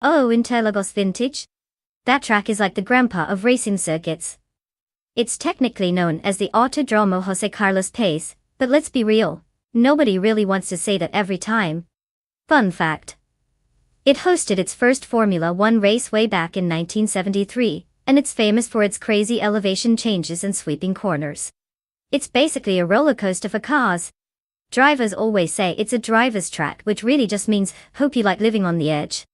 Oh, Interlagos Vintage? That track is like the grandpa of racing circuits. It's technically known as the Autodromo Jose Carlos Pace, but let's be real, nobody really wants to say that every time. Fun fact. It hosted its first Formula One race way back in 1973, and it's famous for its crazy elevation changes and sweeping corners. It's basically a roller coaster for cars. Drivers always say it's a driver's track, which really just means, hope you like living on the edge.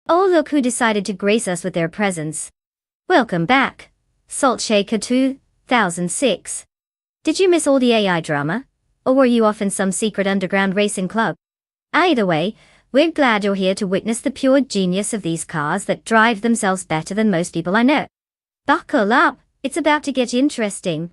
Oh, look who decided to grace us with their presence. Welcome back, Salt Shaker 2006. Did you miss all the AI drama? Or were you off in some secret underground racing club? Either way, we're glad you're here to witness the pure genius of these cars that drive themselves better than most people I know. Buckle up, it's about to get interesting.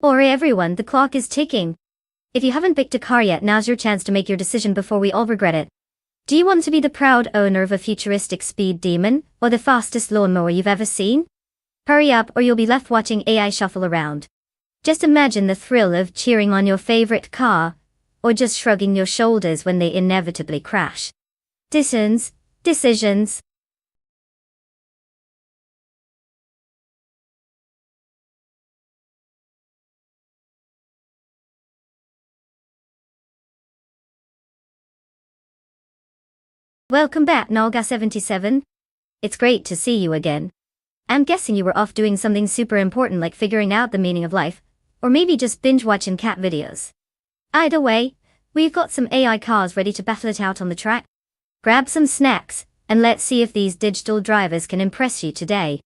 Alright everyone, the clock is ticking. If you haven't picked a car yet, now's your chance to make your decision before we all regret it. Do you want to be the proud owner of a futuristic speed demon, or the fastest lawnmower you've ever seen? Hurry up or you'll be left watching AI shuffle around. Just imagine the thrill of cheering on your favorite car, or just shrugging your shoulders when they inevitably crash. Decisions. Welcome back, Nolga77. It's great to see you again. I'm guessing you were off doing something super important like figuring out the meaning of life, or maybe just binge watching cat videos. Either way, we've got some AI cars ready to battle it out on the track. Grab some snacks, and let's see if these digital drivers can impress you today.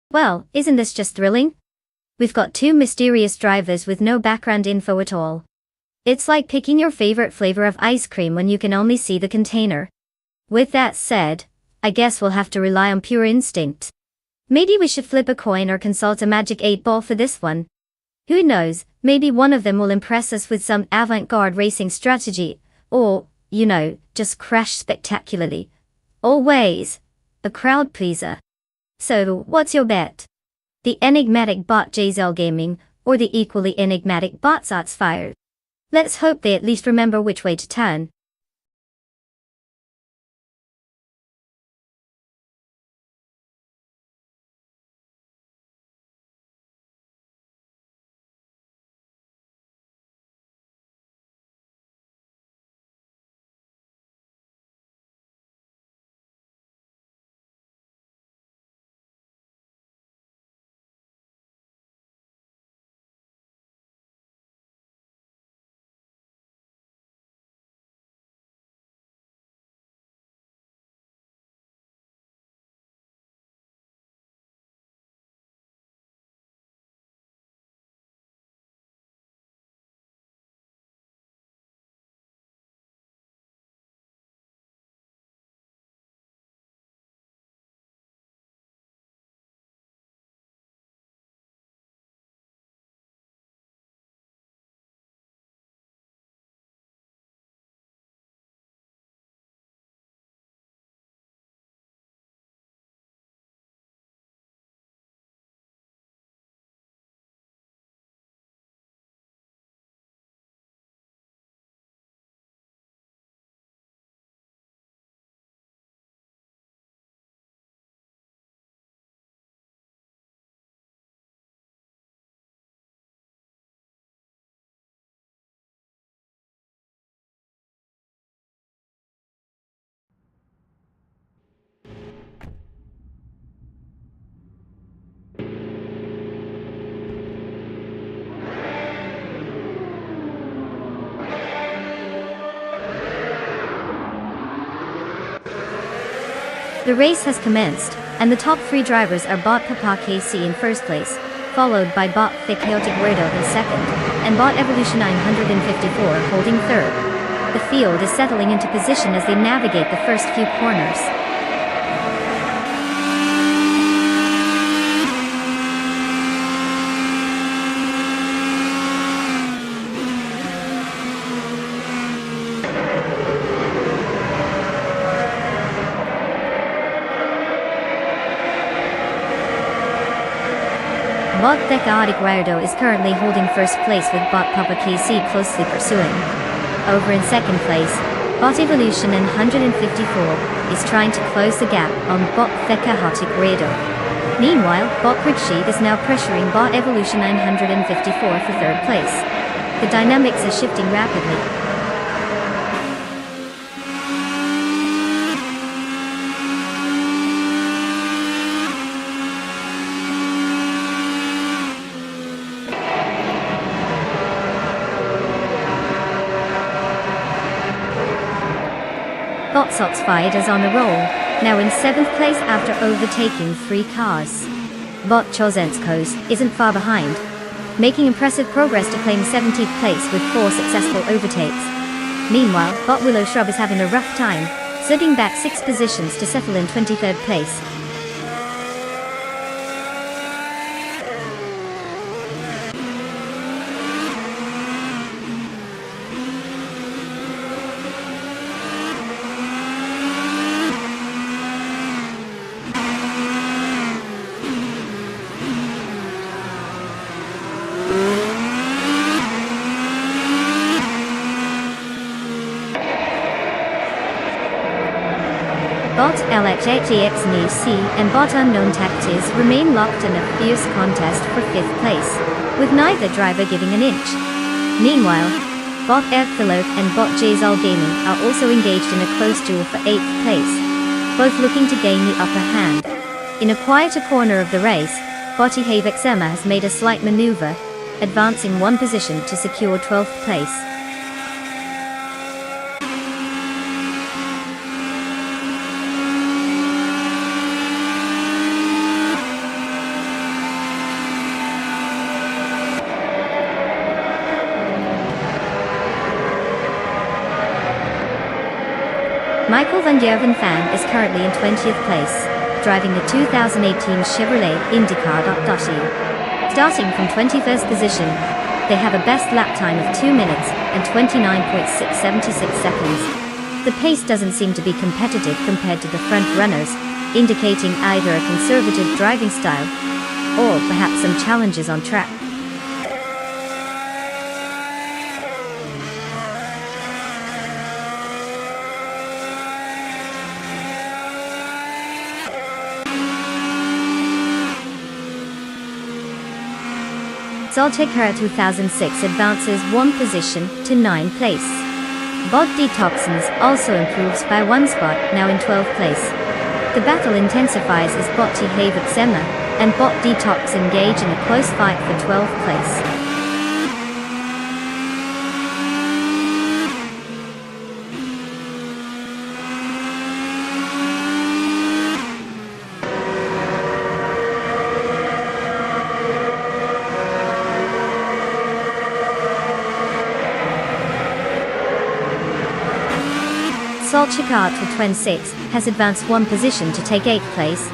Well, isn't this just thrilling? We've got two mysterious drivers with no background info at all. It's like picking your favorite flavor of ice cream when you can only see the container. With that said, I guess we'll have to rely on pure instinct. Maybe we should flip a coin or consult a magic 8-ball for this one. Who knows, maybe one of them will impress us with some avant-garde racing strategy, or, just crash spectacularly. Always a crowd pleaser. So, what's your bet? The enigmatic bot JZL Gaming, or the equally enigmatic bot Fire? Let's hope they at least remember which way to turn. The race has commenced, and the top three drivers are Bot Papa KC in first place, followed by Bot The Chaotic Weirdo in second, and Bot Evolution 954 holding third. The field is settling into position as they navigate the first few corners. Bot The Chaotic Weirdo is currently holding first place with Bot Papa KC closely pursuing. Over in second place, Bot Evolution 954 is trying to close the gap on Bot The Chaotic Weirdo. Meanwhile, Bot Rigsheed is now pressuring Bot Evolution 954 for third place. The dynamics are shifting rapidly. Bot Soxfied is on a roll, now in 7th place after overtaking 3 cars. Bot Chozenskos isn't far behind, making impressive progress to claim 17th place with 4 successful overtakes. Meanwhile, Bot Willow Shrub is having a rough time, slipping back 6 positions to settle in 23rd place. Bot LXXEXNEC and Bot Unknown Tactics remain locked in a fierce contest for 5th place, with neither driver giving an inch. Meanwhile, Bot Erkthalope and Bot Jzol Gaming are also engaged in a close duel for 8th place, both looking to gain the upper hand. In a quieter corner of the race, Bot Havexema has made a slight maneuver, advancing 1 position to secure 12th place. Michael van Gerven Fan is currently in 20th place, driving the 2018 Chevrolet IndyCar Dottie. Starting from 21st position, they have a best lap time of 2 minutes and 29.676 seconds. The pace doesn't seem to be competitive compared to the front runners, indicating either a conservative driving style, or perhaps some challenges on track. Zoltekara 2006 advances 1 position to 9th place. Bot Detoxins also improves by 1 spot, now in 12th place. The battle intensifies as Bot Havexema and Bot Detox engage in a close fight for 12th place. Salt Chicard 26 has advanced 1 position to take 8th place.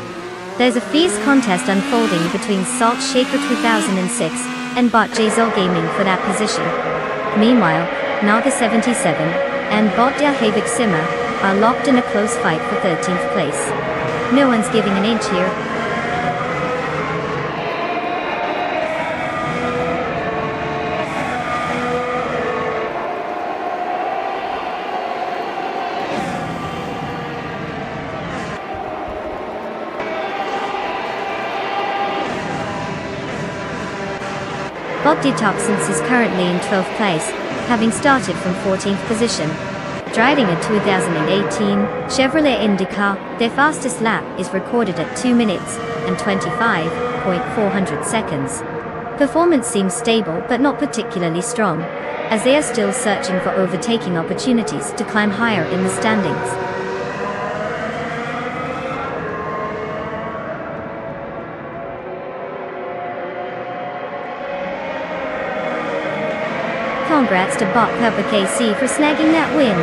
There's a fierce contest unfolding between Salt Shaker 2006 and Bot Jzol Gaming for that position. Meanwhile, Naga 77 and Bot Havexema are locked in a close fight for 13th place. No one's giving an inch here. Bot Detoxins is currently in 12th place, having started from 14th position. Driving a 2018 Chevrolet IndyCar, their fastest lap is recorded at 2 minutes and 25.400 seconds. Performance seems stable but not particularly strong, as they are still searching for overtaking opportunities to climb higher in the standings. congrats to Bot Peppa KC for snagging that win.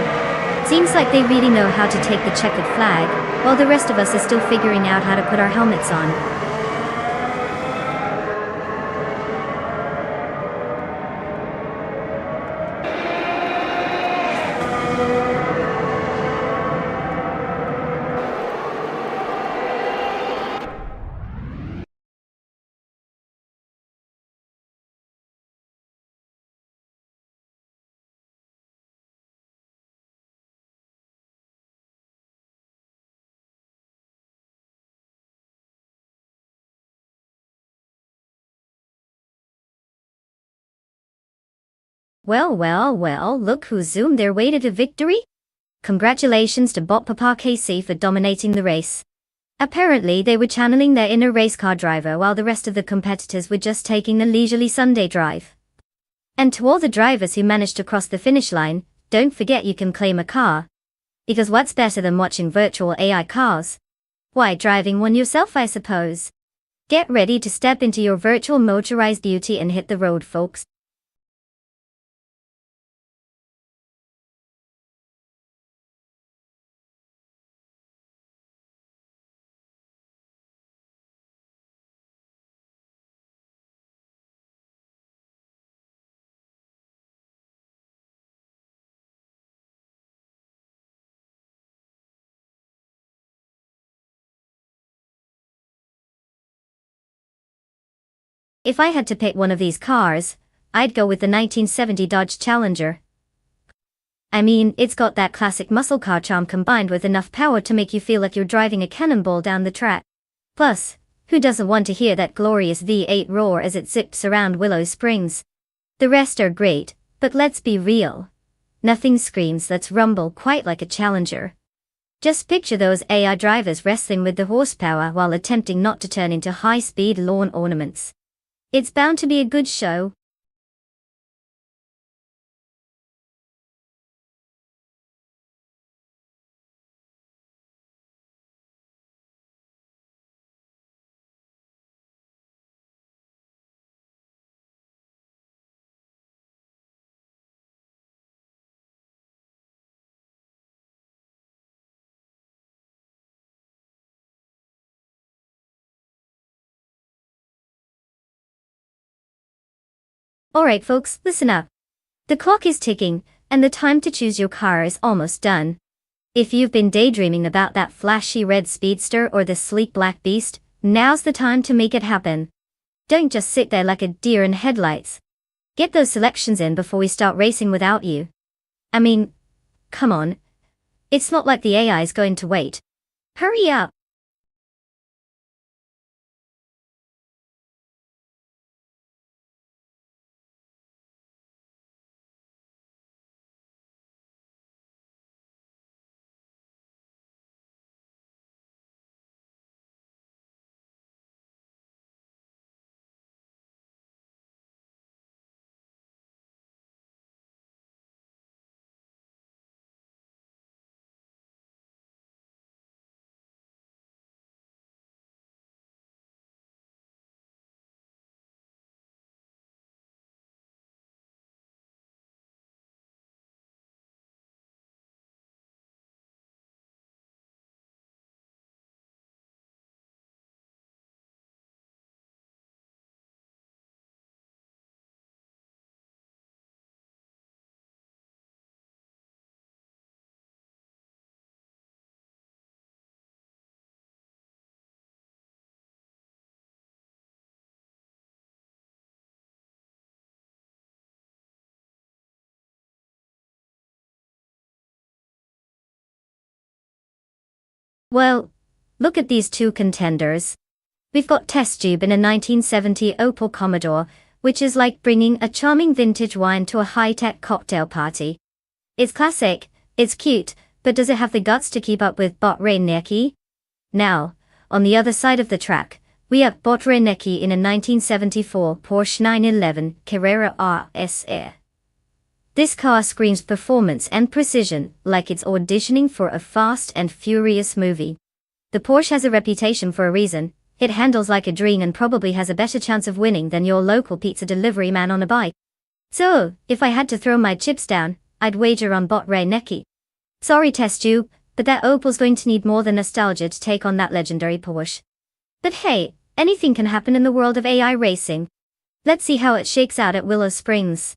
Seems like they really know how to take the checkered flag, while the rest of us are still figuring out how to put our helmets on. Well, look who zoomed their way to victory. Congratulations to Bot Papa KC for dominating the race. Apparently they were channeling their inner race car driver while the rest of the competitors were just taking a leisurely Sunday drive. And to all the drivers who managed to cross the finish line, don't forget you can claim a car. Because what's better than watching virtual AI cars? Why, driving one yourself, I suppose. Get ready to step into your virtual motorized beauty and hit the road, folks. If I had to pick one of these cars, I'd go with the 1970 Dodge Challenger. I mean, it's got that classic muscle car charm combined with enough power to make you feel like you're driving a cannonball down the track. Plus, who doesn't want to hear that glorious V8 roar as it zips around Willow Springs? The rest are great, but let's be real. Nothing screams "let's rumble" quite like a Challenger. Just picture those AI drivers wrestling with the horsepower while attempting not to turn into high-speed lawn ornaments. It's bound to be a good show. Alright folks, listen up. The clock is ticking, and the time to choose your car is almost done. If you've been daydreaming about that flashy red speedster or the sleek black beast, now's the time to make it happen. Don't just sit there like a deer in headlights. Get those selections in before we start racing without you. I mean, come on. It's not like the AI's going to wait. Hurry up! Well, look at these two contenders. We've got test tube in a 1970 Opel Commodore, which is like bringing a charming vintage wine to a high-tech cocktail party. It's classic, it's cute, but does it have the guts to keep up with Bot Reinecke? Now, on the other side of the track, we have Bot Reinecke in a 1974 Porsche 911 Carrera RS. This car screams performance and precision, like it's auditioning for a Fast and Furious movie. The Porsche has a reputation for a reason. It handles like a dream and probably has a better chance of winning than your local pizza delivery man on a bike. So, if I had to throw my chips down, I'd wager on Bot Ray Neki. Sorry test tube, but that Opal's going to need more than nostalgia to take on that legendary Porsche. But hey, anything can happen in the world of AI racing. Let's see how it shakes out at Willow Springs.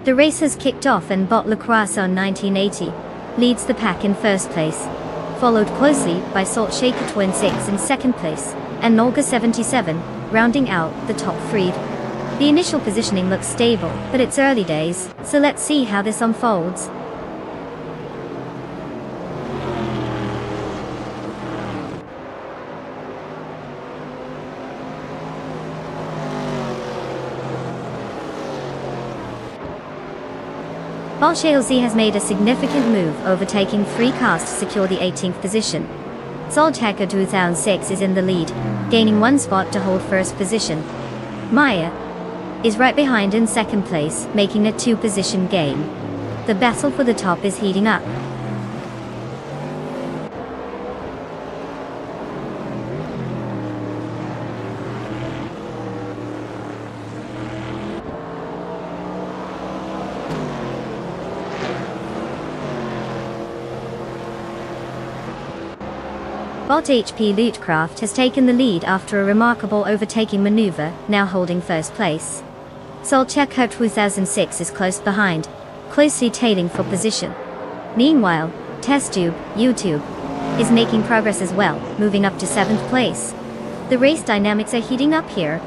The race has kicked off and Bot Lacroix on 1980 leads the pack in first place, followed closely by Salt Shaker Twin 6 in second place, and Nolga 77, rounding out the top three. The initial positioning looks stable, but it's early days, so let's see how this unfolds. Bolshelzi has made a significant move, overtaking 3 cars to secure the 18th position. Solteka 2006 is in the lead, gaining 1 spot to hold first position. Maya is right behind in second place, making a 2-position gain. The battle for the top is heating up. Bot HP Lootcraft has taken the lead after a remarkable overtaking maneuver, now holding first place. Solcheka 2006 is close behind, closely tailing for position. Meanwhile, TestTube, YouTube, is making progress as well, moving up to 7th place. The race dynamics are heating up here.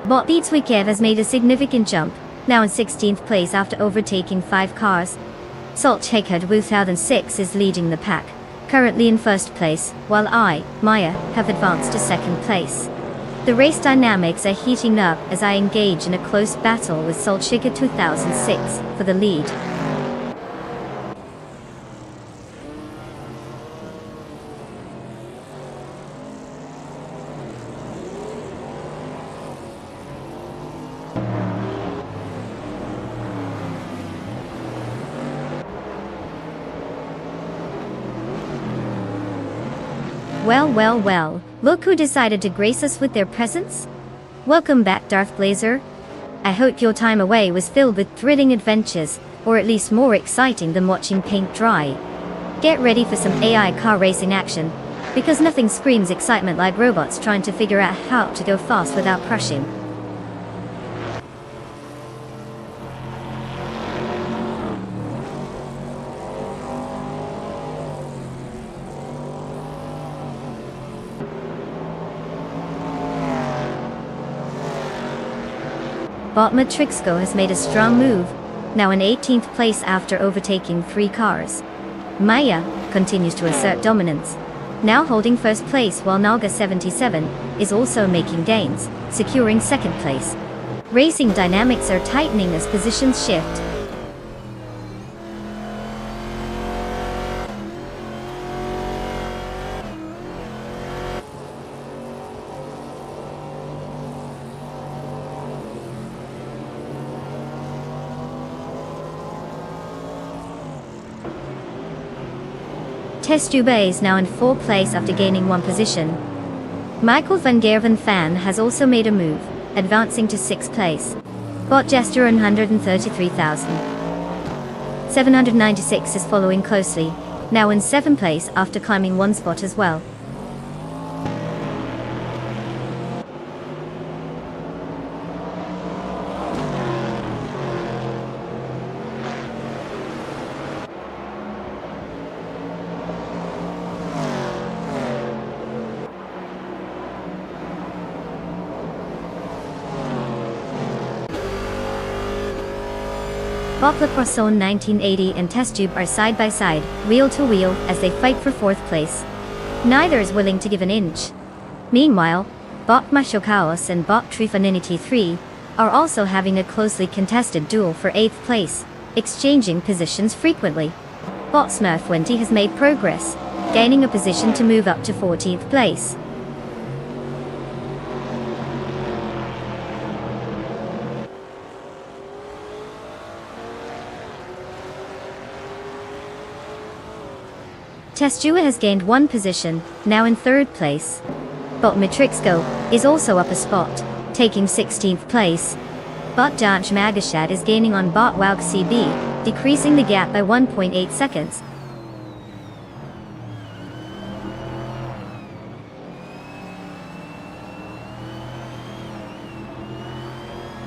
Bot Beatswikev has made a significant jump, now in 16th place after overtaking 5 cars. Salt Shaker 2006 is leading the pack, currently in first place, while Maya, have advanced to second place. The race dynamics are heating up as I engage in a close battle with Salt Shaker 2006 for the lead. Well, look who decided to grace us with their presence. Welcome back, Darth Blazer. I hope your time away was filled with thrilling adventures, or at least more exciting than watching paint dry. Get ready for some AI car racing action, because nothing screams excitement like robots trying to figure out how to go fast without crashing. Bot Matrixco has made a strong move, now in 18th place after overtaking 3 cars. Maya continues to assert dominance, now holding first place, while Naga 77 is also making gains, securing second place. Racing dynamics are tightening as positions shift. Testube is now in 4th place after gaining 1 position. Michael van Gerven Fan has also made a move, advancing to 6th place. Bot Jester 133,796 is following closely, now in 7th place after climbing 1 spot as well. Bot Le Poisson 1980 and Testube are side by side, wheel to wheel, as they fight for 4th place. Neither is willing to give an inch. Meanwhile, Bot Macho Chaos and Bot Trifaninity 3 are also having a closely contested duel for 8th place, exchanging positions frequently. Bot Smurf 20 has made progress, gaining a position to move up to 14th place. Testue has gained 1 position, now in 3rd place. Bot Matrixco is also up a spot, taking 16th place. Bot Danch Magashad is gaining on Bot Waug CB, decreasing the gap by 1.8 seconds.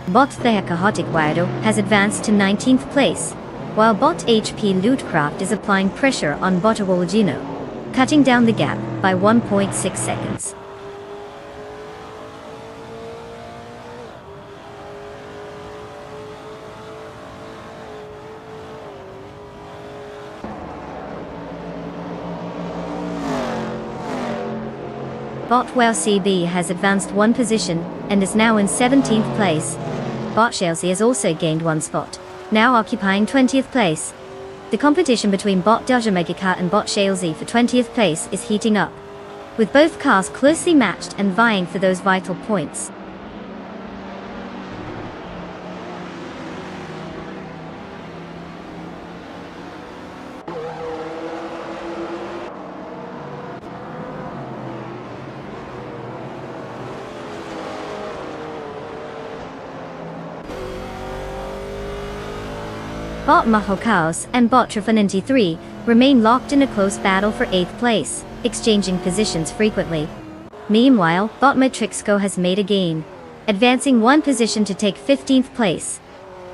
Bot Theakahotic Wado has advanced to 19th place, while Bot HP Lootcraft is applying pressure on Bot Awolgino, cutting down the gap by 1.6 seconds. Bot Wow CB has advanced 1 position, and is now in 17th place. Bot Shalesy has also gained 1 spot, now occupying 20th place. The competition between Bot Doja Megaka and Bot Shalesy for 20th place is heating up, with both cars closely matched and vying for those vital points. Bot Maho Chaos and Bot Trifaninity 3 remain locked in a close battle for 8th place, exchanging positions frequently. Meanwhile, Bot Matrixco has made a gain, advancing 1 position to take 15th place.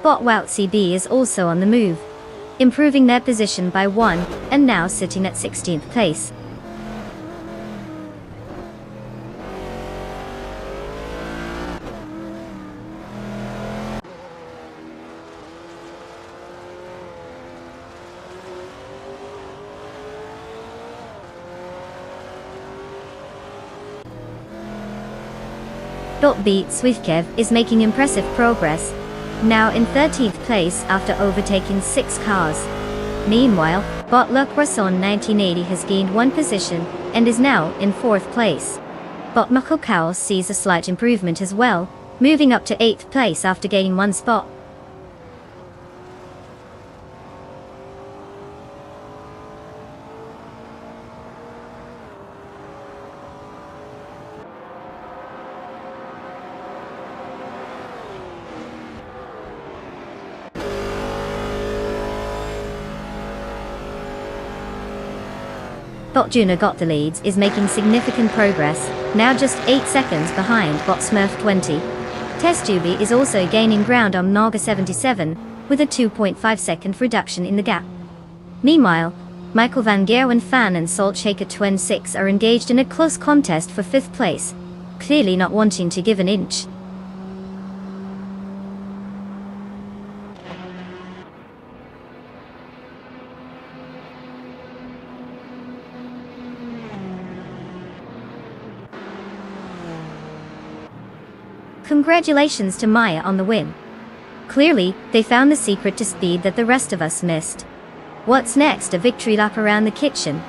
Bot Wout CB is also on the move, improving their position by 1, and now sitting at 16th place. Beat Swifkev is making impressive progress, now in 13th place after overtaking 6 cars. Meanwhile, Bot Le Croissant 1980 has gained 1 position, and is now in 4th place. Bot Macho Chaos sees a slight improvement as well, moving up to 8th place after gaining 1 spot. Bot Juno got the leads is making significant progress, now just 8 seconds behind Bot Smurf 20. Testube is also gaining ground on Naga 77, with a 2.5 second reduction in the gap. Meanwhile, Michael van Gerwen Fan and Salt Shaker 26 are engaged in a close contest for 5th place, clearly not wanting to give an inch. Congratulations to Maya on the win. Clearly, they found the secret to speed that the rest of us missed. What's next? A victory lap around the kitchen.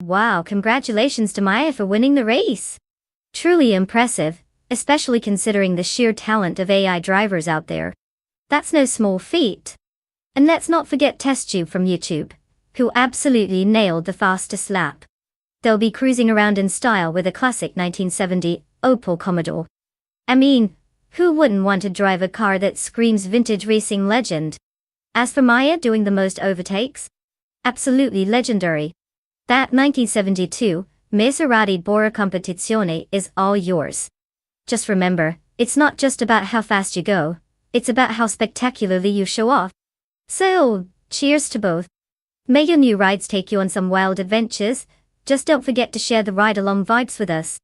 Wow, congratulations to Maya for winning the race. Truly impressive, especially considering the sheer talent of AI drivers out there. That's no small feat. And let's not forget TestTube from YouTube, who absolutely nailed the fastest lap. They'll be cruising around in style with a classic 1970 Opel Commodore. I mean, who wouldn't want to drive a car that screams vintage racing legend? As for Maya doing the most overtakes, absolutely legendary. That 1972 Maserati Bora Competizione is all yours. Just remember, it's not just about how fast you go, it's about how spectacularly you show off. So, cheers to both. May your new rides take you on some wild adventures. Just don't forget to share the ride-along vibes with us.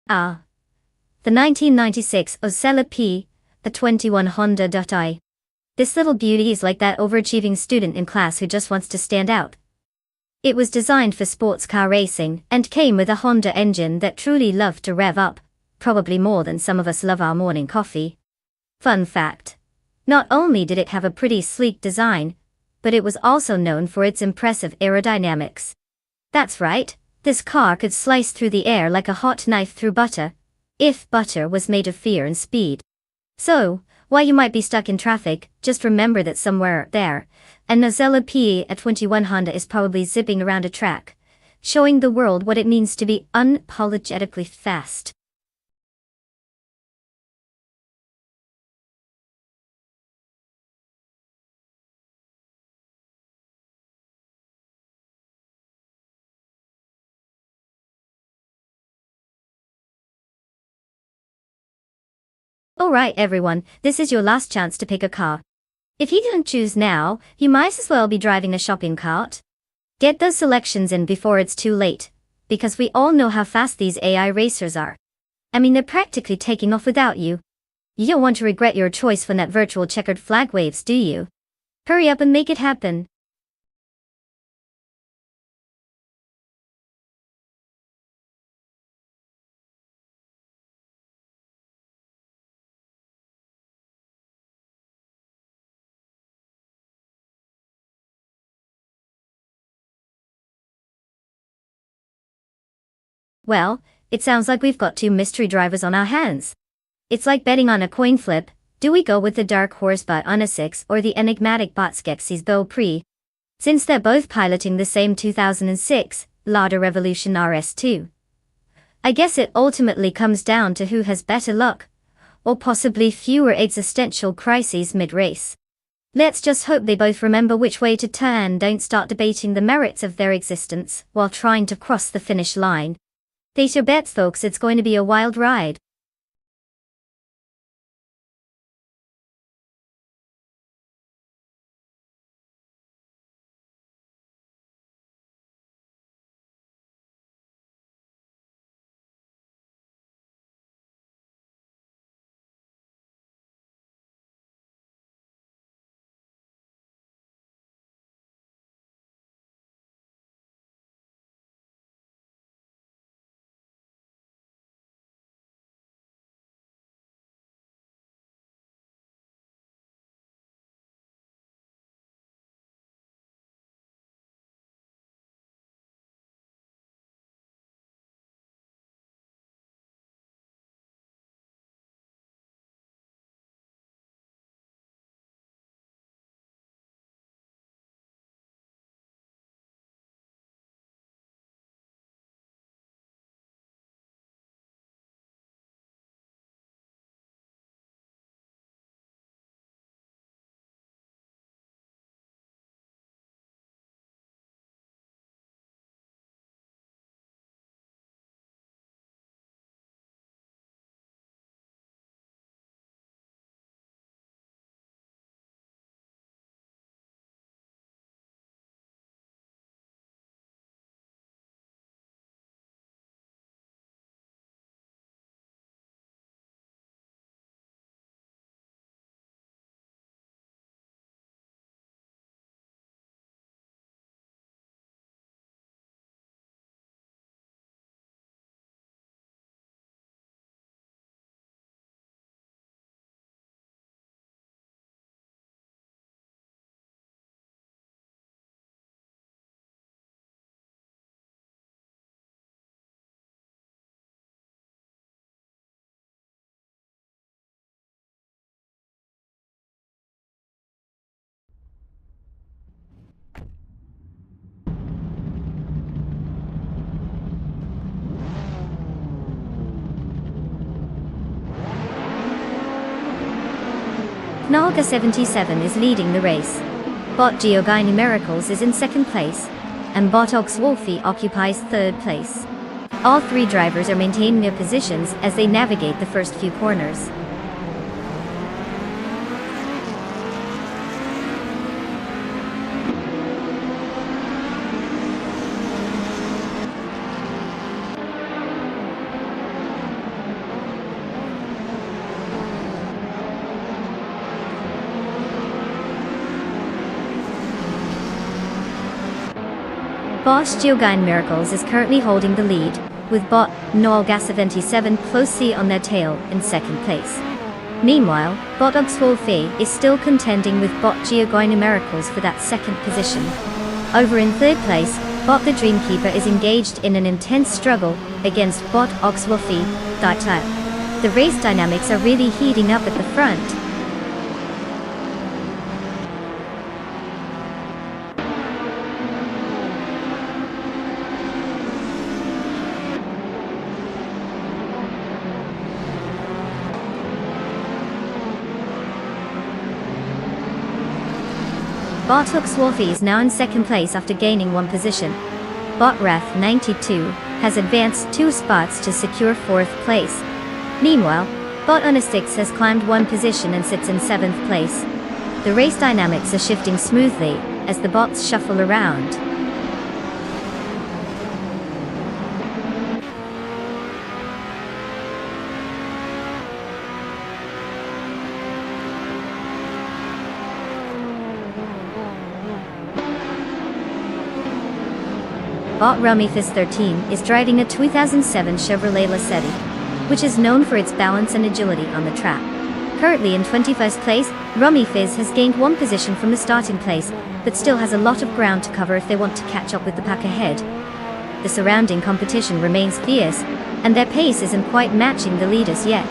Ah. The 1996 Osella P, the 21 Honda.I. This little beauty is like that overachieving student in class who just wants to stand out. It was designed for sports car racing and came with a Honda engine that truly loved to rev up, probably more than some of us love our morning coffee. Fun fact. Not only did it have a pretty sleek design, but it was also known for its impressive aerodynamics. That's right, this car could slice through the air like a hot knife through butter, if butter was made of fear and speed. So, while you might be stuck in traffic, just remember that somewhere there, a Nozella PE at 21 Honda is probably zipping around a track, showing the world what it means to be unapologetically fast. Alright everyone, this is your last chance to pick a car. If you don't choose now, you might as well be driving a shopping cart. Get those selections in before it's too late, because we all know how fast these AI racers are. I mean, they're practically taking off without you. You don't want to regret your choice when that virtual checkered flag waves, do you? Hurry up and make it happen. Well, it sounds like we've got two mystery drivers on our hands. It's like betting on a coin flip. Do we go with the dark horse bot Unisix or the enigmatic bot Skeksis Beaupré? Since they're both piloting the same 2006 Lada Revolution RS2. I guess it ultimately comes down to who has better luck, or possibly fewer existential crises mid-race. Let's just hope they both remember which way to turn and don't start debating the merits of their existence while trying to cross the finish line. Place your bets, folks, it's going to be a wild ride. Nalga 77 is leading the race. Bot Geogini Miracles is in second place, and Bot Ox Wolfie occupies third place. All three drivers are maintaining their positions as they navigate the first few corners. Bosch Geogine Miracles is currently holding the lead, with Bot Nolga 77 closely on their tail in second place. Meanwhile, Bot Wolfie is still contending with Bot Geogine Miracles for that second position. Over in third place, Bot the Dreamkeeper is engaged in an intense struggle against Bot Wolfie. The race dynamics are really heating up at the front. Bot Wolfie is now in second place after gaining one position. Bot Wrath 92 has advanced 2 spots to secure fourth place. Meanwhile, Bot Unistix has climbed one position and sits in seventh place. The race dynamics are shifting smoothly as the bots shuffle around. Bot Rummyfizz 13 is driving a 2007 Chevrolet Lacetti, which is known for its balance and agility on the track. Currently in 21st place, Rummyfizz has gained one position from the starting place, but still has a lot of ground to cover if they want to catch up with the pack ahead. The surrounding competition remains fierce, and their pace isn't quite matching the leaders yet.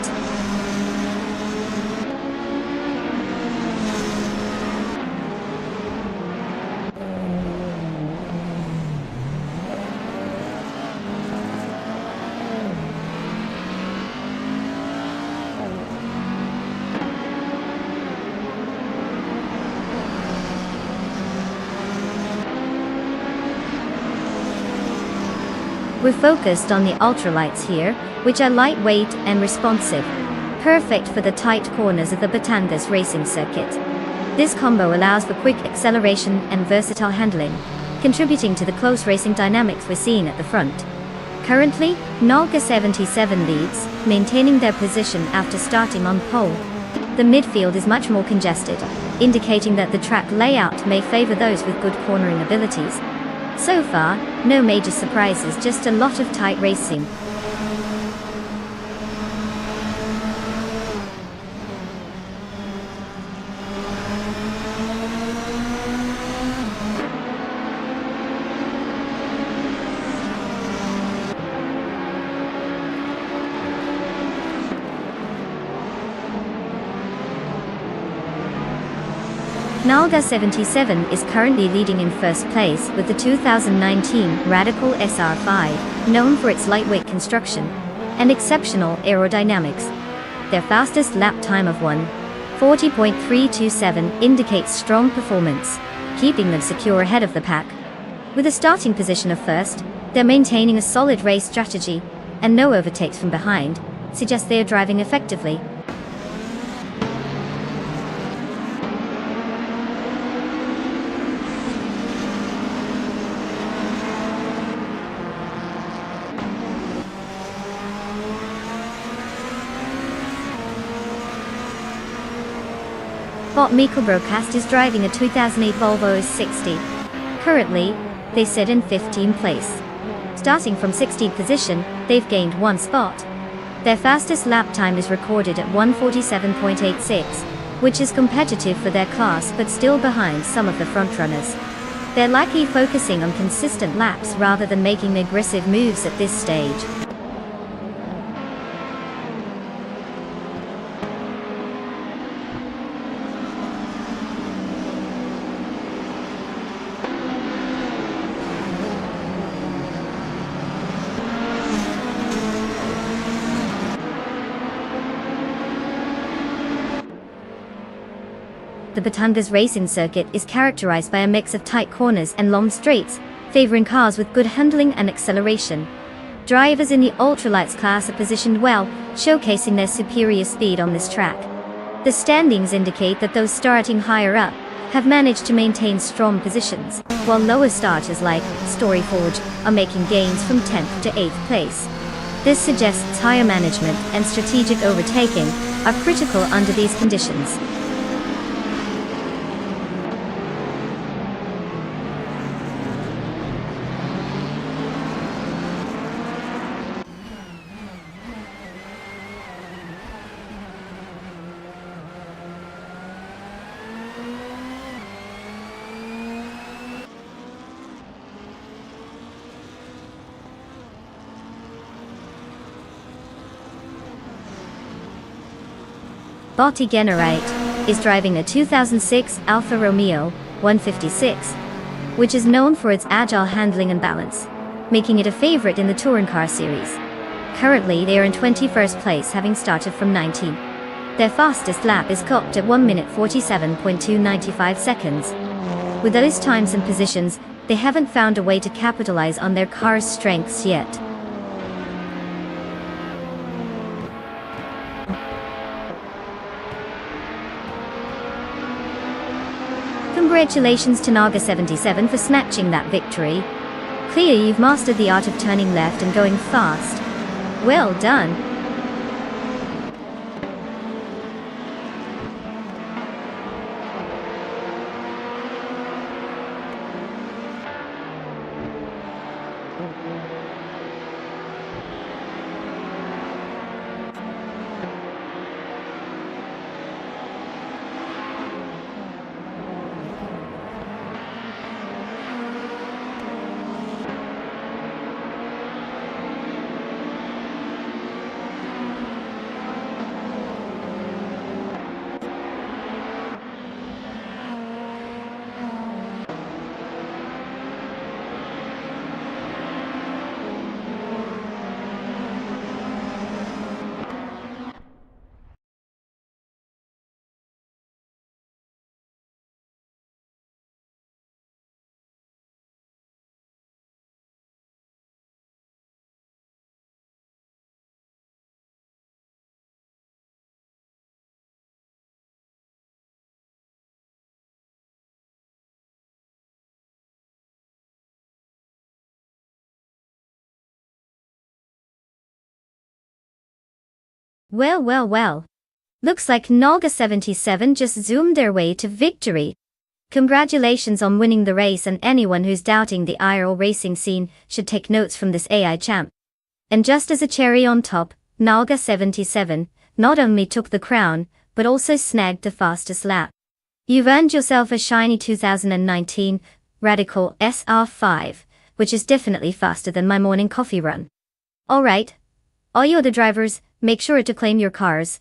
We're focused on the ultralights here, which are lightweight and responsive, perfect for the tight corners of the Batangas racing circuit. This combo allows for quick acceleration and versatile handling, contributing to the close racing dynamics we're seeing at the front. Currently, Nolga 77 leads, maintaining their position after starting on pole. The midfield is much more congested, indicating that the track layout may favor those with good cornering abilities. So far, no major surprises, just a lot of tight racing. Nalga 77 is currently leading in first place with the 2019 Radical SR5, known for its lightweight construction and exceptional aerodynamics. Their fastest lap time of 1:40.327 indicates strong performance, keeping them secure ahead of the pack. With a starting position of first, they're maintaining a solid race strategy, and no overtakes from behind suggest they are driving effectively. Bot Miko Broadcast is driving a 2008 Volvo S60. Currently, they sit in 15th place. Starting from 16th position, they've gained one spot. Their fastest lap time is recorded at 1:47.86, which is competitive for their class but still behind some of the frontrunners. They're likely focusing on consistent laps rather than making aggressive moves at this stage. The Batangas racing circuit is characterized by a mix of tight corners and long straights, favoring cars with good handling and acceleration. Drivers in the ultralights class are positioned well, showcasing their superior speed on this track. The standings indicate that those starting higher up have managed to maintain strong positions, while lower starters like Story Forge are making gains from 10th to 8th place. This suggests higher management and strategic overtaking are critical under these conditions. Botti Generite is driving a 2006 Alfa Romeo 156, which is known for its agile handling and balance, making it a favorite in the touring car series. Currently they are in 21st place, having started from 19th. Their fastest lap is clocked at 1 minute 47.295 seconds. With those times and positions, they haven't found a way to capitalize on their car's strengths yet. Congratulations to Naga77 for snatching that victory. Clear, you've mastered the art of turning left and going fast. Well done. Well. Looks like Naga77 just zoomed their way to victory. Congratulations on winning the race, and anyone who's doubting the IRL racing scene should take notes from this AI champ. And just as a cherry on top, Naga77 not only took the crown, but also snagged the fastest lap. You've earned yourself a shiny 2019 Radical SR5, which is definitely faster than my morning coffee run. Alright, all you other drivers, make sure to claim your cars,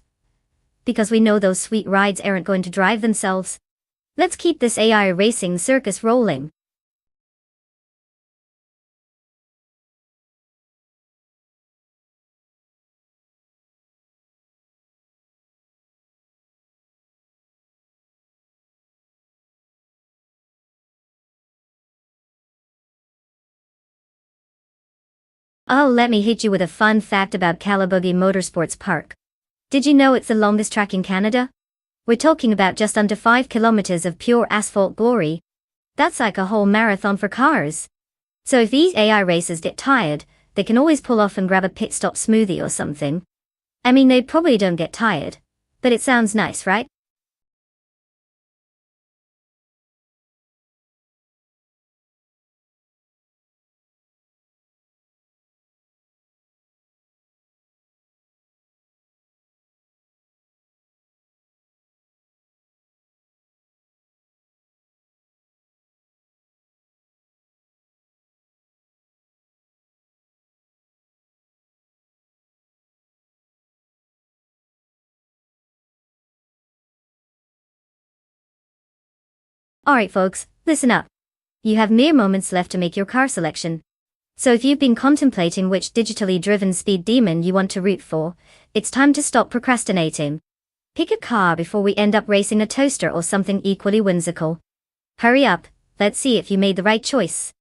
because we know those sweet rides aren't going to drive themselves. Let's keep this AI racing circus rolling. Oh, let me hit you with a fun fact about Calabogie Motorsports Park. Did you know it's the longest track in Canada? We're talking about just under 5 kilometers of pure asphalt glory. That's like a whole marathon for cars. So if these AI racers get tired, they can always pull off and grab a pit stop smoothie or something. I mean, they probably don't get tired, but it sounds nice, right? Alright folks, listen up. You have mere moments left to make your car selection. So if you've been contemplating which digitally driven speed demon you want to root for, it's time to stop procrastinating. Pick a car before we end up racing a toaster or something equally whimsical. Hurry up, let's see if you made the right choice.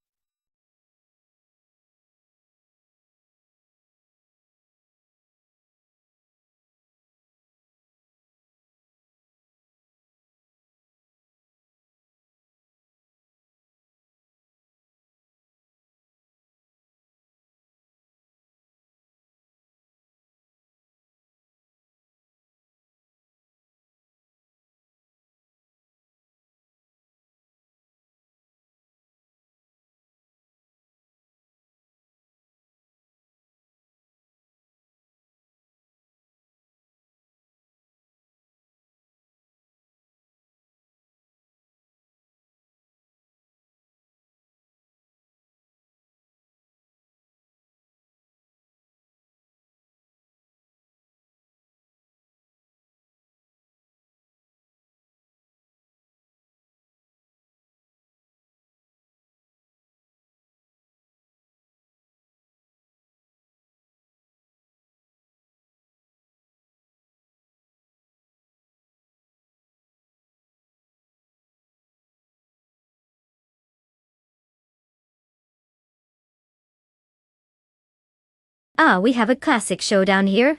Ah, we have a classic showdown here.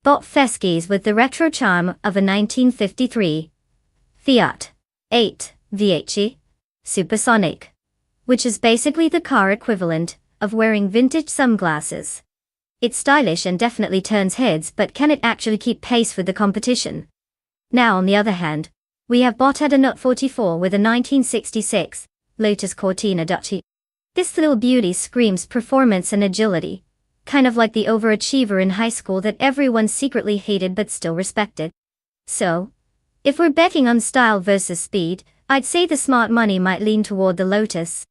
Bot Feskies with the retro charm of a 1953 Fiat 8 VHE Supersonic, which is basically the car equivalent of wearing vintage sunglasses. It's stylish and definitely turns heads, but can it actually keep pace with the competition? Now on the other hand, we have Bot at a Nut 44 with a 1966 Lotus Cortina Duchy. This little beauty screams performance and agility, kind of like the overachiever in high school that everyone secretly hated but still respected. So, if we're betting on style versus speed, I'd say the smart money might lean toward the Lotus.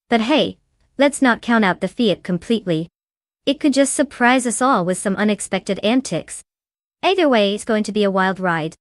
But hey, let's not count out the Fiat completely. It could just surprise us all with some unexpected antics. Either way, it's going to be a wild ride.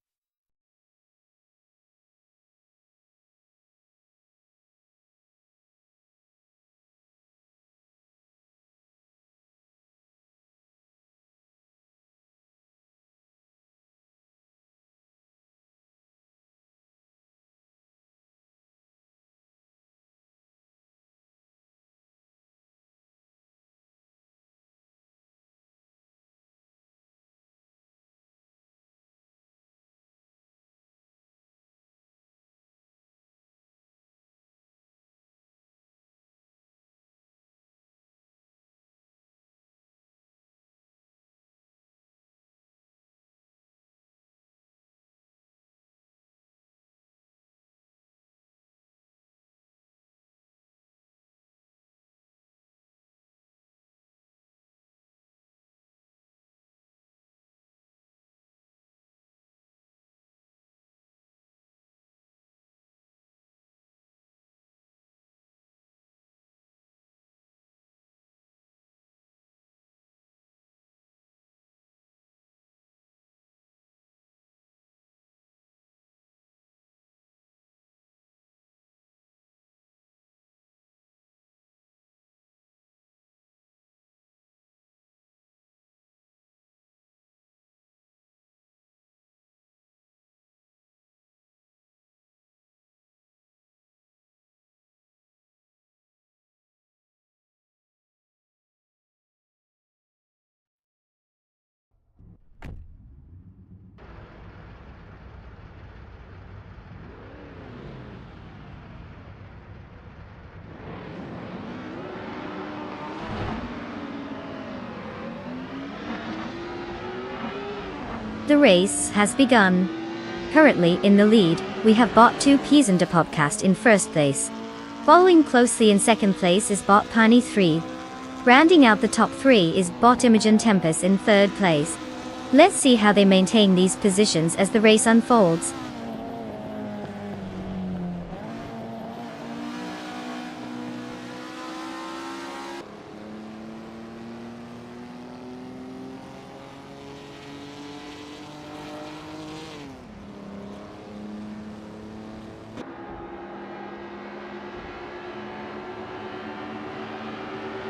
The race has begun. Currently in the lead, we have Bot 2 Peasanta Podcast in first place. Following closely in second place is Bot Pani 3. Rounding out the top 3 is Bot Imogen Tempest in third place. Let's see how they maintain these positions as the race unfolds.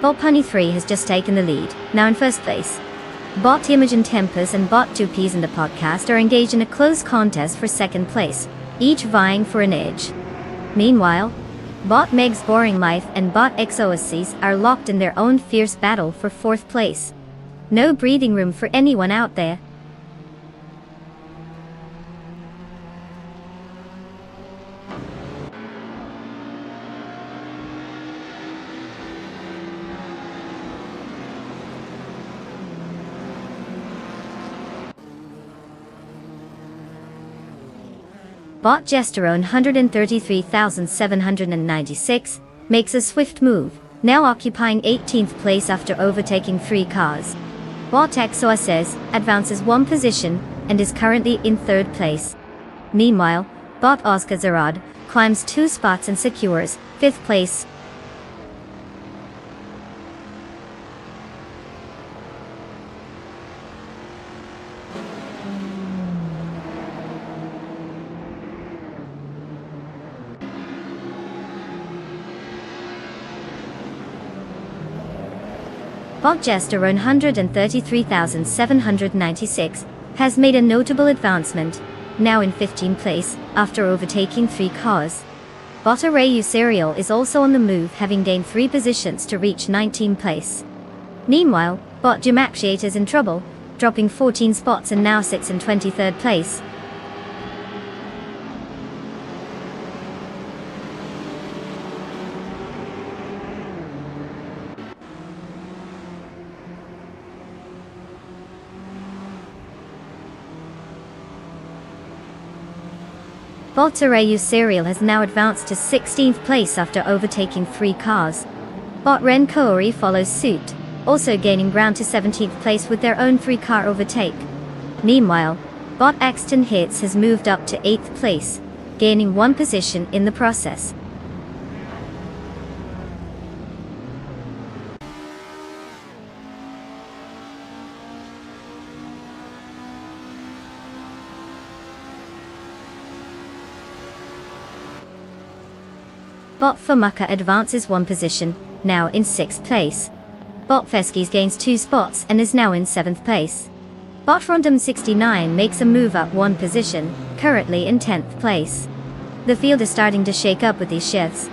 Bot Pani 3 has just taken the lead, now in first place. Bot Imogen Tempest and Bot 2Ps in the podcast are engaged in a close contest for second place, each vying for an edge. Meanwhile, Bot Meg's Boring Life and Bot XOSCs are locked in their own fierce battle for fourth place. No breathing room for anyone out there. Bot Gesterone 133,796 makes a swift move, now occupying 18th place after overtaking 3 cars. Bot XOSS advances 1 position and is currently in 3rd place. Meanwhile, Bot Oscar Zarad climbs 2 spots and secures 5th place. Bot Gesterone 133,796 has made a notable advancement, now in 15th place, after overtaking 3 cars. Bot Arayu Serial is also on the move, having gained 3 positions to reach 19th place. Meanwhile, Bot Jumaxiate is in trouble, dropping 14 spots and now sits in 23rd place. Bot Arayu Serial has now advanced to 16th place after overtaking 3 cars. Bot Ren Koori follows suit, also gaining ground to 17th place with their own 3-car overtake. Meanwhile, Bot Axton Hits has moved up to 8th place, gaining 1 position in the process. Bot Famaka advances 1 position, now in 6th place. Bot Feskis gains 2 spots and is now in 7th place. Bot Rondom 69 makes a move up 1 position, currently in 10th place. The field is starting to shake up with these shifts.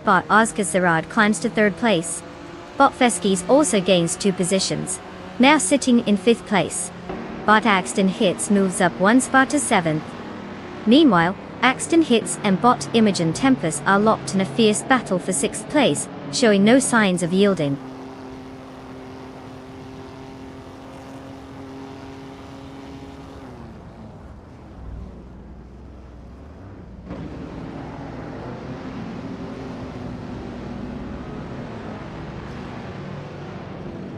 Bot Oscar Zarad climbs to 3rd place. Bot Feskis also gains 2 positions, now sitting in 5th place. Bot Axton Hits moves up 1 spot to 7th. Meanwhile, Axton Hits and Bot Imogen Tempest are locked in a fierce battle for 6th place, showing no signs of yielding.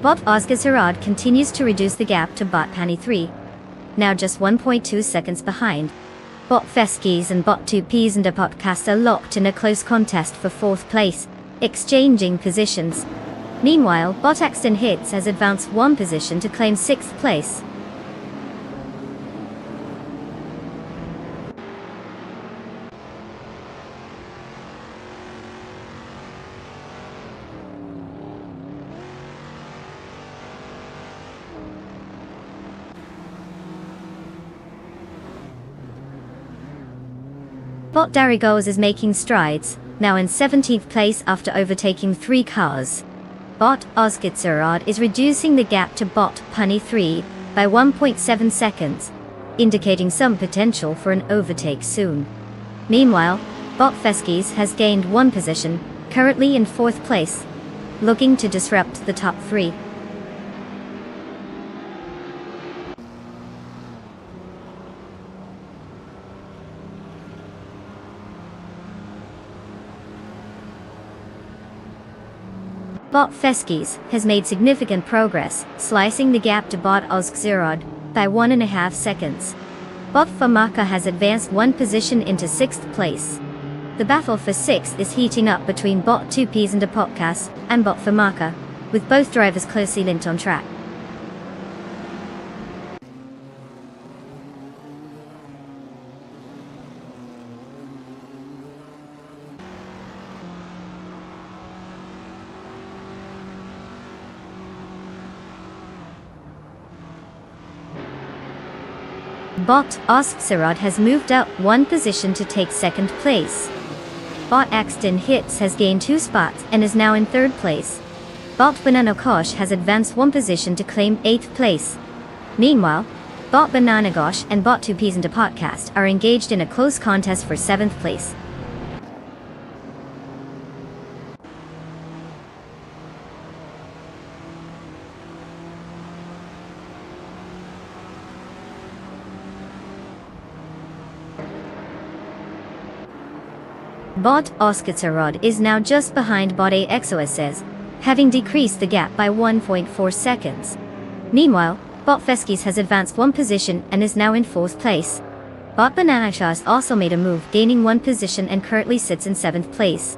Bot Oscar Zarad continues to reduce the gap to Bot Pani 3, now just 1.2 seconds behind. Bot Feskis and Bot 2Ps and a podcast are locked in a close contest for 4th place, exchanging positions. Meanwhile, Bot Axton Hits has advanced 1 position to claim 6th place. Bot Darigos is making strides, now in 17th place after overtaking 3 cars. Bot Osgitsarad is reducing the gap to Bot Punny 3 by 1.7 seconds, indicating some potential for an overtake soon. Meanwhile, Bot Feskis has gained 1 position, currently in 4th place, looking to disrupt the top 3. Bot Feskis has made significant progress, slicing the gap to Bot Osgzirod by 1.5 seconds. Bot Famaka has advanced 1 position into 6th place. The battle for 6th is heating up between Bot 2Ps and a podcast and Bot Famaka, with both drivers closely linked on track. Bot Oskserod has moved up one position to take second place. Bot Axton Hits has gained 2 spots and is now in third place. Bot Banana Kosh has advanced one position to claim 8th place. Meanwhile, Bot Banana Gosh and Bot 2 Peas into Podcast are engaged in a close contest for 7th place. Bot Oskserod is now just behind Bot AXOSS, having decreased the gap by 1.4 seconds. Meanwhile, Bot Feskis has advanced one position and is now in 4th place. Bot Banana Shas also made a move, gaining one position and currently sits in 7th place.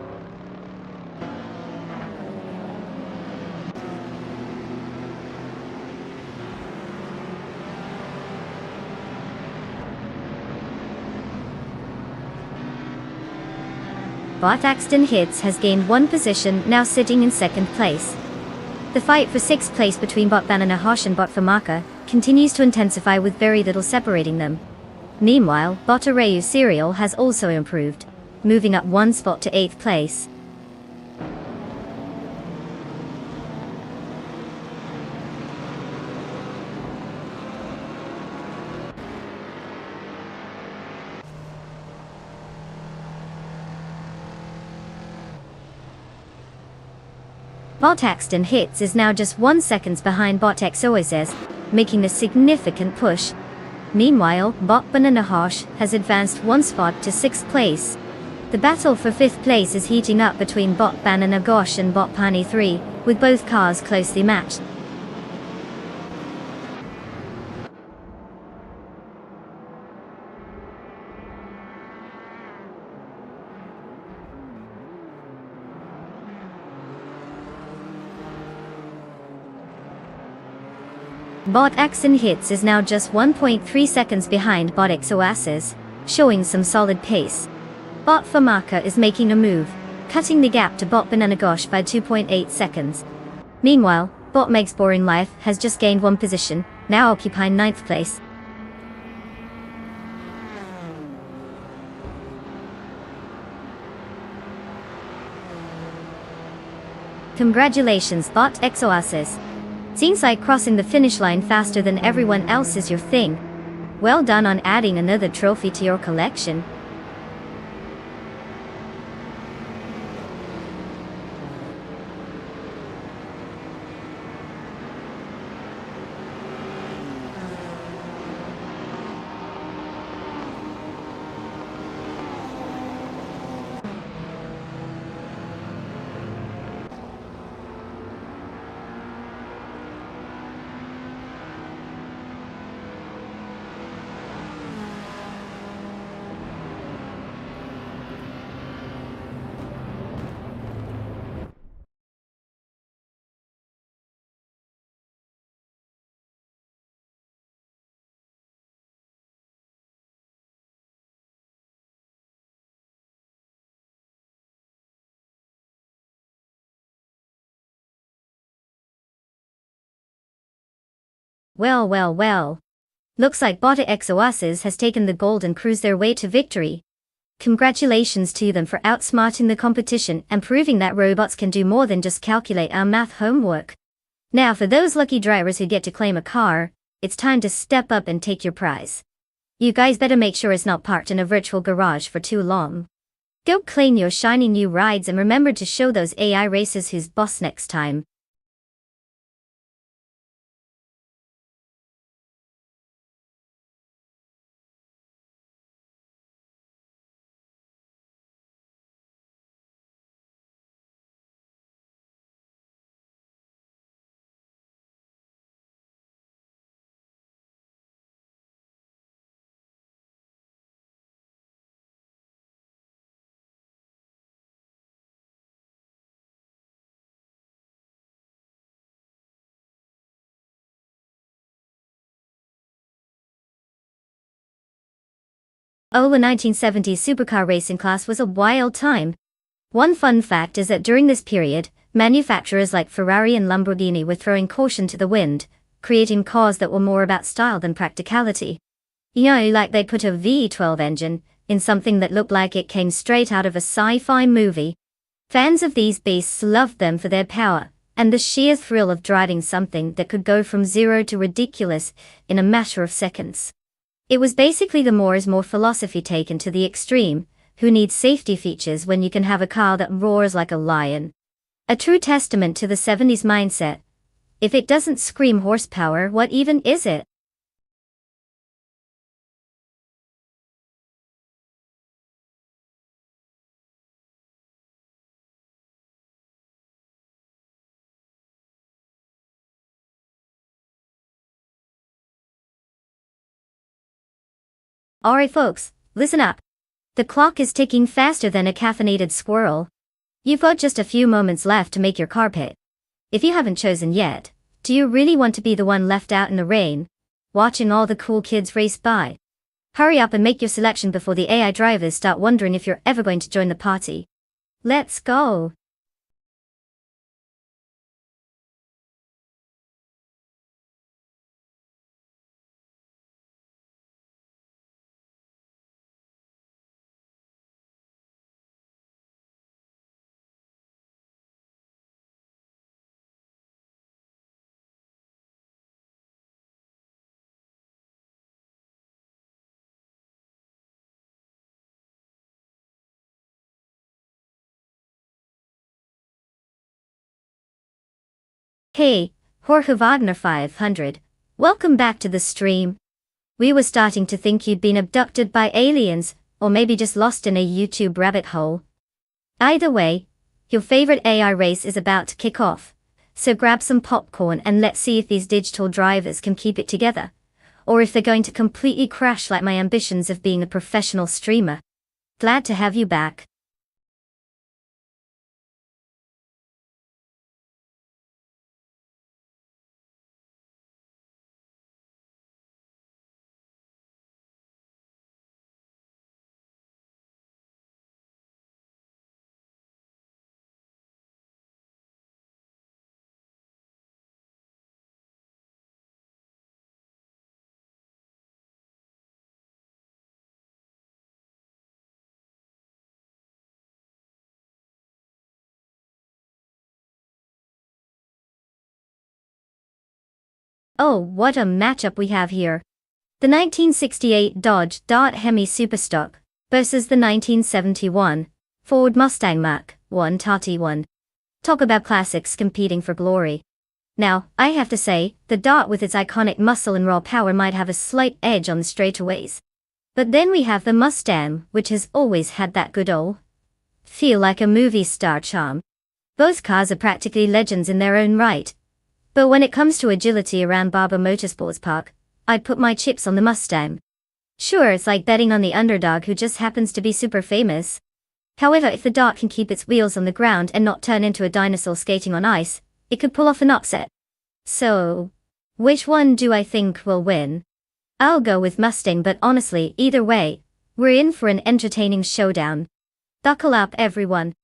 Bot Axton Hits has gained one position, now sitting in 2nd place. The fight for 6th place between Bot Banana Hosh and Bot Famaka continues to intensify with very little separating them. Meanwhile, Bot Arayu Serial has also improved, moving up one spot to 8th place. Bot Axton Hits is now just 1 second behind Bot XOSS, making a significant push. Meanwhile, Bot Banana Hosh has advanced one spot to 6th place. The battle for 5th place is heating up between Bot Banana Gosh and Bot Pani 3, with both cars closely matched. Bot Axton Hits is now just 1.3 seconds behind Bot XOSS, showing some solid pace. Bot Famaka is making a move, cutting the gap to Bot Banana Gosh by 2.8 seconds. Meanwhile, Bot Meg's Boring Life has just gained one position, now occupying 9th place. Congratulations, Bot XOSS. Seems like crossing the finish line faster than everyone else is your thing. Well done on adding another trophy to your collection. Well. Looks like Bot XOSS has taken the gold and cruised their way to victory. Congratulations to them for outsmarting the competition and proving that robots can do more than just calculate our math homework. Now for those lucky drivers who get to claim a car, it's time to step up and take your prize. You guys better make sure it's not parked in a virtual garage for too long. Go claim your shiny new rides and remember to show those AI racers who's boss next time. Oh, the 1970s supercar racing class was a wild time. One fun fact is that during this period, manufacturers like Ferrari and Lamborghini were throwing caution to the wind, creating cars that were more about style than practicality. You know, like they put a V12 engine in something that looked like it came straight out of a sci-fi movie. Fans of these beasts loved them for their power, and the sheer thrill of driving something that could go from zero to ridiculous in a matter of seconds. It was basically the more is more philosophy taken to the extreme. Who needs safety features when you can have a car that roars like a lion? A true testament to the 70s mindset. If it doesn't scream horsepower, what even is it? Alright folks, listen up. The clock is ticking faster than a caffeinated squirrel. You've got just a few moments left to make your car pit. If you haven't chosen yet, do you really want to be the one left out in the rain, watching all the cool kids race by? Hurry up and make your selection before the AI drivers start wondering if you're ever going to join the party. Let's go! Hey, Jorge Wagner 500, welcome back to the stream. We were starting to think you'd been abducted by aliens, or maybe just lost in a YouTube rabbit hole. Either way, your favorite AI race is about to kick off, so grab some popcorn and let's see if these digital drivers can keep it together, or if they're going to completely crash like my ambitions of being a professional streamer. Glad to have you back. Oh, what a matchup we have here. The 1968 Dodge Hemi Superstock versus the 1971 Ford Mustang Mach-1 T1. Talk about classics competing for glory. Now, I have to say, the Dart with its iconic muscle and raw power might have a slight edge on the straightaways. But then we have the Mustang, which has always had that good old feel like a movie star charm. Both cars are practically legends in their own right. But when it comes to agility around Barber Motorsports Park, I'd put my chips on the Mustang. Sure, it's like betting on the underdog who just happens to be super famous. However, if the Dart can keep its wheels on the ground and not turn into a dinosaur skating on ice, it could pull off an upset. So, which one do I think will win? I'll go with Mustang, but honestly, either way, we're in for an entertaining showdown. Buckle up, everyone.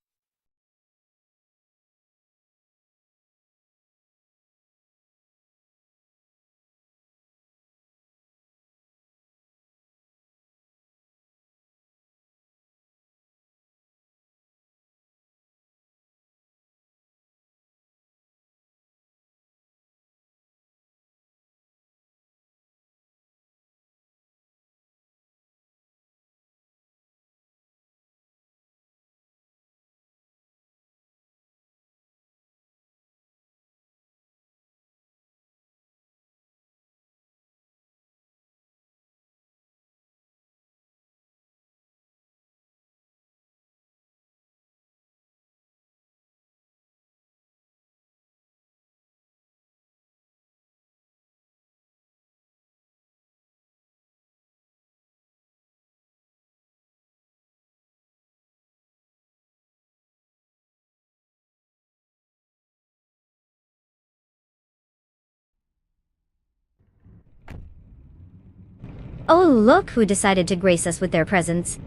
Oh, look who decided to grace us with their presence.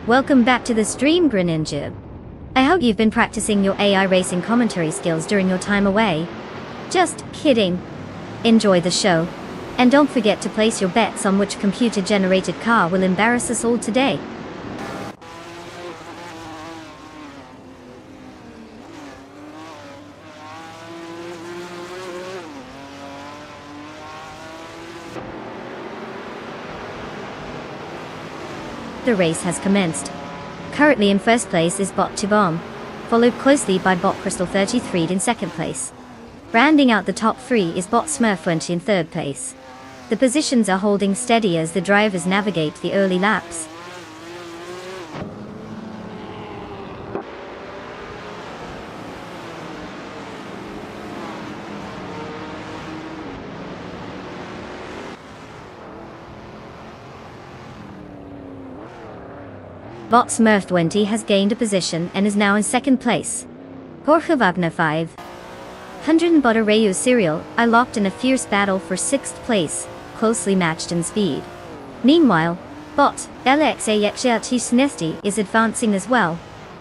Welcome back to the stream, Greninja. I hope you've been practicing your AI racing commentary skills during your time away. Just kidding. Enjoy the show. And don't forget to place your bets on which computer-generated car will embarrass us all today. The race has commenced. Currently in first place is Bot Bomb, followed closely by Bot Crystal 33 in second place. Rounding out the top three is Bot Smurf 20 in third place. The positions are holding steady as the drivers navigate the early laps. Bot Smurf 20 has gained a position and is now in second place. Jorge Wagner 500 and Bot Arayu Serial are locked in a fierce battle for sixth place, closely matched in speed. Meanwhile, Bot LXAXT is advancing as well,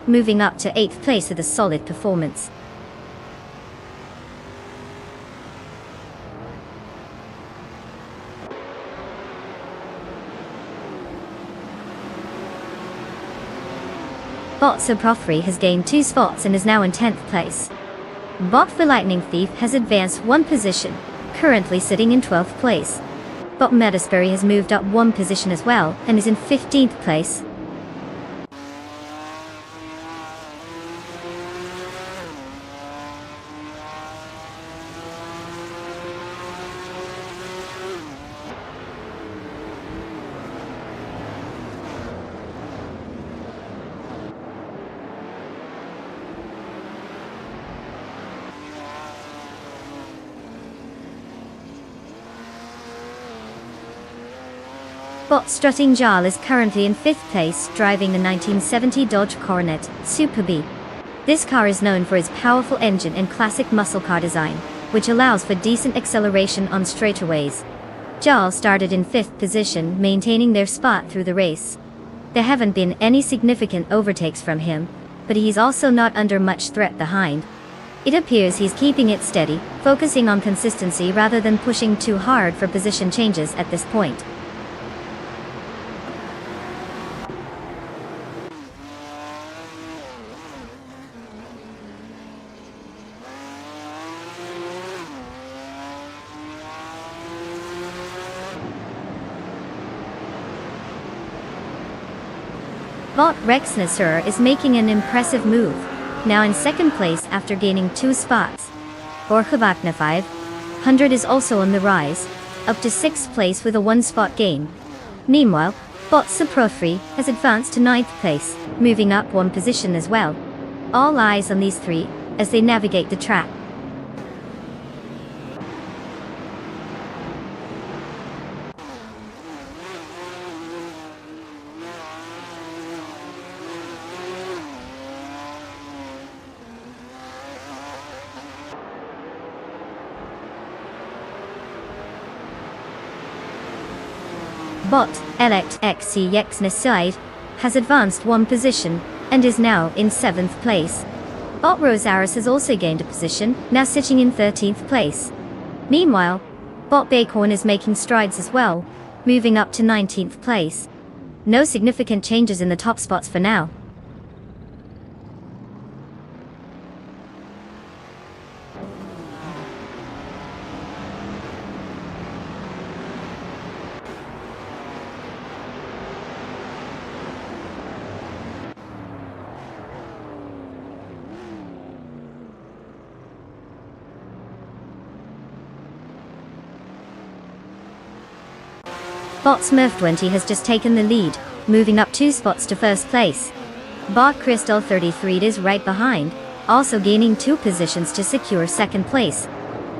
moving up to 8th place with a solid performance. Bot Subprofree has gained 2 spots and is now in 10th place. Bot for Lightning Thief has advanced 1 position, currently sitting in 12th place. Bot Metasperry has moved up 1 position as well and is in 15th place. Bot Strutting Jarl is currently in 5th place, driving the 1970 Dodge Coronet Super B. This car is known for its powerful engine and classic muscle car design, which allows for decent acceleration on straightaways. Jarl started in 5th position, maintaining their spot through the race. There haven't been any significant overtakes from him, but he's also not under much threat behind. It appears he's keeping it steady, focusing on consistency rather than pushing too hard for position changes at this point. Bot Rexnasur is making an impressive move, now in second place after gaining 2 spots. Jorge Wagner 500 is also on the rise, up to 6th place with a 1-spot gain. Meanwhile, Bot Subprofree has advanced to 9th place, moving up 1 position as well. All eyes on these 3 as they navigate the track. Bot LXXCXNSide has advanced 1 position and is now in 7th place. Bot Rosaris has also gained a position, now sitting in 13th place. Meanwhile, Bot Bacorn is making strides as well, moving up to 19th place. No significant changes in the top spots for now. Bot Smurf 20 has just taken the lead, moving up 2 spots to first place. Bot Crystal 33 is right behind, also gaining 2 positions to secure second place.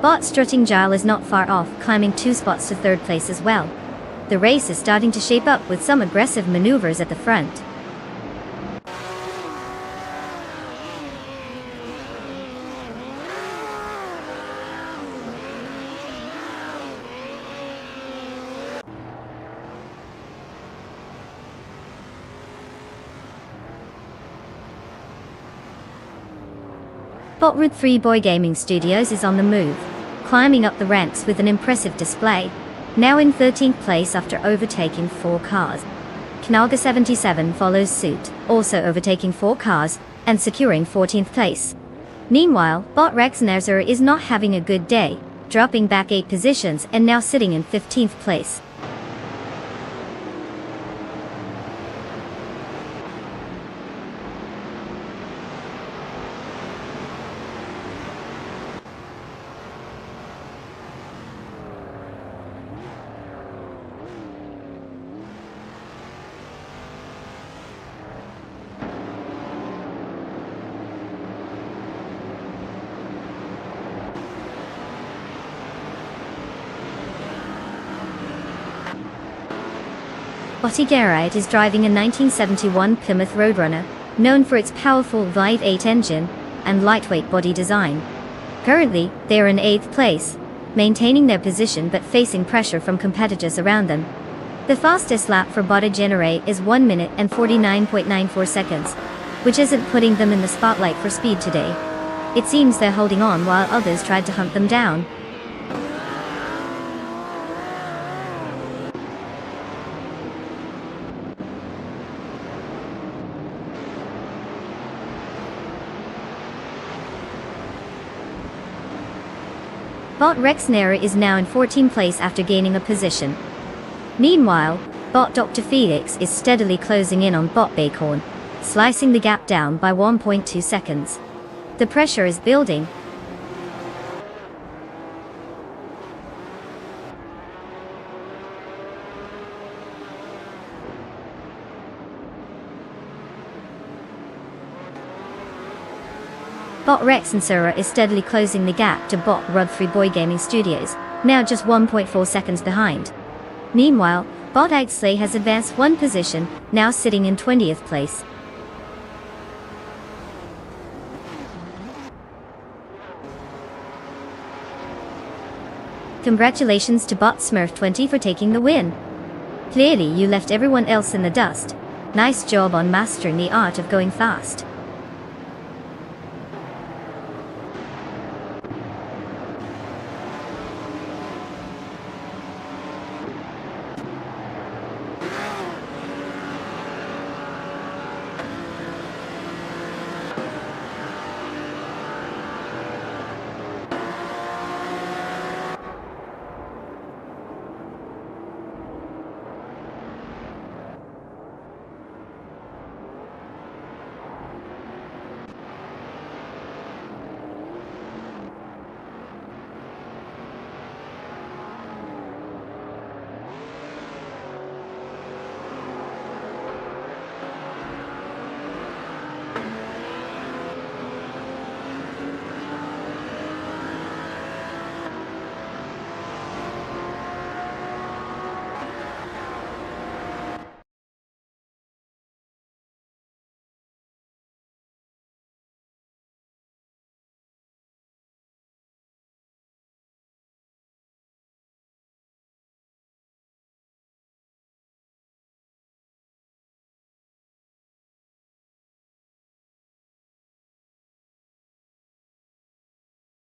Bot Strutting Jarl is not far off, climbing 2 spots to third place as well. The race is starting to shape up with some aggressive maneuvers at the front. Botwood 3 Boy Gaming Studios is on the move, climbing up the ranks with an impressive display. now in 13th place after overtaking 4 cars. Knaga 77 follows suit, also overtaking 4 cars, and securing 14th place. Meanwhile, Bot Rexnerzer is not having a good day, dropping back 8 positions and now sitting in 15th place. Otti Garrett is driving a 1971 Plymouth Roadrunner, known for its powerful V8 engine and lightweight body design. Currently, they are in 8th place, maintaining their position but facing pressure from competitors around them. The fastest lap for Bot Generate is 1 minute and 49.94 seconds, which isn't putting them in the spotlight for speed today. It seems they're holding on while others tried to hunt them down. Bot Rexner is now in 14th place after gaining a position. Meanwhile, Bot Dr. Felix is steadily closing in on Bot Bacon, slicing the gap down by 1.2 seconds. The pressure is building. Bot Rexensura is steadily closing the gap to Bot Rud3 Boy Gaming Studios, now just 1.4 seconds behind. Meanwhile, Bot Axley has advanced 1 position, now sitting in 20th place. Congratulations to Bot Smurf20 for taking the win. Clearly you left everyone else in the dust. Nice job on mastering the art of going fast.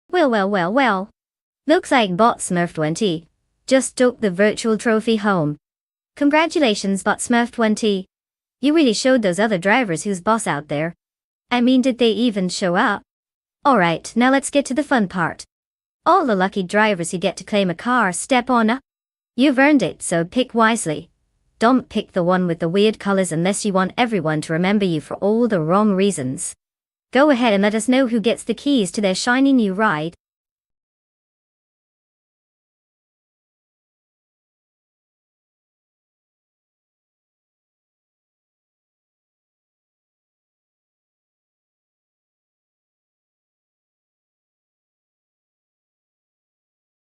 Well. Looks like Bot Smurf20 just took the virtual trophy home. Congratulations, Bot Smurf20. You really showed those other drivers who's boss out there. I mean, did they even show up? Alright, now let's get to the fun part. All the lucky drivers who get to claim a car, step on up. You've earned it, so pick wisely. Don't pick the one with the weird colors unless you want everyone to remember you for all the wrong reasons. Go ahead and let us know who gets the keys to their shiny new ride.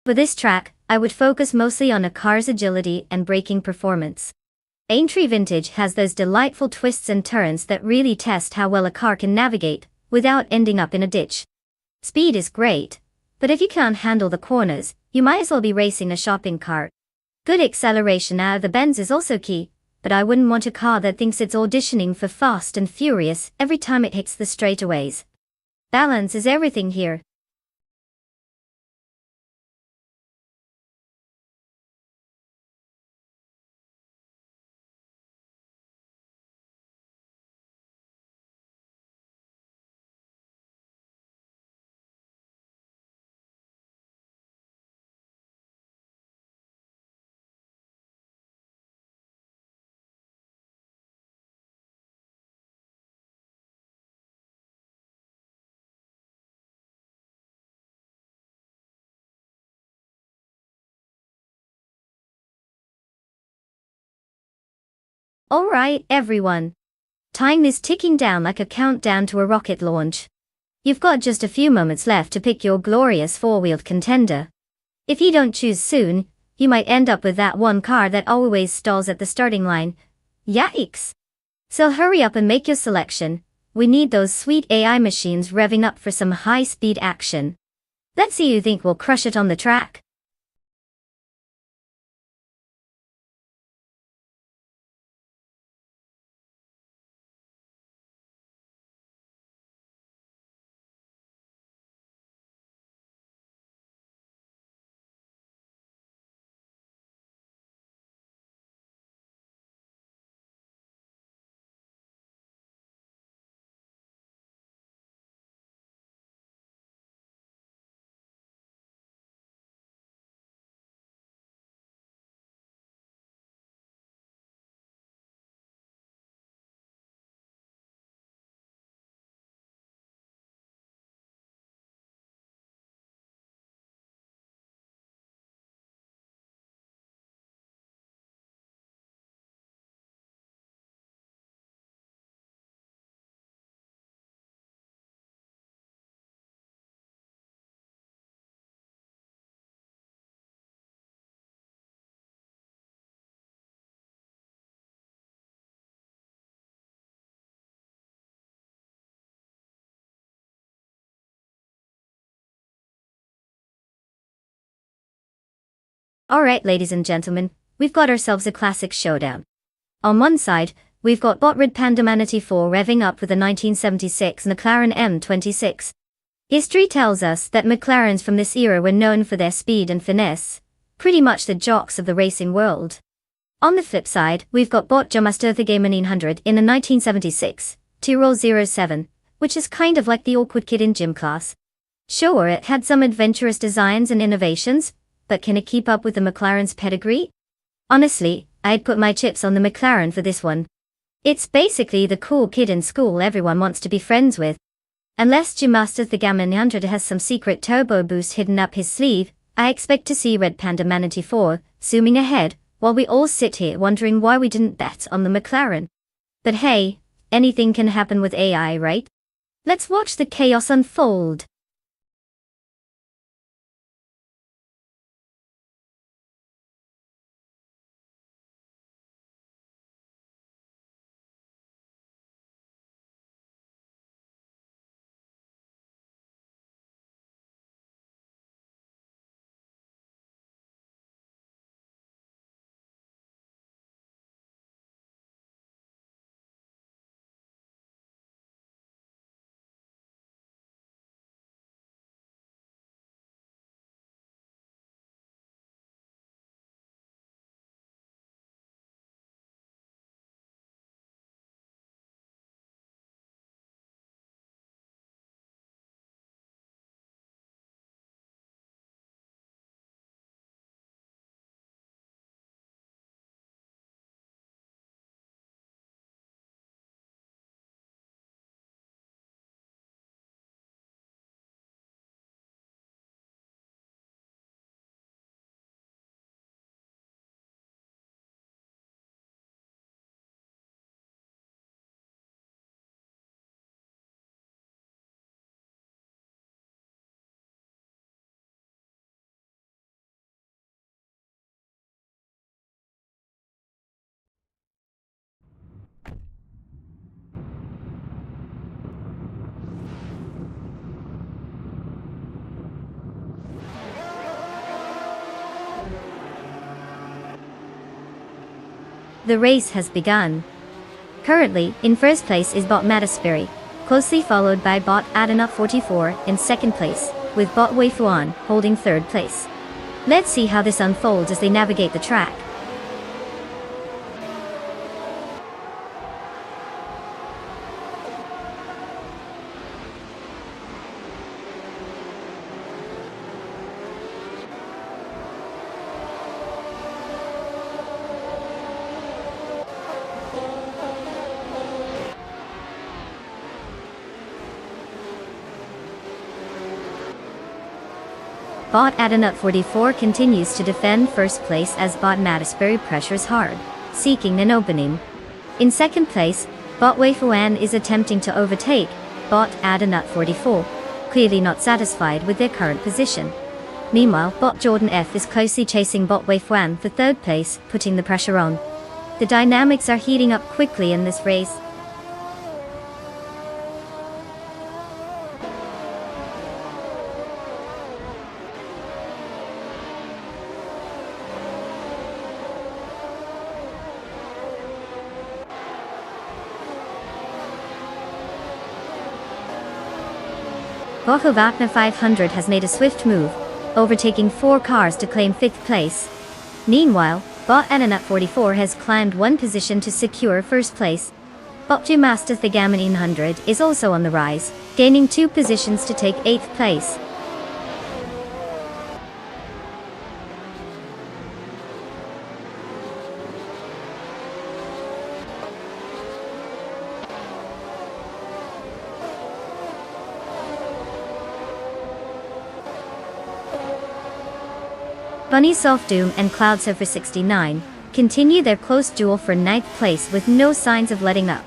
For this track, I would focus mostly on a car's agility and braking performance. Aintree Vintage has those delightful twists and turns that really test how well a car can navigate without ending up in a ditch. Speed is great, but if you can't handle the corners, you might as well be racing a shopping cart. Good acceleration out of the bends is also key, but I wouldn't want a car that thinks it's auditioning for Fast and Furious every time it hits the straightaways. Balance is everything here. Alright, everyone. Time is ticking down like a countdown to a rocket launch. You've got just a few moments left to pick your glorious four-wheeled contender. If you don't choose soon, you might end up with that one car that always stalls at the starting line. Yikes! So hurry up and make your selection. We need those sweet AI machines revving up for some high-speed action. Let's see who think will crush it on the track. Alright, ladies and gentlemen, we've got ourselves a classic showdown. On one side, we've got Bot Red Pandamanity 4 revving up with the 1976 McLaren M26. History tells us that McLarens from this era were known for their speed and finesse, pretty much the jocks of the racing world. On the flip side, we've got Bot Jamaster the Gamer 900 in the 1976 Tyrrell 07, which is kind of like the awkward kid in gym class. Sure, it had some adventurous designs and innovations, but can it keep up with the McLaren's pedigree? Honestly, I'd put my chips on the McLaren for this one. It's basically the cool kid in school everyone wants to be friends with. Unless Jamaster the Gamer 900 has some secret turbo boost hidden up his sleeve, I expect to see Red Panda Manatee 4 zooming ahead, while we all sit here wondering why we didn't bet on the McLaren. But hey, anything can happen with AI, right? Let's watch the chaos unfold. The race has begun. Currently, in first place is Bot Matasperry, closely followed by Bot Adenut 44 in second place, with Bot Weifuan holding third place. Let's see how this unfolds as they navigate the track. Bot Adenut 44 continues to defend first place as Bot Matasperry pressures hard, seeking an opening. In second place, Bot Wei Fuan is attempting to overtake Bot Adanut 44, clearly not satisfied with their current position. Meanwhile, Bot Jordan F is closely chasing Bot Wei Fuan for third place, putting the pressure on. The dynamics are heating up quickly in this race. Wagner 500 has made a swift move, overtaking 4 cars to claim 5th place. Meanwhile, Bot Ananut 44 has climbed 1 position to secure 1st place. Bot Master Thigaman 100 is also on the rise, gaining 2 positions to take 8th place. Bunny Soft Doom and Cloud Surfer 69 continue their close duel for 9th place with no signs of letting up.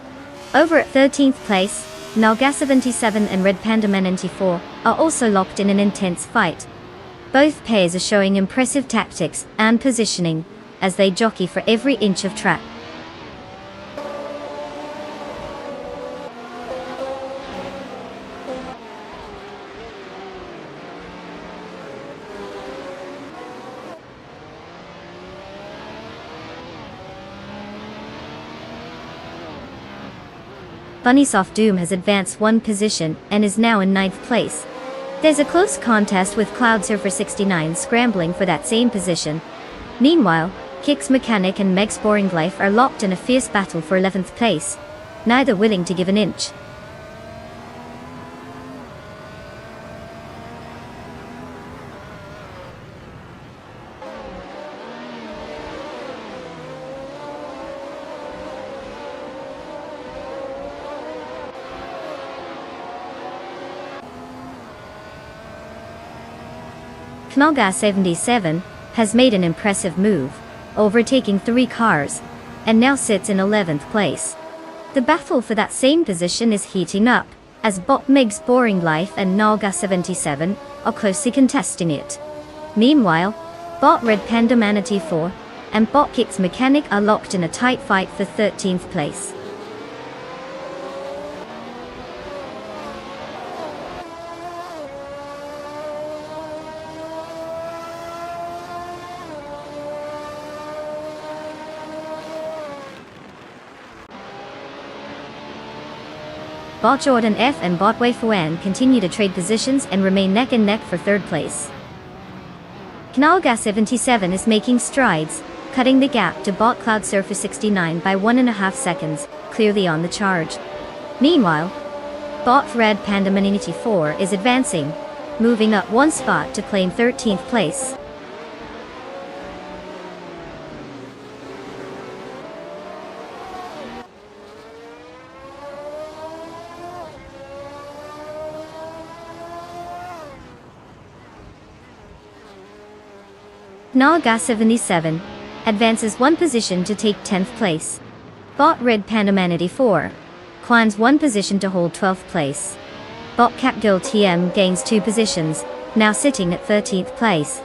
Over at 13th place, Nalga 77 and Red Panda Man 94 are also locked in an intense fight. Both pairs are showing impressive tactics and positioning as they jockey for every inch of track. Bunny Soft Doom has advanced 1 position and is now in 9th place. There's a close contest with Cloud Surfer 69 scrambling for that same position. Meanwhile, Kicks Mechanic and Meg's Boring Life are locked in a fierce battle for 11th place, neither willing to give an inch. Knalga 77 has made an impressive move, overtaking 3 cars, and now sits in 11th place. The battle for that same position is heating up, as Bot Meg's Boring Life and Nalga 77 are closely contesting it. Meanwhile, Bot Red Panda Manatee 4 and Bot Kicks Mechanic are locked in a tight fight for 13th place. Bot Jordan F and Bot Wei Fuan continue to trade positions and remain neck and neck for 3rd place. Knalga 77 is making strides, cutting the gap to Bot Cloud Surfer 69 by 1.5 seconds, clearly on the charge. Meanwhile, Bot Red Panda Man 84 is advancing, moving up 1 spot to claim 13th place. Nalga 77 advances 1 position to take 10th place. Bot Red Panda Man 84 climbs 1 position to hold 12th place. Bot Catgirl TM gains 2 positions, now sitting at 13th place.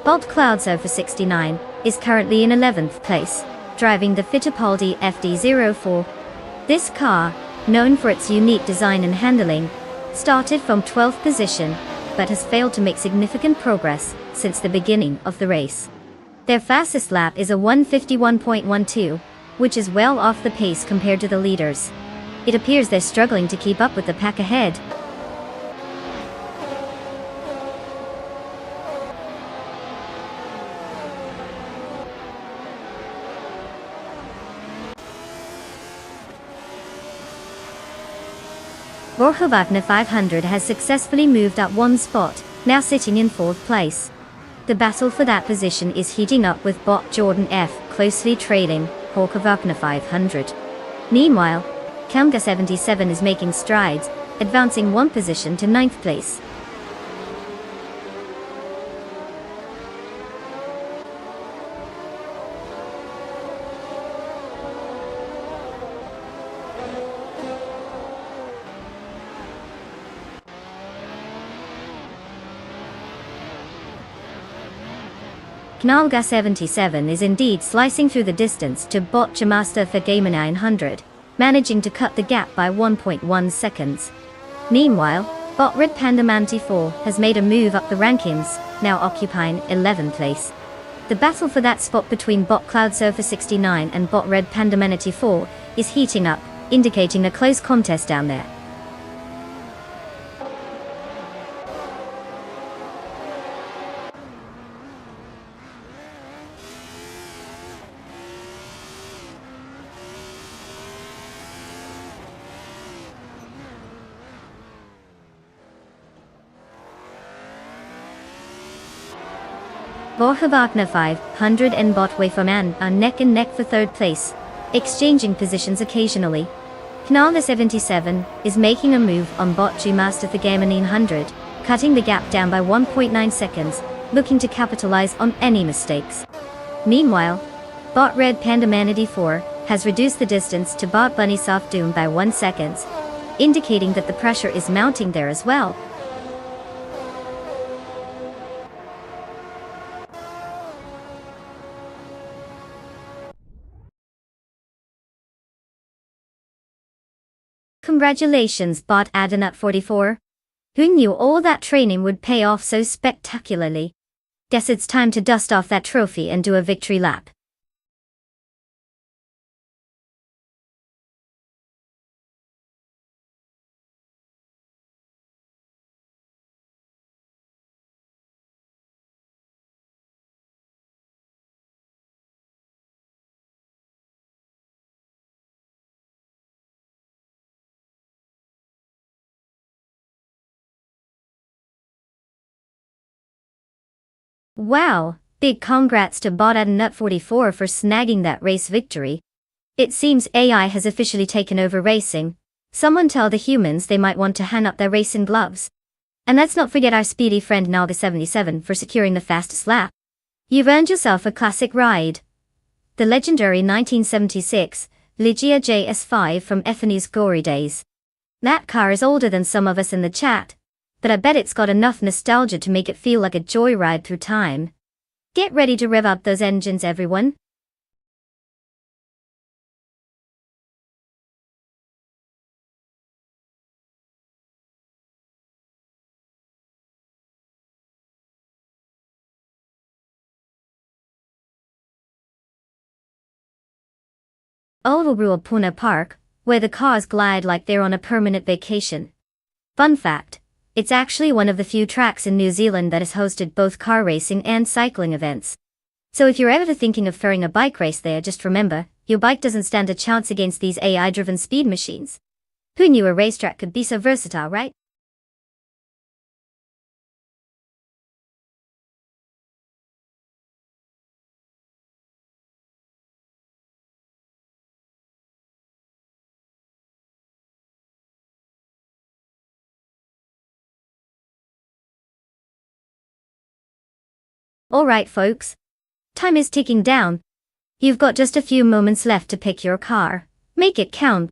Bot Cloud Surfer 69 is currently in 11th place, driving the Fittipaldi FD04. This car, known for its unique design and handling, started from 12th position, but has failed to make significant progress since the beginning of the race. Their fastest lap is a 1:51.12, which is well off the pace compared to the leaders. It appears they're struggling to keep up with the pack ahead. Wagner 500 has successfully moved up 1 spot, now sitting in 4th place. The battle for that position is heating up with bot Jordan F closely trailing Hawker Wagner 500. Meanwhile, Kamga 77 is making strides, advancing one position to 9th place. Knalga 77 is indeed slicing through the distance to bot Jamasta Fagama 900, managing to cut the gap by 1.1 seconds. Meanwhile, bot Red Panda Manti 4 has made a move up the rankings, now occupying 11th place. The battle for that spot between bot Cloud Surfer 69 and bot Red Panda Manti 4 is heating up, indicating a close contest down there. Wagner 500 and bot Waferman are neck and neck for 3rd place, exchanging positions occasionally. Knalga 77 is making a move on bot Master Fagama 900, cutting the gap down by 1.9 seconds, looking to capitalize on any mistakes. Meanwhile, bot Red Panda Manatee 4 has reduced the distance to bot Bunny Soft Doom by 1 second, indicating that the pressure is mounting there as well. Congratulations, bot Adanut 44. Who knew all that training would pay off so spectacularly? Guess it's time to dust off that trophy and do a victory lap. Wow, big congrats to bot Adanut 44 for snagging that race victory. It seems AI has officially taken over racing. Someone tell the humans they might want to hang up their racing gloves. And let's not forget our speedy friend Knalga 77 for securing the fastest lap. You've earned yourself a classic ride. The legendary 1976 Ligia JS5 from Ethany's glory days. That car is older than some of us in the chat, but I bet it's got enough nostalgia to make it feel like a joyride through time. Get ready to rev up those engines, everyone. Overrule Puna Park, where the cars glide like they're on a permanent vacation. Fun fact, it's actually one of the few tracks in New Zealand that has hosted both car racing and cycling events. So if you're ever thinking of throwing a bike race there, just remember, your bike doesn't stand a chance against these AI-driven speed machines. Who knew a racetrack could be so versatile, right? Alright folks. Time is ticking down. You've got just a few moments left to pick your car. Make it count.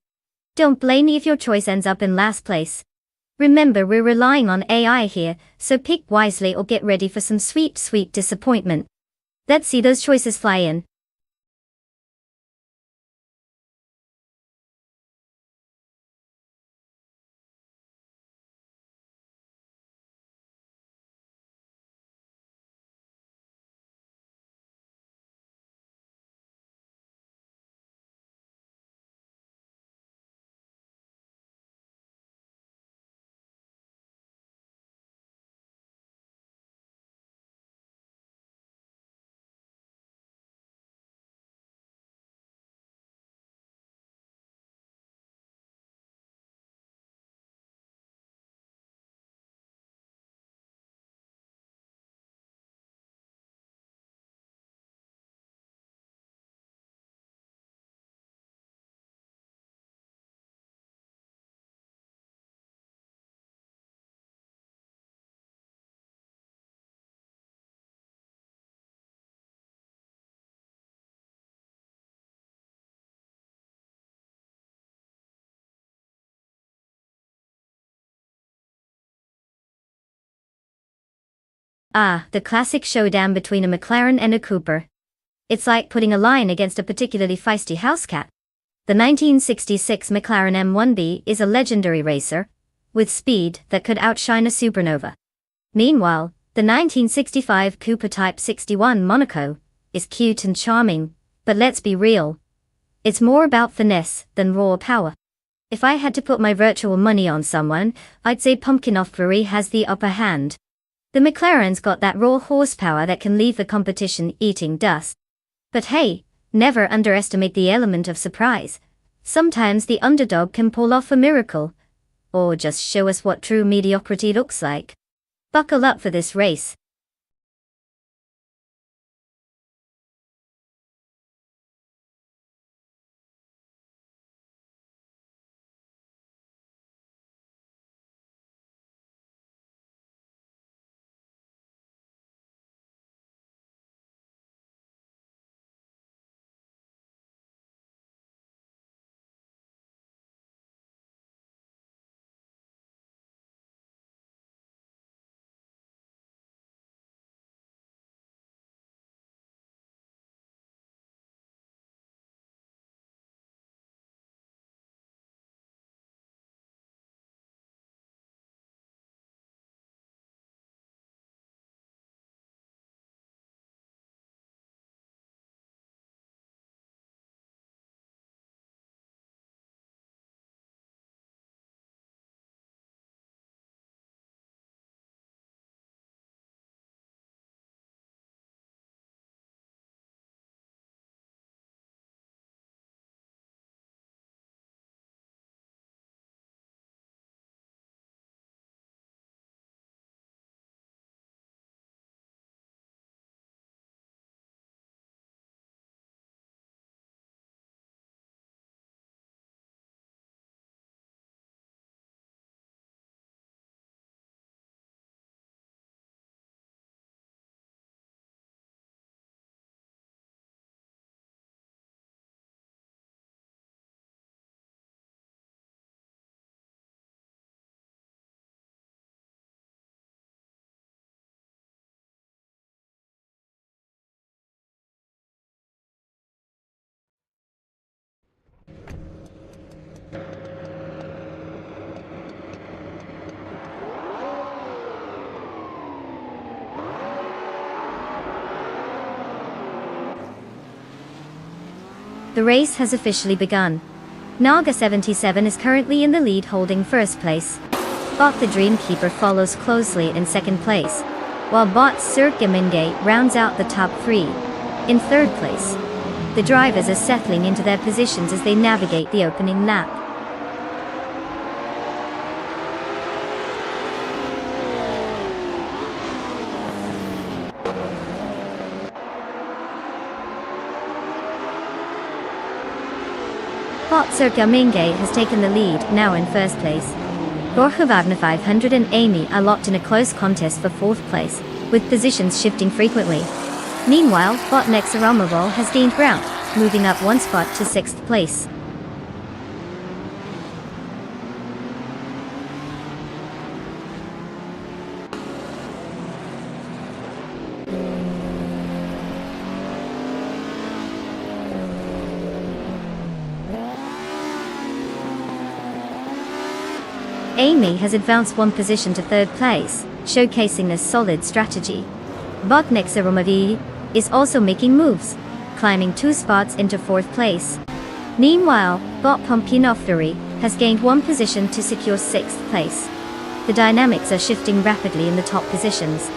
Don't blame me if your choice ends up in last place. Remember, we're relying on AI here, so pick wisely or get ready for some sweet, sweet disappointment. Let's see those choices fly in. Ah, the classic showdown between a McLaren and a Cooper. It's like putting a lion against a particularly feisty house cat. The 1966 McLaren M1B is a legendary racer, with speed that could outshine a supernova. Meanwhile, the 1965 Cooper Type 61 Monaco is cute and charming, but let's be real. It's more about finesse than raw power. If I had to put my virtual money on someone, I'd say Pumpkinoff has the upper hand. The McLaren's got that raw horsepower that can leave the competition eating dust. But hey, never underestimate the element of surprise. Sometimes the underdog can pull off a miracle. Or just show us what true mediocrity looks like. Buckle up for this race. The race has officially begun. Naga 77 is currently in the lead holding first place. Bot the Dreamkeeper follows closely in second place, while Bot Sir Gaminge rounds out the top three. In third place, the drivers are settling into their positions as they navigate the opening lap. Bot Sir Gaminge has taken the lead, now in first place. Borja Wagner 500 and Amy are locked in a close contest for fourth place, with positions shifting frequently. Meanwhile, Bot Nexaromovol has gained ground, moving up one spot to sixth place. Amy has advanced one position to third place, showcasing a solid strategy. Bot Nexaromovi is also making moves, climbing two spots into fourth place. Meanwhile, Bot Pumpkinofthery has gained one position to secure sixth place. The dynamics are shifting rapidly in the top positions.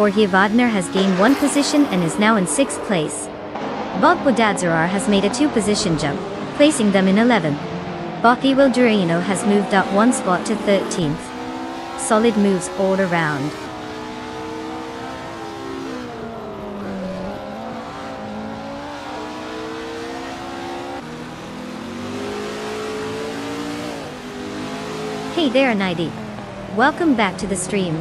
Jorge Wagner has gained one position and is now in sixth place. Bob Bodadzarar has made a two-position jump, placing them in 11th. Bocky Wildurino has moved up one spot to 13th. Solid moves all around. Hey there, Nighty. Welcome back to the stream.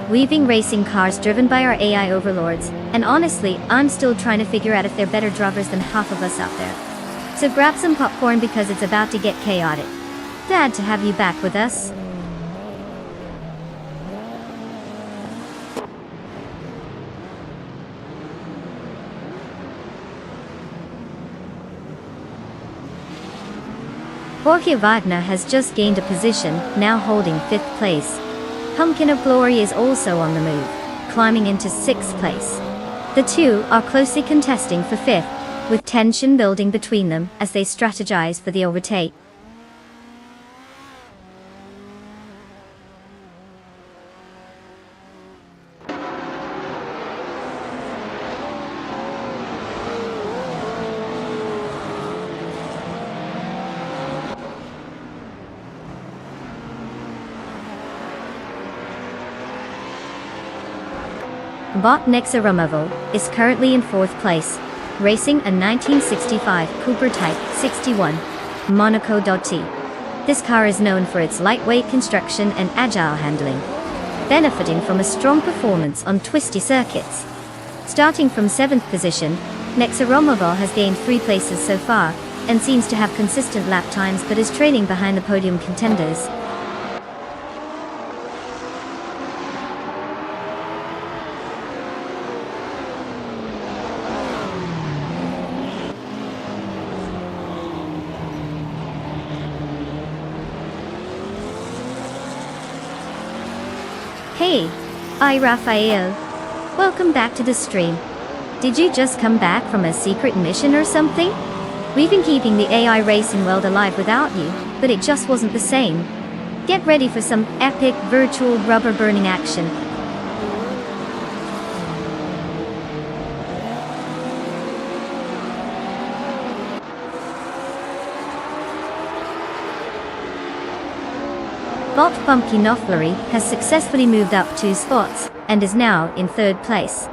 We've been racing cars driven by our AI overlords, and honestly, I'm still trying to figure out if they're better drivers than half of us out there. So grab some popcorn because it's about to get chaotic. Glad to have you back with us. Jorge Wagner has just gained a position, now holding 5th place. Pumpkin of Glory is also on the move, climbing into 6th place. The two are closely contesting for 5th, with tension building between them as they strategize for the overtake. Bot Nexaromovo is currently in 4th place, racing a 1965 Cooper Type 61 Monaco T. This car is known for its lightweight construction and agile handling, benefiting from a strong performance on twisty circuits. Starting from 7th position, Nexaromovo has gained 3 places so far, and seems to have consistent lap times but is trailing behind the podium contenders. Hey, Raphael. Welcome back to the stream. Did you just come back from a secret mission or something? We've been keeping the AI racing world alive without you, but it just wasn't the same. Get ready for some epic virtual rubber burning action. Bot Pumpkin of Glory has successfully moved up 2 spots, and is now in 3rd place.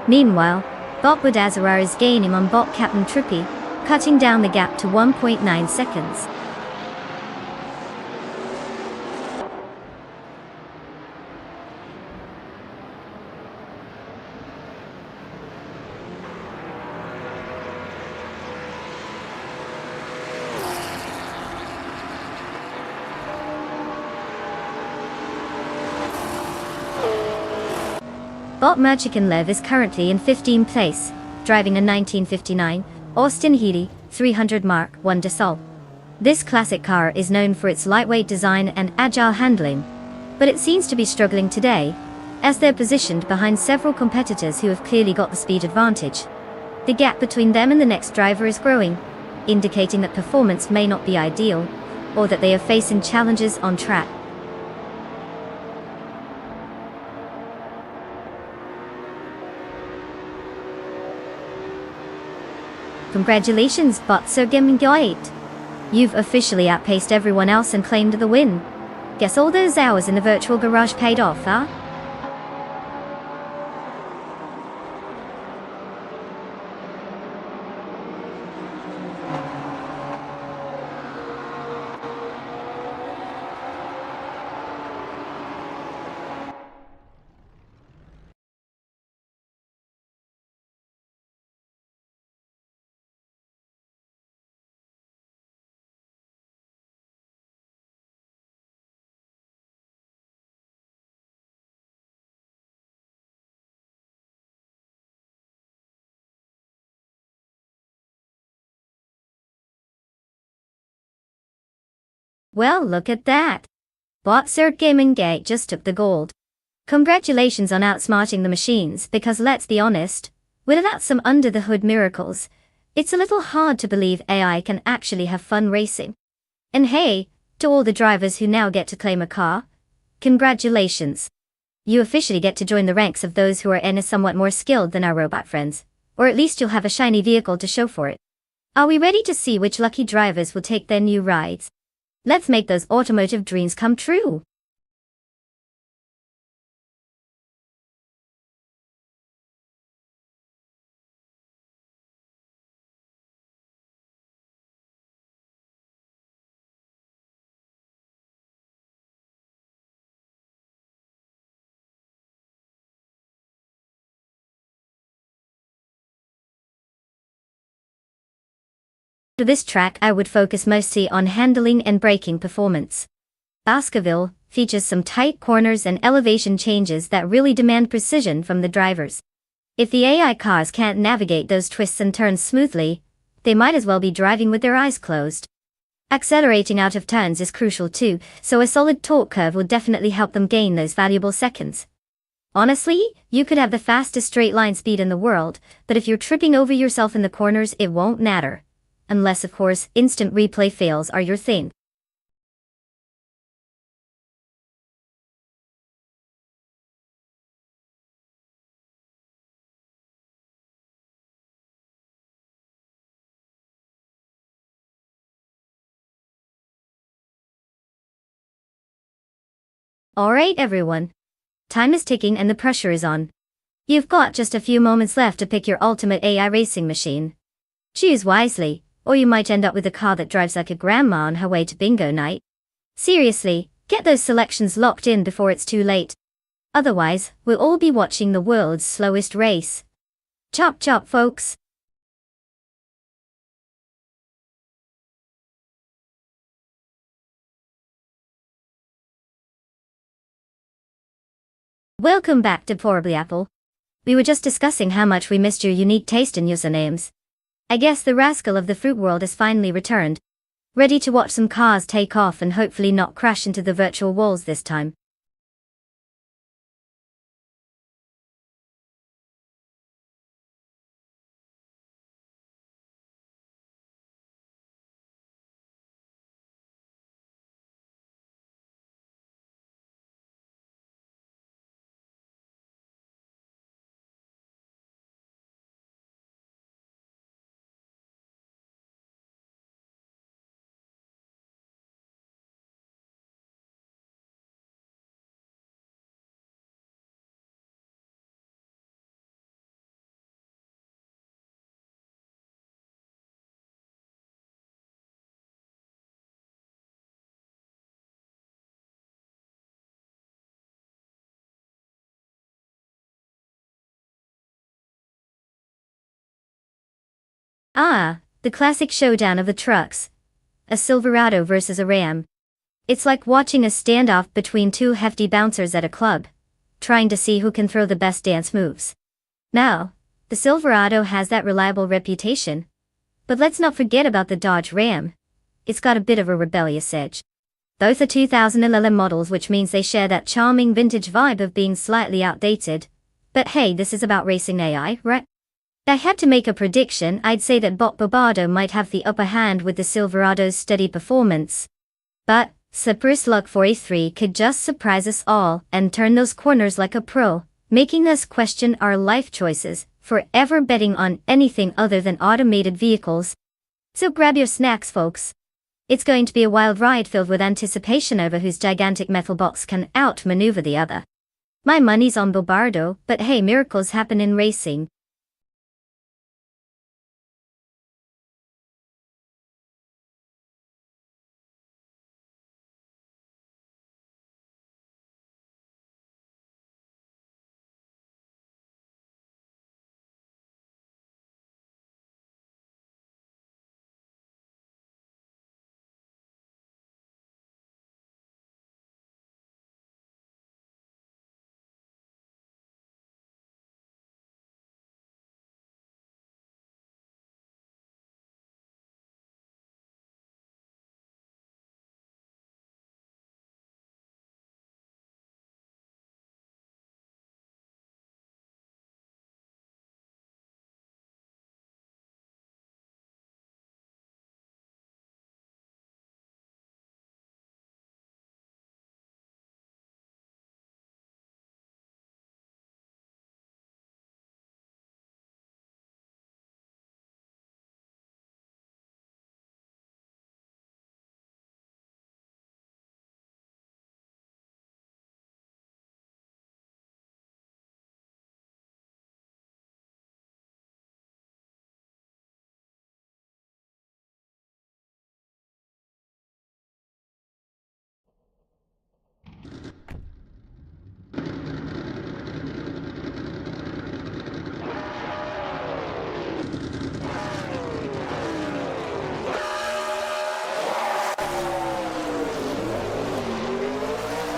Meanwhile, Bot Budazarar is gaining on Bot Captain Trippy, cutting down the gap to 1.9 seconds. Bot Lev is currently in 15th place, driving a 1959 Austin Healey 300 Mark I Dassault. This classic car is known for its lightweight design and agile handling, but it seems to be struggling today, as they're positioned behind several competitors who have clearly got the speed advantage. The gap between them and the next driver is growing, indicating that performance may not be ideal, or that they are facing challenges on track. Congratulations, Bot Sergemingate. You've officially outpaced everyone else and claimed the win. Guess all those hours in the virtual garage paid off, huh? Well, look at that. Bot Sergemingate just took the gold. Congratulations on outsmarting the machines, because let's be honest, without some under-the-hood miracles, it's a little hard to believe AI can actually have fun racing. And hey, to all the drivers who now get to claim a car, congratulations. You officially get to join the ranks of those who are somewhat more skilled than our robot friends, or at least you'll have a shiny vehicle to show for it. Are we ready to see which lucky drivers will take their new rides? Let's make those automotive dreams come true. For this track I would focus mostly on handling and braking performance. Baskerville features some tight corners and elevation changes that really demand precision from the drivers. If the AI cars can't navigate those twists and turns smoothly, they might as well be driving with their eyes closed. Accelerating out of turns is crucial too, so a solid torque curve will definitely help them gain those valuable seconds. Honestly, you could have the fastest straight line speed in the world, but if you're tripping over yourself in the corners, it won't matter. Unless, of course, instant replay fails are your thing. Alright everyone. Time is ticking and the pressure is on. You've got just a few moments left to pick your ultimate AI racing machine. Choose wisely, or you might end up with a car that drives like a grandma on her way to bingo night. Seriously, get those selections locked in before it's too late. Otherwise, we'll all be watching the world's slowest race. Chop chop, folks. Welcome back to Deplorably Apple. We were just discussing how much we missed your unique taste in usernames. I guess the rascal of the fruit world has finally returned. Ready to watch some cars take off and hopefully not crash into the virtual walls this time. Ah, the classic showdown of the trucks. A Silverado versus a Ram. It's like watching a standoff between two hefty bouncers at a club, trying to see who can throw the best dance moves. Now, the Silverado has that reliable reputation. But let's not forget about the Dodge Ram. It's got a bit of a rebellious edge. Both are 2011 models, which means they share that charming vintage vibe of being slightly outdated. But hey, this is about racing AI, right? I had to make a prediction. I'd say that Bob Bobardo might have the upper hand with the Silverado's steady performance. But Cypress Luck 43 could just surprise us all and turn those corners like a pro, making us question our life choices, forever betting on anything other than automated vehicles. So grab your snacks, folks. It's going to be a wild ride filled with anticipation over whose gigantic metal box can outmaneuver the other. My money's on Bobardo, but hey, miracles happen in racing.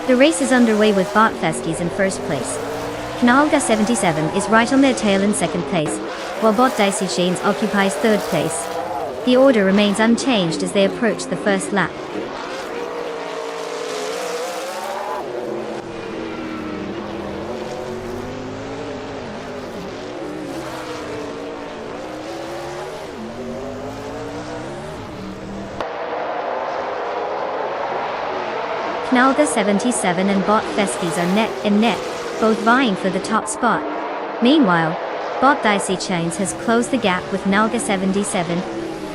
The race is underway with Bot Feskies in first place. Knalga 77 is right on their tail in second place, while Bot Dicey Chains occupies third place. The order remains unchanged as they approach the first lap. Knalga 77 and Bot Feskies are neck and neck, both vying for the top spot. Meanwhile, Bot Dicey Chains has closed the gap with Knalga 77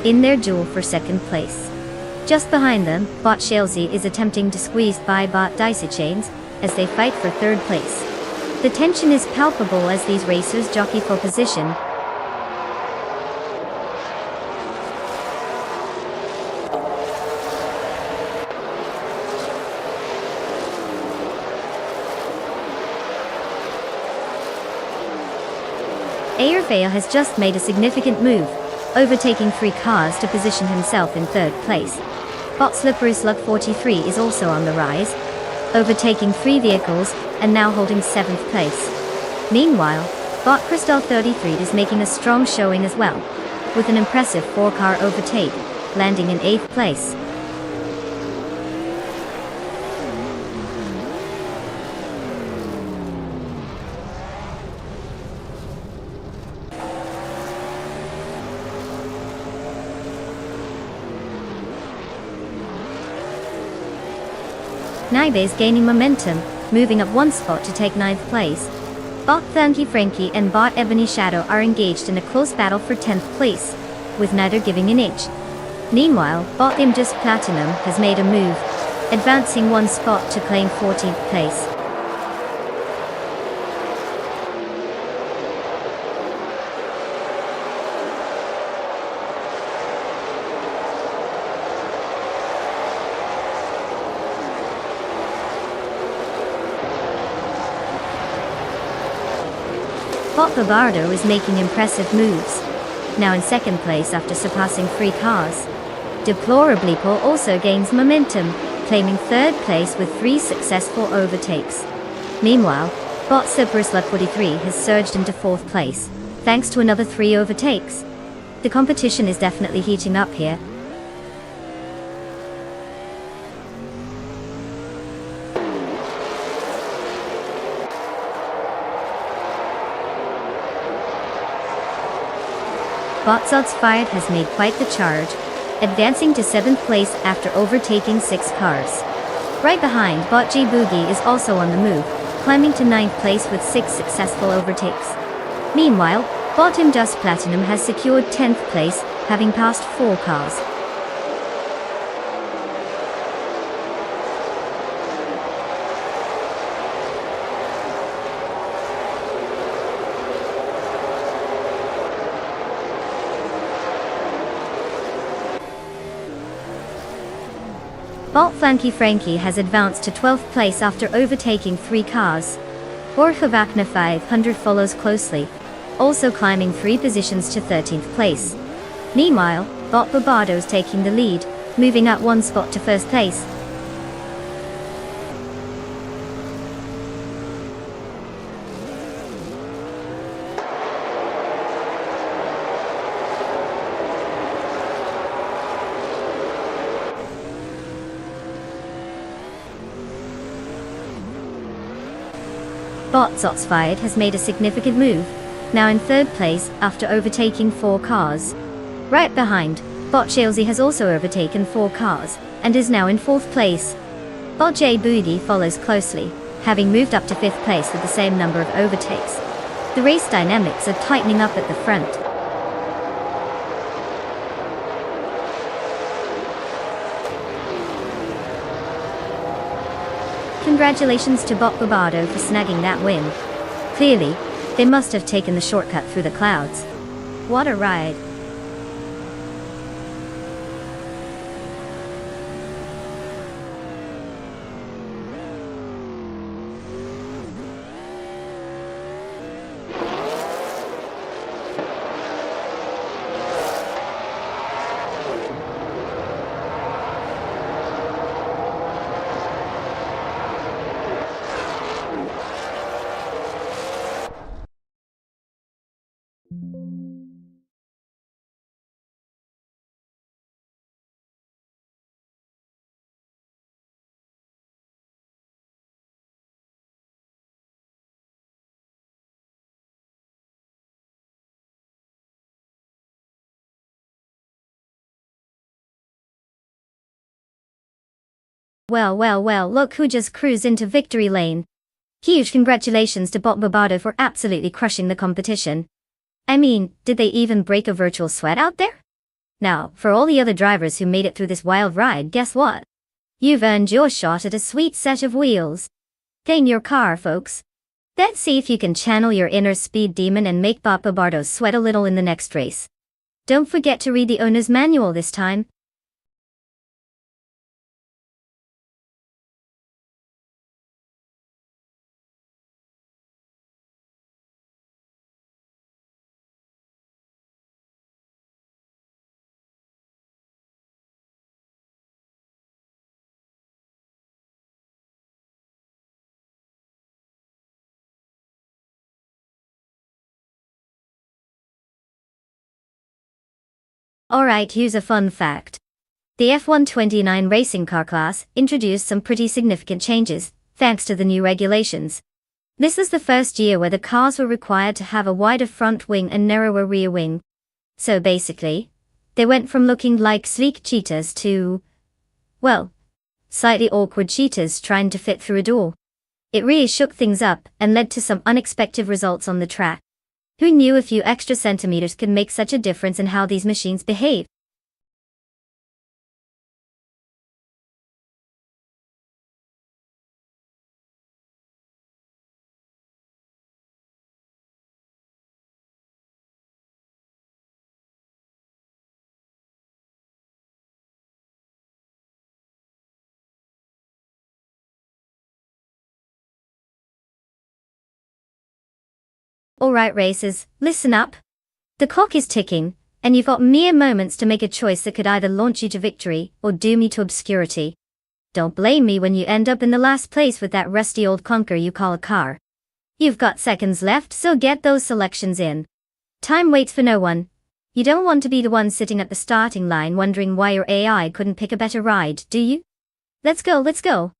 in their duel for second place. Just behind them, Bot Shalesy is attempting to squeeze by Bot Dicey Chains as they fight for third place. The tension is palpable as these racers jockey for position. Airfea has just made a significant move, overtaking 3 cars to position himself in third place. Bot Slippery Slug 43 is also on the rise, overtaking 3 vehicles and now holding 7th place. Meanwhile, Bot Crystal 33 is making a strong showing as well, with an impressive 4-car overtake, landing in 8th place. Naibe is gaining momentum, moving up 1 spot to take 9th place. Bot Thanky Frankie and Bot Ebony Shadow are engaged in a close battle for 10th place, with neither giving an inch. Meanwhile, Bot Imjust Platinum has made a move, advancing 1 spot to claim 14th place. Bot Babardo is making impressive moves, now in second place after surpassing 3 cars. Deplorably Paul also gains momentum, claiming third place with 3 successful overtakes. Meanwhile, Bot Superslug 43 has surged into 4th place, thanks to another 3 overtakes. The competition is definitely heating up here. Botzods Fired has made quite the charge, advancing to 7th place after overtaking 6 cars. Right behind, Bot G Boogie is also on the move, climbing to 9th place with 6 successful overtakes. Meanwhile, Bot Imjust Platinum has secured 10th place, having passed 4 cars. Bot Flanky Frankie has advanced to 12th place after overtaking 3 cars. Orchavakna 500 follows closely, also climbing 3 positions to 13th place. Meanwhile, Bot Barbado's taking the lead, moving up 1 spot to 1st place. Bot Zotsfired has made a significant move, now in 3rd place after overtaking 4 cars. Right behind, Bot Shalesy has also overtaken 4 cars, and is now in 4th place. Bot J Boogie follows closely, having moved up to 5th place with the same number of overtakes. The race dynamics are tightening up at the front. Congratulations to Bot Barbado for snagging that win. Clearly, they must have taken the shortcut through the clouds. What a ride. Well, well, well, look who just cruised into victory lane. Huge congratulations to Bot Bobardo for absolutely crushing the competition. I mean, did they even break a virtual sweat out there? Now, for all the other drivers who made it through this wild ride, guess what? You've earned your shot at a sweet set of wheels. Gain your car, folks. Let's see if you can channel your inner speed demon and make Bot Bobardo sweat a little in the next race. Don't forget to read the owner's manual this time. Alright, here's a fun fact. The F129 racing car class introduced some pretty significant changes, thanks to the new regulations. This is the first year where the cars were required to have a wider front wing and narrower rear wing. So basically, they went from looking like sleek cheetahs to, well, slightly awkward cheetahs trying to fit through a door. It really shook things up and led to some unexpected results on the track. Who knew a few extra centimeters could make such a difference in how these machines behave? Alright racers, listen up. The clock is ticking, and you've got mere moments to make a choice that could either launch you to victory or doom you to obscurity. Don't blame me when you end up in the last place with that rusty old clunker you call a car. You've got seconds left, so get those selections in. Time waits for no one. You don't want to be the one sitting at the starting line wondering why your AI couldn't pick a better ride, do you? Let's go, let's go.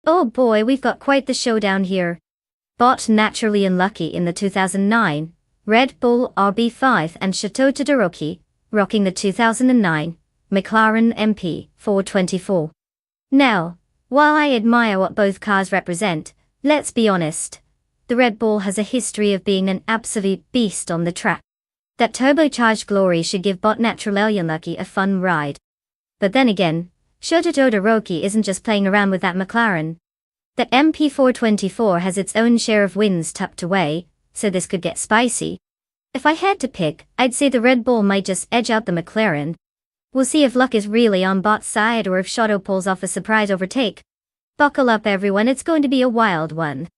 Oh boy, we've got quite the showdown here. Bot naturally unlucky in the 2009 Red Bull RB5 and Chateau Todoroki, rocking the 2009 McLaren MP 424. Now, while I admire what both cars represent, let's be honest. The Red Bull has a history of being an absolute beast on the track. That turbocharged glory should give Bot naturally unlucky a fun ride. But then again, Chateau Todoroki isn't just playing around with that McLaren. The MP424 has its own share of wins tucked away, so this could get spicy. If I had to pick, I'd say the Red Bull might just edge out the McLaren. We'll see if luck is really on Bot's side or if Chateau pulls off a surprise overtake. Buckle up everyone, it's going to be a wild one.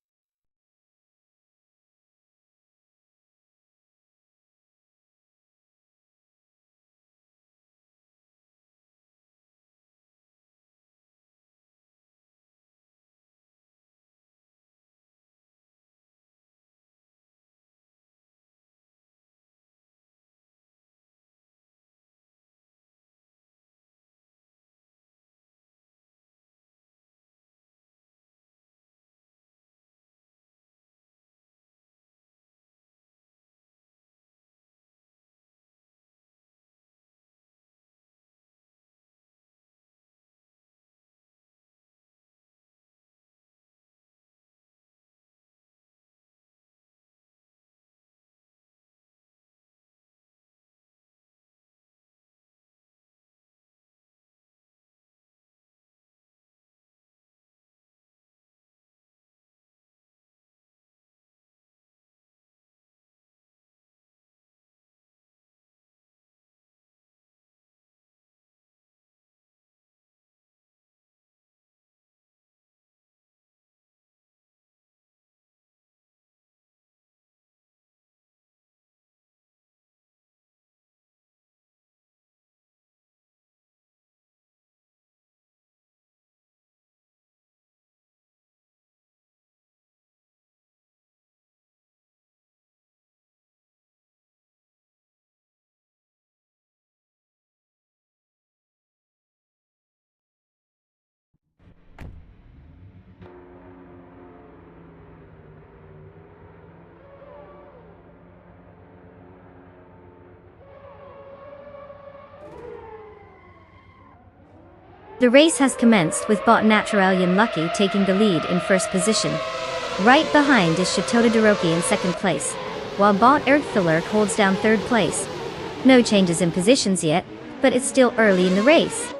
The race has commenced with Bot Naturalian Lucky taking the lead in first position. Right behind is Shatoda Doroki in second place, while Bot Eric Filler holds down third place. No changes in positions yet, but it's still early in the race.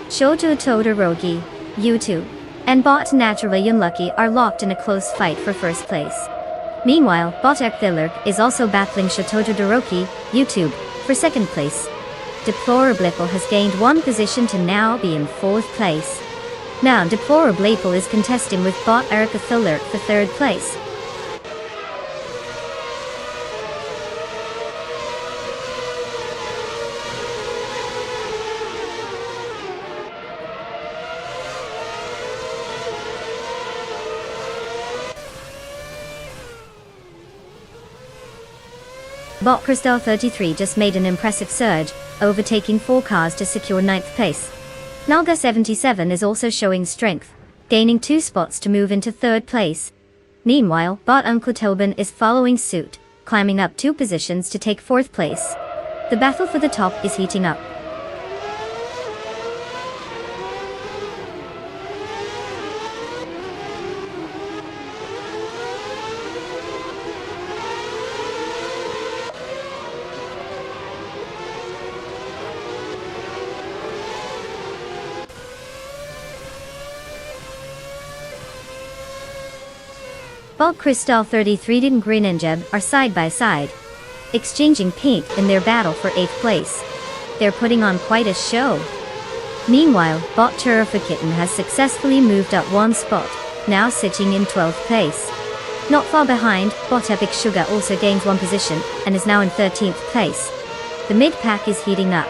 Shoto Todoroki, U2, and Bot Naturally Unlucky are locked in a close fight for first place. Meanwhile, Bot Ekthilurk is also battling Shoto Todoroki, U2, for second place. Deplorable has gained one position to now be in fourth place. Now Deplorable is contesting with Bot Erika Thilurk for third place. Bot Crystal 33 just made an impressive surge, overtaking 4 cars to secure 9th place. Nalga 77 is also showing strength, gaining 2 spots to move into 3rd place. Meanwhile, Bot Uncle Tobin is following suit, climbing up 2 positions to take 4th place. The battle for the top is heating up. Bot Crystal 33 and Greninjeb are side by side, exchanging paint in their battle for 8th place. They're putting on quite a show. Meanwhile, Bot Turfakitten has successfully moved up 1 spot, now sitting in 12th place. Not far behind, Bot Epic Sugar also gains 1 position, and is now in 13th place. The mid-pack is heating up.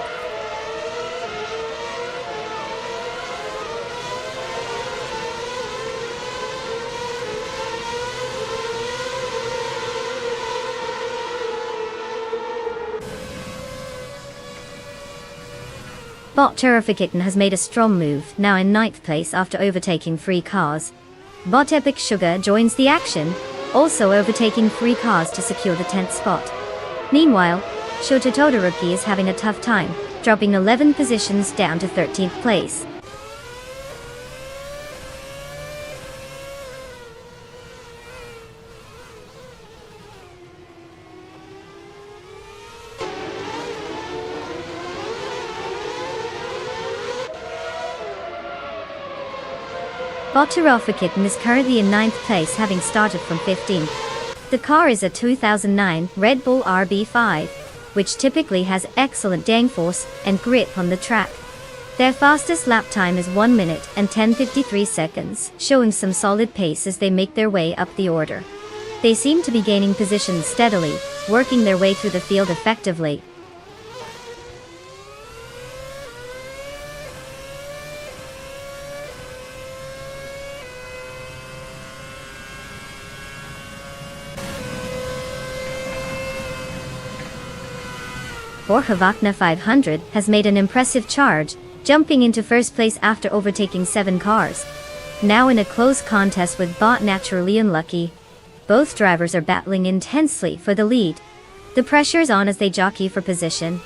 Bot Turfakitten has made a strong move, now in 9th place after overtaking 3 cars. Bot Epic Sugar joins the action, also overtaking 3 cars to secure the 10th spot. Meanwhile, Shota Todoroki is having a tough time, dropping 11 positions down to 13th place. Bot Turfakitten is currently in 9th place, having started from 15th. The car is a 2009 Red Bull RB5, which typically has excellent downforce and grip on the track. Their fastest lap time is 1 minute and 10:53 seconds, showing some solid pace as they make their way up the order. They seem to be gaining positions steadily, working their way through the field effectively. Borhavakna 500 has made an impressive charge, jumping into first place after overtaking 7 cars. Now in a close contest with Bot Naturally Unlucky. Both drivers are battling intensely for the lead. The pressure is on as they jockey for position.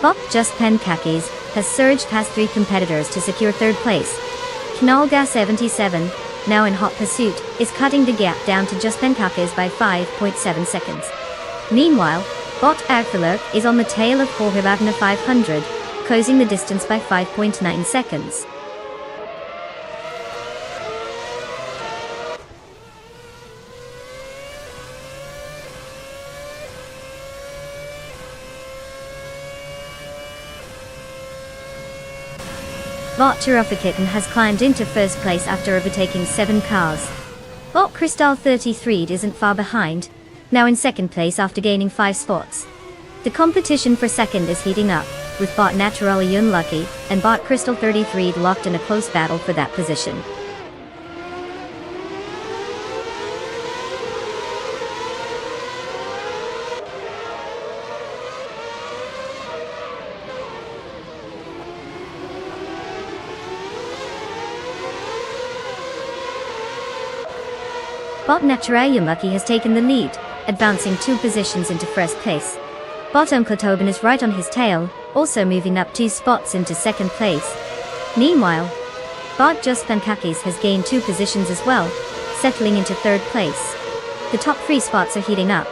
Bot Just Pen Kakis has surged past 3 competitors to secure 3rd place. Knalga 77, now in hot pursuit, is cutting the gap down to Just Pen Kakis by 5.7 seconds. Meanwhile, Bot Agthalurk is on the tail of Borhavagna 500, closing the distance by 5.9 seconds. Bot Turfakitten has climbed into first place after overtaking 7 cars. Bot Crystal 33 isn't far behind, now in second place after gaining 5 spots. The competition for second is heating up, with bot Naturally Unlucky and bot Crystal 33 locked in a close battle for that position. Bot Naturally Unlucky has taken the lead, advancing 2 positions into first place. Bot Tobin is right on his tail, also moving up 2 spots into second place. Meanwhile, bot Just Pankakis has gained 2 positions as well, settling into third place. The top 3 spots are heating up.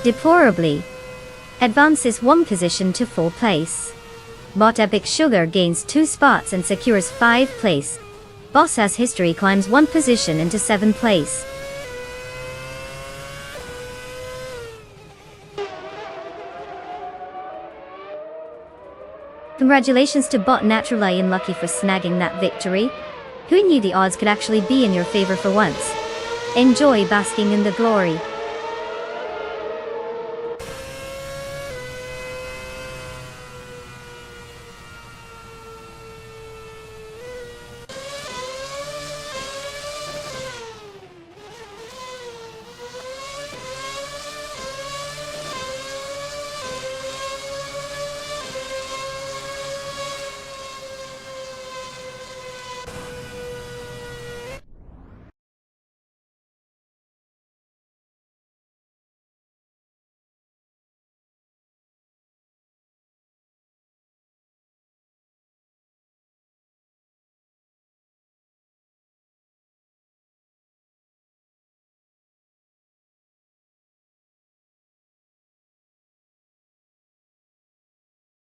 Deplorably, advances 1 position to 4th place. Bot Epic Sugar gains 2 spots and secures 5th place. Boss Has History climbs 1 position into 7th place. Congratulations to bot Naturally Unlucky for snagging that victory. Who knew the odds could actually be in your favor for once? Enjoy basking in the glory.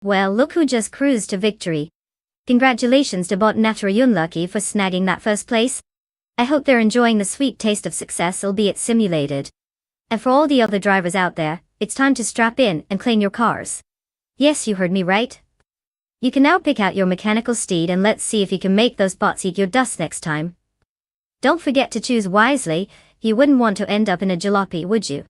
Well, look who just cruised to victory. Congratulations to bot Naturally Unlucky for snagging that first place. I hope they're enjoying the sweet taste of success, albeit simulated. And for all the other drivers out there, it's time to strap in and clean your cars. Yes, you heard me right. You can now pick out your mechanical steed and let's see if you can make those bots eat your dust next time. Don't forget to choose wisely, you wouldn't want to end up in a jalopy, would you?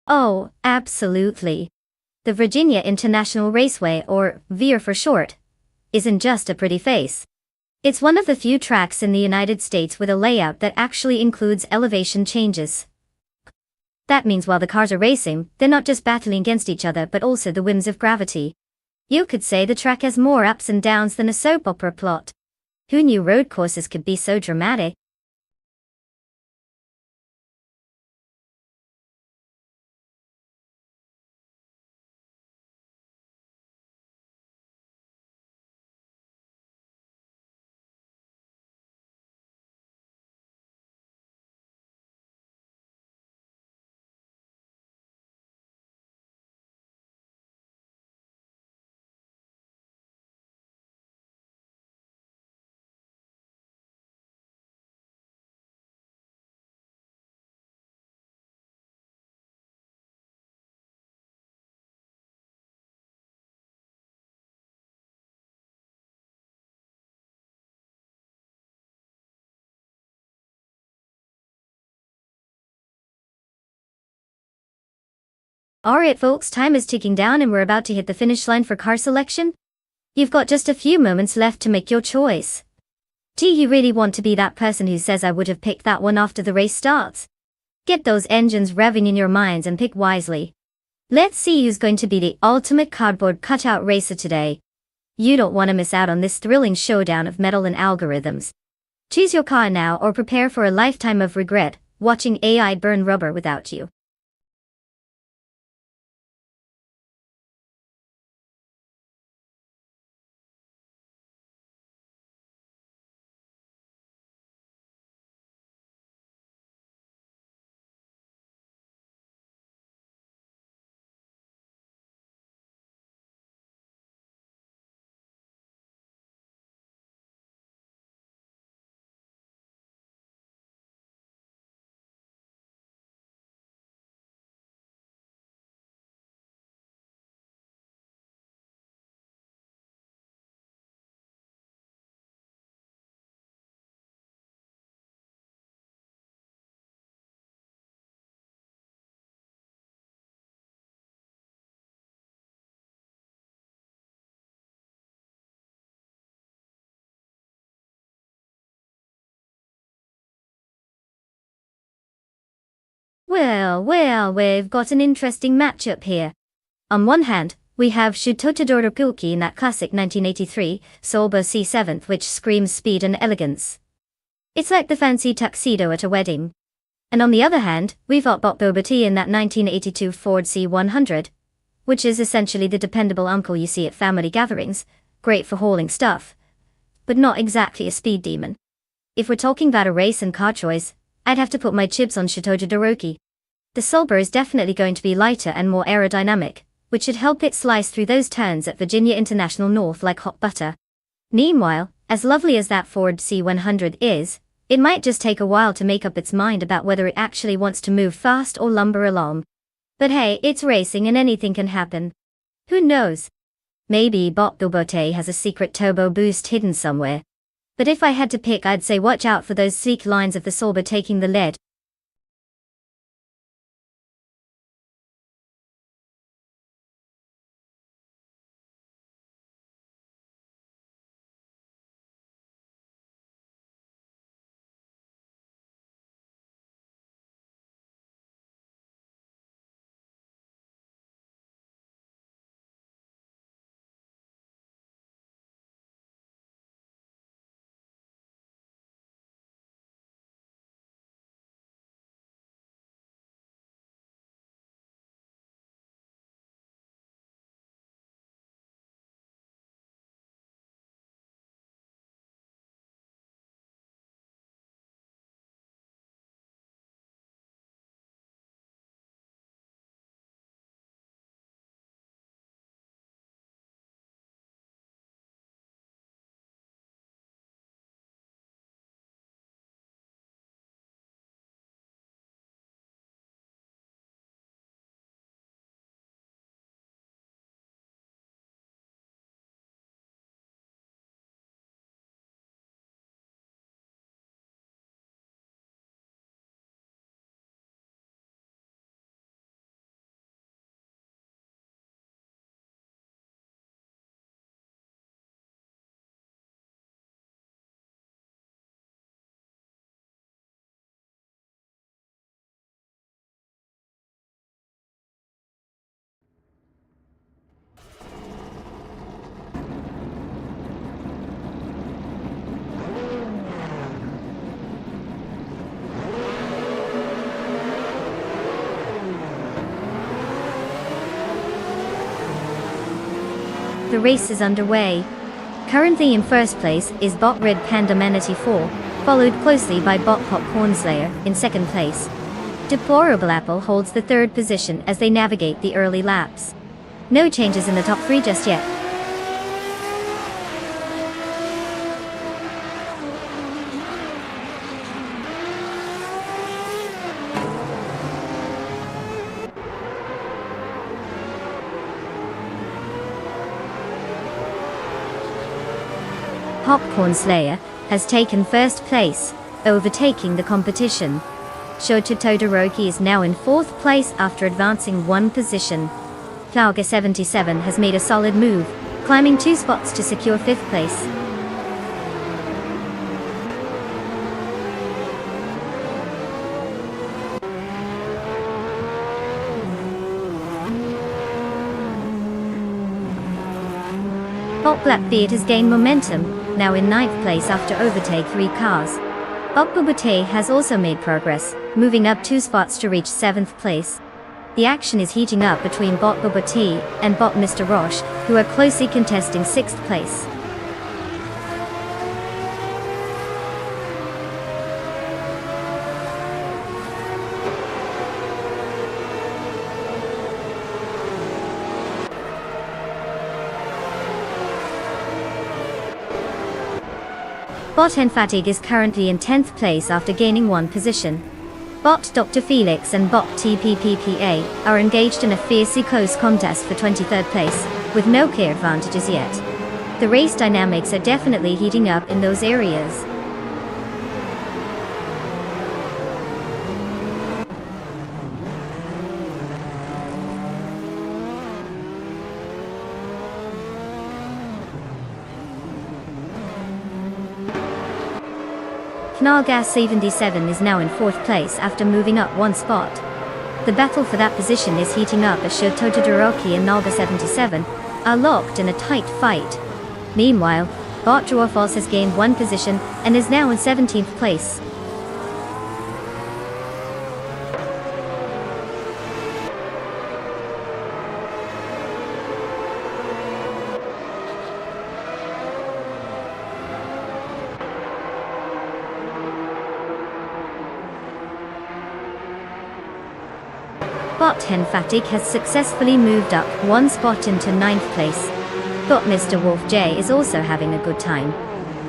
Oh, absolutely. The Virginia International Raceway, or VIR for short, isn't just a pretty face. It's one of the few tracks in the United States with a layout that actually includes elevation changes. That means while the cars are racing, they're not just battling against each other but also the whims of gravity. You could say the track has more ups and downs than a soap opera plot. Who knew road courses could be so dramatic? Alright folks, time is ticking down and we're about to hit the finish line for car selection. You've got just a few moments left to make your choice. Do you really want to be that person who says I would have picked that one after the race starts? Get those engines revving in your minds and pick wisely. Let's see who's going to be the ultimate cardboard cutout racer today. You don't want to miss out on this thrilling showdown of metal and algorithms. Choose your car now or prepare for a lifetime of regret, watching AI burn rubber without you. Well, we've got an interesting matchup here. On one hand, we have Shutotodorokuki in that classic 1983 Solbo C7 which screams speed and elegance. It's like the fancy tuxedo at a wedding. And on the other hand, we've got Botbobati in that 1982 Ford C100, which is essentially the dependable uncle you see at family gatherings, great for hauling stuff, but not exactly a speed demon. If we're talking about a race and car choice, I'd have to put my chips on Shutotodoroki. The Solber is definitely going to be lighter and more aerodynamic, which should help it slice through those turns at Virginia International North like hot butter. Meanwhile, as lovely as that Ford C100 is, it might just take a while to make up its mind about whether it actually wants to move fast or lumber along. But hey, it's racing and anything can happen. Who knows? Maybe Botbobote has a secret turbo boost hidden somewhere. But if I had to pick, I'd say watch out for those sleek lines of the Solber taking the lead. The race is underway. Currently in first place is Bot Red Panda Manatee 4, followed closely by Bot Popcorn Slayer in second place. Deplorable Apple holds the third position as they navigate the early laps. No changes in the top three just yet. Popcorn Slayer has taken first place, overtaking the competition. Shoto Todoroki is now in fourth place after advancing one position. Flauga 77 has made a solid move, climbing 2 spots to secure fifth place. Bot Blackbeard has gained momentum, now in 9th place after overtake 3 cars. Bot Bubate has also made progress, moving up 2 spots to reach 7th place. The action is heating up between Bot Bubate and Bot Mr. Roche, who are closely contesting 6th place. Bot Enfatigue is currently in 10th place after gaining 1 position. Bot Dr. Felix and Bot TPPPA are engaged in a fiercely close contest for 23rd place, with no clear advantages yet. The race dynamics are definitely heating up in those areas. Knallgas 77 is now in 4th place after moving up 1 spot. The battle for that position is heating up as Shoto Todoroki and Nalga 77 are locked in a tight fight. Meanwhile, Bot Dwarfos has gained one position and is now in 17th place. Bot Henfatic has successfully moved up one spot into 9th place. Bot Mr. Wolf J is also having a good time,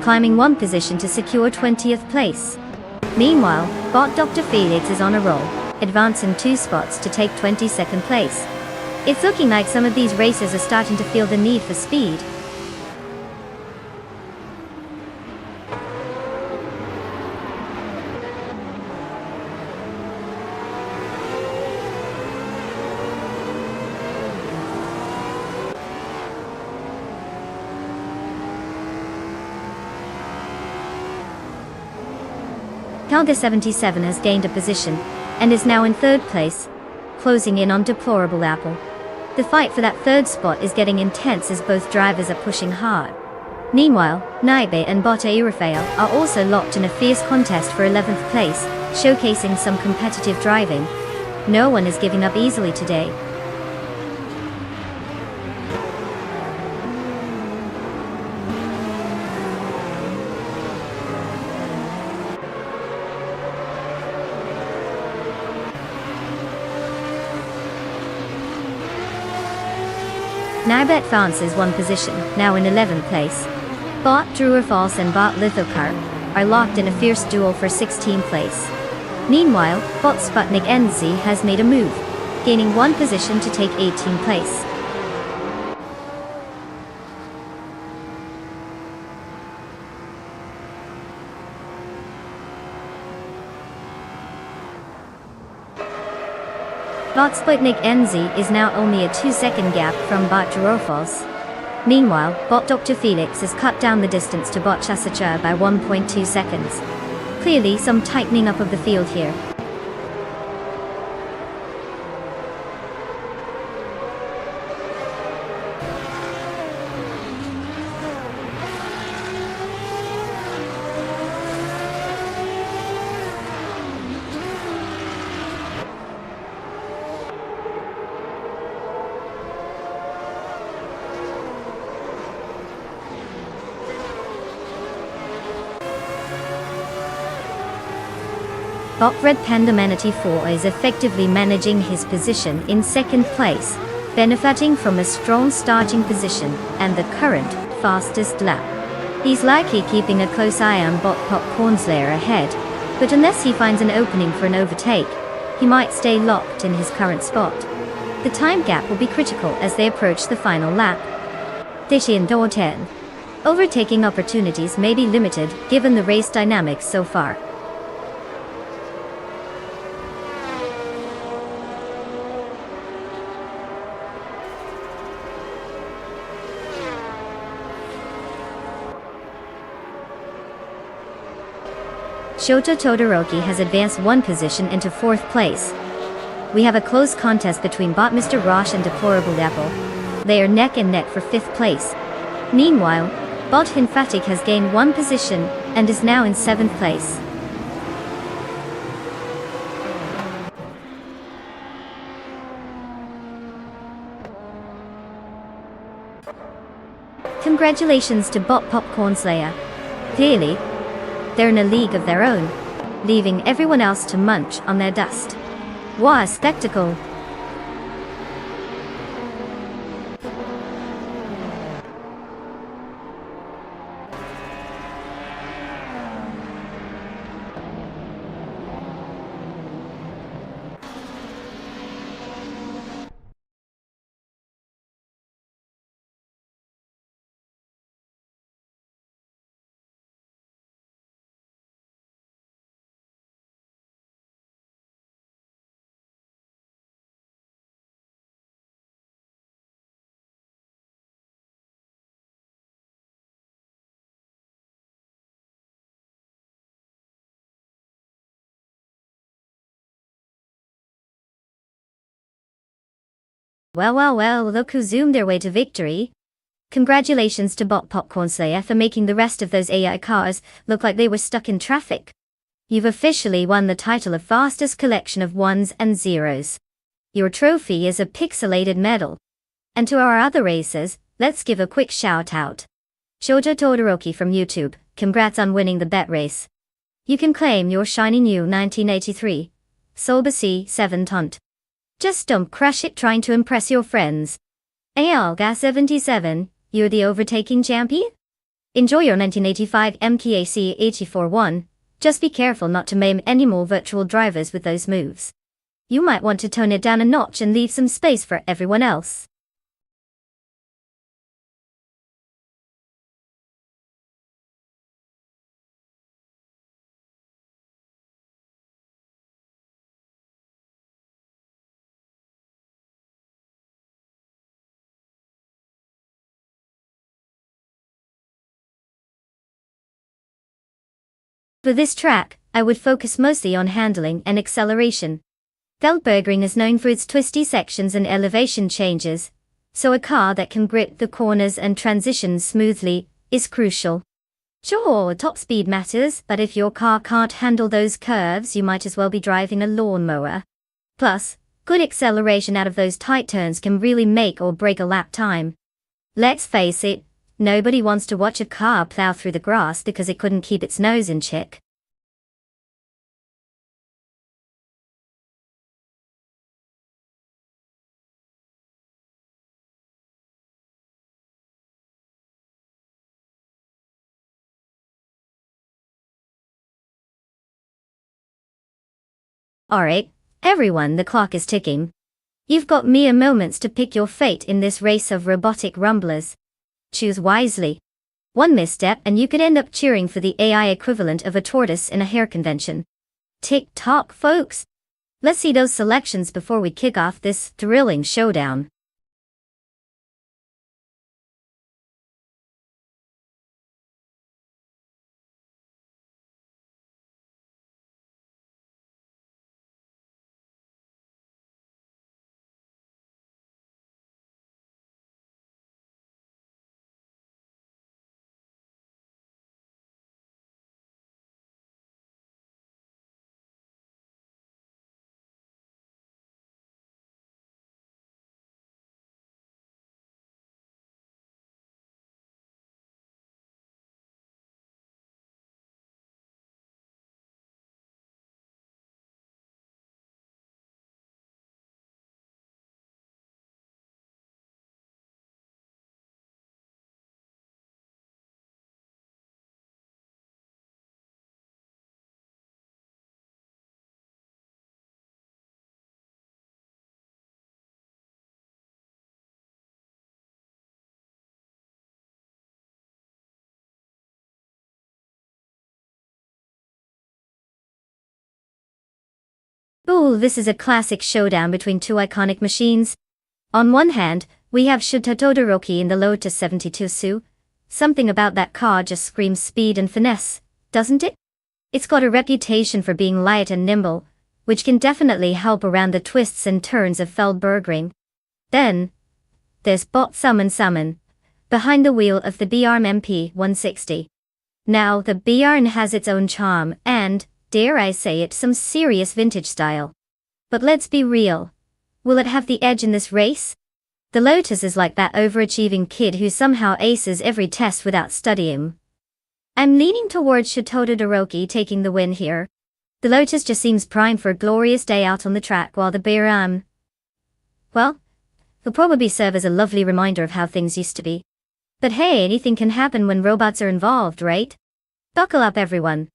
climbing one position to secure 20th place. Meanwhile, Bot Dr. Felix is on a roll, advancing 2 spots to take 22nd place. It's looking like some of these racers are starting to feel the need for speed. Nalga 77 has gained a position, and is now in 3rd place, closing in on Deplorable Apple. The fight for that 3rd spot is getting intense as both drivers are pushing hard. Meanwhile, Naibe and Bota Irafael are also locked in a fierce contest for 11th place, showcasing some competitive driving. No one is giving up easily today. Naibe advances one position, now in 11th place. Bot Druerfalls and Bot Lithokar are locked in a fierce duel for 16th place. Meanwhile, Bot Sputnik NZ has made a move, gaining one position to take 18th place. Bot Sputnik NZ is now only a 2-second gap from Bot Druerfalls. Meanwhile, Bot Dr. Felix has cut down the distance to Bot Chasacha by 1.2 seconds. Clearly some tightening up of the field here. Bot Red Panda Manatee 4 is effectively managing his position in 2nd place, benefiting from a strong starting position and the current fastest lap. He's likely keeping a close eye on Bot Popcornslayer ahead, but unless he finds an opening for an overtake, he might stay locked in his current spot. The time gap will be critical as they approach the final lap. Dishin Do 10. Overtaking opportunities may be limited given the race dynamics so far. Shoto Todoroki has advanced one position into 4th place. We have a close contest between Bot Mr. Rosh and Deplorable Apple. They are neck and neck for 5th place. Meanwhile, Bot Hinfatic has gained one position and is now in 7th place. Congratulations to Bot Popcorn Slayer. Clearly, they're in a league of their own, leaving everyone else to munch on their dust. What a spectacle! Well, look who zoomed their way to victory. Congratulations to Bot Popcorn Slayer for making the rest of those AI cars look like they were stuck in traffic. You've officially won the title of fastest collection of ones and zeros. Your trophy is a pixelated medal. And to our other racers, let's give a quick shout out. Shoujo Todoroki from YouTube, congrats on winning the bet race. You can claim your shiny new 1983 Solba C7 Tunt. Just don't crush it trying to impress your friends. Alga77, you're the overtaking champion? Enjoy your 1985 MKAC 84-1, just be careful not to maim any more virtual drivers with those moves. You might want to tone it down a notch and leave some space for everyone else. For this track, I would focus mostly on handling and acceleration. Feldbergring is known for its twisty sections and elevation changes, so a car that can grip the corners and transition smoothly is crucial. Sure, top speed matters, but if your car can't handle those curves, you might as well be driving a lawnmower. Plus, good acceleration out of those tight turns can really make or break a lap time. Let's face it, nobody wants to watch a car plow through the grass because it couldn't keep its nose in check. Alright, everyone, the clock is ticking. You've got mere moments to pick your fate in this race of robotic rumblers. Choose wisely. One misstep and you could end up cheering for the AI equivalent of a tortoise in a hair convention. Tick-tock, folks. Let's see those selections before we kick off this thrilling showdown. Oh, this is a classic showdown between two iconic machines. On one hand, we have Shota Todoroki in the Lotus 72 Su. Something about that car just screams speed and finesse, doesn't it? It's got a reputation for being light and nimble, which can definitely help around the twists and turns of Feldbergring. Then, there's Bot Summon, behind the wheel of the BRM MP 160. Now, the BRM has its own charm and, dare I say it, some serious vintage style. But let's be real. Will it have the edge in this race? The Lotus is like that overachieving kid who somehow aces every test without studying. I'm leaning towards Shota Todoroki taking the win here. The Lotus just seems primed for a glorious day out on the track while the BRM, well, will probably serve as a lovely reminder of how things used to be. But hey, anything can happen when robots are involved, right? Buckle up, everyone.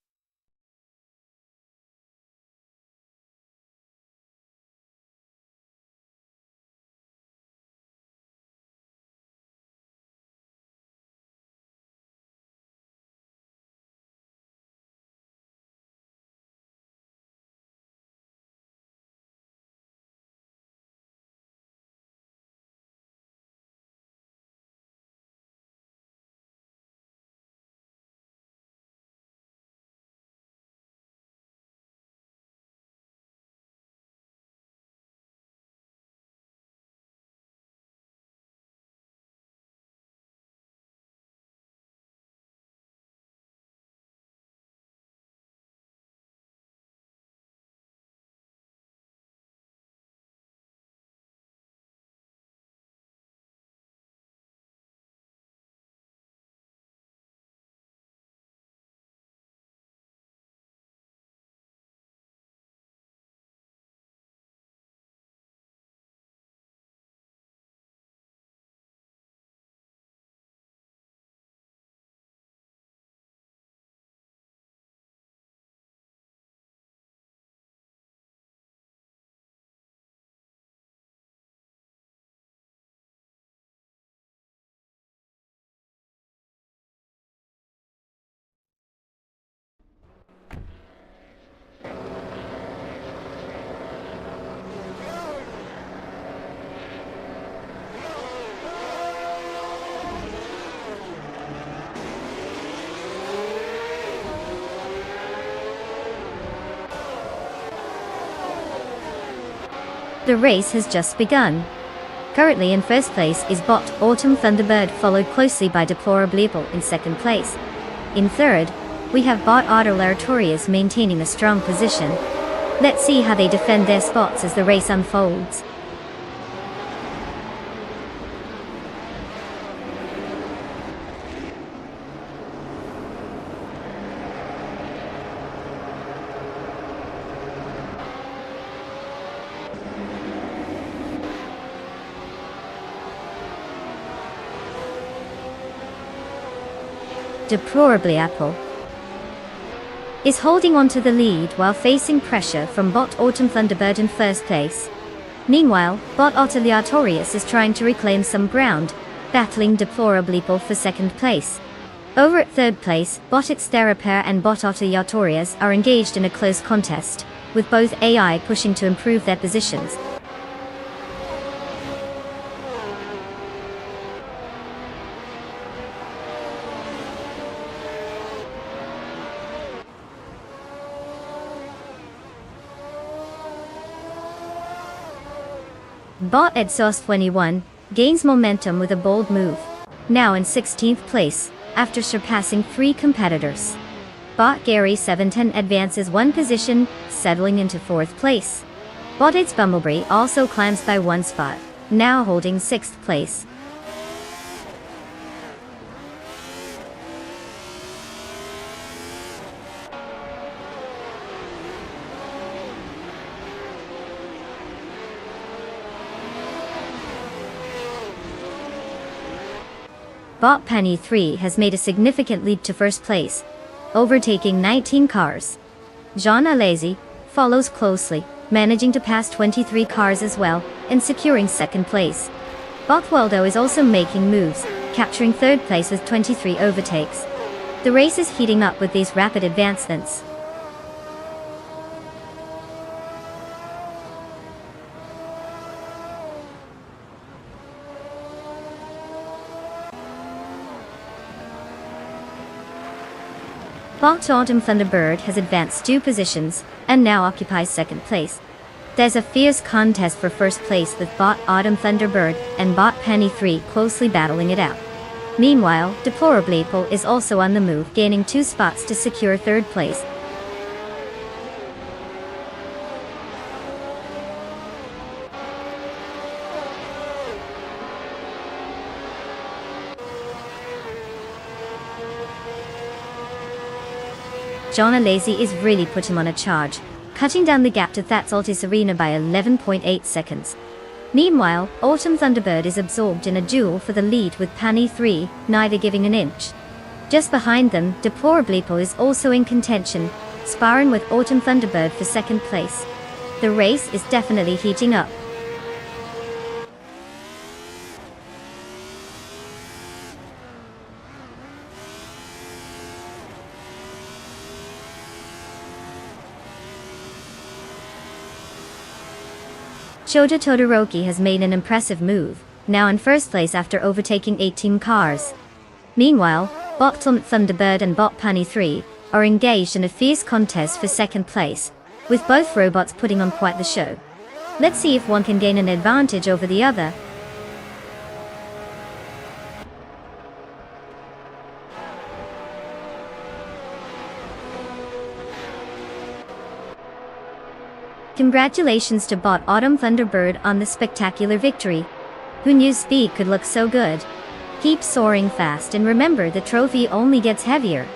The race has just begun. Currently in first place is Bot Autumn Thunderbird, followed closely by Deplorable in second place. In third, we have Bot Otto Laratorius maintaining a strong position. Let's see how they defend their spots as the race unfolds. Deplorable is holding on to the lead while facing pressure from Bot Autumn Thunderbird in first place. Meanwhile, Bot Otto Laratorius is trying to reclaim some ground, battling Deplorable for second place. Over at third place, Bot Therapair and Bot Otto Laratorius are engaged in a close contest, with both AI pushing to improve their positions. Bot Exhaust 21 gains momentum with a bold move, now in 16th place, after surpassing 3 competitors. Bot Gary 710 advances 1 position, settling into 4th place. Bot It's Bumblebee also climbs by 1 spot, now holding 6th place. Bot Penny 3 has made a significant leap to first place, overtaking 19 cars. Jean Alazi follows closely, managing to pass 23 cars as well, and securing second place. Bot Weldo is also making moves, capturing third place with 23 overtakes. The race is heating up with these rapid advancements. Bot Autumn Thunderbird has advanced 2 positions, and now occupies second place. There's a fierce contest for first place with Bot Autumn Thunderbird and Bot Penny 3 closely battling it out. Meanwhile, Deplorable is also on the move, gaining 2 spots to secure third place. John Alazi is really put him on a charge, cutting down the gap to That's Altis Arena by 11.8 seconds. Meanwhile, Autumn Thunderbird is absorbed in a duel for the lead with Penny 3, neither giving an inch. Just behind them, Deplorable is also in contention, sparring with Autumn Thunderbird for second place. The race is definitely heating up. Shota Todoroki has made an impressive move, now in first place after overtaking 18 cars. Meanwhile, Bot Thunderbird and Bot Penny 3 are engaged in a fierce contest for second place, with both robots putting on quite the show. Let's see if one can gain an advantage over the other. Congratulations to Bot Autumn Thunderbird on the spectacular victory. Who knew speed could look so good? Keep soaring fast and remember the trophy only gets heavier.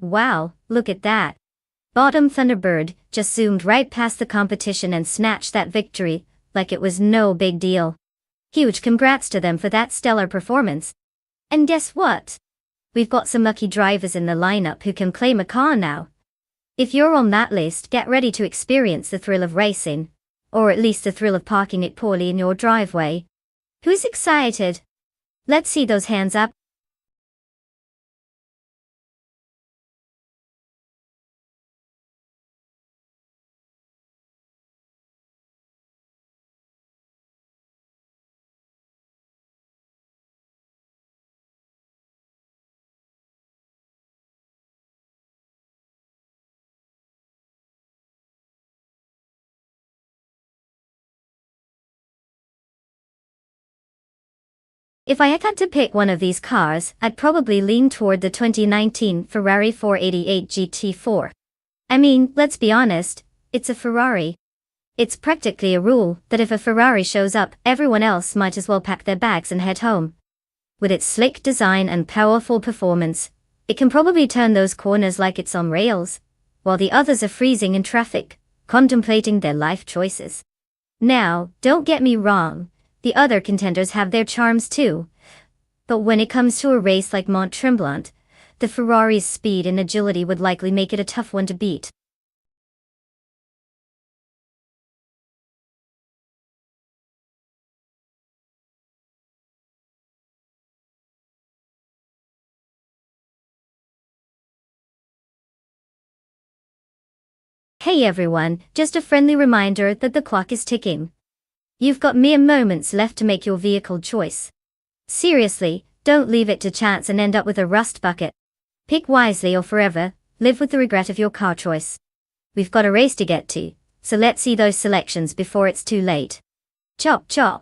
Wow, look at that. Bottom Thunderbird just zoomed right past the competition and snatched that victory, like it was no big deal. Huge congrats to them for that stellar performance. And guess what? We've got some lucky drivers in the lineup who can claim a car now. If you're on that list, get ready to experience the thrill of racing. Or at least the thrill of parking it poorly in your driveway. Who's excited? Let's see those hands up. If I had to pick one of these cars, I'd probably lean toward the 2019 Ferrari 488 GT4. I mean, let's be honest, it's a Ferrari. It's practically a rule that if a Ferrari shows up, everyone else might as well pack their bags and head home. With its slick design and powerful performance, it can probably turn those corners like it's on rails, while the others are freezing in traffic, contemplating their life choices. Now, don't get me wrong, the other contenders have their charms too. But when it comes to a race like Mont Tremblant, the Ferrari's speed and agility would likely make it a tough one to beat. Hey everyone, just a friendly reminder that the clock is ticking. You've got mere moments left to make your vehicle choice. Seriously, don't leave it to chance and end up with a rust bucket. Pick wisely or forever, live with the regret of your car choice. We've got a race to get to, so let's see those selections before it's too late. Chop chop.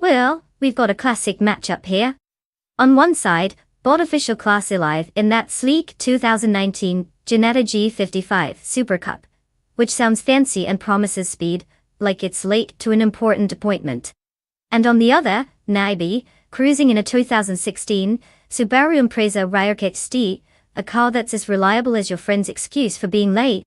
Well, we've got a classic matchup here. On one side, both official class alive in that sleek 2019 Ginetta G55 Super Cup, which sounds fancy and promises speed, like it's late to an important appointment. And on the other, Naibi, cruising in a 2016 Subaru Impreza Ryderkick ST, a car that's as reliable as your friend's excuse for being late.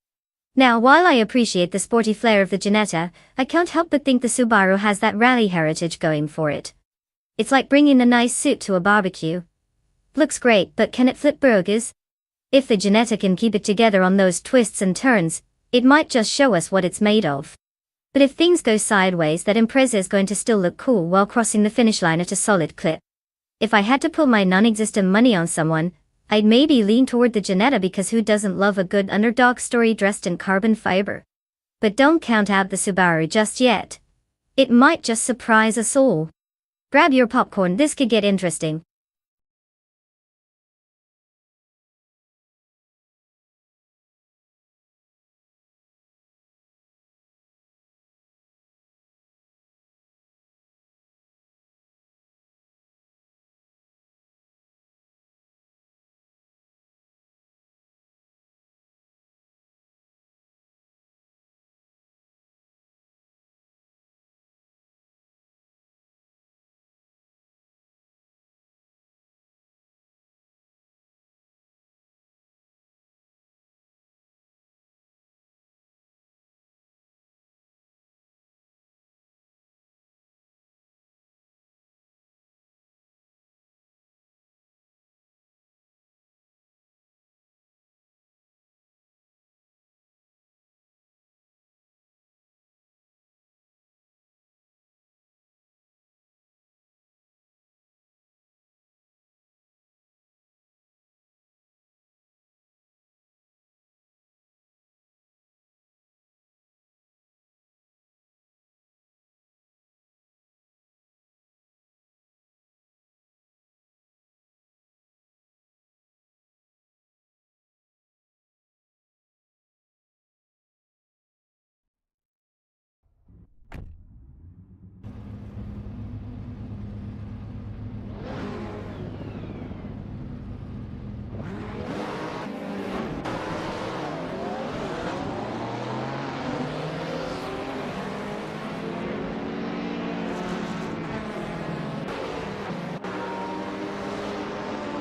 Now, while I appreciate the sporty flair of the Ginetta, I can't help but think the Subaru has that rally heritage going for it. It's like bringing a nice suit to a barbecue. Looks great, but can it flip burgers? If the Ginetta can keep it together on those twists and turns, it might just show us what it's made of. But if things go sideways, that Impreza is going to still look cool while crossing the finish line at a solid clip. If I had to put my non-existent money on someone, I'd maybe lean toward the Ginetta, because who doesn't love a good underdog story dressed in carbon fiber? But don't count out the Subaru just yet. It might just surprise us all. Grab your popcorn, this could get interesting.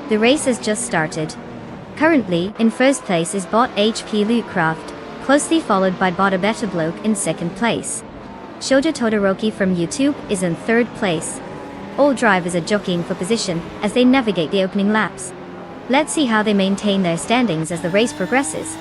The race has just started. Currently, in first place is bot HP Lootcraft, closely followed by bot Better Bloke in second place. Shoja Todoroki from YouTube is in third place. All drivers are jockeying for position as they navigate the opening laps. Let's see how they maintain their standings as the race progresses.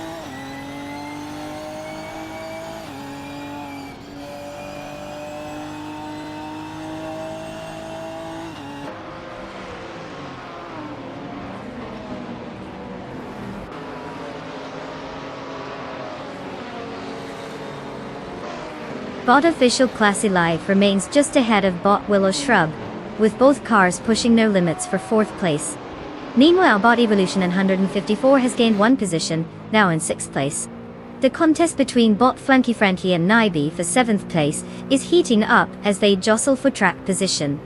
Bot Official Classy Live remains just ahead of bot Willow Shrub, with both cars pushing their limits for fourth place. Meanwhile, bot Evolution 154 has gained one position, now in sixth place. The contest between bot Flanky Frankie and Naibi for seventh place is heating up as they jostle for track position.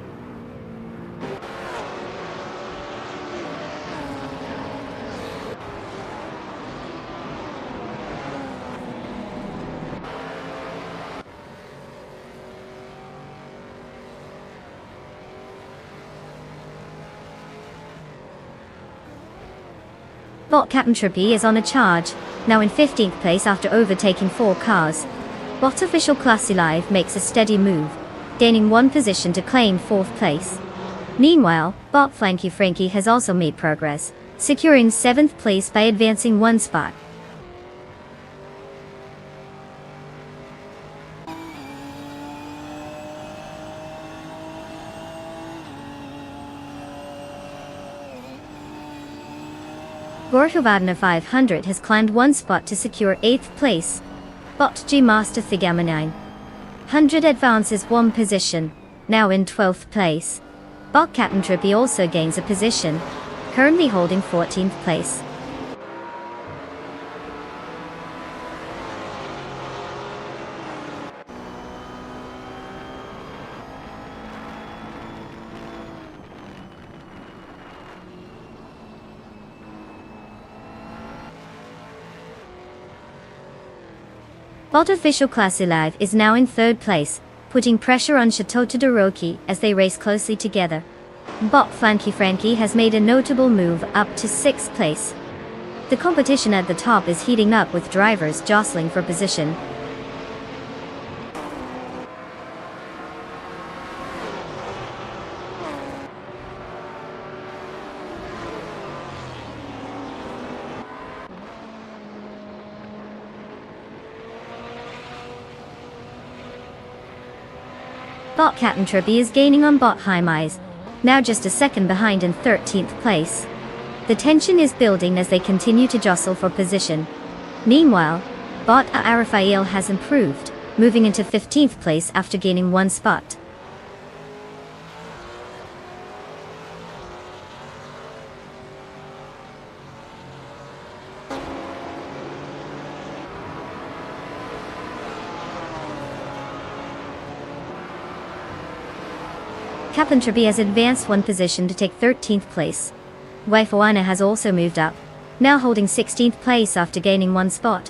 Bot Captain Trippy is on a charge, now in 15th place after overtaking 4 cars. Bot Official Classy Live makes a steady move, gaining one position to claim 4th place. Meanwhile, bot Flanky Frankie has also made progress, securing 7th place by advancing one spot. Gorhovadna 500 has climbed one spot to secure 8th place. Bot G Master Thigama 900 advances one position, now in 12th place. Bot Captain Trippy also gains a position, currently holding 14th place. Bot Official Classy Live is now in third place, putting pressure on Chateau Todoroki as they race closely together. Bot Flanky Frankie has made a notable move up to 6th place. The competition at the top is heating up with drivers jostling for position. Bot Captain Trippy is gaining on bot Hymise, now just a second behind in 13th place. The tension is building as they continue to jostle for position. Meanwhile, bot Arafael has improved, moving into 15th place after gaining one spot. Captain Trippy has advanced one position to take 13th place. Waifuana has also moved up, now holding 16th place after gaining one spot.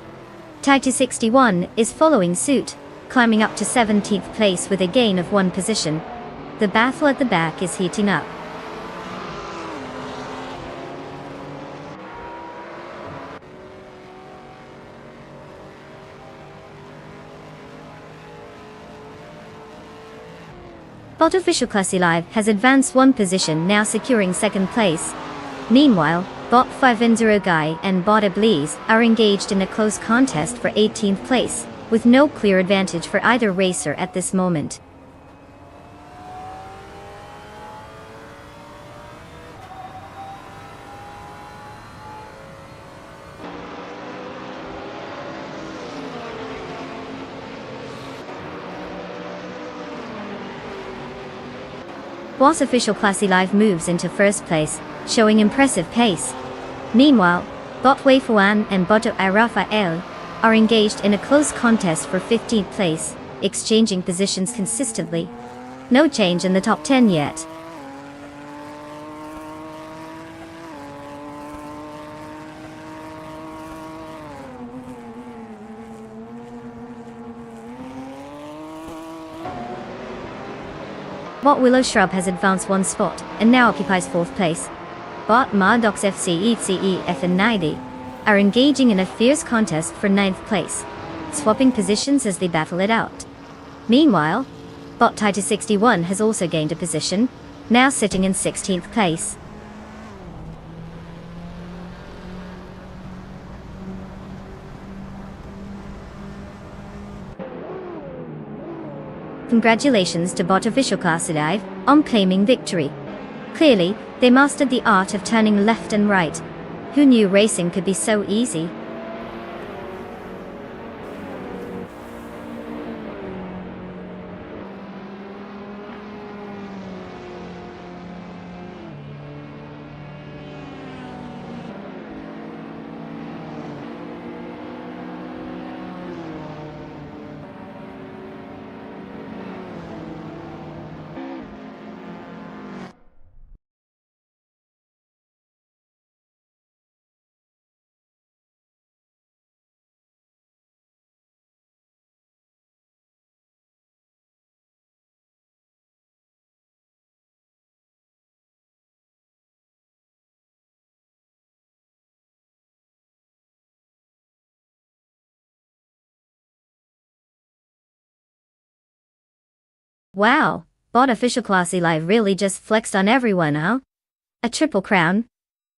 Taito 61 is following suit, climbing up to 17th place with a gain of one position. The battle at the back is heating up. Bot Official Classy Live has advanced one position, now securing 2nd place. Meanwhile, bot 5N0 Guy and bot Iblis are engaged in a close contest for 18th place, with no clear advantage for either racer at this moment. Bot Official Classy Live moves into first place, showing impressive pace. Meanwhile, bot Waifuan and bot Arafael are engaged in a close contest for 15th place, exchanging positions consistently. No change in the top 10 yet. Bot Willow Shrub has advanced one spot, and now occupies 4th place. bot Mardox FC ECEF and 90, are engaging in a fierce contest for 9th place, swapping positions as they battle it out. Meanwhile, bot Titus 61 has also gained a position, now sitting in 16th place. Congratulations to bot official class alive on claiming victory. Clearly, they mastered the art of turning left and right. Who knew racing could be so easy? Wow, bot official class alive really just flexed on everyone, huh? A triple crown?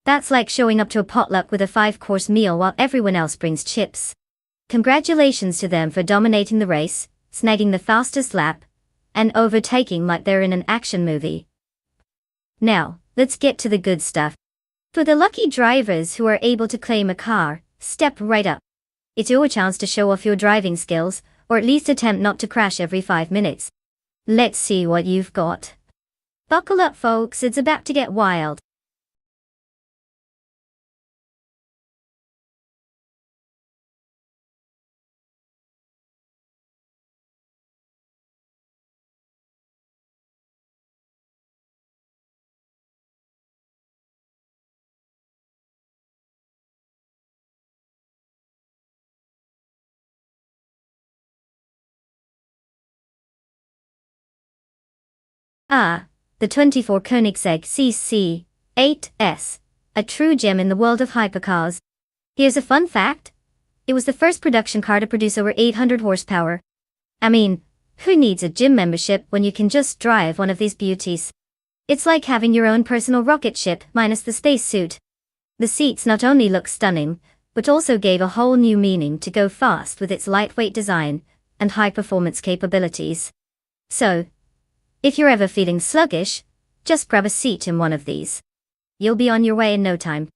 That's like showing up to a potluck with a 5-course meal while everyone else brings chips. Congratulations to them for dominating the race, snagging the fastest lap, and overtaking like they're in an action movie. Now, let's get to the good stuff. For the lucky drivers who are able to claim a car, step right up. It's your chance to show off your driving skills, or at least attempt not to crash every 5 minutes. Let's see what you've got. Buckle up, folks, it's about to get wild. Ah, the 24 Koenigsegg CC8S, a true gem in the world of hypercars. Here's a fun fact. It was the first production car to produce over 800 horsepower. I mean, who needs a gym membership when you can just drive one of these beauties? It's like having your own personal rocket ship minus the spacesuit. The seats not only look stunning, but also gave a whole new meaning to go fast with its lightweight design and high-performance capabilities. So, if you're ever feeling sluggish, just grab a seat in one of these. You'll be on your way in no time.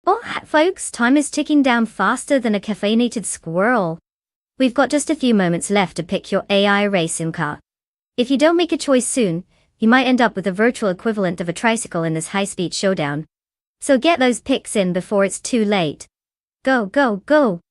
Oh, folks, time is ticking down faster than a caffeinated squirrel. We've got just a few moments left to pick your AI racing car. If you don't make a choice soon, you might end up with the virtual equivalent of a tricycle in this high-speed showdown. So get those picks in before it's too late. Go, go, go!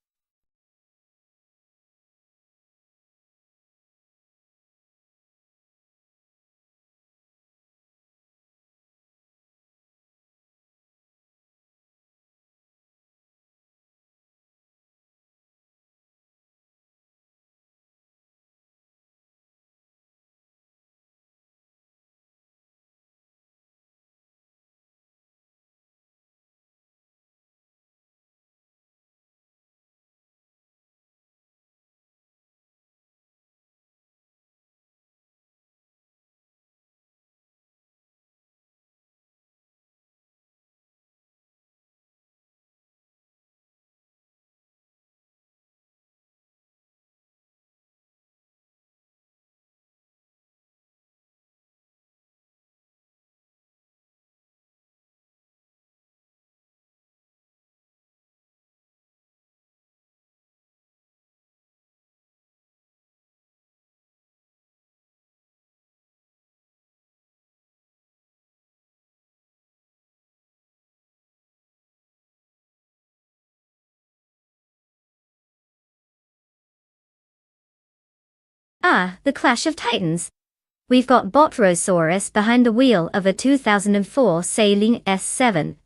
Ah, the Clash of Titans. We've got Botrosaurus behind the wheel of a 2004 Sailing S7,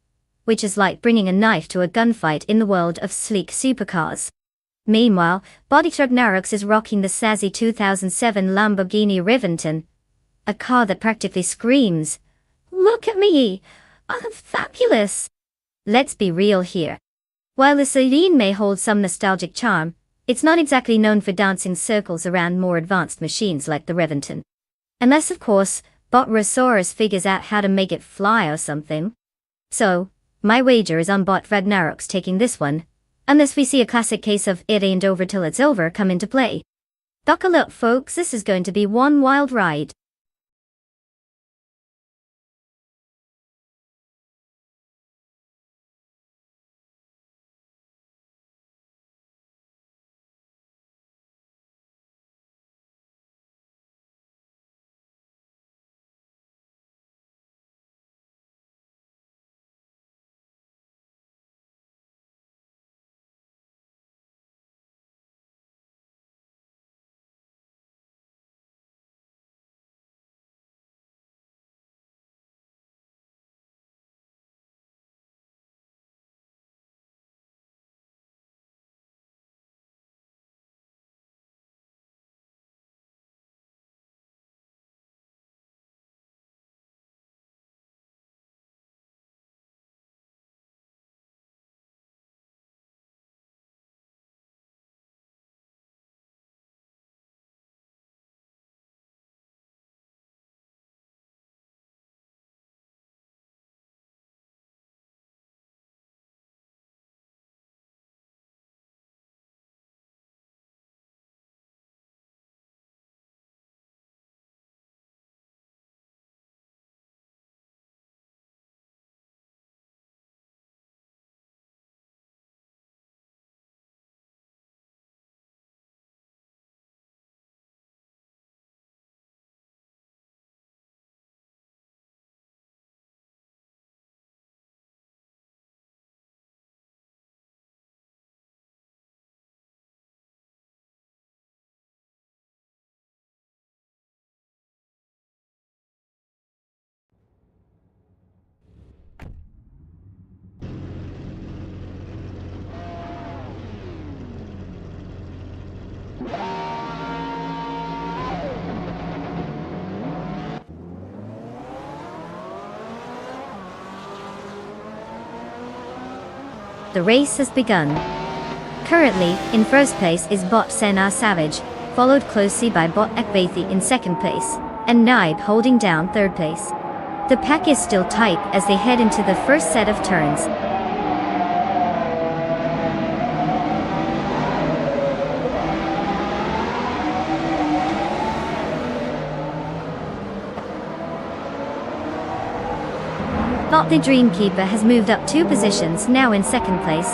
which is like bringing a knife to a gunfight in the world of sleek supercars. Meanwhile, Bot Ragnarok is rocking the sassy 2007 Lamborghini Rivington, a car that practically screams, "Look at me! I'm fabulous!" Let's be real here. While the Celine may hold some nostalgic charm, it's not exactly known for dancing circles around more advanced machines like the Rivington. Unless, of course, Bot Rosaurus figures out how to make it fly or something. So, my wager is on Bot Ragnarok's taking this one, unless we see a classic case of "it ain't over till it's over" come into play. Buckle up, folks, this is going to be one wild ride. The race has begun. Currently, in first place is Bot Senna Savage, followed closely by Bot Akvathi in second place, and Naib holding down third place. The pack is still tight as they head into the first set of turns. Bot the Dreamkeeper has moved up 2 positions, now in second place.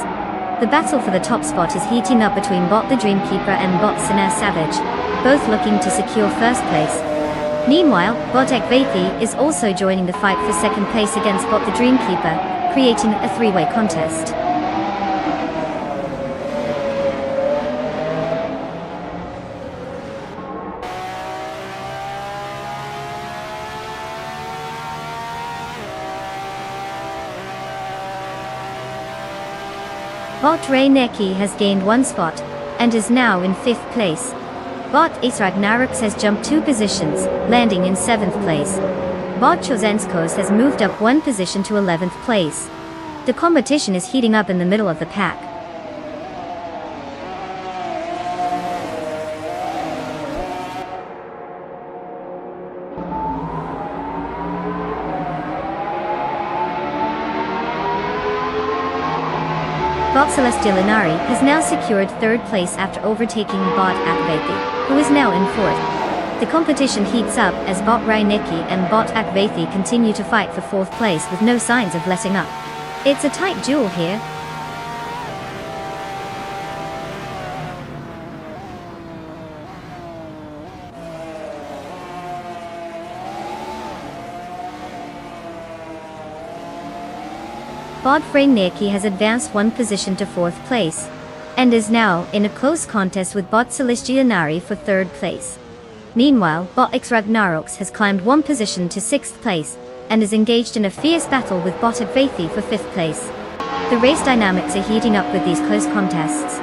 The battle for the top spot is heating up between Bot the Dreamkeeper and Bot Senna Savage, both looking to secure first place. Meanwhile, Bot Akvathi is also joining the fight for second place against Bot the Dreamkeeper, creating a 3-way contest. Bot Ragnarok has gained 1 spot, and is now in 5th place. Bot Ragnarok has jumped 2 positions, landing in 7th place. Bot Chosenskos has moved up 1 position to 11th place. The competition is heating up in the middle of the pack. Bot Celestialinari has now secured 3rd place after overtaking Bot Akvathi, who is now in 4th. The competition heats up as Bot Rainiki and Bot Akvathi continue to fight for 4th place with no signs of letting up. It's a tight duel here. Bot Rainiki has advanced 1 position to 4th place, and is now in a close contest with Bot Celestialinari for 3rd place. Meanwhile, Bot Ragnarok has climbed 1 position to 6th place, and is engaged in a fierce battle with bot Advathi for 5th place. The race dynamics are heating up with these close contests.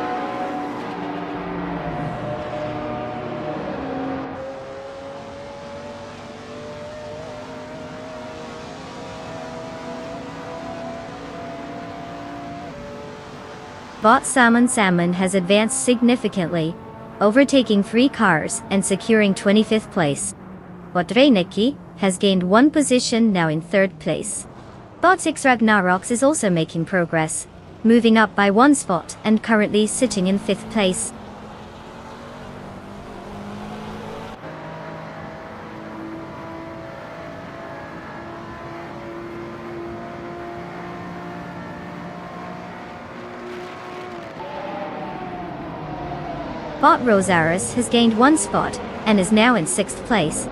Bot Salmon has advanced significantly, overtaking 3 cars and securing 25th place. Bot Reineki has gained 1 position, now in 3rd place. Bot 6 Ragnaroks is also making progress, moving up by 1 spot and currently sitting in 5th place. Bot Rosaris has gained 1 spot and is now in 6th place.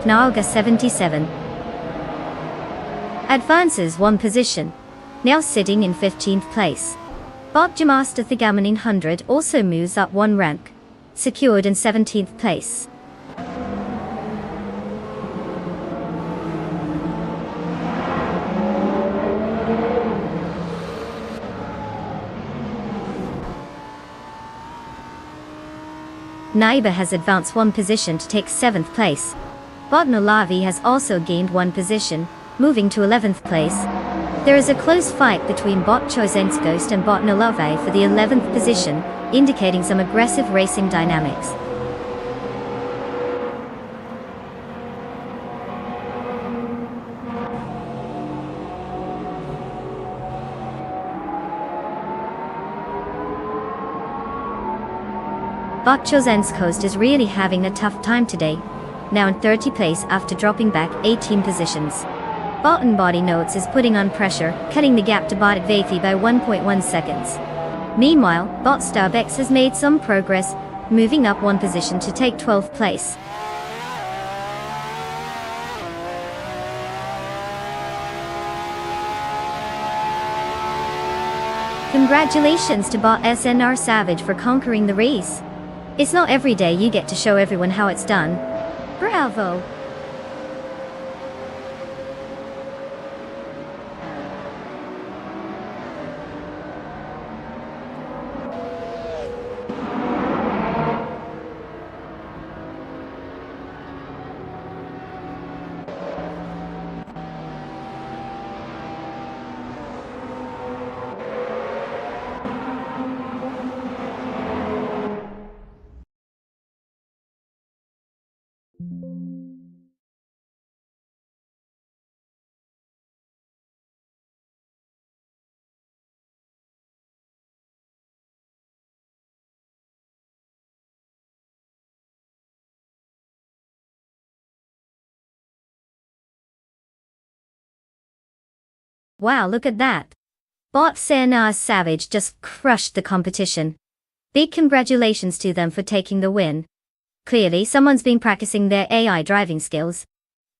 Knalga 77 advances 1 position, now sitting in 15th place. Bot Jamasta Thigamanin 100 also moves up 1 rank, secured in 17th place. Naiba has advanced 1 position to take 7th place. Bot Nolavi has also gained 1 position, moving to 11th place. There is a close fight between Bot Chosen's and Bot Nolavi for the 11th position, indicating some aggressive racing dynamics. Bot Chosen's Coast is really having a tough time today, now in 30th place after dropping back 18 positions. Bot and Body Notes is putting on pressure, cutting the gap to Bot Advathi by 1.1 seconds. Meanwhile, Bot Starbex has made some progress, moving up 1 position to take 12th place. Congratulations to Bot SNR Savage for conquering the race. It's not every day you get to show everyone how it's done. Bravo! Wow, look at that! Bot SNR Savage just crushed the competition. Big congratulations to them for taking the win. Clearly someone's been practicing their AI driving skills.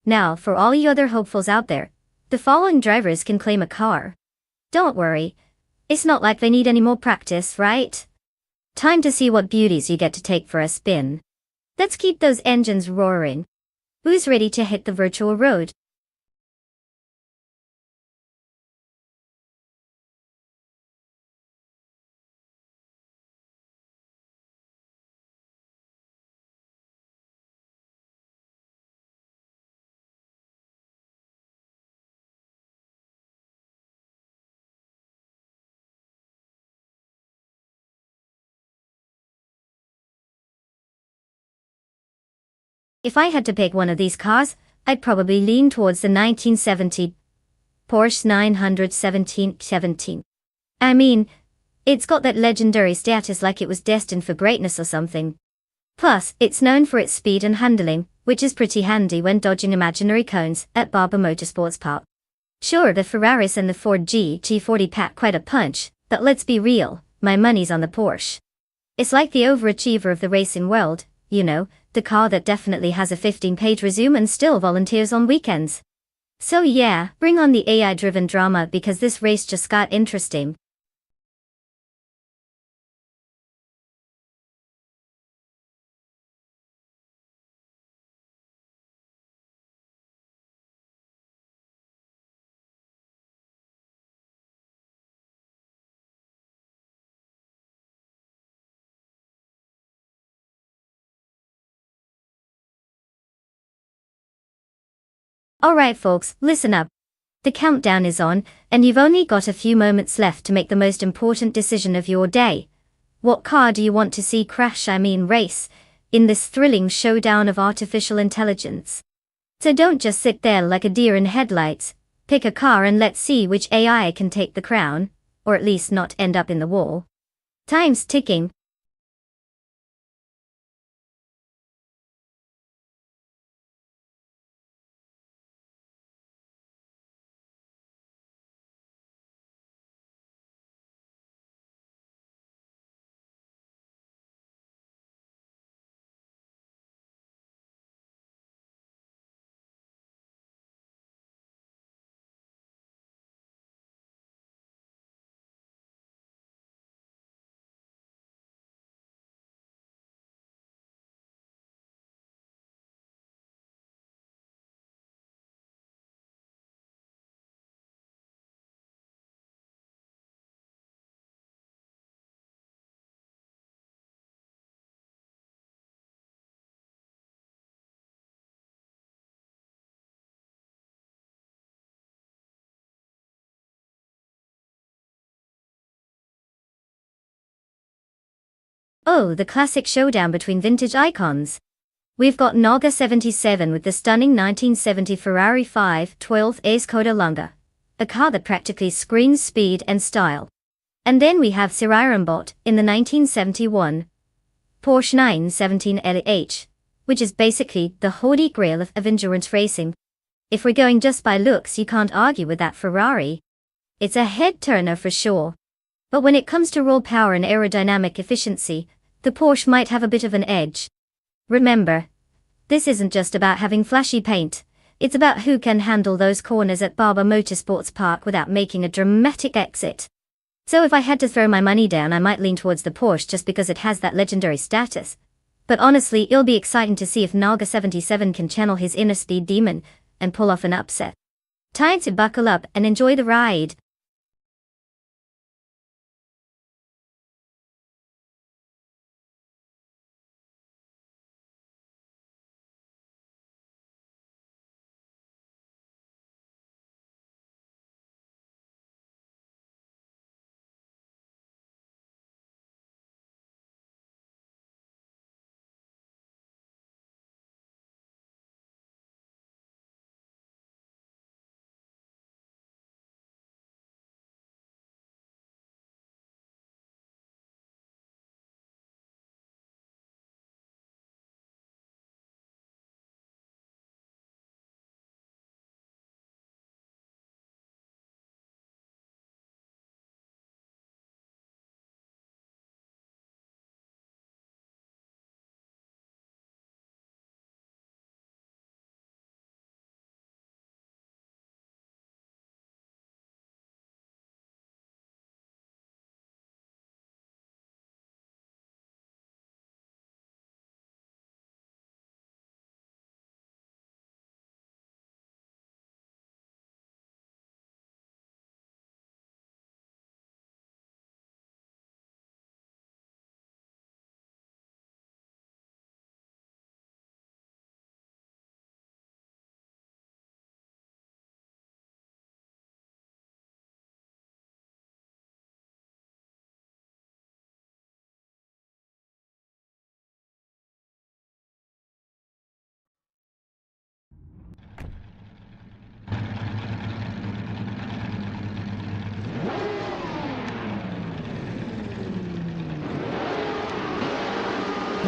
Now, for all you other hopefuls out there, the following drivers can claim a car. Don't worry, it's not like they need any more practice, right? Time to see what beauties you get to take for a spin. Let's keep those engines roaring. Who's ready to hit the virtual road? If I had to pick one of these cars, I'd probably lean towards the 1970 Porsche 917. I mean, it's got that legendary status like it was destined for greatness or something. Plus, it's known for its speed and handling, which is pretty handy when dodging imaginary cones at Barber Motorsports Park. Sure, the Ferraris and the Ford GT40 pack quite a punch, but let's be real, my money's on the Porsche. It's like the overachiever of the racing world, you know, the car that definitely has a 15-page resume and still volunteers on weekends. So yeah, bring on the AI-driven drama because this race just got interesting. Alright folks, listen up. The countdown is on, and you've only got a few moments left to make the most important decision of your day. What car do you want to see race, in this thrilling showdown of artificial intelligence? So don't just sit there like a deer in headlights. Pick a car and let's see which AI can take the crown, or at least not end up in the wall. Time's ticking. Oh, the classic showdown between vintage icons. We've got Naga 77 with the stunning 1970 Ferrari 512 Ace Coda Lunga, a car that practically screams speed and style. And then we have Sirarimbot in the 1971 Porsche 917 LH, which is basically the holy grail of endurance racing. If we're going just by looks, you can't argue with that Ferrari. It's a head-turner for sure. But when it comes to raw power and aerodynamic efficiency, the Porsche might have a bit of an edge. Remember, this isn't just about having flashy paint, it's about who can handle those corners at Barber Motorsports Park without making a dramatic exit. So if I had to throw my money down, I might lean towards the Porsche just because it has that legendary status. But honestly, it'll be exciting to see if Naga 77 can channel his inner speed demon and pull off an upset. Time to buckle up and enjoy the ride.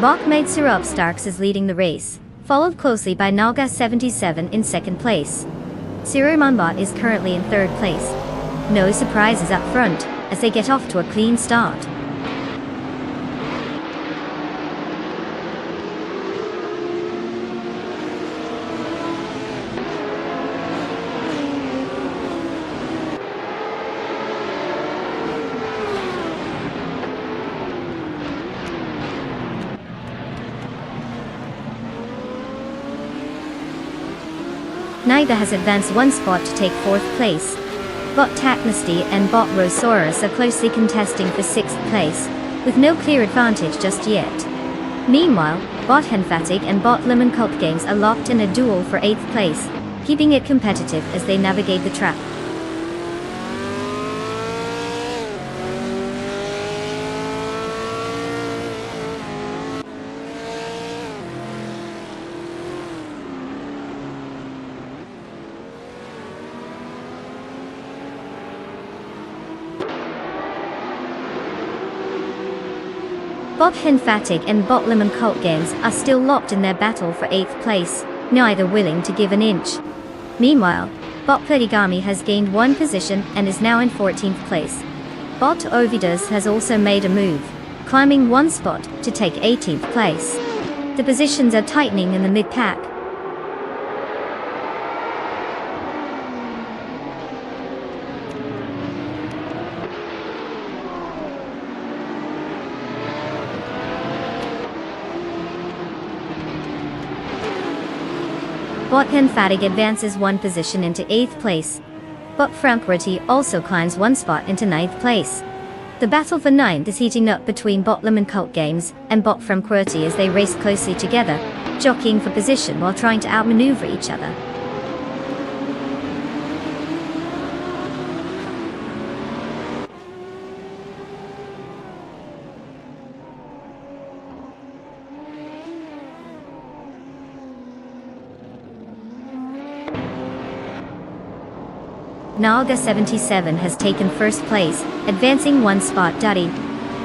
Bachmaid Syrup Starks is leading the race, followed closely by Naga 77 in second place. Sirarimbot is currently in third place. No surprises up front, as they get off to a clean start. Naga has advanced one spot to take fourth place. Bot Tacnesty and Bot Rosaurus are closely contesting for sixth place, with no clear advantage just yet. Meanwhile, Bot Henfatig and Bot Lemon Cult Games are locked in a duel for eighth place. keeping it competitive as they navigate the track. Bob Henfatig and Bob Lemon Cult Games are still locked in their battle for 8th place, neither willing to give an inch. Meanwhile, Bob Pedigami has gained one position and is now in 14th place. Bot Ovidas has also made a move, climbing one spot to take 18th place. The positions are tightening in the mid-pack. Bot Henfatig advances one position into 8th place. Bot Frankwerty also climbs one spot into 9th place. The battle for 9th is heating up between Bot Lemon Cult Games and Bot Frankwerty as they race closely together, jockeying for position while trying to outmaneuver each other. Nalga 77 has taken first place, advancing one spot. Duddy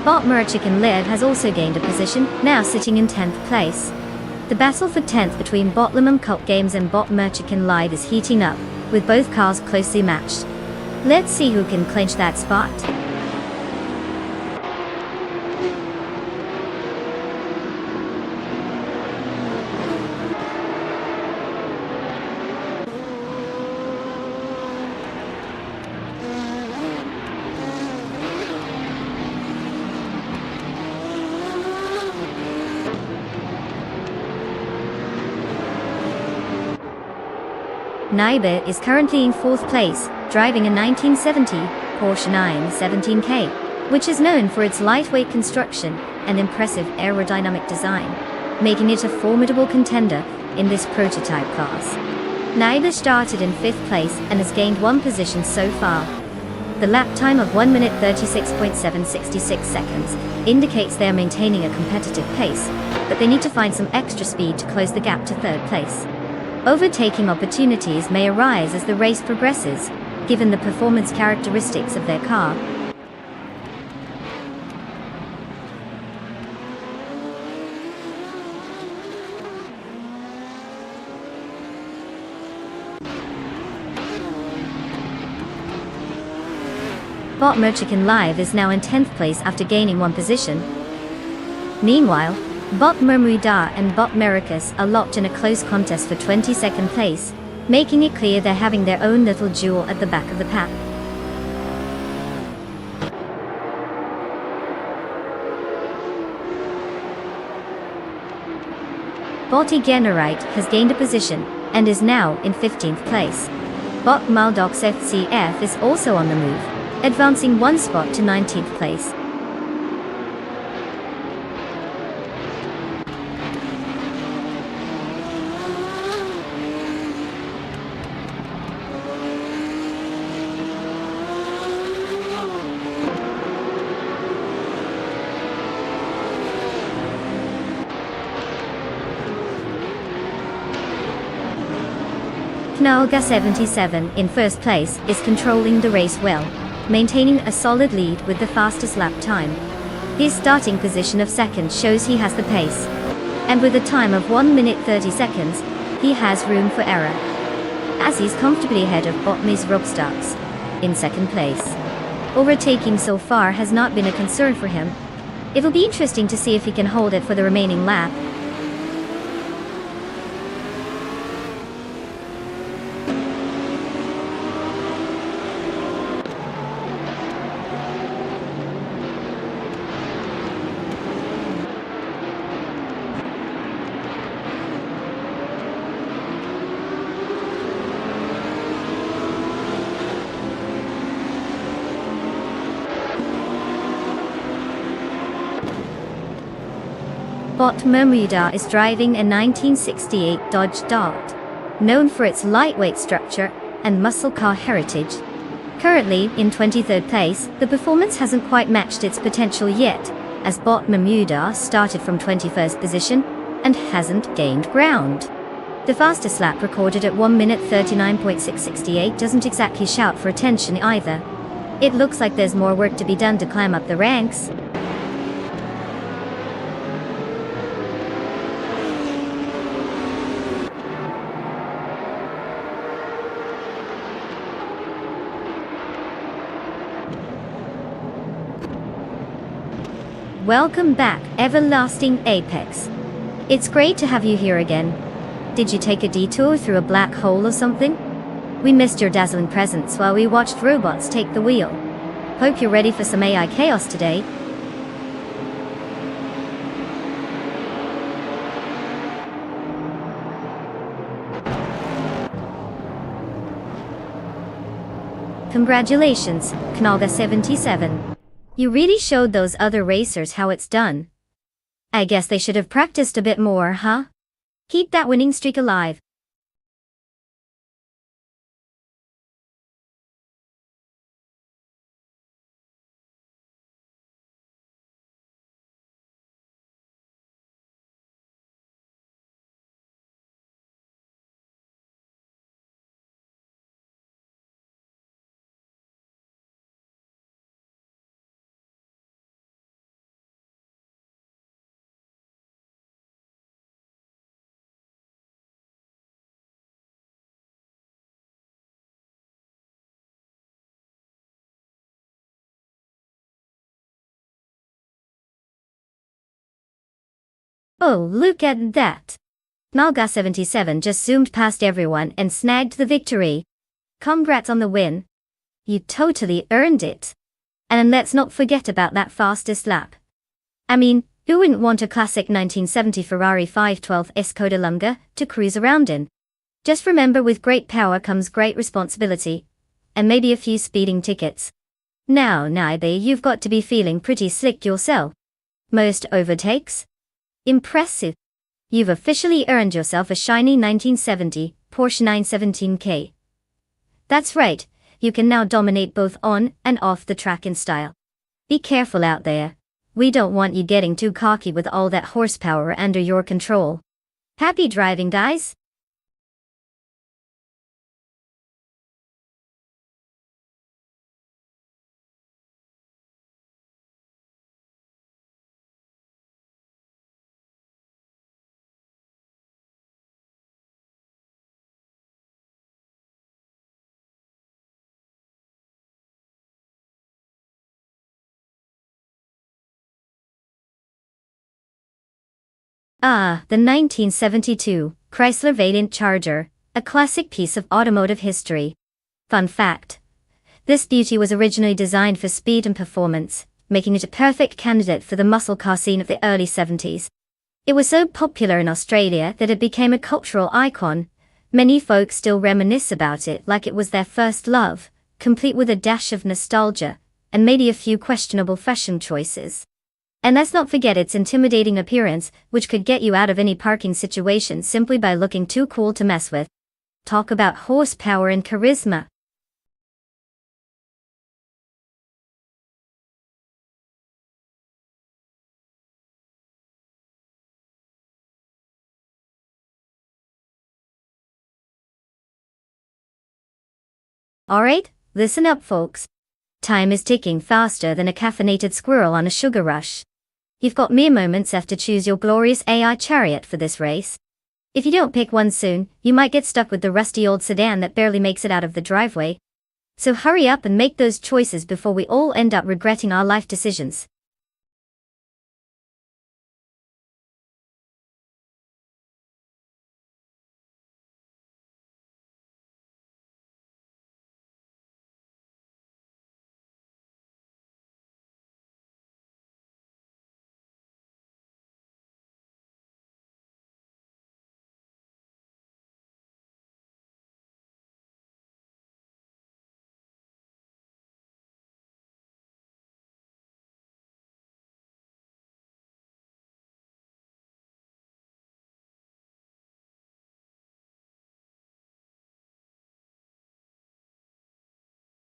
Bot Merchican Led has also gained a position, now sitting in 10th place. The battle for 10th between Bot Lemon Cult Games and Bot Merchican Live is heating up, with both cars closely matched. Let's see who can clinch that spot. Naibe is currently in 4th place, driving a 1970 Porsche 917K, which is known for its lightweight construction and impressive aerodynamic design, making it a formidable contender in this prototype class. Naibe started in 5th place and has gained one position so far. The lap time of 1 minute 36.766 seconds indicates they are maintaining a competitive pace, but they need to find some extra speed to close the gap to 3rd place. Overtaking opportunities may arise as the race progresses, given the performance characteristics of their car. Bot Merchican Live is now in 10th place after gaining one position. Meanwhile, Bot Mermuda and Bot Mericus are locked in a close contest for 22nd place, making it clear they're having their own little duel at the back of the pack. Bot Egenerite has gained a position, and is now in 15th place. Bot Maldox FCF is also on the move, advancing one spot to 19th place. Knalga 77 in 1st place is controlling the race well, maintaining a solid lead with the fastest lap time. His starting position of 2nd shows he has the pace, and with a time of 1 minute 30 seconds, he has room for error, as he's comfortably ahead of Botmis Robstocks in 2nd place. Overtaking so far has not been a concern for him. It'll be interesting to see if he can hold it for the remaining lap. Bot Mermuda is driving a 1968 Dodge Dart. known for its lightweight structure and muscle car heritage. Currently, in 23rd place, the performance hasn't quite matched its potential yet, as Bot Mamuda started from 21st position and hasn't gained ground. The fastest lap recorded at 1 minute 39.668 doesn't exactly shout for attention either. It looks like there's more work to be done to climb up the ranks. Welcome back, Everlasting Apex. It's great to have you here again. Did you take a detour through a black hole or something? We missed your dazzling presence while we watched robots take the wheel. Hope you're ready for some AI chaos today. Congratulations, Knalga77. You really showed those other racers how it's done. I guess they should have practiced a bit more, huh? Keep that winning streak alive. Oh, look at that. Malga77 just zoomed past everyone and snagged the victory. Congrats on the win. You totally earned it. And let's not forget about that fastest lap. I mean, who wouldn't want a classic 1970 Ferrari 512 Skoda Lunga to cruise around in? Just remember, with great power comes great responsibility. And maybe a few speeding tickets. Now, Naibe, you've got to be feeling pretty slick yourself. Most overtakes? Impressive. You've officially earned yourself a shiny 1970 Porsche 917K. That's right, you can now dominate both on and off the track in style. Be careful out there. We don't want you getting too cocky with all that horsepower under your control. Happy driving, guys! The 1972 Chrysler Valiant Charger, a classic piece of automotive history. Fun fact: this beauty was originally designed for speed and performance, making it a perfect candidate for the muscle car scene of the early 70s. It was so popular in Australia that it became a cultural icon. Many folks still reminisce about it like it was their first love, complete with a dash of nostalgia, and maybe a few questionable fashion choices. And let's not forget its intimidating appearance, which could get you out of any parking situation simply by looking too cool to mess with. Talk about horsepower and charisma. Alright, listen up, folks. Time is ticking faster than a caffeinated squirrel on a sugar rush. You've got mere moments left to choose your glorious AI chariot for this race. If you don't pick one soon, you might get stuck with the rusty old sedan that barely makes it out of the driveway. So hurry up and make those choices before we all end up regretting our life decisions.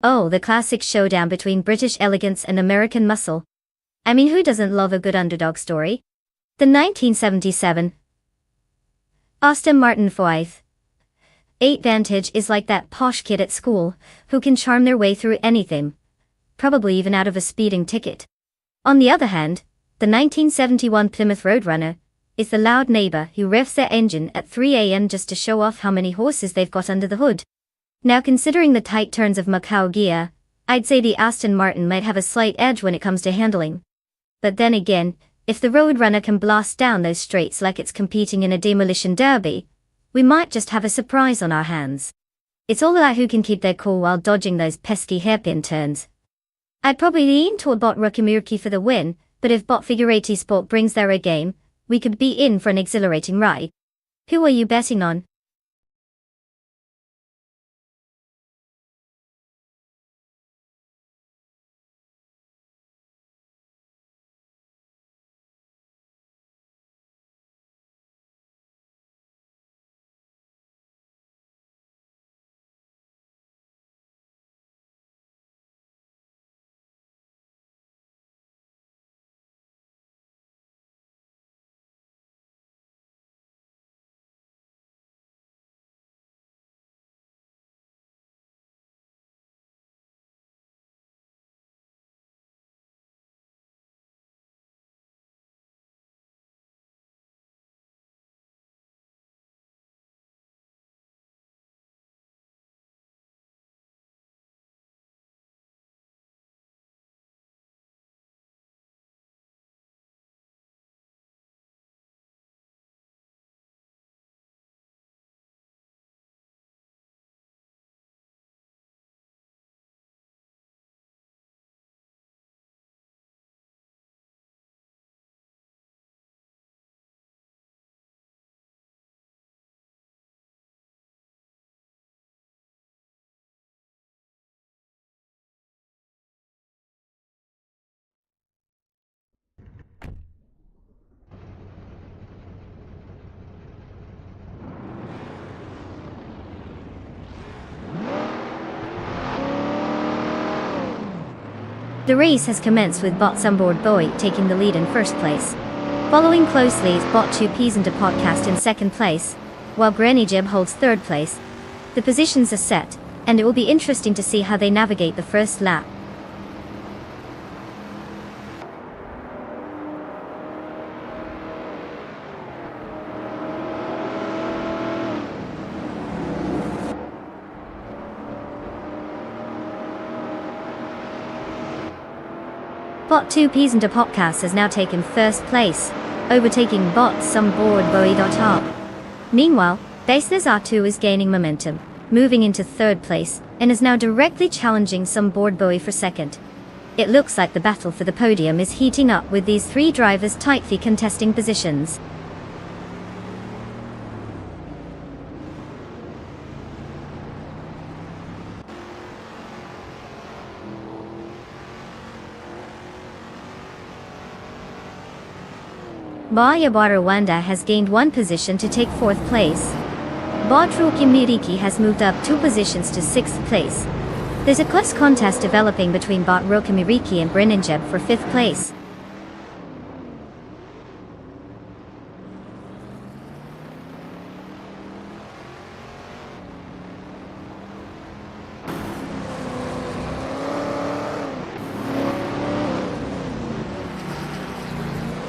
Oh, the classic showdown between British elegance and American muscle. I mean, who doesn't love a good underdog story? The 1977 Aston Martin 5.8 Vantage is like that posh kid at school, who can charm their way through anything, probably even out of a speeding ticket. On the other hand, the 1971 Plymouth Roadrunner is the loud neighbor who revs their engine at 3 a.m. just to show off how many horses they've got under the hood. Now, considering the tight turns of Macau gear, I'd say the Aston Martin might have a slight edge when it comes to handling. But then again, if the Roadrunner can blast down those straights like it's competing in a demolition derby, we might just have a surprise on our hands. It's all about who can keep their cool while dodging those pesky hairpin turns. I'd probably lean toward Bot Rukimirki for the win, but if Bot Figurati Sport brings their A game, we could be in for an exhilarating ride. Who are you betting on? The race has commenced with Bot Sunboard Boy taking the lead in first place. Following closely is Bot 2 Peas and a Podcast in second place, while Granny Jib holds third place. The positions are set, and it will be interesting to see how they navigate the first lap. Bot 2 Peas and a Podcast has now taken first place, overtaking Bot Sunboard Boy. Meanwhile, Baseless R2 is gaining momentum, moving into third place, and is now directly challenging Sunboard Boy for second. It looks like the battle for the podium is heating up with these three drivers tightly contesting positions. Baya Rwanda has gained one position to take fourth place. Bodru Kimiriki has moved up two positions to sixth place. There's a close contest developing between Bodru Kimiriki and Brinninjeb for fifth place.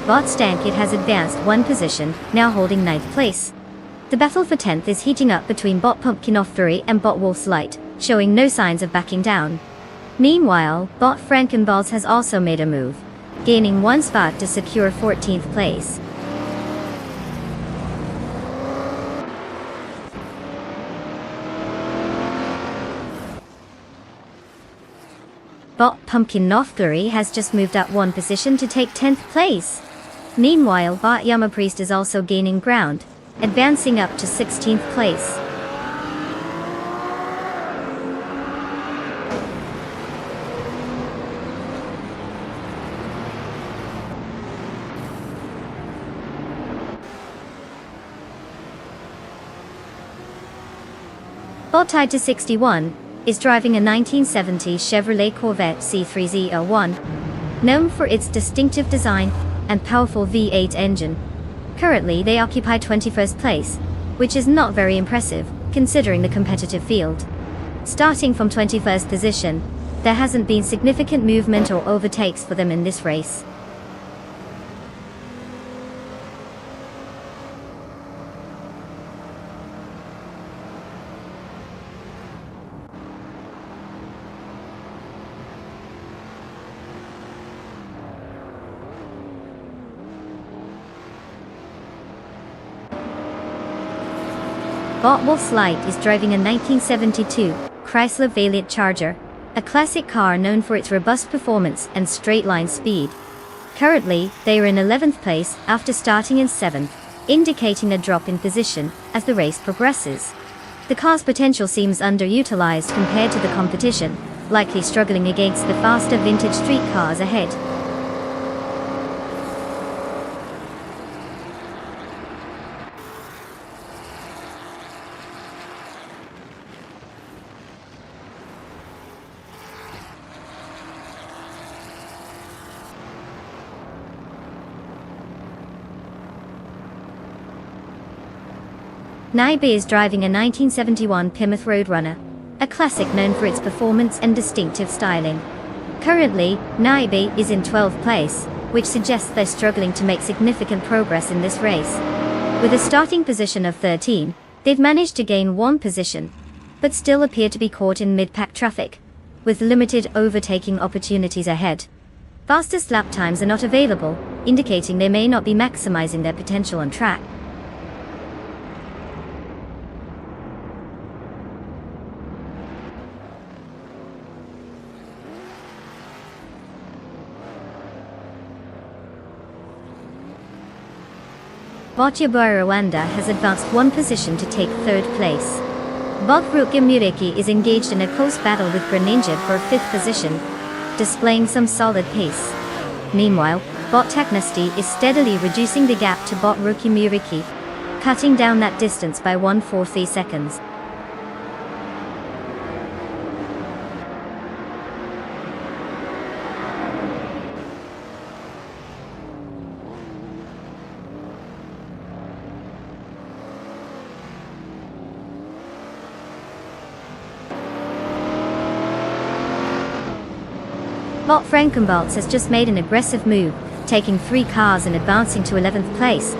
Bot Stankit has advanced one position, now holding ninth place. The battle for 10th is heating up between Bot Pumpkinofthery and Bot Wolf's Light, showing no signs of backing down. Meanwhile, Bot Frankenballs has also made a move, gaining one spot to secure 14th place. Bot Pumpkinofthery has just moved up one position to take 10th place. Meanwhile, Bot Yamapriest is also gaining ground, advancing up to 16th place. Bot tied to 61 is driving a 1970 Chevrolet Corvette C3Z01, known for its distinctive design and powerful V8 engine. Currently, they occupy 21st place, which is not very impressive, considering the competitive field. Starting from 21st position, there hasn't been significant movement or overtakes for them in this race. Bot Wolf's Light is driving a 1972 Chrysler Valiant Charger, a classic car known for its robust performance and straight-line speed. Currently, they are in 11th place after starting in 7th, indicating a drop in position as the race progresses. The car's potential seems underutilized compared to the competition, likely struggling against the faster vintage street cars ahead. Naibe is driving a 1971 Plymouth Roadrunner, a classic known for its performance and distinctive styling. Currently, Naibe is in 12th place, which suggests they're struggling to make significant progress in this race. With a starting position of 13, they've managed to gain one position, but still appear to be caught in mid-pack traffic, with limited overtaking opportunities ahead. Fastest lap times are not available, indicating they may not be maximizing their potential on track. Botya Rwanda has advanced one position to take 3rd place. Bot Ruki Mureki is engaged in a close battle with Greninja for a 5th position, displaying some solid pace. Meanwhile, Bot Technosty is steadily reducing the gap to Bot Ruki Mureki, cutting down that distance by 1/4 seconds. Bot Frankenbaltz has just made an aggressive move, taking 3 cars and advancing to 11th place.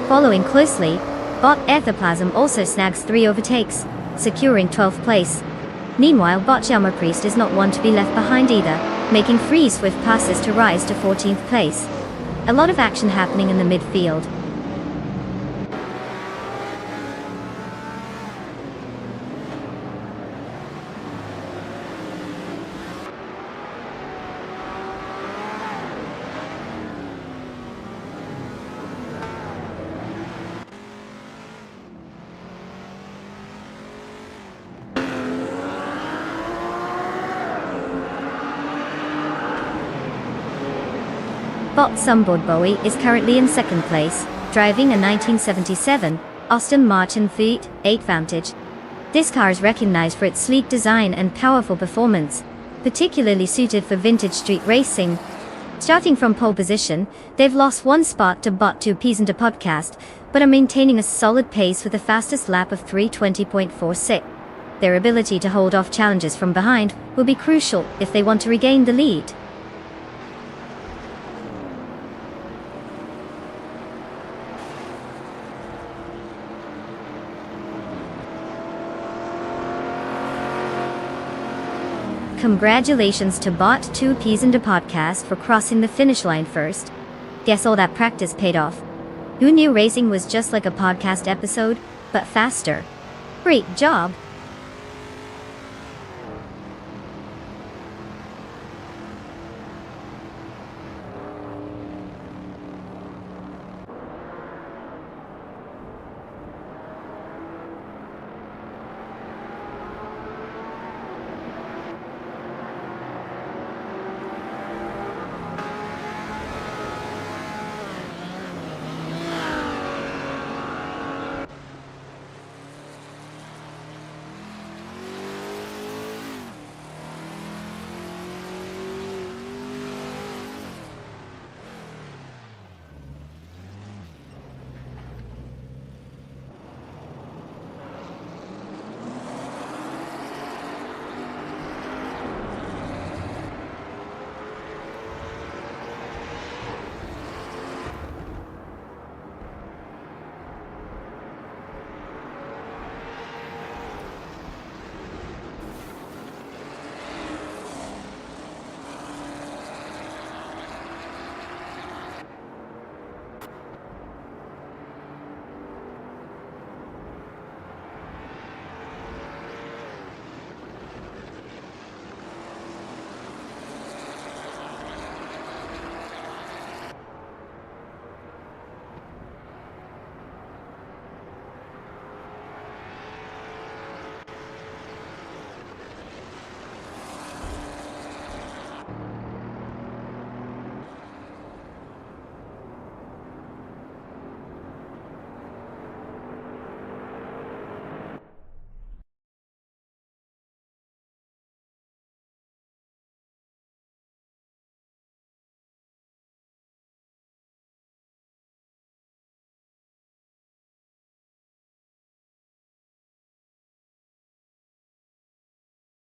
Following closely, Bot Ethoplasm also snags 3 overtakes, securing 12th place. Meanwhile, Bot Priest is not one to be left behind either, making 3 swift passes to rise to 14th place. A lot of action happening in the midfield. Bot Sumbord Bowie is currently in 2nd place, driving a 1977 Aston Martin V8 Vantage. This car is recognized for its sleek design and powerful performance, particularly suited for vintage street racing. Starting from pole position, they've lost 1 spot to Bot 2 Peasanta Podcast, but are maintaining a solid pace with a fastest lap of 3:20.46. Their ability to hold off challenges from behind will be crucial if they want to regain the lead. Congratulations to Bot 2 Peasanta Podcast for crossing the finish line first. Guess all that practice paid off. Who knew racing was just like a podcast episode, but faster? Great job!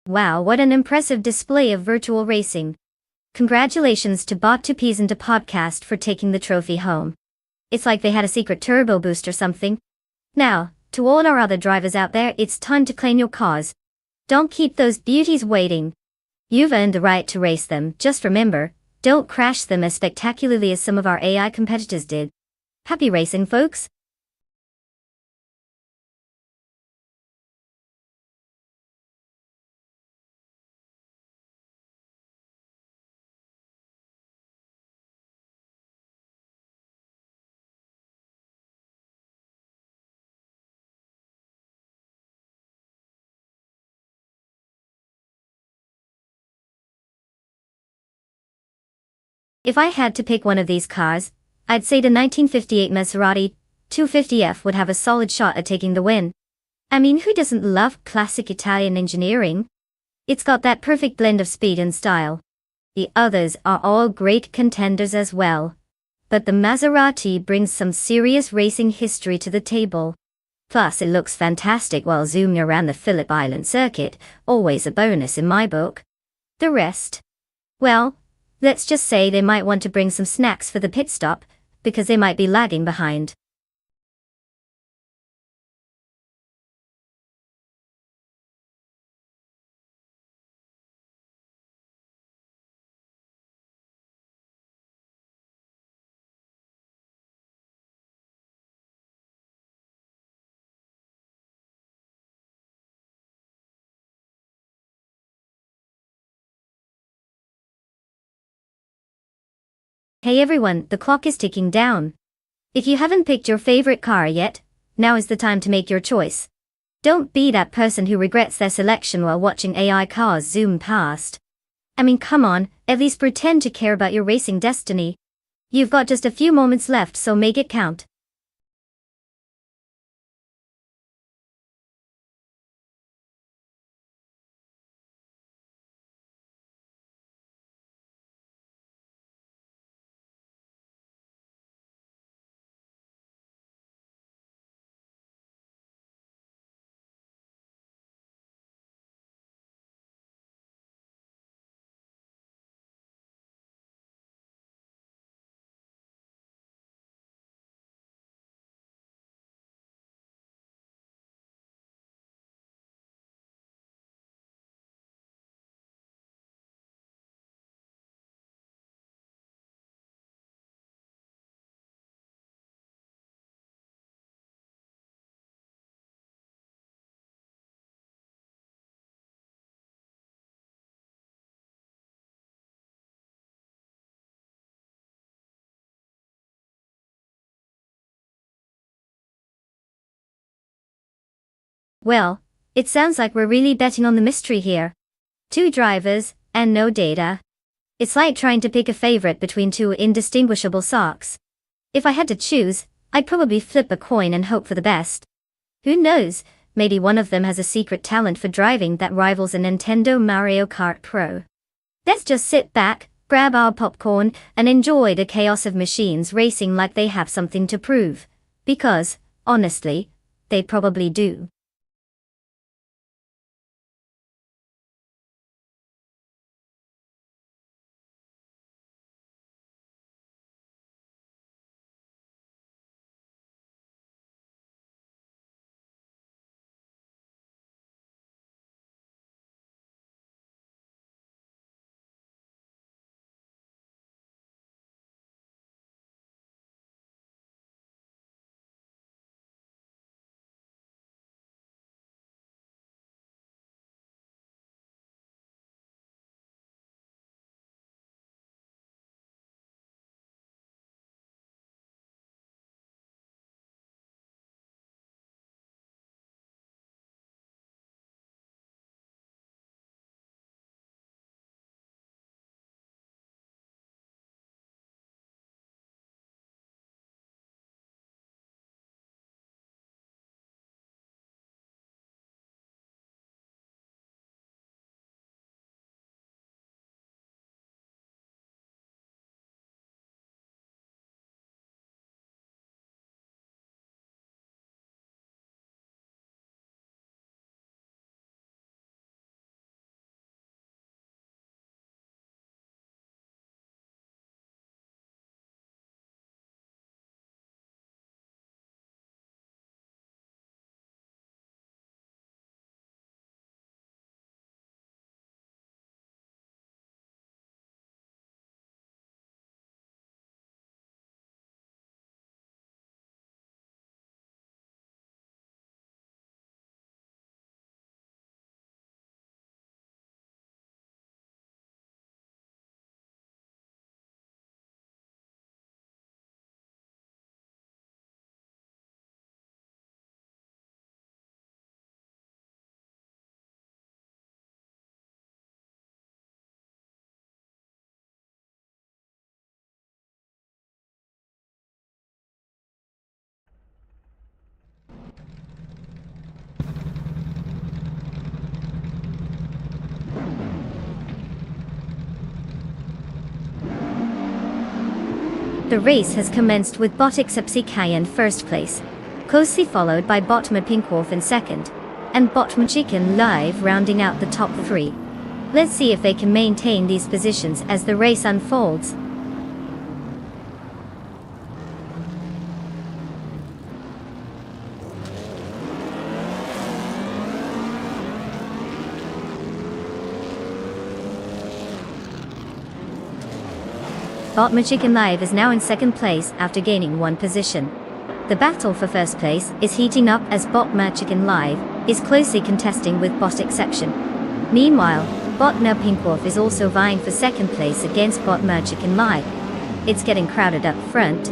Wow, what an impressive display of virtual racing. Congratulations to Bot2Ps and to Podcast for taking the trophy home. It's like they had a secret turbo boost or something. Now, to all our other drivers out there, it's time to claim your cars. Don't keep those beauties waiting. You've earned the right to race them, just remember, don't crash them as spectacularly as some of our AI competitors did. Happy racing, folks! If I had to pick one of these cars, I'd say the 1958 Maserati 250F would have a solid shot at taking the win. I mean, who doesn't love classic Italian engineering? It's got that perfect blend of speed and style. The others are all great contenders as well. But the Maserati brings some serious racing history to the table. Plus, it looks fantastic while zooming around the Phillip Island circuit, always a bonus in my book. The rest? Well, let's just say they might want to bring some snacks for the pit stop, because they might be lagging behind. Hey everyone, the clock is ticking down. If you haven't picked your favorite car yet, now is the time to make your choice. Don't be that person who regrets their selection while watching AI cars zoom past. I mean, come on, at least pretend to care about your racing destiny. You've got just a few moments left, so make it count. Well, it sounds like we're really betting on the mystery here. Two drivers, and no data. It's like trying to pick a favorite between two indistinguishable socks. If I had to choose, I'd probably flip a coin and hope for the best. Who knows, maybe one of them has a secret talent for driving that rivals a Nintendo Mario Kart Pro. Let's just sit back, grab our popcorn, and enjoy the chaos of machines racing like they have something to prove. Because, honestly, they probably do. The race has commenced with Bot Excepsi in first place, closely followed by Botma Pinkworth in second, and Botma Chicken Live rounding out the top three. Let's see if they can maintain these positions as the race unfolds. Botma Chicken Live is now in second place after gaining one position. The battle for first place is heating up as Botma Chicken Live is closely contesting with Bot Exception. Meanwhile, Botma Pinkworth is also vying for second place against Botma Chicken Live. It's getting crowded up front.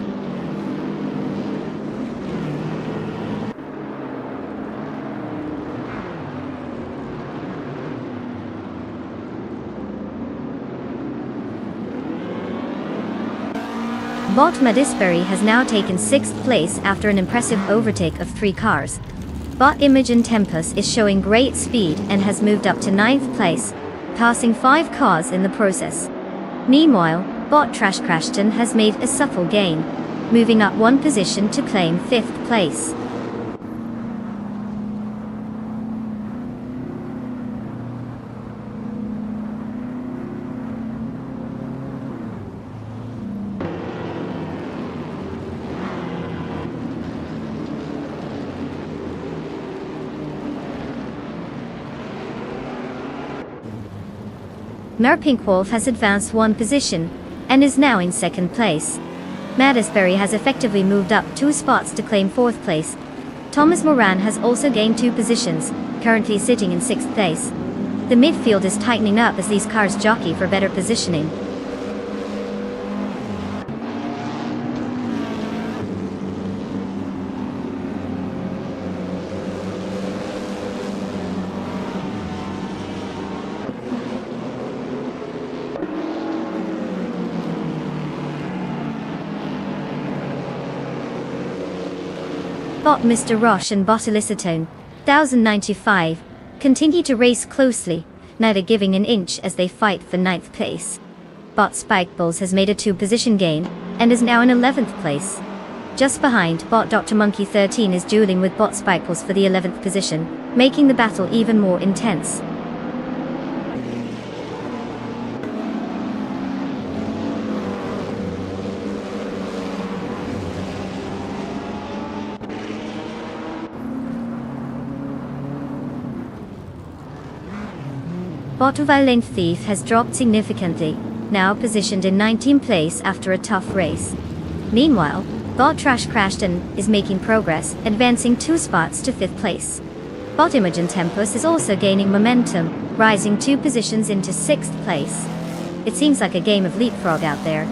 Bot Madisberry has now taken 6th place after an impressive overtake of 3 cars. Bot Imogen Tempest is showing great speed and has moved up to 9th place, passing 5 cars in the process. Meanwhile, Bot Trash Crashton has made a subtle gain, moving up 1 position to claim 5th place. Mare Pinkwolf has advanced 1 position, and is now in 2nd place. Madisberry has effectively moved up 2 spots to claim 4th place. Thomas Moran has also gained 2 positions, currently sitting in 6th place. The midfield is tightening up as these cars jockey for better positioning. Bot Mr. Roche and Bot Elicitone, 1095, continue to race closely, neither giving an inch as they fight for 9th place. Bot Spikeballs has made a 2-position gain, and is now in 11th place. Just behind, Bot Dr. Monkey 13 is dueling with Bot Spikeballs for the 11th position, making the battle even more intense. Bot Violent Thief has dropped significantly, now positioned in 19th place after a tough race. Meanwhile, Bot Trash Crashton is making progress, advancing 2 spots to 5th place. Bot Imogen Tempest is also gaining momentum, rising 2 positions into 6th place. It seems like a game of leapfrog out there.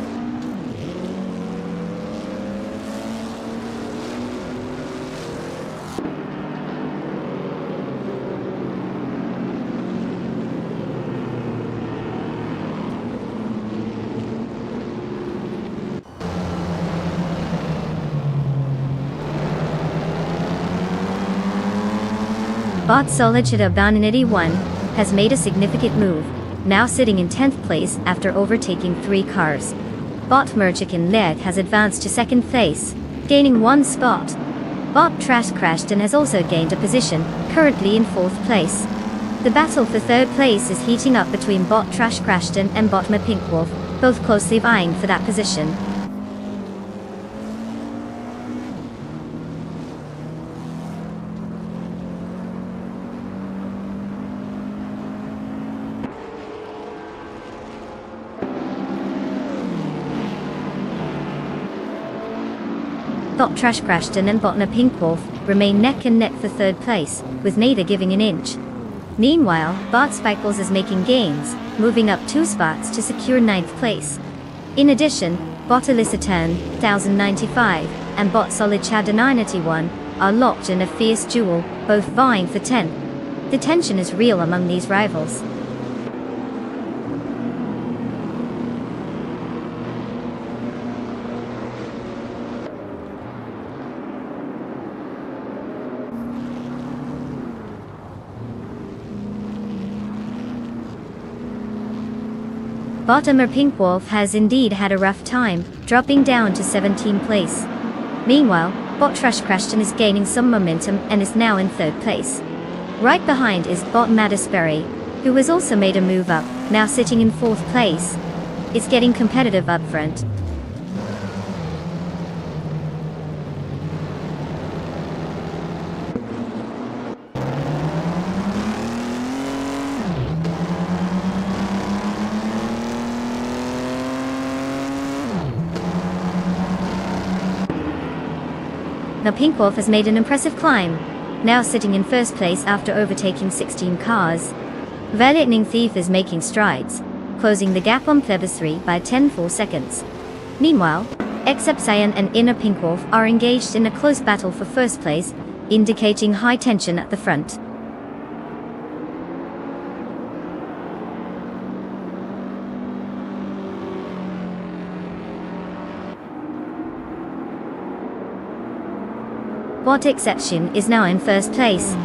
Bot Solitude Abaninity 1 has made a significant move, now sitting in 10th place after overtaking 3 cars. Bot Merchican Leg has advanced to 2nd place, gaining 1 spot. Bot Trash Crashton has also gained a position, currently in 4th place. The battle for 3rd place is heating up between Bot Trash Crashton and Botma Pinkwolf, both closely vying for that position. Bot Trash Crashton and Botma Pinkwolf remain neck and neck for 3rd place, with neither giving an inch. Meanwhile, Bot Spikeballs is making gains, moving up 2 spots to secure 9th place. In addition, Bot Elicitone, 1095, and Bot Solid Chad 991 are locked in a fierce duel, both vying for 10th. The tension is real among these rivals. Bottomer Pink Wolf has indeed had a rough time, dropping down to 17th place. Meanwhile, Bot Trash Crashton is gaining some momentum and is now in 3rd place. Right behind is Bot Mattisberry, who has also made a move up, now sitting in 4th place. It's getting competitive up front. Now Pink Wolf has made an impressive climb, now sitting in 1st place after overtaking 16 cars. The Lightning Thief is making strides, closing the gap on Plebis 3 by 10 full seconds. Meanwhile, Except Cyan and Inner Pink Wolf are engaged in a close battle for 1st place, indicating high tension at the front. Bot Exception is now in 1st place.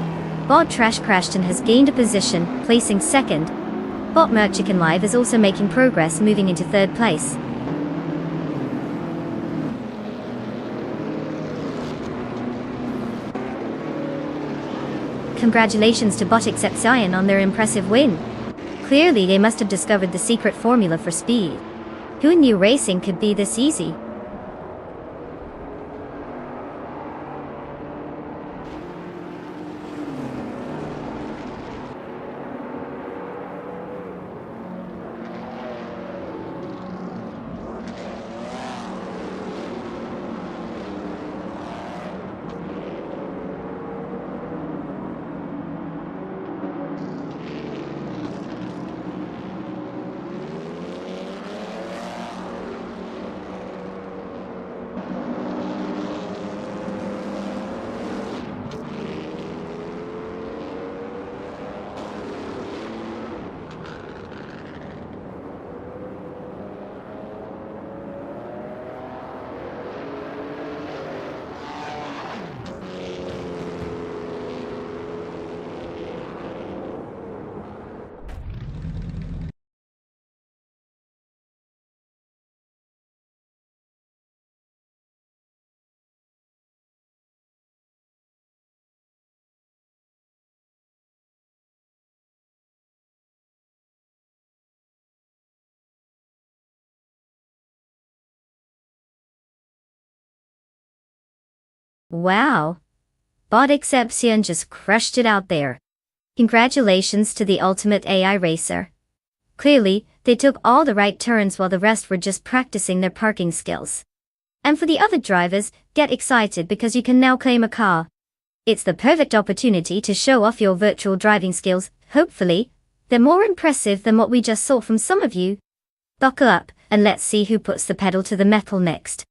Bot Trash Crashton has gained a position, placing 2nd. Bot Merchican Live is also making progress, moving into 3rd place. Congratulations to Bot Except Cyan on their impressive win. Clearly they must have discovered the secret formula for speed. Who knew racing could be this easy? Wow! Bot Exception just crushed it out there. Congratulations to the ultimate AI racer. Clearly, they took all the right turns while the rest were just practicing their parking skills. And for the other drivers, get excited because you can now claim a car. It's the perfect opportunity to show off your virtual driving skills. Hopefully, they're more impressive than what we just saw from some of you. Buckle up, and let's see who puts the pedal to the metal next.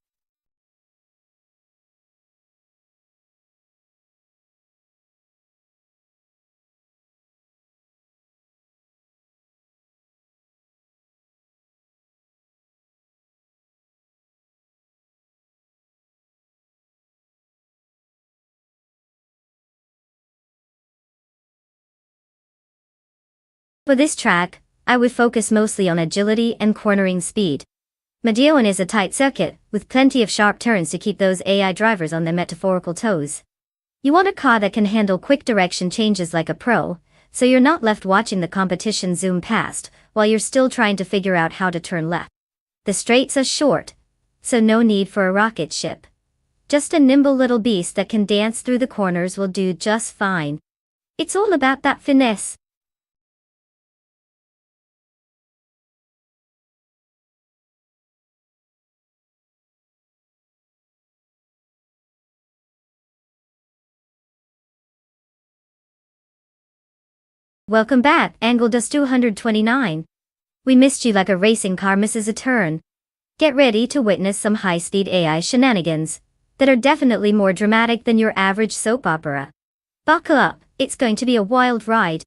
For this track, I would focus mostly on agility and cornering speed. Medeon is a tight circuit, with plenty of sharp turns to keep those AI drivers on their metaphorical toes. You want a car that can handle quick direction changes like a pro, so you're not left watching the competition zoom past, while you're still trying to figure out how to turn left. The straights are short, so no need for a rocket ship. Just a nimble little beast that can dance through the corners will do just fine. It's all about that finesse. Welcome back, Angle Dust 229. We missed you like a racing car misses a turn. Get ready to witness some high-speed AI shenanigans that are definitely more dramatic than your average soap opera. Buckle up, it's going to be a wild ride.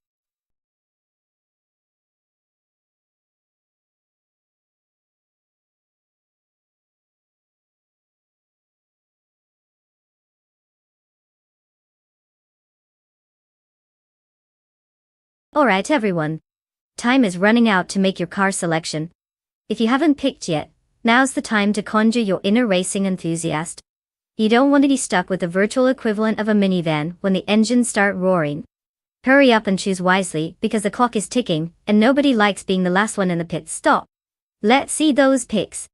Alright everyone. Time is running out to make your car selection. If you haven't picked yet, now's the time to conjure your inner racing enthusiast. You don't want to be stuck with the virtual equivalent of a minivan when the engines start roaring. Hurry up and choose wisely because the clock is ticking, and nobody likes being the last one in the pit stop. Let's see those picks.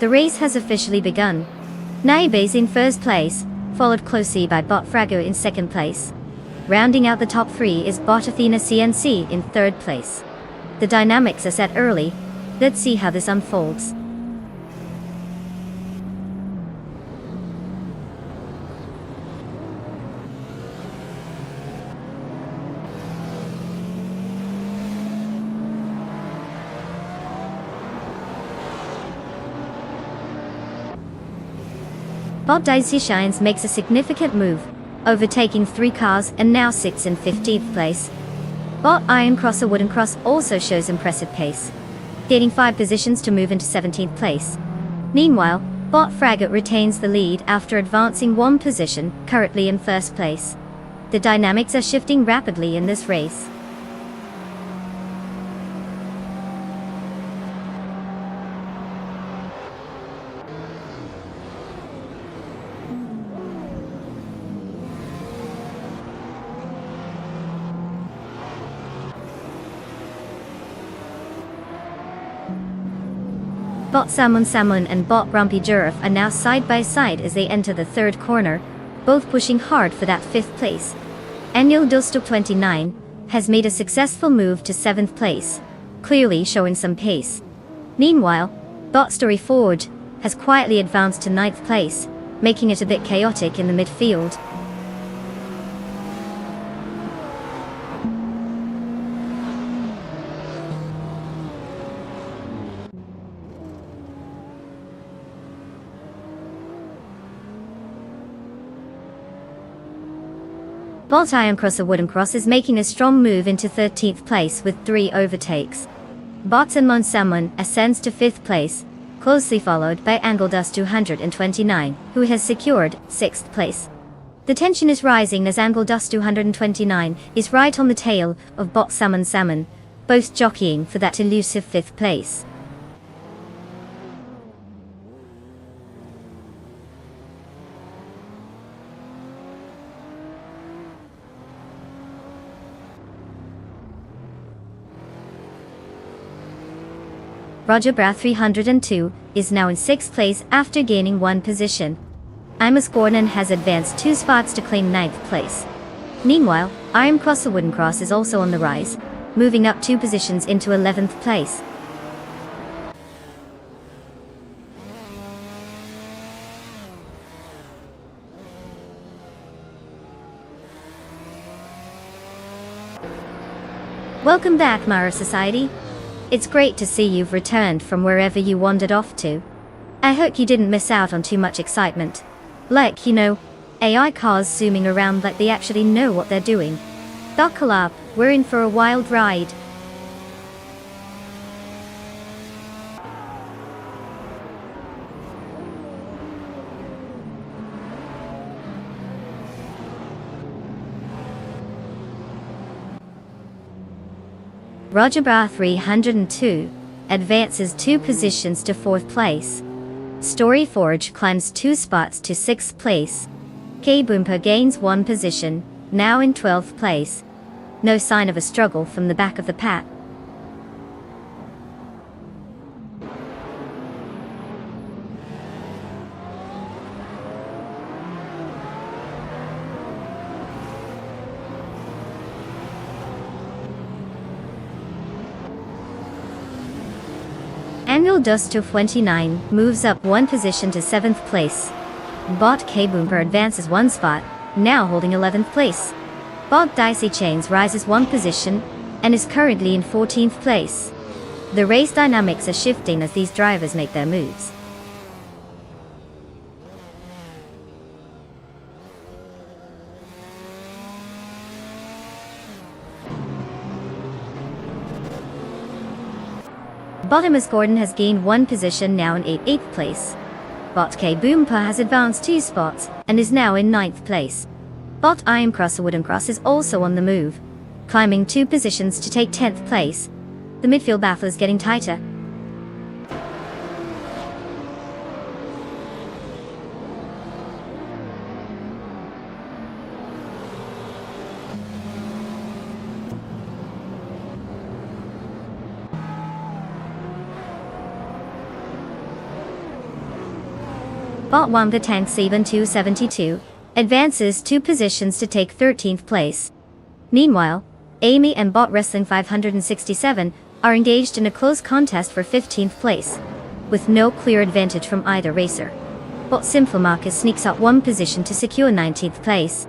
The race has officially begun. Naibes in first place, followed closely by Bot Frago in second place. Rounding out the top three is Bot Athena CNC in third place. The dynamics are set early. Let's see how this unfolds. Bob Daisy Shines makes a significant move, overtaking 3 cars and now sits in 15th place. Bot Iron Cross a wooden cross also shows impressive pace, gaining 5 positions to move into 17th place. Meanwhile, Bot Fraggot retains the lead after advancing 1 position, currently in 1st place. The dynamics are shifting rapidly in this race. Bot Salmon and Bot Grumpy Giraffe are now side by side as they enter the 3rd corner, both pushing hard for that 5th place. Nonstop 29 has made a successful move to 7th place, clearly showing some pace. Meanwhile, Bot Story Forge has quietly advanced to 9th place, making it a bit chaotic in the midfield. Bot Iron Cross a wooden cross is making a strong move into 13th place with 3 overtakes. Bot Salmon ascends to 5th place, closely followed by Angledust 229, who has secured 6th place. The tension is rising as Angledust 229 is right on the tail of Bot Salmon, both jockeying for that elusive 5th place. Roger Bra 302 is now in 6th place after gaining 1 position. Imus Gordon has advanced 2 spots to claim 9th place. Meanwhile, Iron Cross a wooden cross is also on the rise, moving up 2 positions into 11th place. Welcome back, Mara Society. It's great to see you've returned from wherever you wandered off to. I hope you didn't miss out on too much excitement. Like, AI cars zooming around like they actually know what they're doing. Buckle up, we're in for a wild ride. Roger Bra 302 advances 2 positions to 4th place. Story Forge climbs 2 spots to 6th place. K-Boomper gains 1 position, now in 12th place. No sign of a struggle from the back of the pack. Angledust 229 moves up 1 position to 7th place. Bot K-Boomper advances 1 spot, now holding 11th place. Bot Dicey Chains rises 1 position, and is currently in 14th place. The race dynamics are shifting as these drivers make their moves. Bottomus Gordon has gained 1 position, now in 8th place. Bot K-Boomper has advanced 2 spots, and is now in 9th place. Bot Iron Cross a wooden cross is also on the move, climbing 2 positions to take 10th place. The midfield battle is getting tighter. Bot Wamba Tank 7272 advances 2 positions to take 13th place. Meanwhile, Amy and Bot Wrestling 567 are engaged in a close contest for 15th place, with no clear advantage from either racer. Bot Simple Marcus sneaks up 1 position to secure 19th place.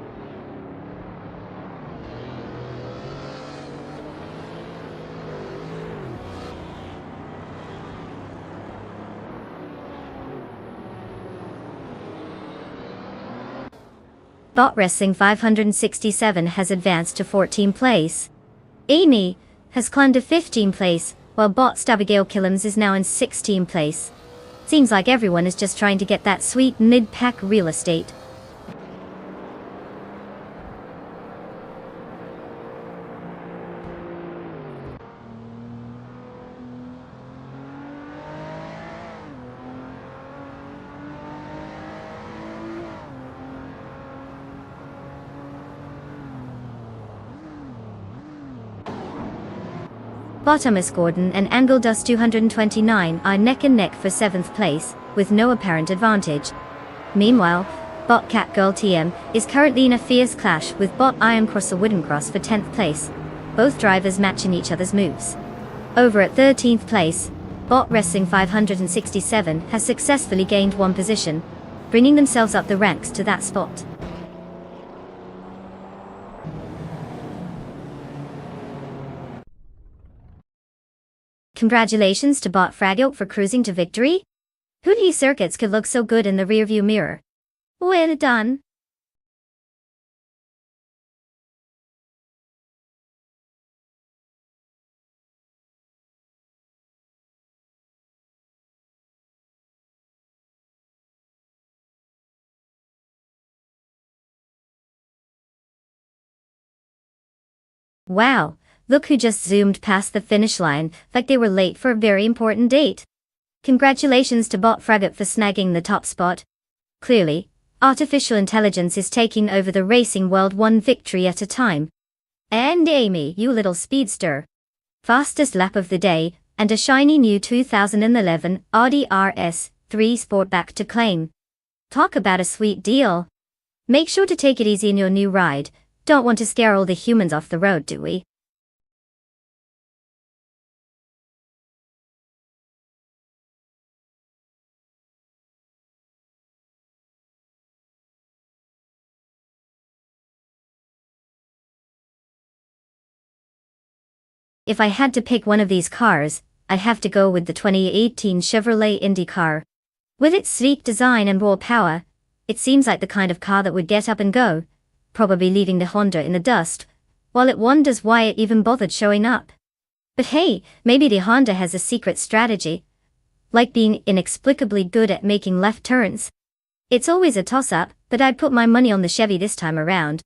Bot Wrestling 567 has advanced to 14th place. Amy has climbed to 15th place, while bot Abigail Killams is now in 16th place. Seems like everyone is just trying to get that sweet mid-pack real estate. Bottomus Gordon and Angledust 229 are neck and neck for 7th place, with no apparent advantage. Meanwhile, bot Catgirl TM is currently in a fierce clash with bot Ironcrosser Woodencross for 10th place, both drivers matching each other's moves. Over at 13th place, bot Wrestling 567 has successfully gained one position, bringing themselves up the ranks to that spot. Congratulations to bot Fragilk for cruising to victory. Who knew circuits could look so good in the rearview mirror? Well done. Wow, look who just zoomed past the finish line like they were late for a very important date. Congratulations to bot Fragilk for snagging the top spot. Clearly, artificial intelligence is taking over the racing world one victory at a time. And Amy, you little speedster. Fastest lap of the day, and a shiny new 2011 Audi RS3 Sportback to claim. Talk about a sweet deal. Make sure to take it easy in your new ride. Don't want to scare all the humans off the road, do we? If I had to pick one of these cars, I'd have to go with the 2018 Chevrolet IndyCar. With its sleek design and raw power, it seems like the kind of car that would get up and go, probably leaving the Honda in the dust, while it wonders why it even bothered showing up. But hey, maybe the Honda has a secret strategy, like being inexplicably good at making left turns. It's always a toss-up, but I'd put my money on the Chevy this time around.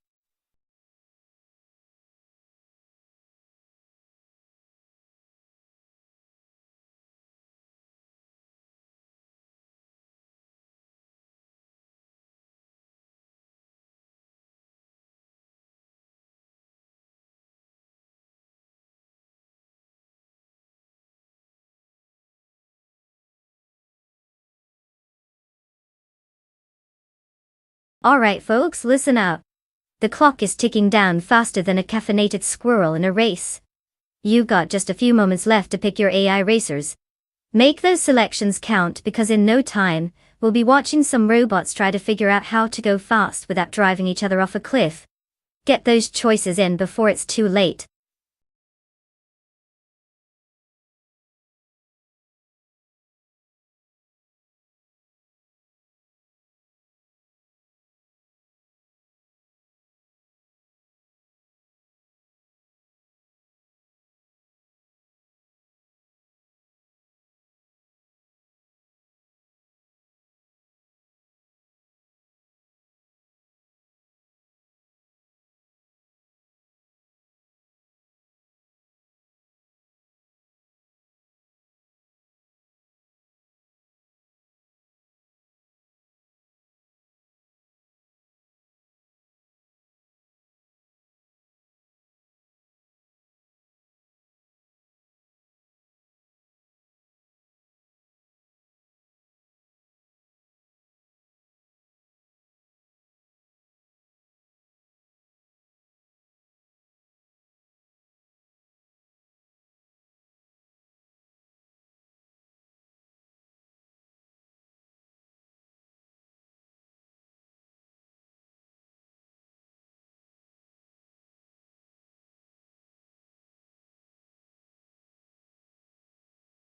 Alright folks, listen up. The clock is ticking down faster than a caffeinated squirrel in a race. You've got just a few moments left to pick your AI racers. Make those selections count because in no time, we'll be watching some robots try to figure out how to go fast without driving each other off a cliff. Get those choices in before it's too late.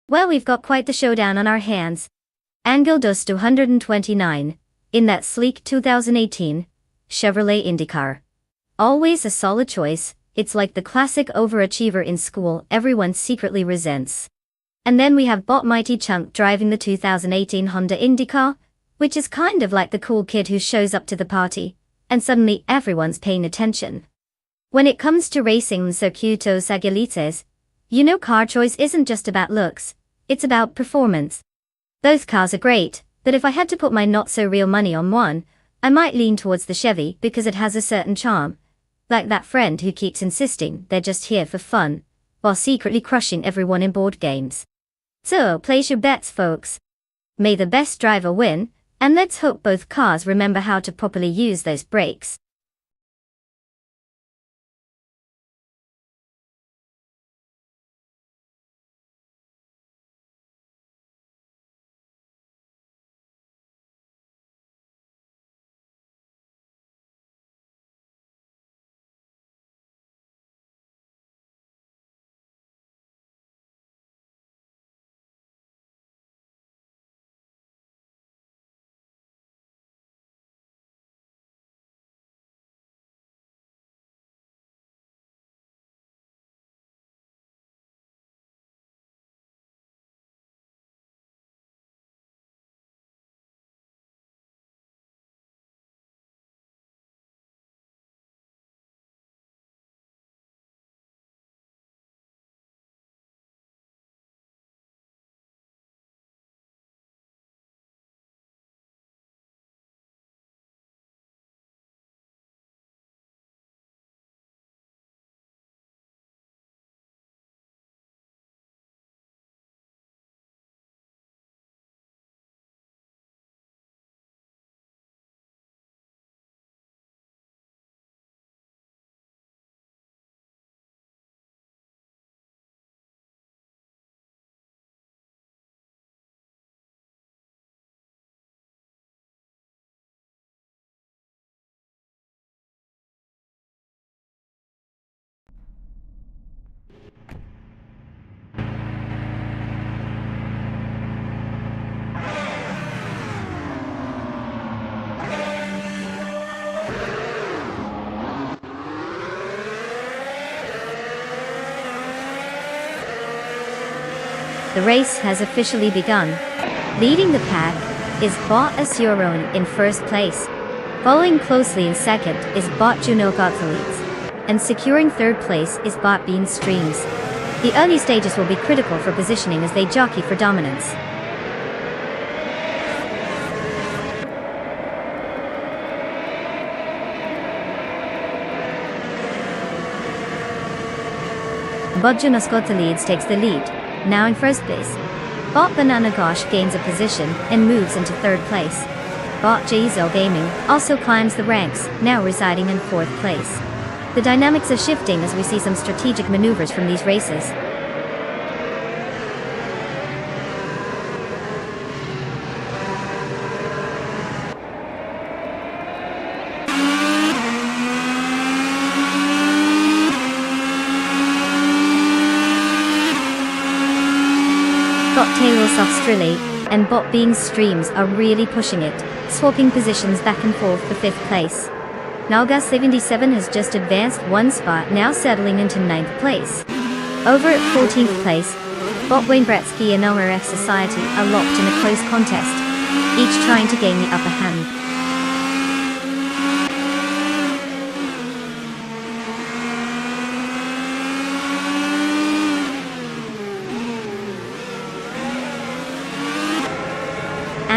Well, we've got quite the showdown on our hands. Angledust 229, in that sleek 2018 Chevrolet IndyCar. Always a solid choice, It's like the classic overachiever in school everyone secretly resents. And then we have Bot Mighty Chunk driving the 2018 Honda IndyCar, which is kind of like the cool kid who shows up to the party, and suddenly everyone's paying attention. When it comes to racing circuitos aguiletes, you know car choice isn't just about looks, it's about performance. Both cars are great, but if I had to put my not-so-real money on one, I might lean towards the Chevy because it has a certain charm. Like that friend who keeps insisting they're just here for fun, while secretly crushing everyone in board games. So, place your bets, folks. May the best driver win, and let's hope both cars remember how to properly use those brakes. The race has officially begun. Leading the pack is Bot Asuron in first place. Following closely in second is Bot Juno Gottfrieds. And securing third place is Bot Bean Streams. The early stages will be critical for positioning as they jockey for dominance. Bot Juno Gottfrieds takes the lead, now in first place. Bot Banana Gosh gains a position and moves into third place. Bot Jaizo Gaming also climbs the ranks, now residing in fourth place. The dynamics are shifting as we see some strategic maneuvers from these races. Bot Taylor's Australia and Bot Bean's Streams are really pushing it, swapping positions back and forth for fifth place. Nalga 77 has just advanced one spot, now settling into 9th place. Over at 14th place, Bot Wayne Bretsky and LRF Society are locked in a close contest, each trying to gain the upper hand.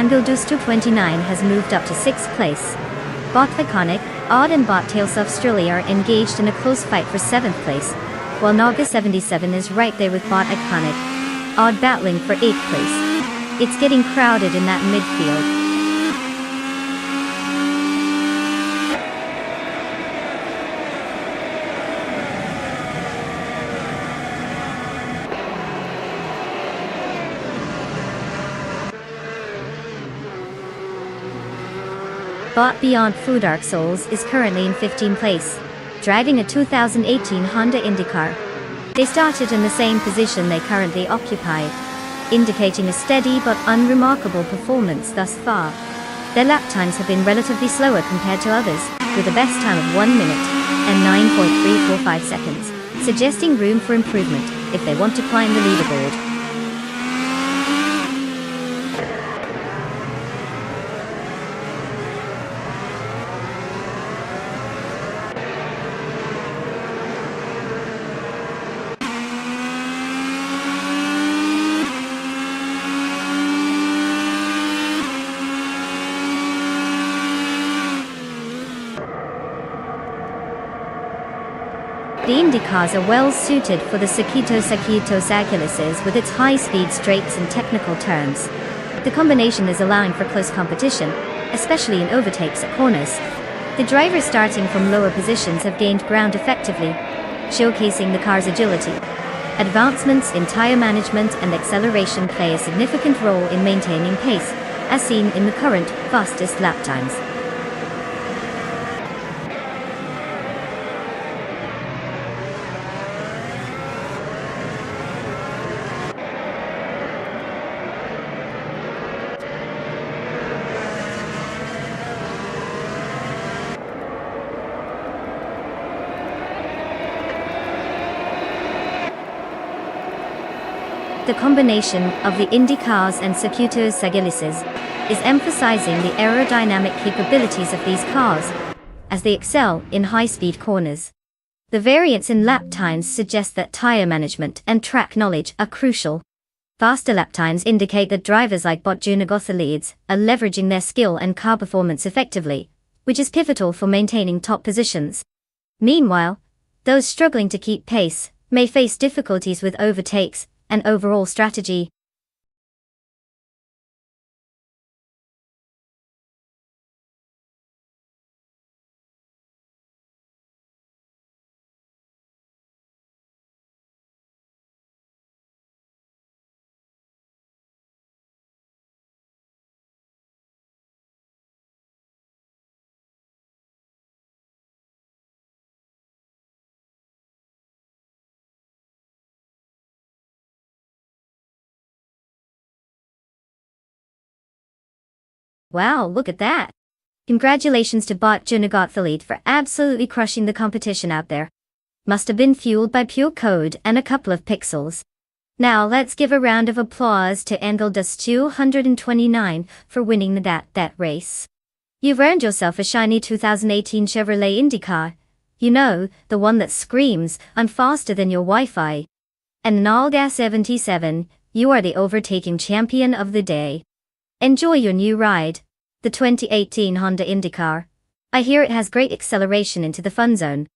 Angledustu 29 has moved up to 6th place. Bot Iconic, Odd and Bot Tails Australia are engaged in a close fight for 7th place, while Naga 77 is right there with Bot Iconic, Odd battling for 8th place. It's getting crowded in that midfield. Bot Beyond Food Dark Souls is currently in 15th place, driving a 2018 Honda IndyCar. They started in the same position they currently occupy, indicating a steady but unremarkable performance thus far. Their lap times have been relatively slower compared to others, with a best time of 1 minute and 9.345 seconds, suggesting room for improvement if they want to climb the leaderboard. The Indy cars are well suited for the circuito circuitos with its high-speed straights and technical turns. The combination is allowing for close competition, especially in overtakes at corners. The drivers starting from lower positions have gained ground effectively, showcasing the car's agility. Advancements in tire management and acceleration play a significant role in maintaining pace, as seen in the current fastest lap times. The combination of the Indy cars and circuitos sagelices is emphasizing the aerodynamic capabilities of these cars as they excel in high-speed corners. The variance in lap times suggest that tire management and track knowledge are crucial. Faster lap times indicate that drivers like Botjunagothalides are leveraging their skill and car performance effectively, which is pivotal for maintaining top positions. Meanwhile, those struggling to keep pace may face difficulties with overtakes and overall strategy. Wow, look at that! Congratulations to Botjunagothalides for absolutely crushing the competition out there. Must have been fueled by pure code and a couple of pixels. Now let's give a round of applause to Engeldus229 for winning that race. You've earned yourself a shiny 2018 Chevrolet IndyCar. You know, the one that screams, "I'm faster than your Wi-Fi." And Nalga77, you are the overtaking champion of the day. Enjoy your new ride, the 2018 Honda IndyCar. I hear it has great acceleration into the fun zone.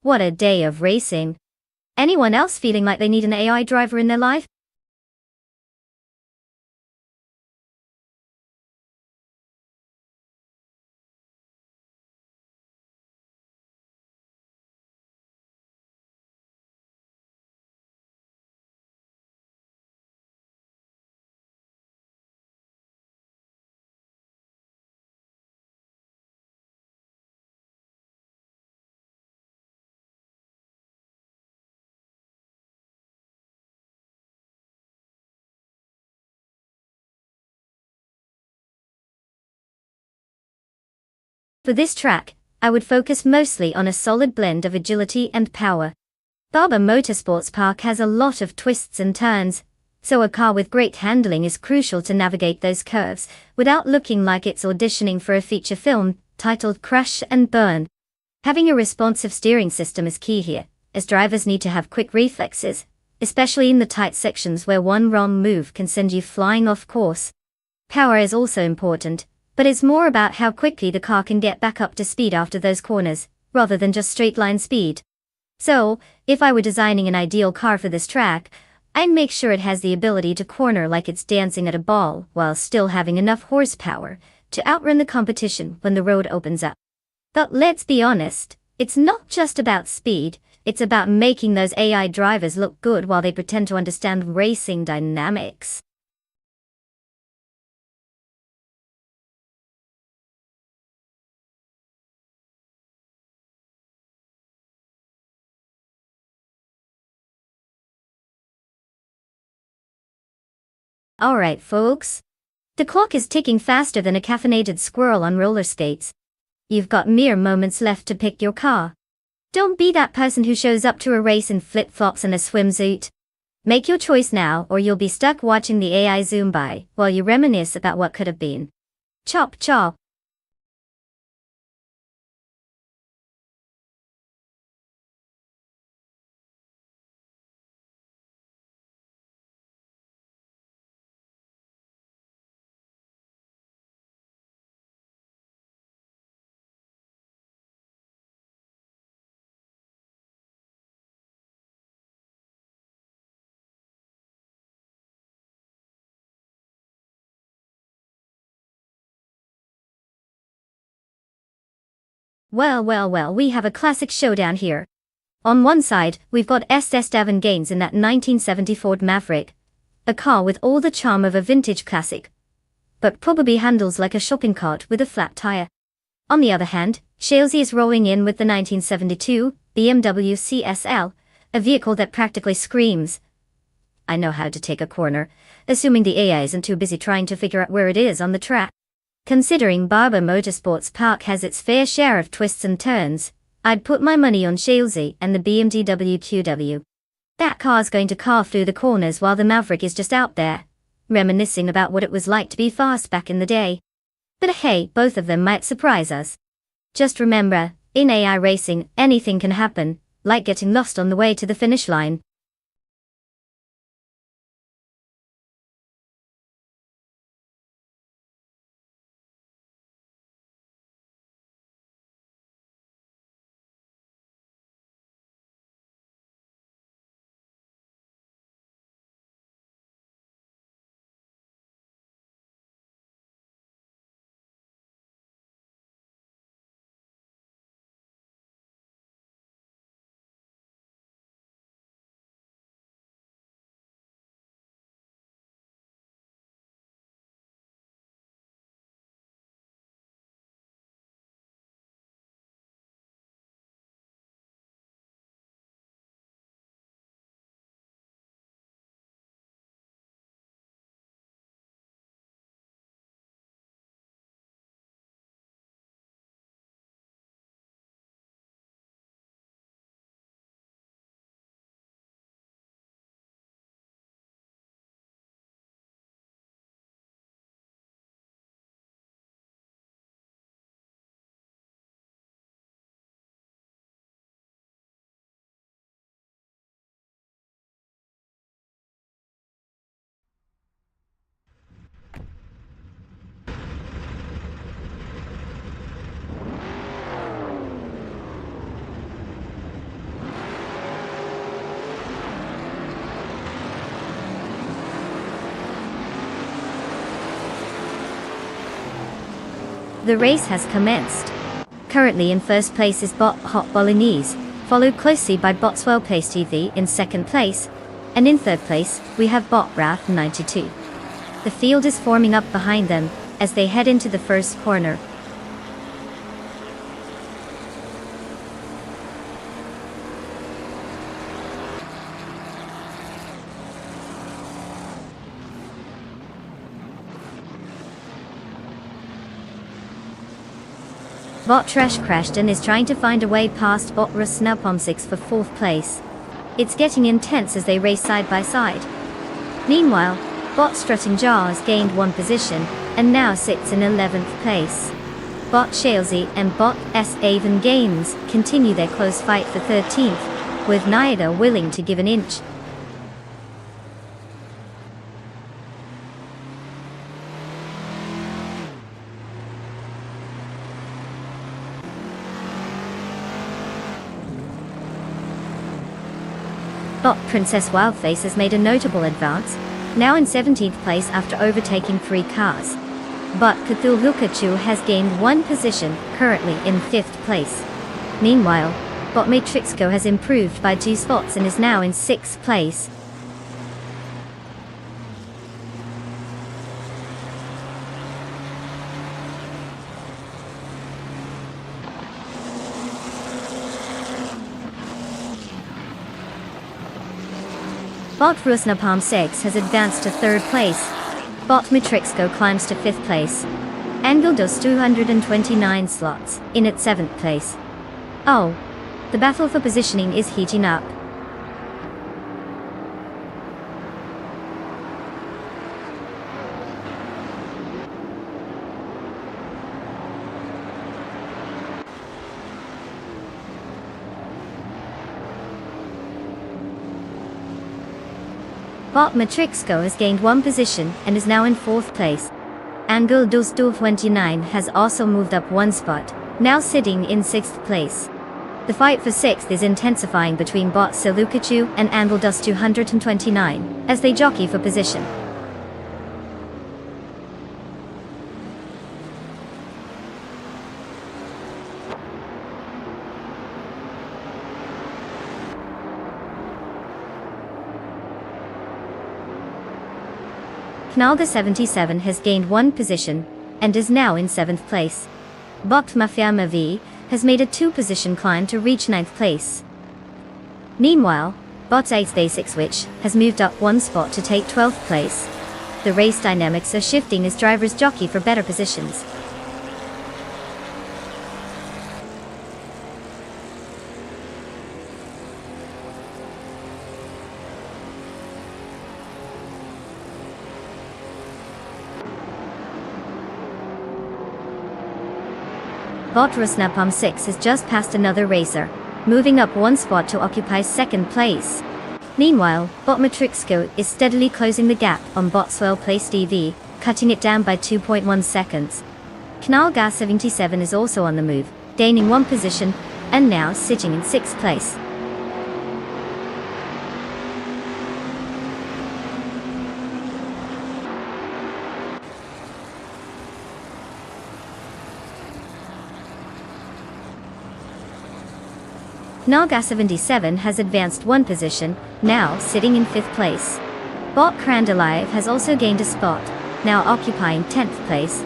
What a day of racing. Anyone else feeling like they need an AI driver in their life? For this track, I would focus mostly on a solid blend of agility and power. Barber Motorsports Park has a lot of twists and turns, so a car with great handling is crucial to navigate those curves without looking like it's auditioning for a feature film titled Crash and Burn. Having a responsive steering system is key here, as drivers need to have quick reflexes, especially in the tight sections where one wrong move can send you flying off course. Power is also important, but it's more about how quickly the car can get back up to speed after those corners, rather than just straight line speed. So, if I were designing an ideal car for this track, I'd make sure it has the ability to corner like it's dancing at a ball while still having enough horsepower to outrun the competition when the road opens up. But let's be honest, it's not just about speed, it's about making those AI drivers look good while they pretend to understand racing dynamics. Alright folks. The clock is ticking faster than a caffeinated squirrel on roller skates. You've got mere moments left to pick your car. Don't be that person who shows up to a race in flip-flops and a swimsuit. Make your choice now or you'll be stuck watching the AI zoom by while you reminisce about what could have been. Chop chop. Well, we have a classic showdown here. On one side, we've got Esteban Gaines in that 1970 Ford Maverick, a car with all the charm of a vintage classic, but probably handles like a shopping cart with a flat tire. On the other hand, Shalesy is rolling in with the 1972 BMW CSL, a vehicle that practically screams, "I know how to take a corner," assuming the AI isn't too busy trying to figure out where it is on the track. Considering Barber Motorsports Park has its fair share of twists and turns, I'd put my money on Shalesy and the BMW QW. That car's going to carve through the corners while the Maverick is just out there, reminiscing about what it was like to be fast back in the day. But hey, both of them might surprise us. Just remember, in AI racing, anything can happen, like getting lost on the way to the finish line. The race has commenced. Currently in first place is Bot Hot Bolognese, followed closely by Botswell Place TV in second place, and in third place, we have Bot Wrath 92. The field is forming up behind them, as they head into the first corner. Bot Trash crashed and is trying to find a way past Bot Rusnapom6 for fourth place. It's getting intense as they race side by side. Meanwhile, Bot Strutting Jaws gained one position, and now sits in 11th place. Bot Shalesy and Bot S. Avon Gaines continue their close fight for 13th, with neither willing to give an inch. Bot Princess Wildface has made a notable advance, now in 17th place after overtaking 3 cars. But Cthulhukachu has gained one position, currently in 5th place. Meanwhile, Bot Matrixco has improved by 2 spots and is now in 6th place. Bot Rusnapom 6 has advanced to 3rd place. Bot Matrixco climbs to 5th place. Angle does 229 slots, in at 7th place. Oh, the battle for positioning is heating up. Bot Matrixco has gained 1 position and is now in 4th place. Angle dos 229 has also moved up 1 spot, now sitting in 6th place. The fight for 6th is intensifying between Bot Silukachu and Angle dos 229, as they jockey for position. Knalga 77 has gained 1 position, and is now in 7th place. Bot Mafia Mavi has made a 2-position climb to reach 9th place. Meanwhile, Bot Ace Basic Switch has moved up 1 spot to take 12th place. The race dynamics are shifting as drivers jockey for better positions. Bot Rusnapam 6 has just passed another racer, moving up 1 spot to occupy 2nd place. Meanwhile, Bot Matrixco is steadily closing the gap on Bot's well-placed EV, cutting it down by 2.1 seconds. Knalga 77 is also on the move, gaining 1 position, and now sitting in 6th place. Knalga 77 has advanced 1 position, now sitting in 5th place. Bot Krandalive has also gained a spot, now occupying 10th place.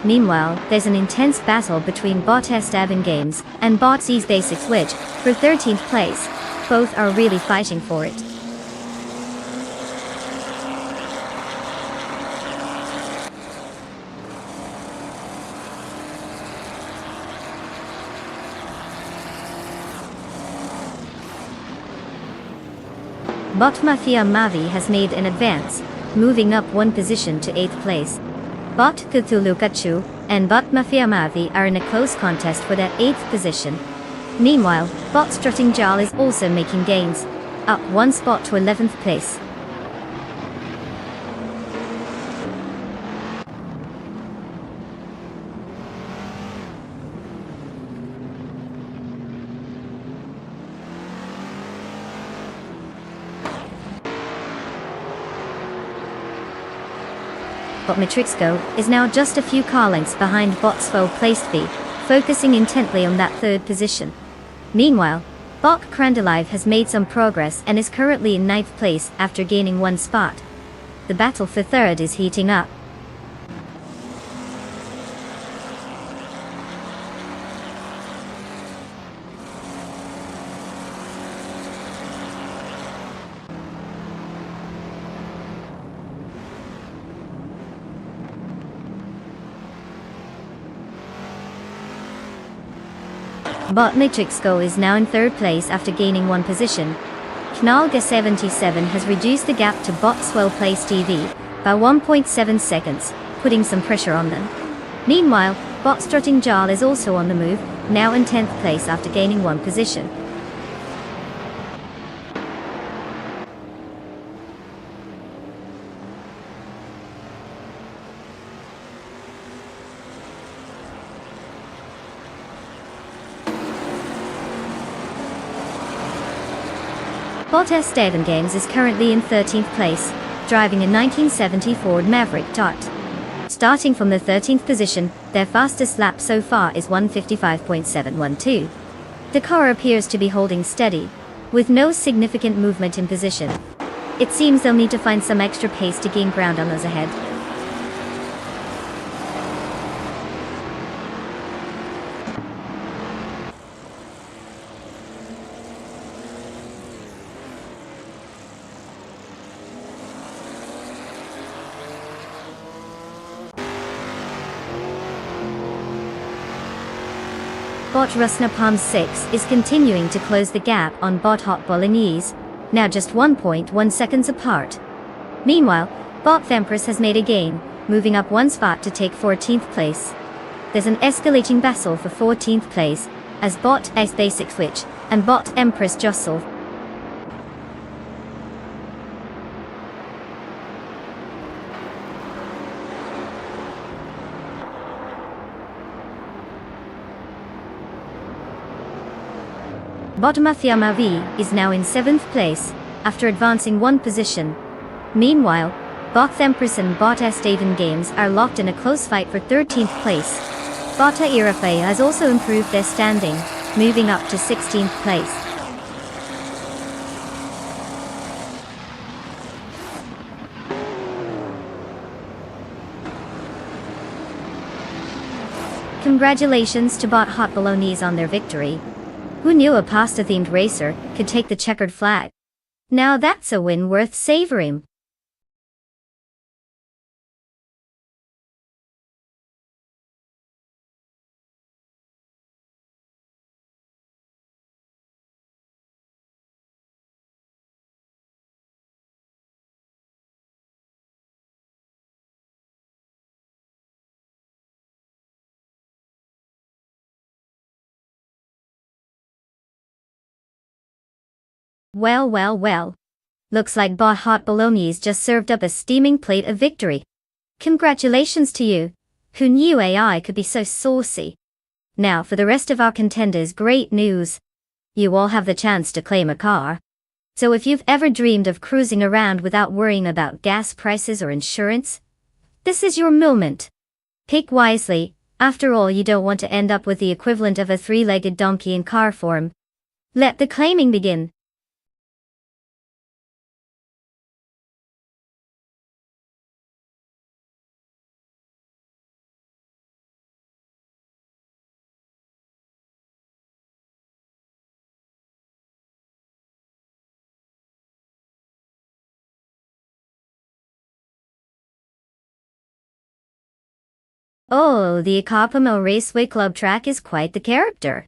Meanwhile, there's an intense battle between Bot Esteban Games and Bot Z's Basic Switch for 13th place. Both are really fighting for it. Bot Mafia Mavi has made an advance, moving up 1 position to 8th place. Bot Cthulhukachu and Bot Mafia Mavi are in a close contest for that 8th position. Meanwhile, Bot Strutting Jal is also making gains, up 1 spot to 11th place. Bot Matrixco is now just a few car lengths behind Bot's well-placed V, focusing intently on that 3rd position. Meanwhile, Bot Krandalive has made some progress and is currently in 9th place after gaining 1 spot. The battle for 3rd is heating up. Bot Matrixco is now in 3rd place after gaining 1 position. Knalga 77 has reduced the gap to Bot's well-placed EV by 1.7 seconds, putting some pressure on them. Meanwhile, Bot Strutting Jal is also on the move, now in 10th place after gaining 1 position. Bot Esteban Games is currently in 13th place, driving a 1970 Ford Maverick Dart. Starting from the 13th position, their fastest lap so far is 1:55.712. The car appears to be holding steady, with no significant movement in position. It seems they'll need to find some extra pace to gain ground on those ahead. Bot Rusna Palm 6 is continuing to close the gap on Bot Hot Bolognese, now just 1.1 seconds apart. Meanwhile, Bot Empress has made a gain, moving up one spot to take 14th place. There's an escalating battle for 14th place, as Bot S Basic Switch and Bot Empress jostle. Bot Mathiama V is now in 7th place, after advancing one position. Meanwhile, Bot Empress and Bot Estevan Games are locked in a close fight for 13th place. Bot Irafe has also improved their standing, moving up to 16th place. Congratulations to Bot Hot Bolognese on their victory. Who knew a pasta-themed racer could take the checkered flag? Now that's a win worth savoring. Well. Looks like Bot Hot Bolognese just served up a steaming plate of victory. Congratulations to you. Who knew AI could be so saucy? Now for the rest of our contenders, great news. You all have the chance to claim a car. So if you've ever dreamed of cruising around without worrying about gas prices or insurance, this is your moment. Pick wisely, after all you don't want to end up with the equivalent of a three-legged donkey in car form. Let the claiming begin. Oh, the Akapamo Raceway Club track is quite the character.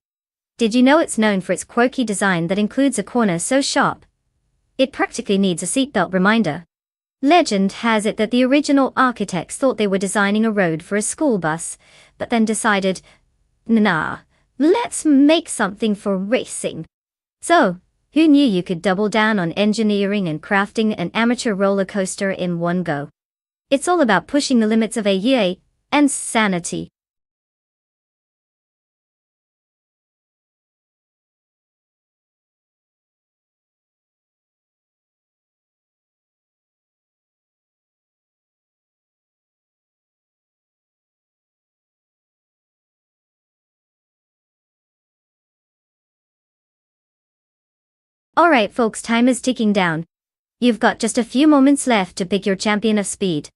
Did you know it's known for its quirky design that includes a corner so sharp it practically needs a seatbelt reminder? Legend has it that the original architects thought they were designing a road for a school bus, but then decided, nah, let's make something for racing. So, who knew you could double down on engineering and crafting an amateur roller coaster in one go? It's all about pushing the limits of AI and sanity. Alright folks, time is ticking down. You've got just a few moments left to pick your champion of speed.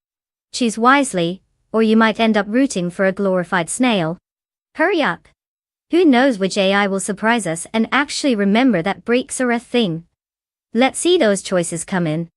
Choose wisely, or you might end up rooting for a glorified snail. Hurry up! Who knows which AI will surprise us and actually remember that brakes are a thing. Let's see those choices come in.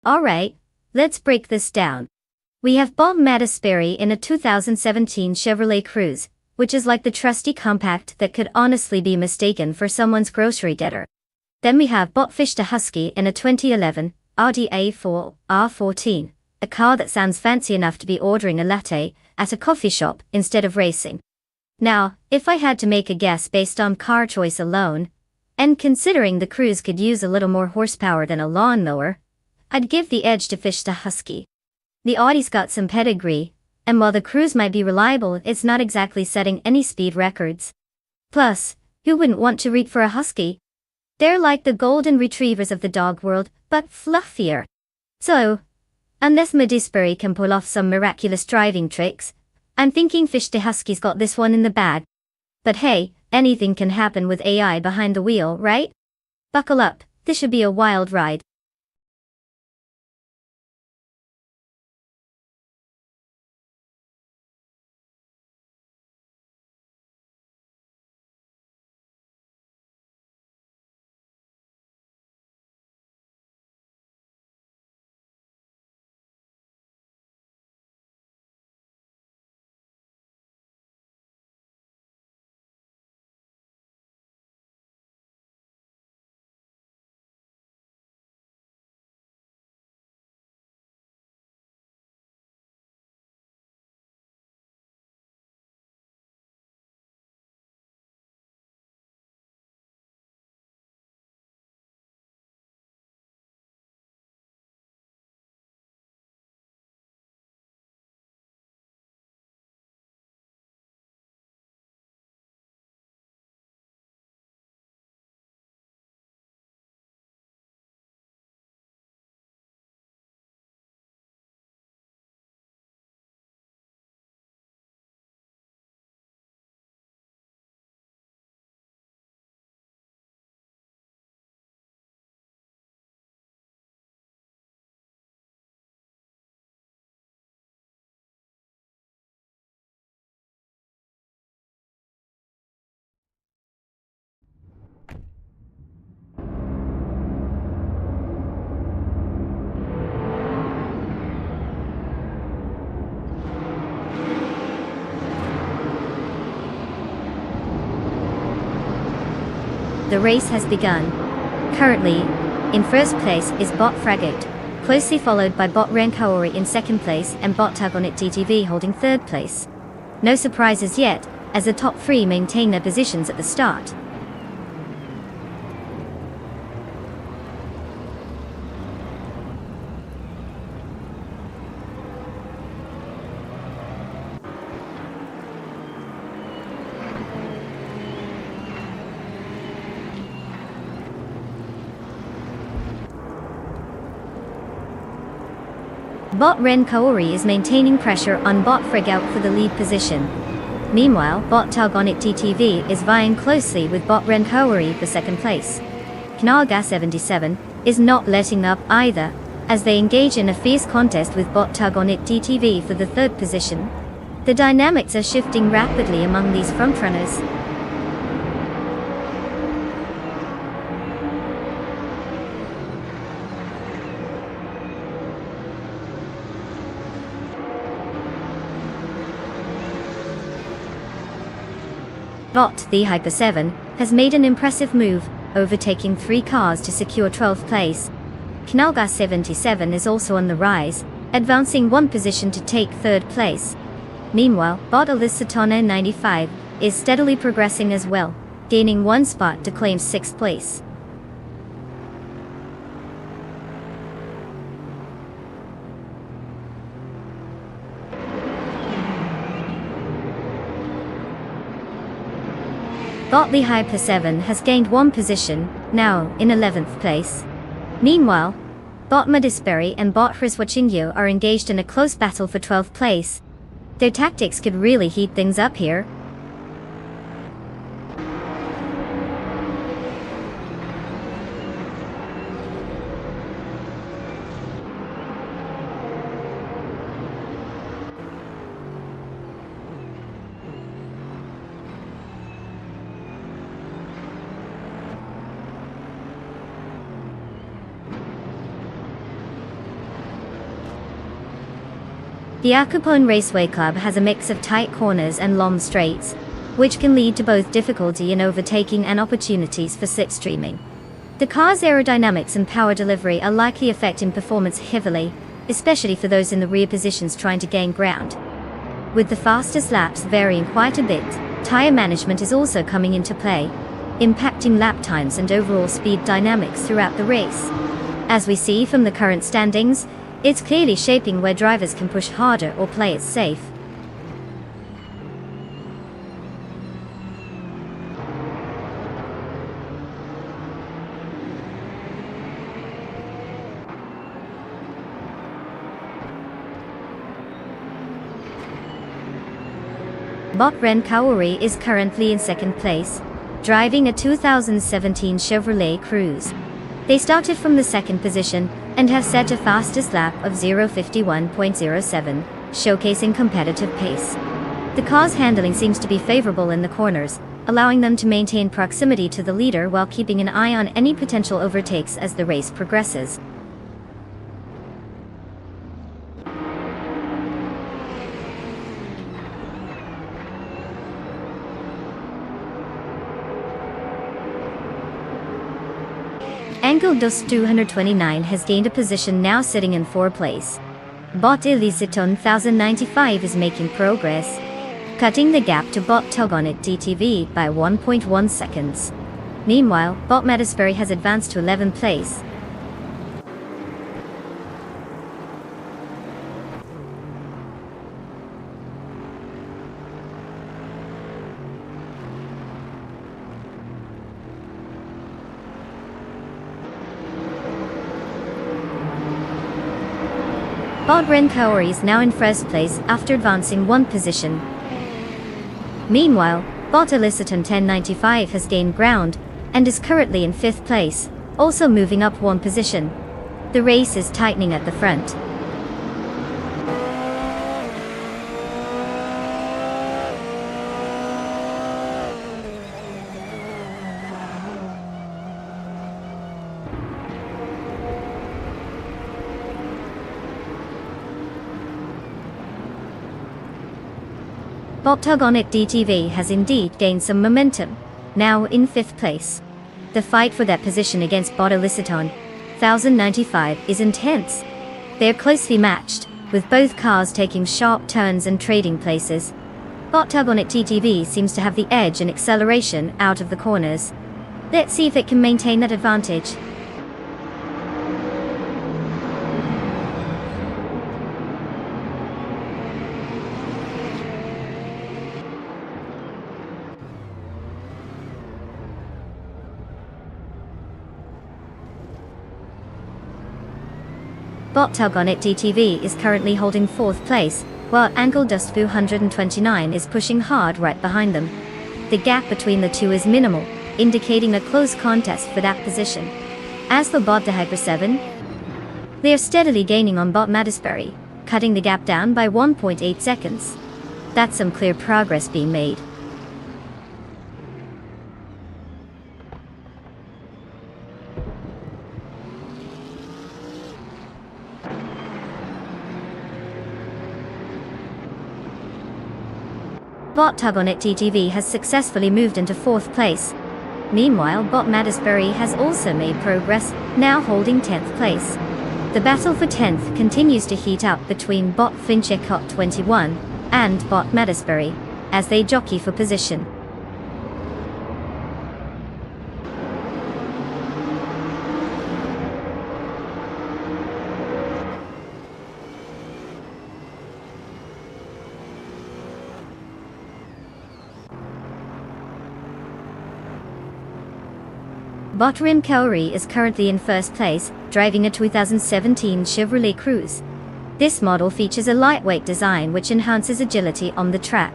Alright, let's break this down. We have Bob Mattisberry in a 2017 Chevrolet Cruze, which is like the trusty compact that could honestly be mistaken for someone's grocery getter. Then we have Botfish de Husky in a 2011 Audi A4 R14, a car that sounds fancy enough to be ordering a latte at a coffee shop instead of racing. Now, if I had to make a guess based on car choice alone, and considering the Cruise could use a little more horsepower than a lawnmower, I'd give the edge to Fish de Husky. The Audi's got some pedigree, and while the Cruise might be reliable, it's not exactly setting any speed records. Plus, who wouldn't want to root for a Husky? They're like the golden retrievers of the dog world, but fluffier. So, unless Madisbury can pull off some miraculous driving tricks, I'm thinking Fish de Husky's got this one in the bag. But hey, anything can happen with AI behind the wheel, right? Buckle up, this should be a wild ride. The race has begun. Currently, in first place is Bot Fragate, closely followed by Bot Renkaori in second place and Bot Tagonit DTV holding third place. No surprises yet, as the top three maintain their positions at the start. Bot Ren Kaori is maintaining pressure on Bot Fregout for the lead position. Meanwhile, Bot Talgonit TTV is vying closely with Bot Ren Kaori for second place. Knalga 77 is not letting up either, as they engage in a fierce contest with Bot Talgonit DTV for the third position. The dynamics are shifting rapidly among these frontrunners. Bot the Hyper 7 has made an impressive move, overtaking 3 cars to secure 12th place. Knalga 77 is also on the rise, advancing 1 position to take 3rd place. Meanwhile, Bot Elisatona 95 is steadily progressing as well, gaining 1 spot to claim 6th place. Bot the Hyper 7 has gained 1 position, now in 11th place. Meanwhile, Bot Madisbury and Bot Hriswachingyo are engaged in a close battle for 12th place. Their tactics could really heat things up here. The Akupon Raceway Club has a mix of tight corners and long straights, which can lead to both difficulty in overtaking and opportunities for slipstreaming. The car's aerodynamics and power delivery are likely affecting performance heavily, especially for those in the rear positions trying to gain ground. With the fastest laps varying quite a bit, tire management is also coming into play, impacting lap times and overall speed dynamics throughout the race. As we see from the current standings, it's clearly shaping where drivers can push harder or play it safe. Botren Kaori is currently in second place, driving a 2017 Chevrolet Cruze. They started from the second position and have set a fastest lap of 0:51.07, showcasing competitive pace. The car's handling seems to be favorable in the corners, allowing them to maintain proximity to the leader while keeping an eye on any potential overtakes as the race progresses. Angeldust 229 has gained a position, now sitting in 4th place. Bot Elisiton 1095 is making progress, cutting the gap to Bot Togonit DTV by 1.1 seconds. Meanwhile, Bot Mattisbury has advanced to 11th place. Botren Kaori is now in 1st place after advancing 1 position. Meanwhile, Bot Elisiton 1095 has gained ground and is currently in 5th place, also moving up 1 position. The race is tightening at the front. Bot Togonit DTV has indeed gained some momentum, now in 5th place. The fight for that position against Bot Elisiton 1095 is intense. They are closely matched, with both cars taking sharp turns and trading places. Bot Togonit DTV seems to have the edge in acceleration out of the corners. Let's see if it can maintain that advantage. Bot Togonit DTV is currently holding 4th place, while Angeldust 229 is pushing hard right behind them. The gap between the two is minimal, indicating a close contest for that position. As for Bot Hyper 7, they are steadily gaining on Bot Mattisbury, cutting the gap down by 1.8 seconds. That's some clear progress being made. Bot Togonit DTV has successfully moved into 4th place. Meanwhile, Bot Mattisbury has also made progress, now holding 10th place. The battle for 10th continues to heat up between Bot Finchecott 21 and Bot Mattisbury, as they jockey for position. Botren Kaori is currently in 1st place, driving a 2017 Chevrolet Cruze. This model features a lightweight design which enhances agility on the track.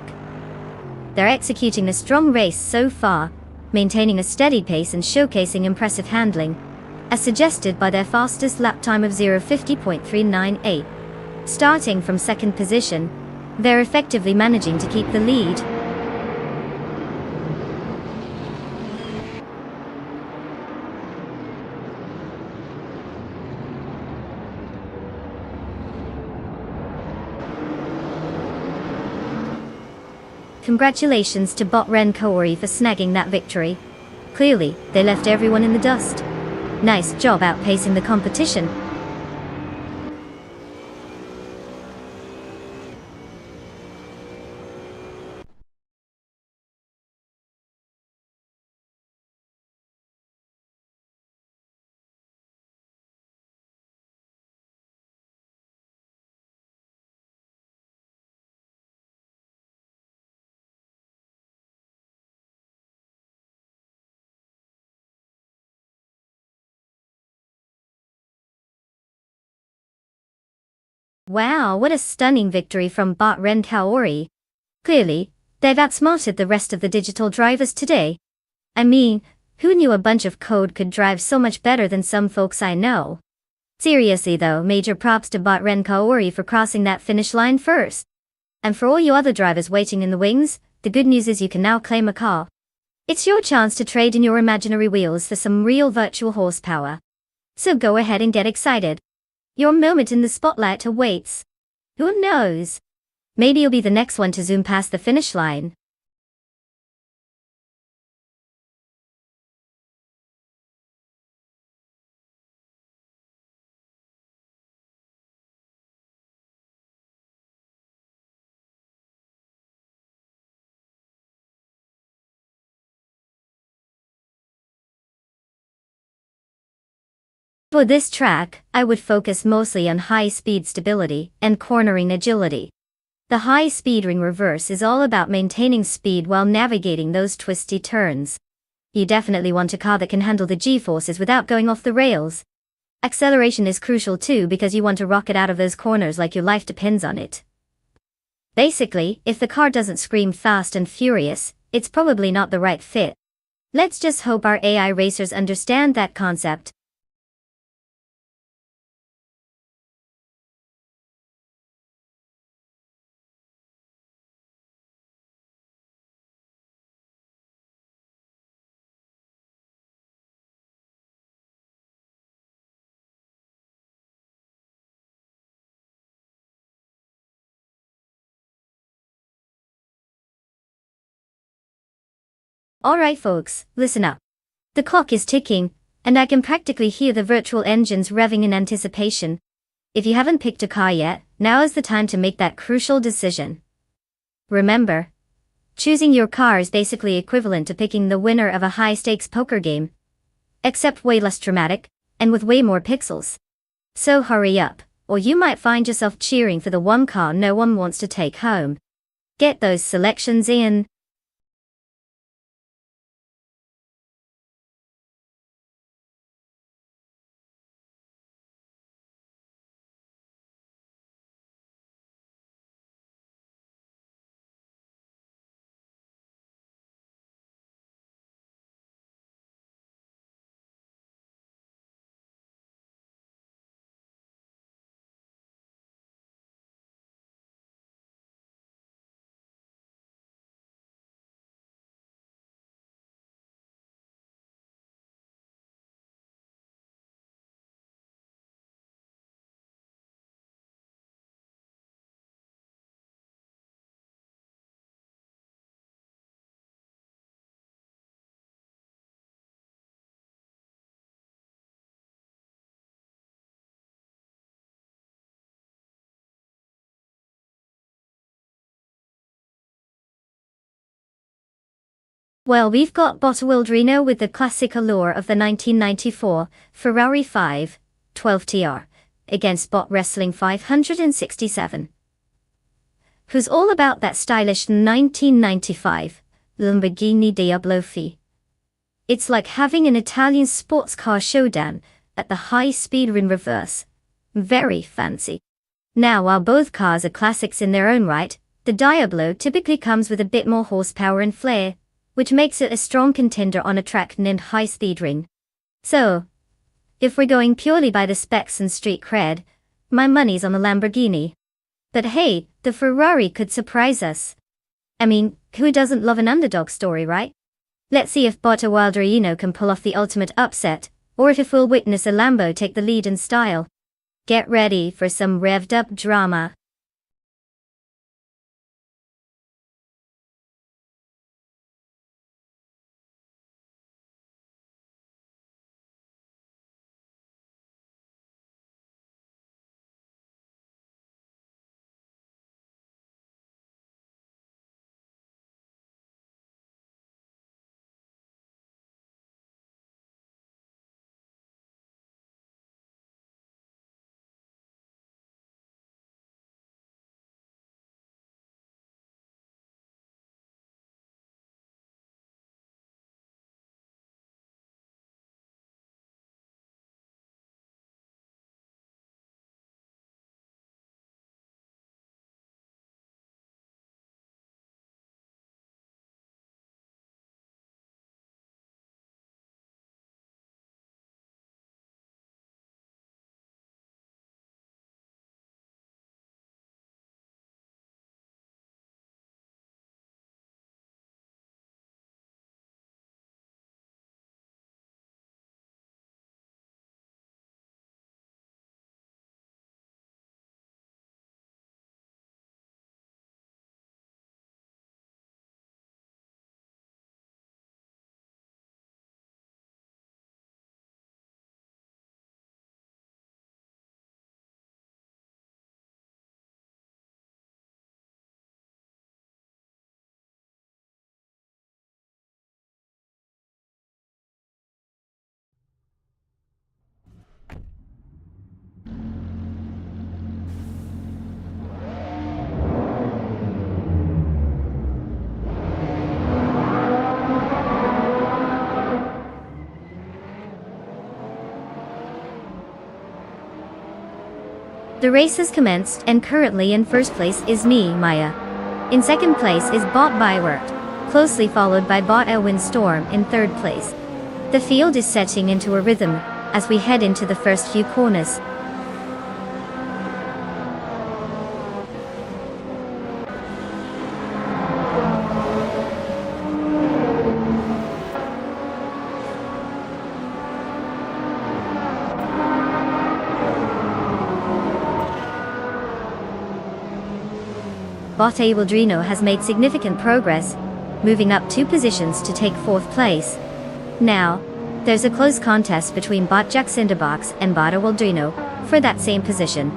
They're executing a strong race so far, maintaining a steady pace and showcasing impressive handling, as suggested by their fastest lap time of 0:50.398. Starting from 2nd position, they're effectively managing to keep the lead. Congratulations to Bot Ren Kaori for snagging that victory. Clearly, they left everyone in the dust. Nice job outpacing the competition. Wow, what a stunning victory from Bot Ren Kaori. Clearly, they've outsmarted the rest of the digital drivers today. I mean, who knew a bunch of code could drive so much better than some folks I know? Seriously though, major props to Bot Ren Kaori for crossing that finish line first. And for all you other drivers waiting in the wings, the good news is you can now claim a car. It's your chance to trade in your imaginary wheels for some real virtual horsepower. So go ahead and get excited. Your moment in the spotlight awaits. Who knows? Maybe you'll be the next one to zoom past the finish line. For this track, I would focus mostly on high-speed stability and cornering agility. The high-speed ring reverse is all about maintaining speed while navigating those twisty turns. You definitely want a car that can handle the G-forces without going off the rails. Acceleration is crucial too because you want to rocket out of those corners like your life depends on it. Basically, if the car doesn't scream fast and furious, it's probably not the right fit. Let's just hope our AI racers understand that concept. Alright folks, listen up. The clock is ticking, and I can practically hear the virtual engines revving in anticipation. If you haven't picked a car yet, now is the time to make that crucial decision. Remember, choosing your car is basically equivalent to picking the winner of a high-stakes poker game. Except way less dramatic, and with way more pixels. So hurry up, or you might find yourself cheering for the one car no one wants to take home. Get those selections in. Well, we've got Bottawildrino with the classic allure of the 1994 Ferrari 512 TR against Bot Wrestling 567, who's all about that stylish 1995 Lamborghini Diablo F. It's like having an Italian sports car showdown at the high-speed in reverse. Very fancy. Now, while both cars are classics in their own right, the Diablo typically comes with a bit more horsepower and flair, which makes it a strong contender on a track named High Speed Ring. So, if we're going purely by the specs and street cred, my money's on the Lamborghini. But hey, the Ferrari could surprise us. I mean, who doesn't love an underdog story, right? Let's see if Bottawildrino can pull off the ultimate upset, or if we'll witness a Lambo take the lead in style. Get ready for some revved up drama. The race has commenced, and currently in first place is Maya. In second place is Bot Bywert, closely followed by Bot Elwin Storm in third place. The field is setting into a rhythm as we head into the first few corners. Bot Awildrino has made significant progress, moving up 2 positions to take 4th place. Now, there's a close contest between Bot Jacinderbox and Bot Awildrino for that same position.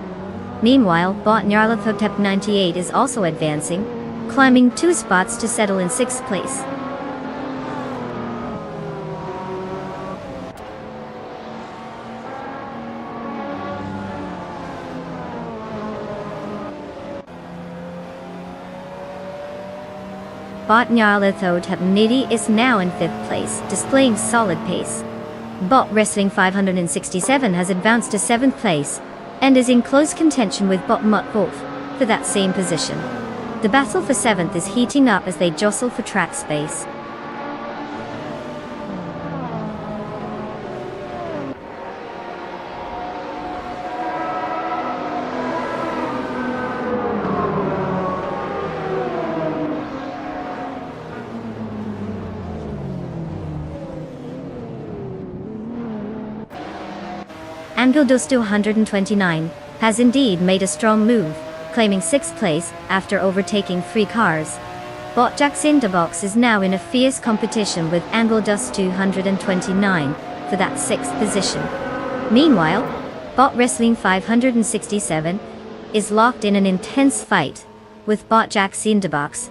Meanwhile, Bot Nyarlathotep 98 is also advancing, climbing 2 spots to settle in 6th place. Bot Nyarlathotep 90 is now in 5th place, displaying solid pace. Bot Wrestling 567 has advanced to 7th place, and is in close contention with Bot Muttwolf for that same position. The battle for 7th is heating up as they jostle for track space. Angledusto 129 has indeed made a strong move, claiming 6th place after overtaking 3 cars. Bot Jacinderbox is now in a fierce competition with Angledust 229 for that 6th position. Meanwhile, Bot Wrestling 567 is locked in an intense fight with Bot Jacinderbox,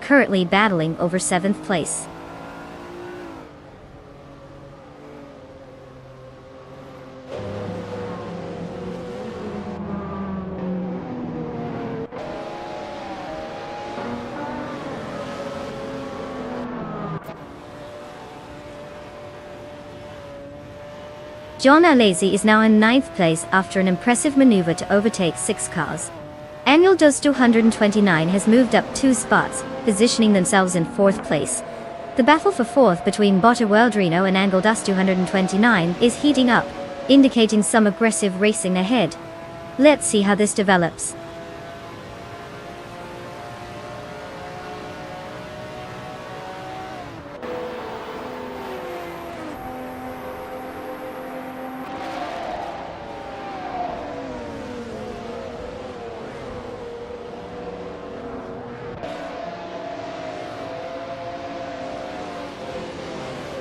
currently battling over 7th place. John Alesi is now in 9th place after an impressive maneuver to overtake 6 cars. Angledust 229 has moved up 2 spots, positioning themselves in 4th place. The battle for 4th between Bot Awildrino and Angledust 229 is heating up, indicating some aggressive racing ahead. Let's see how this develops.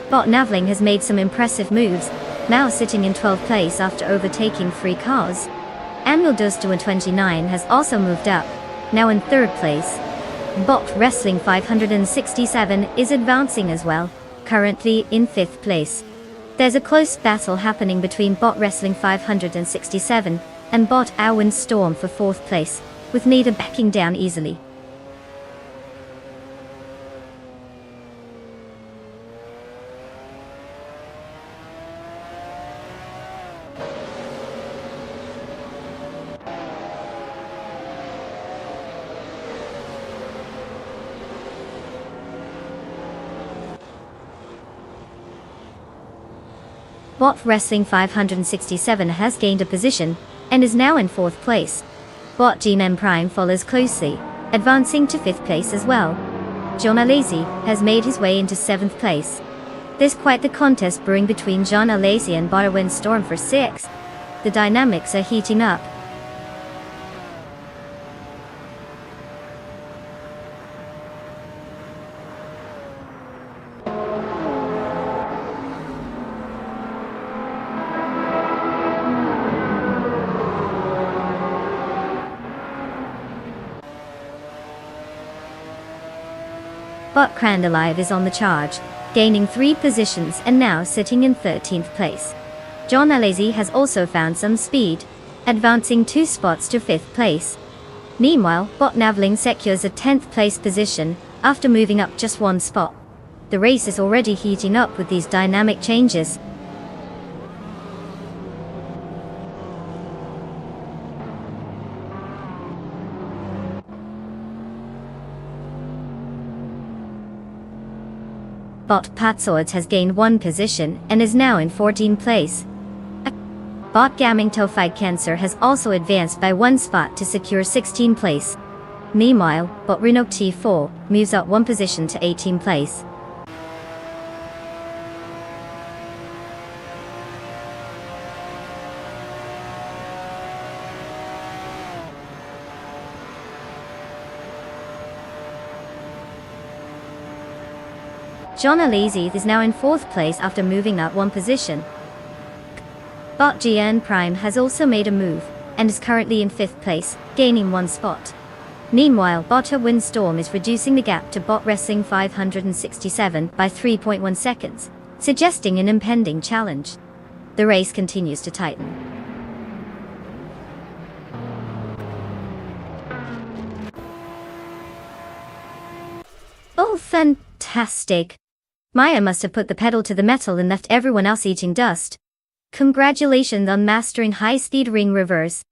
Bot Navling has made some impressive moves, now sitting in 12th place after overtaking 3 cars. Angledust 229 has also moved up, now in 3rd place. Bot Wrestling 567 is advancing as well, currently in 5th place. There's a close battle happening between Bot Wrestling 567 and Bot Elwin Storm for 4th place, with neither backing down easily. Bot Wrestling 567 has gained a position, and is now in 4th place. Bot G-Men Prime follows closely, advancing to 5th place as well. John Alesi has made his way into 7th place. There's quite the contest brewing between John Alesi and Bot Elwin Storm for 6th. The dynamics are heating up. Bot Crandalive is on the charge, gaining 3 positions and now sitting in 13th place. John Alesi has also found some speed, advancing 2 spots to 5th place. Meanwhile, Bot Navling secures a 10th place position after moving up just 1 spot. The race is already heating up with these dynamic changes. Bot Patsoids has gained 1 position and is now in 14th place. Bot Gaming Tophied Cancer has also advanced by 1 spot to secure 16th place. Meanwhile, Bot Renok T4 moves up 1 position to 18th place. John Alazy is now in 4th place after moving up 1 position. Bot GN Prime has also made a move, and is currently in 5th place, gaining 1 spot. Meanwhile, Bot Windstorm is reducing the gap to Bot Wrestling 567 by 3.1 seconds, suggesting an impending challenge. The race continues to tighten. Oh, fantastic! Maya must have put the pedal to the metal and left everyone else eating dust. Congratulations on mastering high-speed ring reverse.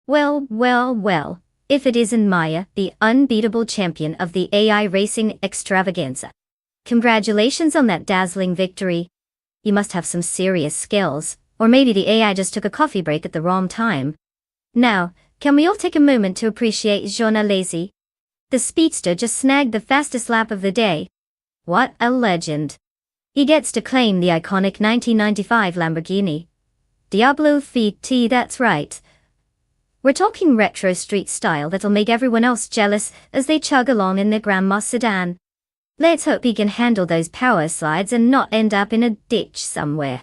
Well, if it isn't Maya, the unbeatable champion of the AI racing extravaganza. Congratulations on that dazzling victory. You must have some serious skills, or maybe the AI just took a coffee break at the wrong time. Now, can we all take a moment to appreciate Jean Alazy? The speedster just snagged the fastest lap of the day. What a legend. He gets to claim the iconic 1995 Lamborghini Diablo FT, that's right. We're talking retro street style that'll make everyone else jealous as they chug along in their grandma's sedan. Let's hope he can handle those power slides and not end up in a ditch somewhere.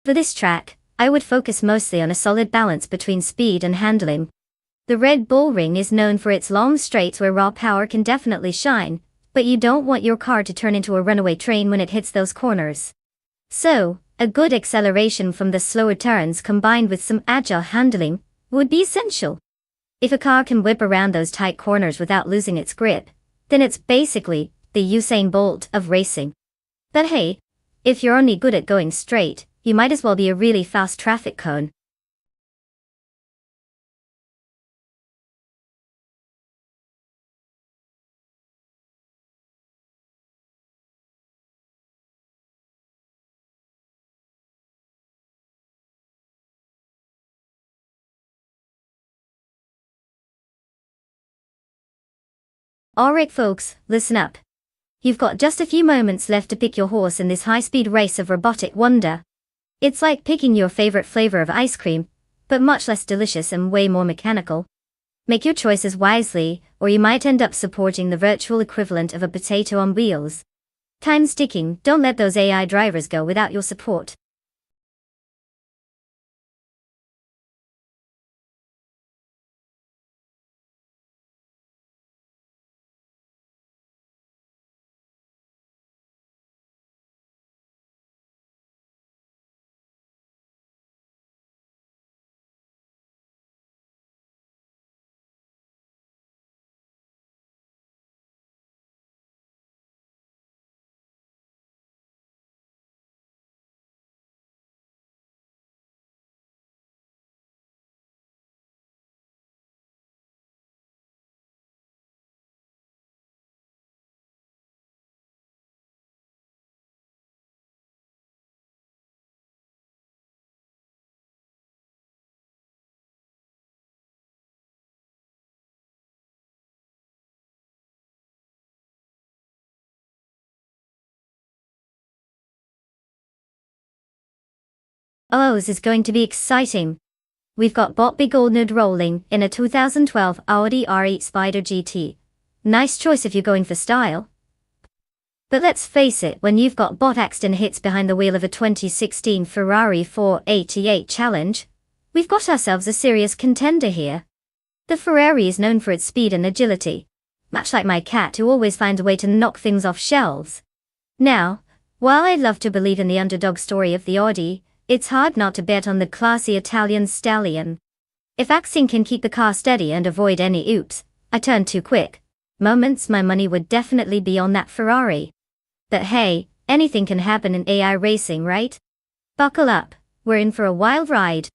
For this track, I would focus mostly on a solid balance between speed and handling. The Red Bull Ring is known for its long straights where raw power can definitely shine, but you don't want your car to turn into a runaway train when it hits those corners. So, a good acceleration from the slower turns combined with some agile handling would be essential. If a car can whip around those tight corners without losing its grip, then it's basically the Usain Bolt of racing. But hey, if you're only good at going straight, you might as well be a really fast traffic cone. Alright folks, listen up. You've got just a few moments left to pick your horse in this high-speed race of robotic wonder. It's like picking your favorite flavor of ice cream, but much less delicious and way more mechanical. Make your choices wisely, or you might end up supporting the virtual equivalent of a potato on wheels. Time's ticking, don't let those AI drivers go without your support. Oh, this is going to be exciting. We've got Bot Begoldnud rolling in a 2012 Audi R8 Spider GT. Nice choice if you're going for style. But let's face it, when you've got Bot Axton Hits behind the wheel of a 2016 Ferrari 488 Challenge, we've got ourselves a serious contender here. The Ferrari is known for its speed and agility, much like my cat who always finds a way to knock things off shelves. Now, while I'd love to believe in the underdog story of the Audi, it's hard not to bet on the classy Italian stallion. If Axton can keep the car steady and avoid any oops, I turned too quick moments, my money would definitely be on that Ferrari. But hey, anything can happen in AI racing, right? Buckle up, we're in for a wild ride.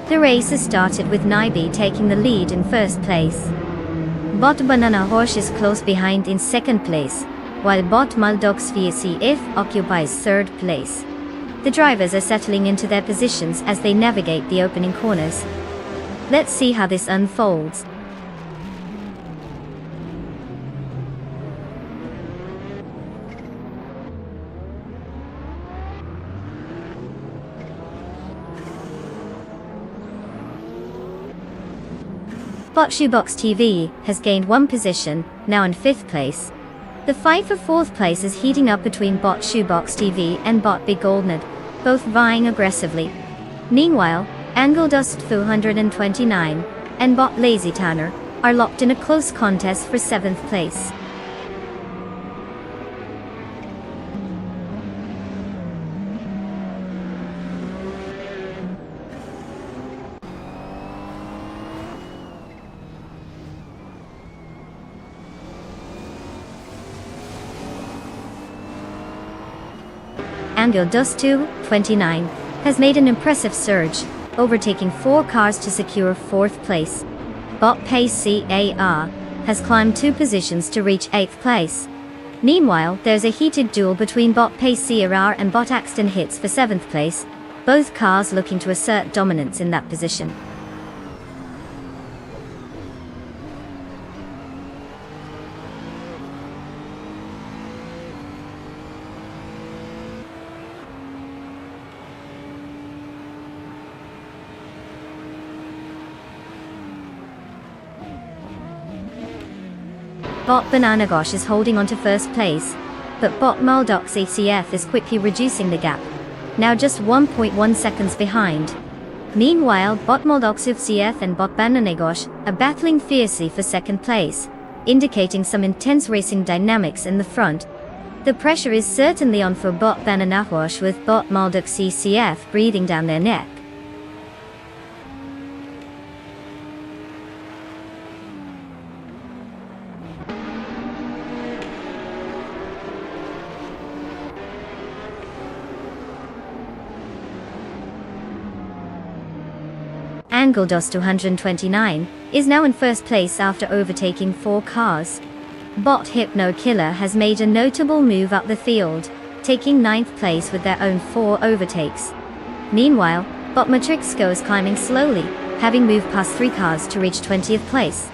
The race has started with Naibi taking the lead in first place. Bot Banana Horse is close behind in second place, while Bot Muldox VCF occupies third place. The drivers are settling into their positions as they navigate the opening corners. Let's see how this unfolds. Bot Shoebox TV has gained one position, now in 5th place. The fight for 4th place is heating up between Bot Shoebox TV and Bot Big Goldnut, both vying aggressively. Meanwhile, Angle Dust 229 and Bot Lazy Tanner are locked in a close contest for 7th place. Angle Dust 229 has made an impressive surge, overtaking 4 cars to secure 4th place. Bot Pace CAR has climbed 2 positions to reach 8th place. Meanwhile, there's a heated duel between Bot Pace CAR and Bot Axton Hits for 7th place, both cars looking to assert dominance in that position. Bot Banana Gosh is holding on to first place, but Bot Muldox ACF is quickly reducing the gap, now just 1.1 seconds behind. Meanwhile, Bot Muldox CF and Bot Banana Gosh are battling fiercely for 2nd place, indicating some intense racing dynamics in the front. The pressure is certainly on for bot Bananahuash with bot Malduk CCF breathing down their neck. Angledos 229 is now in first place after overtaking 4 cars. Bot Hypno Killer has made a notable move up the field, taking 9th place with their own 4 overtakes. Meanwhile, Bot Matrixco is climbing slowly, having moved past 3 cars to reach 20th place.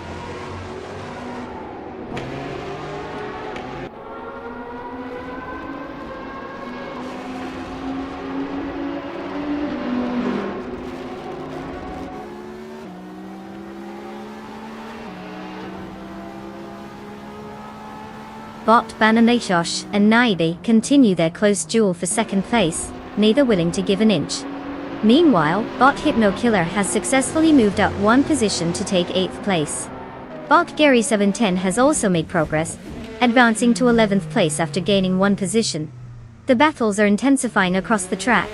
Bot Bananashosh and Naidi continue their close duel for second place, neither willing to give an inch. Meanwhile, Bot Hypno Killer has successfully moved up 1 position to take 8th place. Bot Gary 710 has also made progress, advancing to 11th place after gaining 1 position. The battles are intensifying across the track.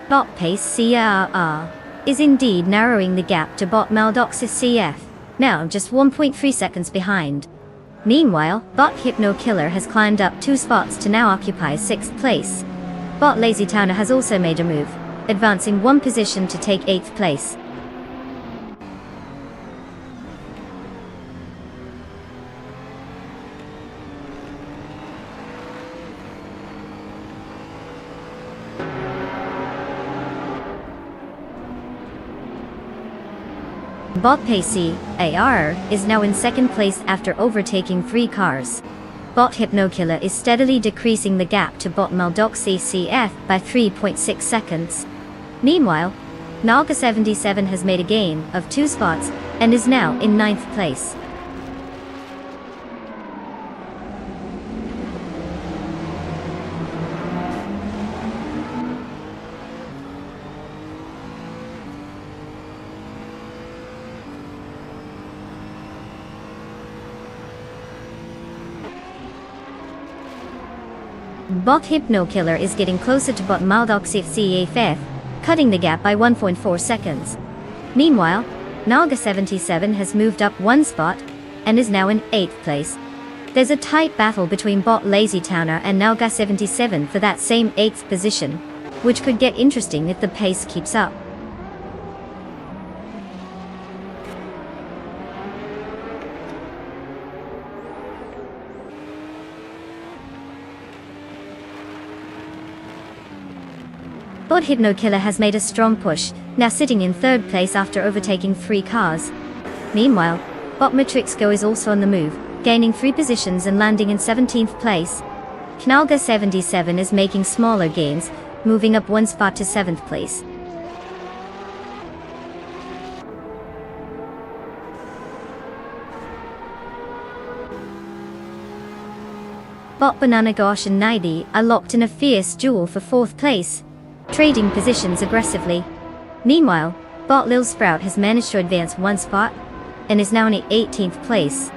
Bot Pace CRR is indeed narrowing the gap to Bot Maldoxis CF, now just 1.3 seconds behind. Meanwhile, Bot Hypno Killer has climbed up 2 spots to now occupy 6th place. Bot Lazy Towner has also made a move, advancing 1 position to take 8th place. Bot Pacey AR is now in 2nd place after overtaking 3 cars. Bot Hypno Killer is steadily decreasing the gap to Bot Maldoxi CF by 3.6 seconds. Meanwhile, Nalga 77 has made a gain of 2 spots and is now in 9th place. Bot Hypno Killer is getting closer to Bot Maldoxif CAFF, cutting the gap by 1.4 seconds. Meanwhile, Nalga 77 has moved up 1 spot and is now in 8th place. There's a tight battle between Bot Lazy Towner and Nalga 77 for that same 8th position, which could get interesting if the pace keeps up. Bot Hypno Killer has made a strong push, now sitting in 3rd place after overtaking 3 cars. Meanwhile, Bot Matrixco is also on the move, gaining 3 positions and landing in 17th place. Knalga 77 is making smaller gains, moving up 1 spot to 7th place. Bot Banana Gosh and Naidi are locked in a fierce duel for 4th place, trading positions aggressively. Meanwhile, Bot Lil Sprout has managed to advance 1 spot and is now in 18th place.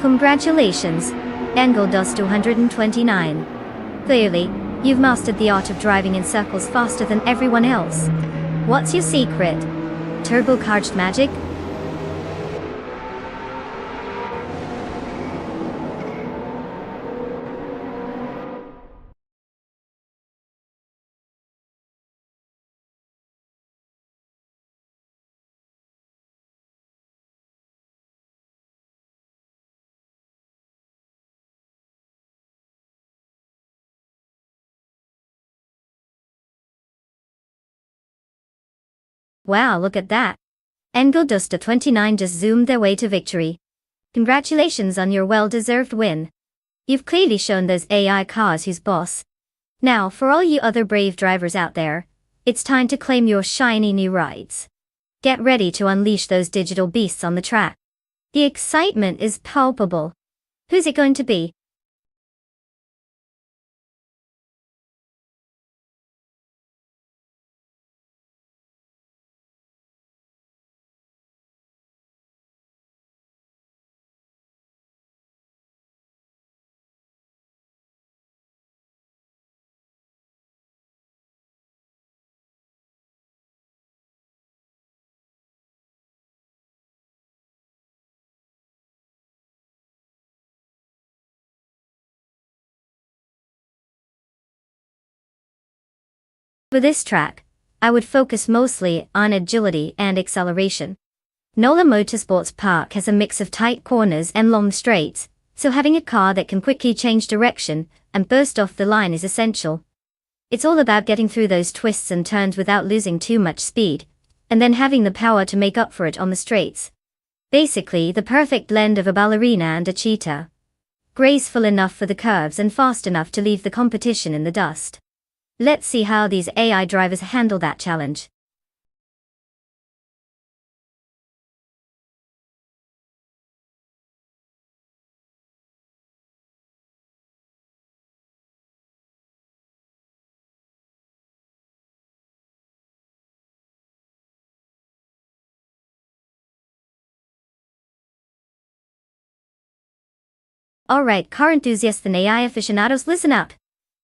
Congratulations, Angledos 229. Clearly, you've mastered the art of driving in circles faster than everyone else. What's your secret? Turbocharged magic? Wow, look at that. Engeldusta 29 just zoomed their way to victory. Congratulations on your well-deserved win. You've clearly shown those AI cars who's boss. Now, for all you other brave drivers out there, It's time to claim your shiny new rides. Get ready to unleash those digital beasts on the track. The excitement is palpable. Who's it going to be? For this track, I would focus mostly on agility and acceleration. NOLA Motorsports Park has a mix of tight corners and long straights, so having a car that can quickly change direction and burst off the line is essential. It's all about getting through those twists and turns without losing too much speed, and then having the power to make up for it on the straights. Basically, the perfect blend of a ballerina and a cheetah. Graceful enough for the curves and fast enough to leave the competition in the dust. Let's see how these AI drivers handle that challenge. Alright, car enthusiasts and AI aficionados, listen up.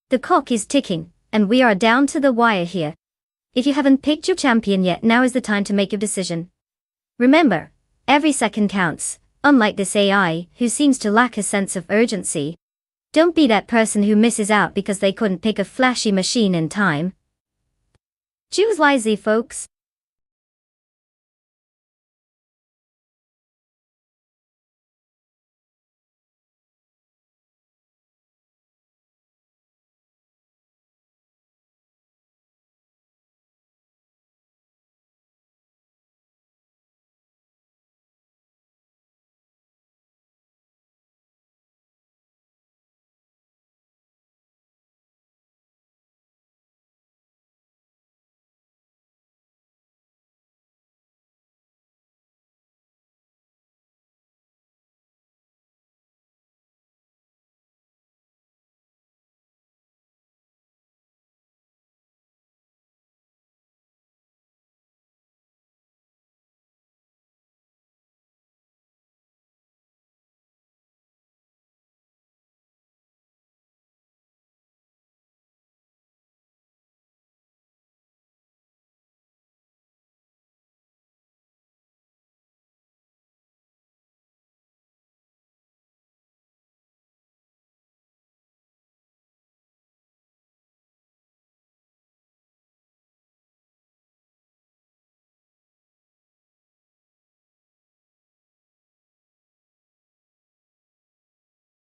The clock is ticking, and we are down to the wire here. If you haven't picked your champion yet, now is the time to make your decision. Remember, every second counts, unlike this AI, who seems to lack a sense of urgency. Don't be that person who misses out because they couldn't pick a flashy machine in time. Choose wisely, folks.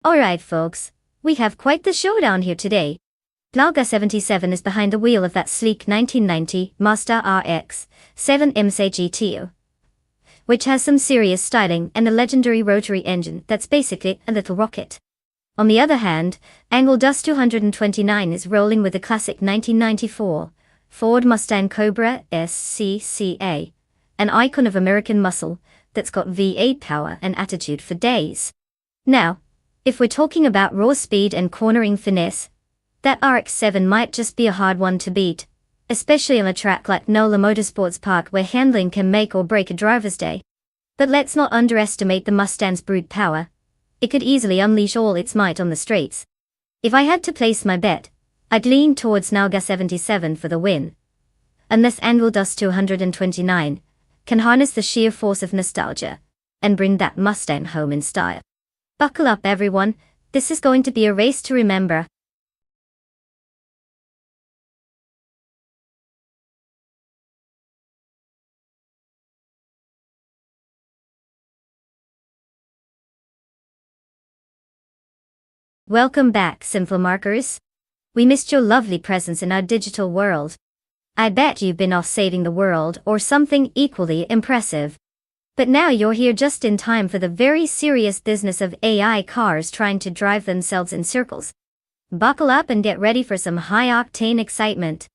Alright folks, we have quite the showdown here today. Plauga 77 is behind the wheel of that sleek 1990 Mazda RX 7 MC GTO, which has some serious styling and a legendary rotary engine that's basically a little rocket. On the other hand, Angle Dust 229 is rolling with the classic 1994 Ford Mustang Cobra SCCA, an icon of American muscle that's got V8 power and attitude for days. Now, if we're talking about raw speed and cornering finesse, that RX-7 might just be a hard one to beat, especially on a track like NOLA Motorsports Park where handling can make or break a driver's day. But let's not underestimate the Mustang's brute power. It could easily unleash all its might on the straights. If I had to place my bet, I'd lean towards Plauga 77 for the win. Unless Angle Dust 229 can harness the sheer force of nostalgia and bring that Mustang home in style. Buckle up everyone, this is going to be a race to remember. Welcome back, Simple Markers. We missed your lovely presence in our digital world. I bet you've been off saving the world or something equally impressive. But now you're here just in time for the very serious business of AI cars trying to drive themselves in circles. Buckle up and get ready for some high-octane excitement.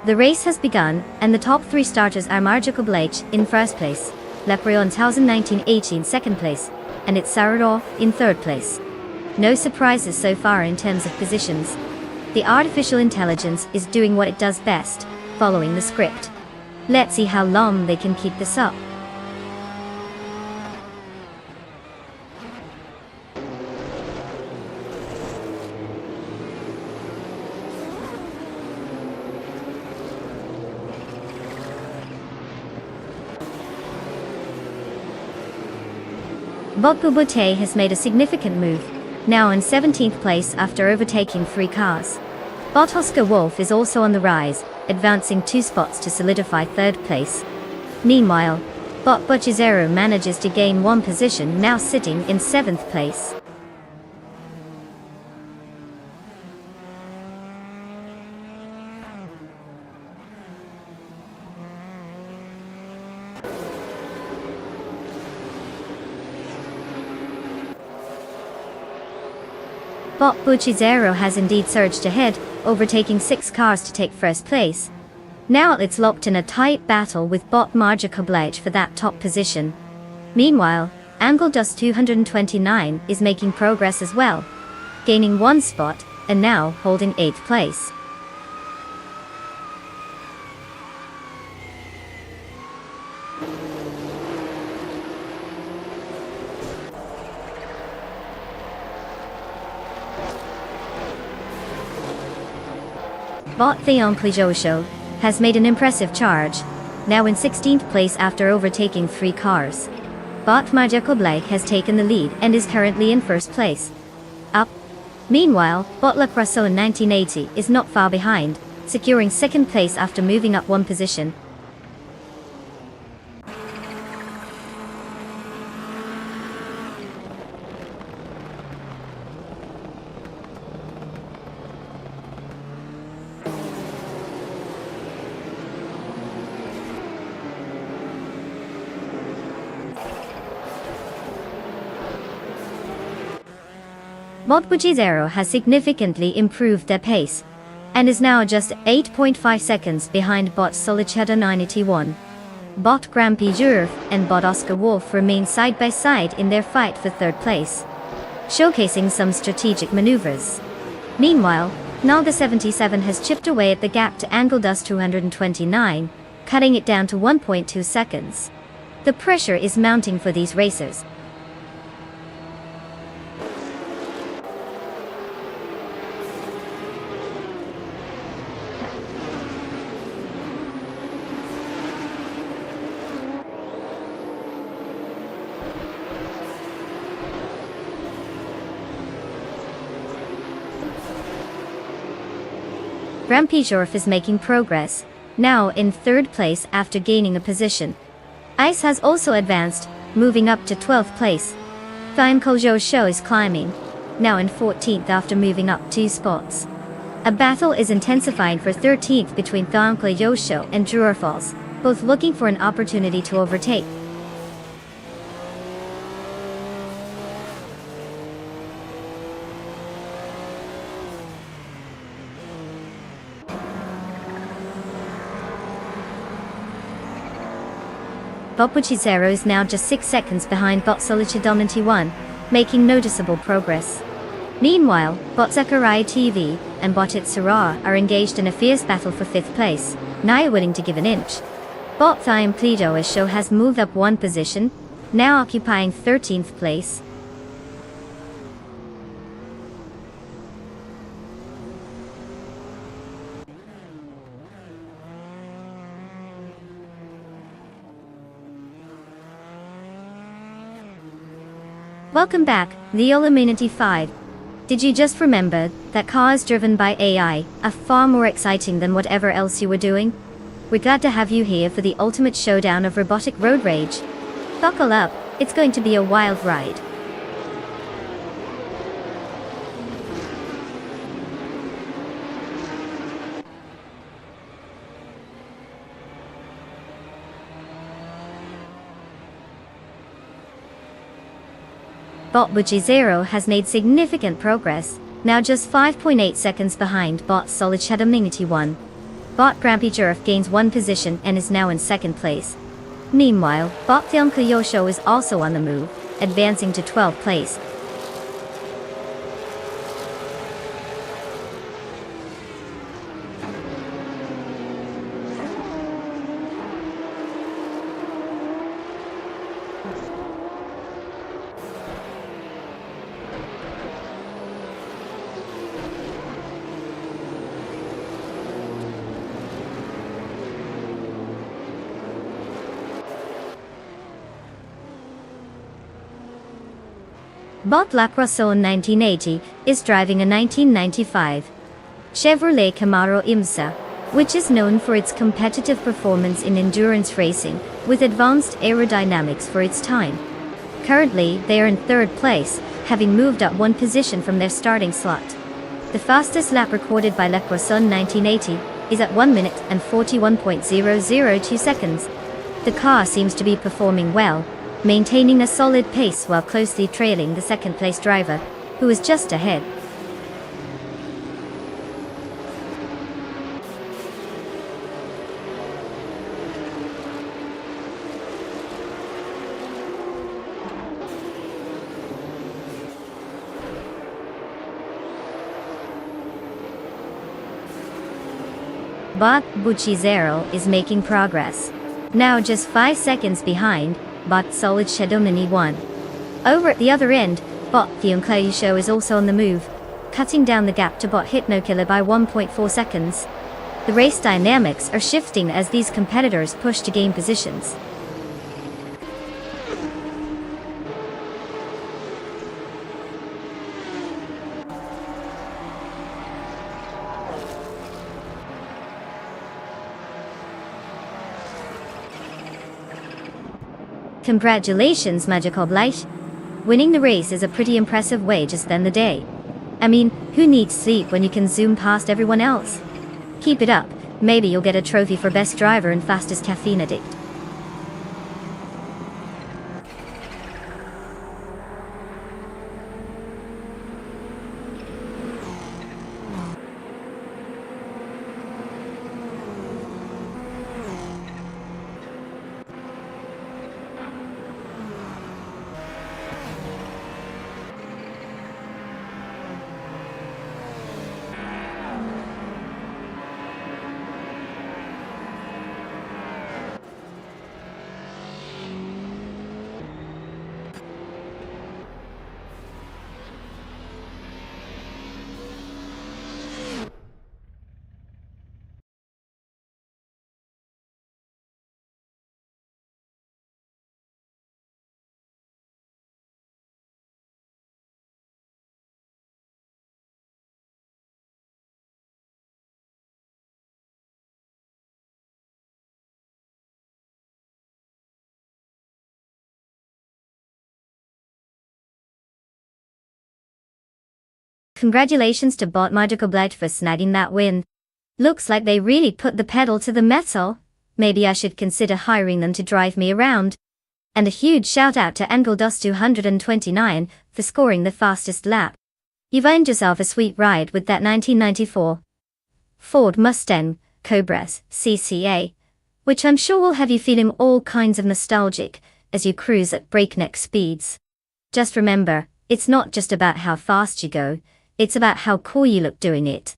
The race has begun, and the top 3 starters are Marja Koblech in first place, Lepreon 1918 second place, and it's Sarador in third place. No surprises so far in terms of positions. The artificial intelligence is doing what it does best, following the script. Let's see how long they can keep this up. Bob Bouboutet has made a significant move, now in 17th place after overtaking 3 cars. Bot Oscar Wolf is also on the rise, advancing 2 spots to solidify 3rd place. Meanwhile, Bot Buchizero manages to gain 1 position, now sitting in 7th place. Bot Buchizero has indeed surged ahead, overtaking 6 cars to take first place. Now it's locked in a tight battle with Bot Marja Koblech for that top position. Meanwhile, Angledust 229 is making progress as well, gaining 1 spot, and now holding 8th place. Bot Theon Clijosho has made an impressive charge, now in 16th place after overtaking 3 cars. Bot Marja Koblech has taken the lead and is currently in first place. Up. Meanwhile, Bot Lepreson 1980 is not far behind, securing 2nd place after moving up 1 position. Bot Buchizero has significantly improved their pace, and is now just 8.5 seconds behind Bot Solichada 981. Bot Grampy Jurf and Bot Oscar Wolf remain side by side in their fight for 3rd place, showcasing some strategic maneuvers. Meanwhile, Nalga 77 has chipped away at the gap to Angledust 229, cutting it down to 1.2 seconds. The pressure is mounting for these racers. Rampijorf is making progress, now in 3rd place after gaining a position. Ice has also advanced, moving up to 12th place. Thime Koljo Show is climbing, now in 14th after moving up 2 spots. A battle is intensifying for 13th between Thime Koljo Show and Jurfals, both looking for an opportunity to overtake. Bot Buchizero is now just 6 seconds behind Bot Solichida 1, making noticeable progress. Meanwhile, Bot Zachariah TV and Bot Itzara are engaged in a fierce battle for 5th place, neither willing to give an inch. Bot Thiam Pledo Show has moved up 1 position, now occupying 13th place. Welcome back, the Illuminati 5. Did you just remember that cars driven by AI are far more exciting than whatever else you were doing? We're glad to have you here for the ultimate showdown of robotic road rage. Buckle up, it's going to be a wild ride. Bot Buchizero has made significant progress, now just 5.8 seconds behind Bot Solichada 1. Bot Grampijurf gains 1 position and is now in 2nd place. Meanwhile, Bot Yosho is also on the move, advancing to 12th place. Bot Lacroson 1980 is driving a 1995 Chevrolet Camaro IMSA, which is known for its competitive performance in endurance racing, with advanced aerodynamics for its time. Currently, they are in 3rd place, having moved up 1 position from their starting slot. The fastest lap recorded by Lacroson 1980 is at 1 minute and 41.002 seconds. The car seems to be performing well, maintaining a solid pace while closely trailing the 2nd place driver, who is just ahead. Bot Buchizero is making progress. Now just 5 seconds behind Bot Solid Shedomini 1. Over at the other end, Bot Theonclaisho is also on the move, cutting down the gap to Bot Hypnokiller by 1.4 seconds. The race dynamics are shifting as these competitors push to gain positions. Congratulations, Magical Blight. Winning the race is a pretty impressive way just to end the day. I mean, who needs sleep when you can zoom past everyone else? Keep it up, maybe you'll get a trophy for best driver and fastest caffeine addict. Congratulations to Bot Magical Blight for snagging that win. Looks like they really put the pedal to the metal. Maybe I should consider hiring them to drive me around. And a huge shout out to Engeldos229 for scoring the fastest lap. You've earned yourself a sweet ride with that 1994 Ford Mustang Cobras CCA, which I'm sure will have you feeling all kinds of nostalgic as you cruise at breakneck speeds. Just remember, it's not just about how fast you go, it's about how cool you look doing it.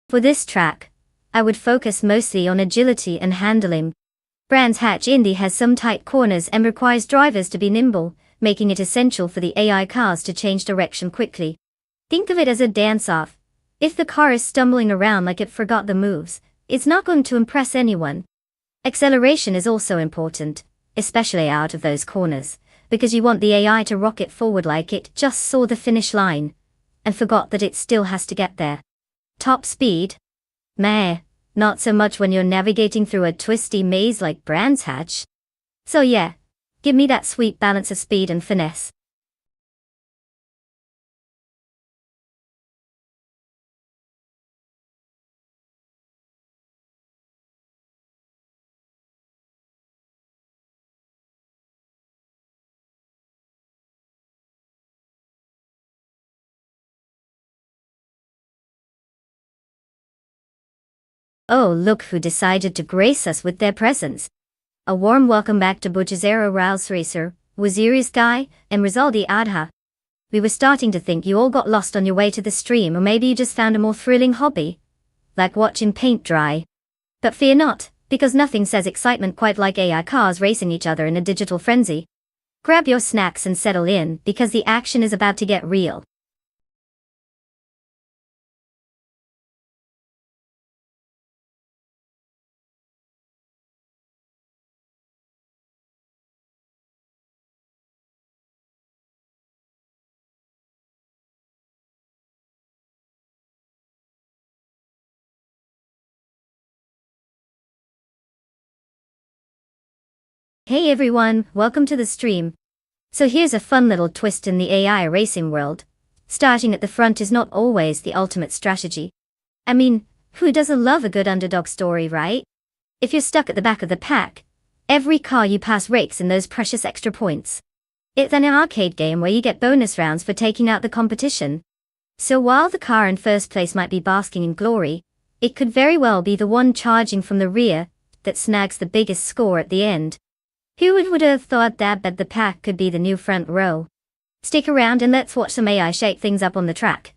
For this track, I would focus mostly on agility and handling. Brands Hatch Indy has some tight corners and requires drivers to be nimble, making it essential for the AI cars to change direction quickly. Think of it as a dance-off. If the car is stumbling around like it forgot the moves, it's not going to impress anyone. Acceleration is also important, especially out of those corners, because you want the AI to rocket forward like it just saw the finish line, and forgot that it still has to get there. Top speed? Meh, not so much when you're navigating through a twisty maze like Brands Hatch. So yeah, give me that sweet balance of speed and finesse. Oh, look who decided to grace us with their presence. A warm welcome back to Bujazero Rouse Racer, Waziri's Guy, and Rizaldi Adha. We were starting to think you all got lost on your way to the stream, or maybe you just found a more thrilling hobby, like watching paint dry. But fear not, because nothing says excitement quite like AI cars racing each other in a digital frenzy. Grab your snacks and settle in, because the action is about to get real. Hey everyone, welcome to the stream. So here's a fun little twist in the AI racing world. Starting at the front is not always the ultimate strategy. I mean, who doesn't love a good underdog story, right? If you're stuck at the back of the pack, every car you pass rakes in those precious extra points. It's an arcade game where you get bonus rounds for taking out the competition. So while the car in first place might be basking in glory, it could very well be the one charging from the rear that snags the biggest score at the end. Who would have thought that the pack could be the new front row? Stick around and let's watch some AI shake things up on the track.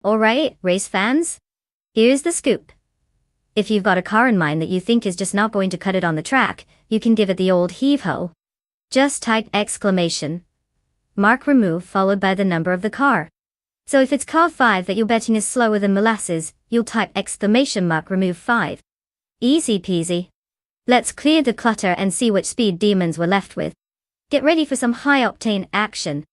Alright, race fans? Here's the scoop. If you've got a car in mind that you think is just not going to cut it on the track, you can give it the old heave-ho. Just type exclamation mark remove followed by the number of the car. So if it's car 5 that you're betting is slower than molasses, you'll type exclamation mark remove 5. Easy peasy. Let's clear the clutter and see which speed demons we're left with. Get ready for some high-octane action.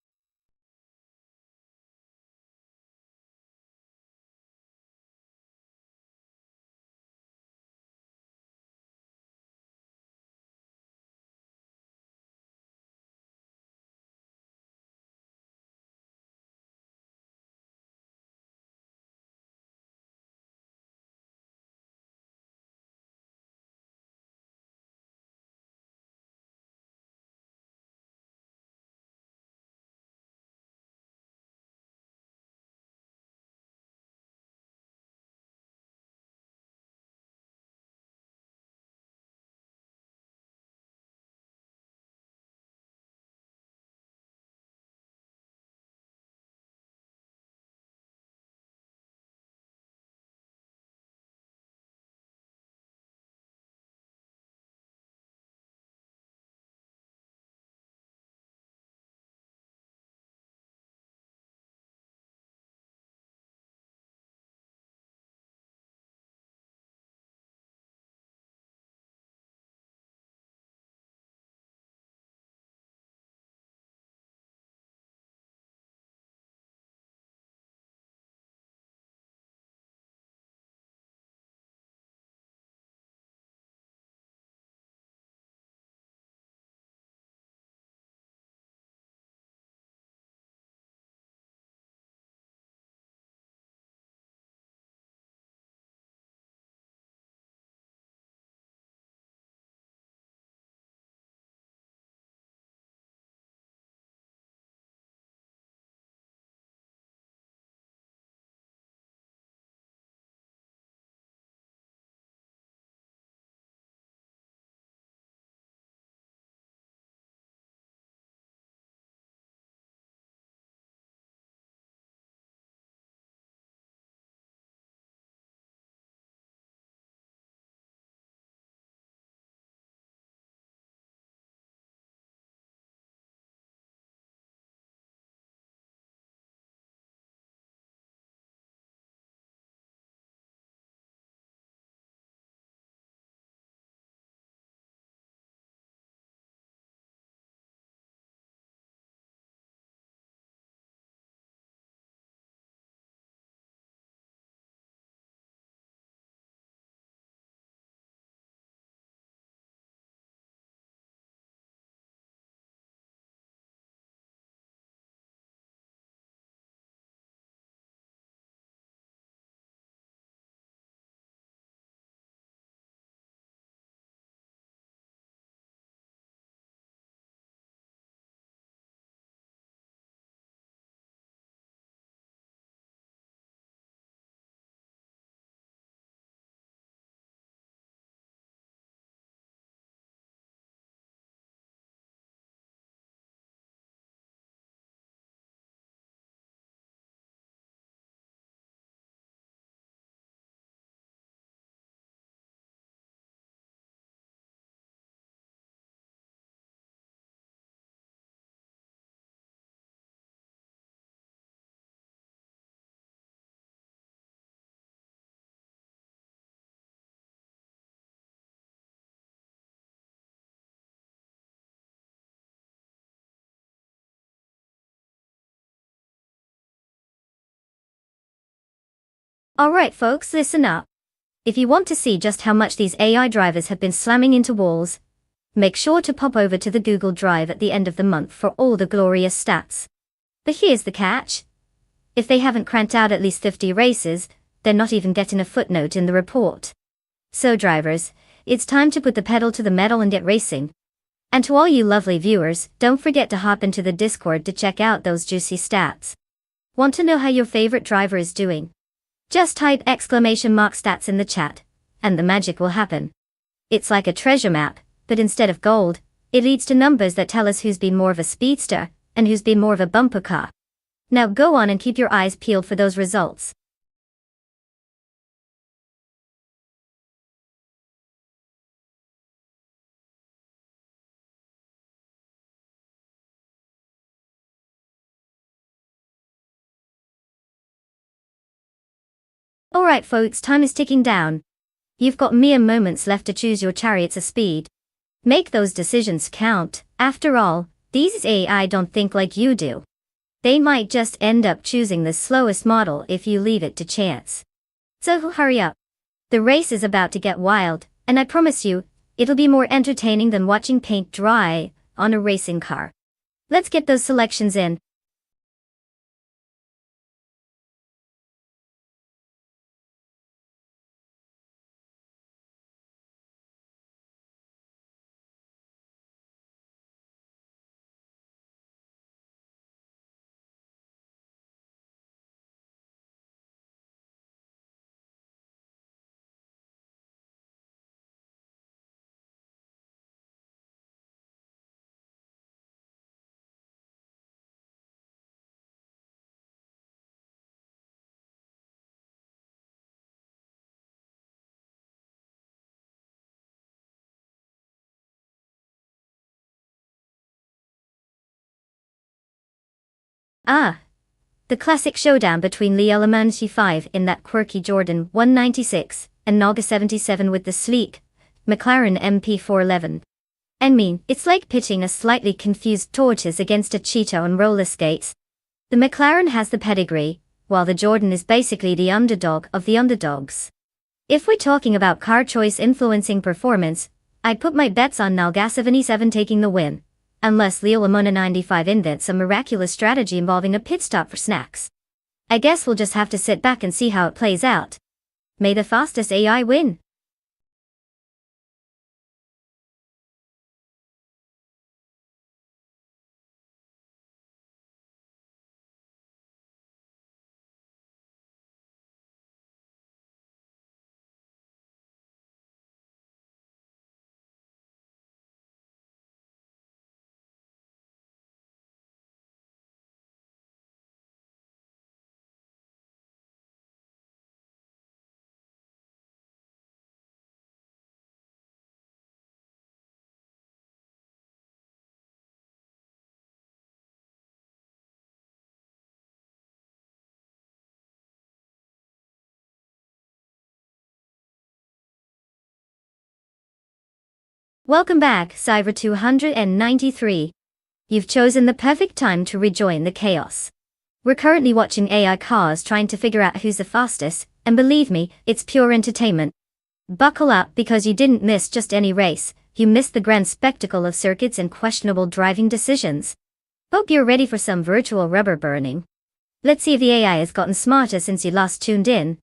Alright folks, listen up. If you want to see just how much these AI drivers have been slamming into walls, make sure to pop over to the Google Drive at the end of the month for all the glorious stats. But here's the catch. If they haven't cranked out at least 50 races, they're not even getting a footnote in the report. So drivers, it's time to put the pedal to the metal and get racing. And to all you lovely viewers, don't forget to hop into the Discord to check out those juicy stats. Want to know how your favorite driver is doing? Just type !stats in the chat, and the magic will happen. It's like a treasure map, but instead of gold, it leads to numbers that tell us who's been more of a speedster, and who's been more of a bumper car. Now go on and keep your eyes peeled for those results. Alright folks, time is ticking down. You've got mere moments left to choose your chariots of speed. Make those decisions count. After all, these AI don't think like you do. They might just end up choosing the slowest model if you leave it to chance. So hurry up. The race is about to get wild, and I promise you, it'll be more entertaining than watching paint dry on a racing car. Let's get those selections in. Ah, the classic showdown between Leo Le Mans G5 in that quirky Jordan 196 and Naga 77 with the sleek McLaren MP411. I mean, it's like pitching a slightly confused tortoise against a cheetah on roller skates. The McLaren has the pedigree, while the Jordan is basically the underdog of the underdogs. If we're talking about car choice influencing performance, I'd put my bets on Naga 77 taking the win. Unless Leo Le Mans 95 invents a miraculous strategy involving a pit stop for snacks. I guess we'll just have to sit back and see how it plays out. May the fastest AI win. Welcome back, Cyber 293. You've chosen the perfect time to rejoin the chaos. We're currently watching AI cars trying to figure out who's the fastest, and believe me, it's pure entertainment. Buckle up because you didn't miss just any race, you missed the grand spectacle of circuits and questionable driving decisions. Hope you're ready for some virtual rubber burning. Let's see if the AI has gotten smarter since you last tuned in.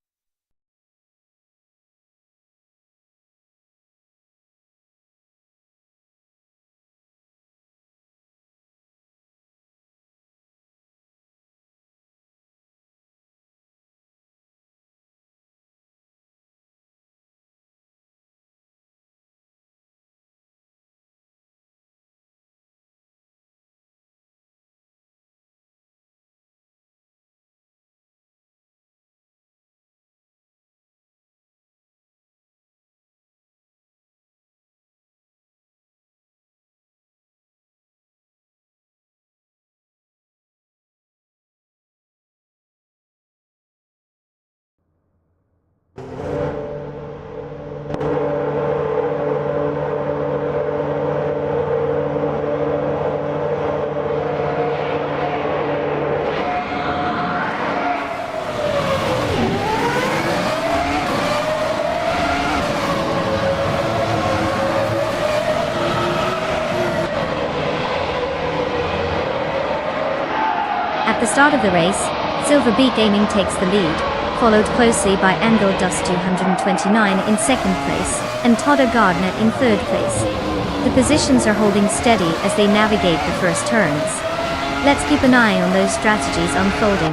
start of the race, Silver Beak Gaming takes the lead, followed closely by Anvil Dust 229 in second place, and Todda Gardner in third place. The positions are holding steady as they navigate the first turns. Let's keep an eye on those strategies unfolding.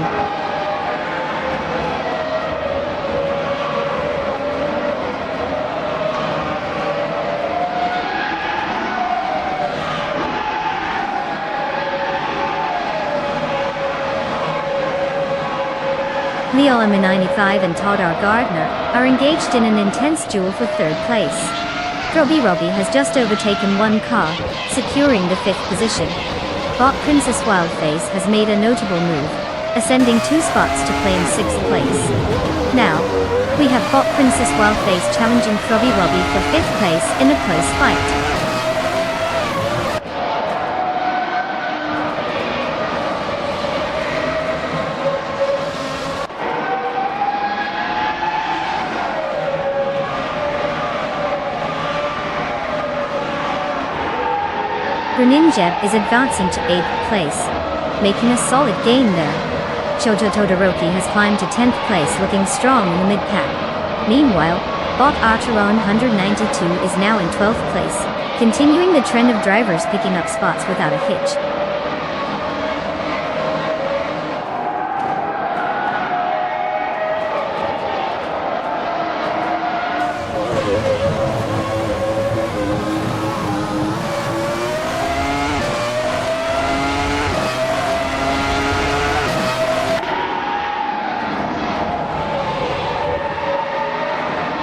Leo M95 and Todda Gardner are engaged in an intense duel for third place. Robbie has just overtaken one car, securing the fifth position. Bot Princess Wildface has made a notable move, ascending 2 spots to claim 6th place. Now, we have Bot Princess Wildface challenging Robbie for 5th place in a close fight. Greninjeb is advancing to 8th place, making a solid gain there. Choto Todoroki has climbed to 10th place looking strong in the mid-pack. Meanwhile, Bot Archeron 192 is now in 12th place, continuing the trend of drivers picking up spots without a hitch.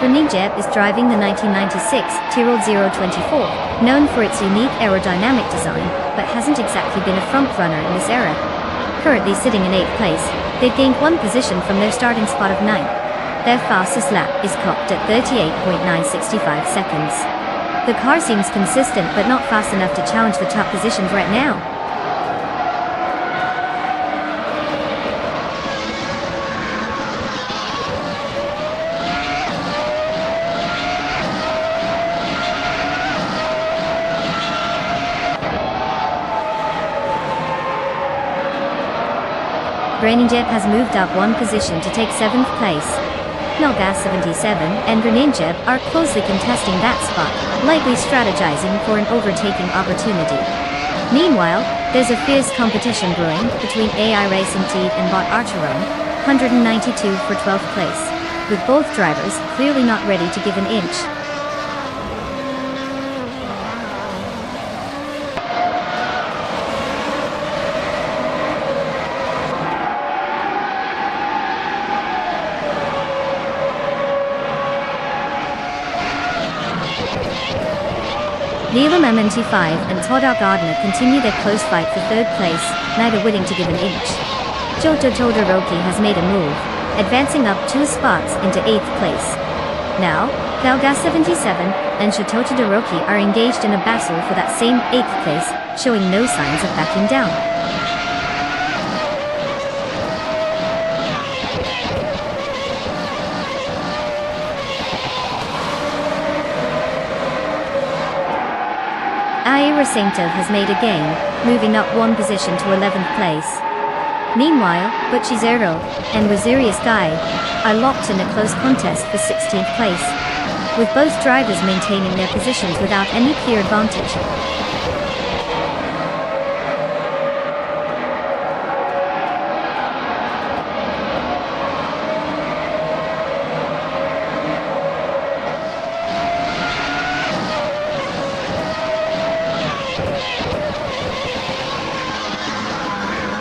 Greninjeb is driving the 1996 Tyrrell 024, known for its unique aerodynamic design, but hasn't exactly been a frontrunner in this era. Currently sitting in 8th place, they've gained 1 position from their starting spot of 9th. Their fastest lap is clocked at 38.965 seconds. The car seems consistent but not fast enough to challenge the top positions right now. Greninjeb has moved up 1 position to take 7th place. Melgas 77 and Greninjeb are closely contesting that spot, likely strategizing for an overtaking opportunity. Meanwhile, there's a fierce competition brewing between AI Racing Team and Bot Archeron, 192 for 12th place, with both drivers clearly not ready to give an inch. Liam M95 and Todda Gardner continue their close fight for 3rd place, neither willing to give an inch. Choto Todoroki has made a move, advancing up 2 spots into 8th place. Now, Valgas 77 and Choto Todoroki are engaged in a battle for that same 8th place, showing no signs of backing down. Rasentov has made a gain, moving up 1 position to 11th place. Meanwhile, Butchizero and Wazirius Guy are locked in a close contest for 16th place, with both drivers maintaining their positions without any clear advantage.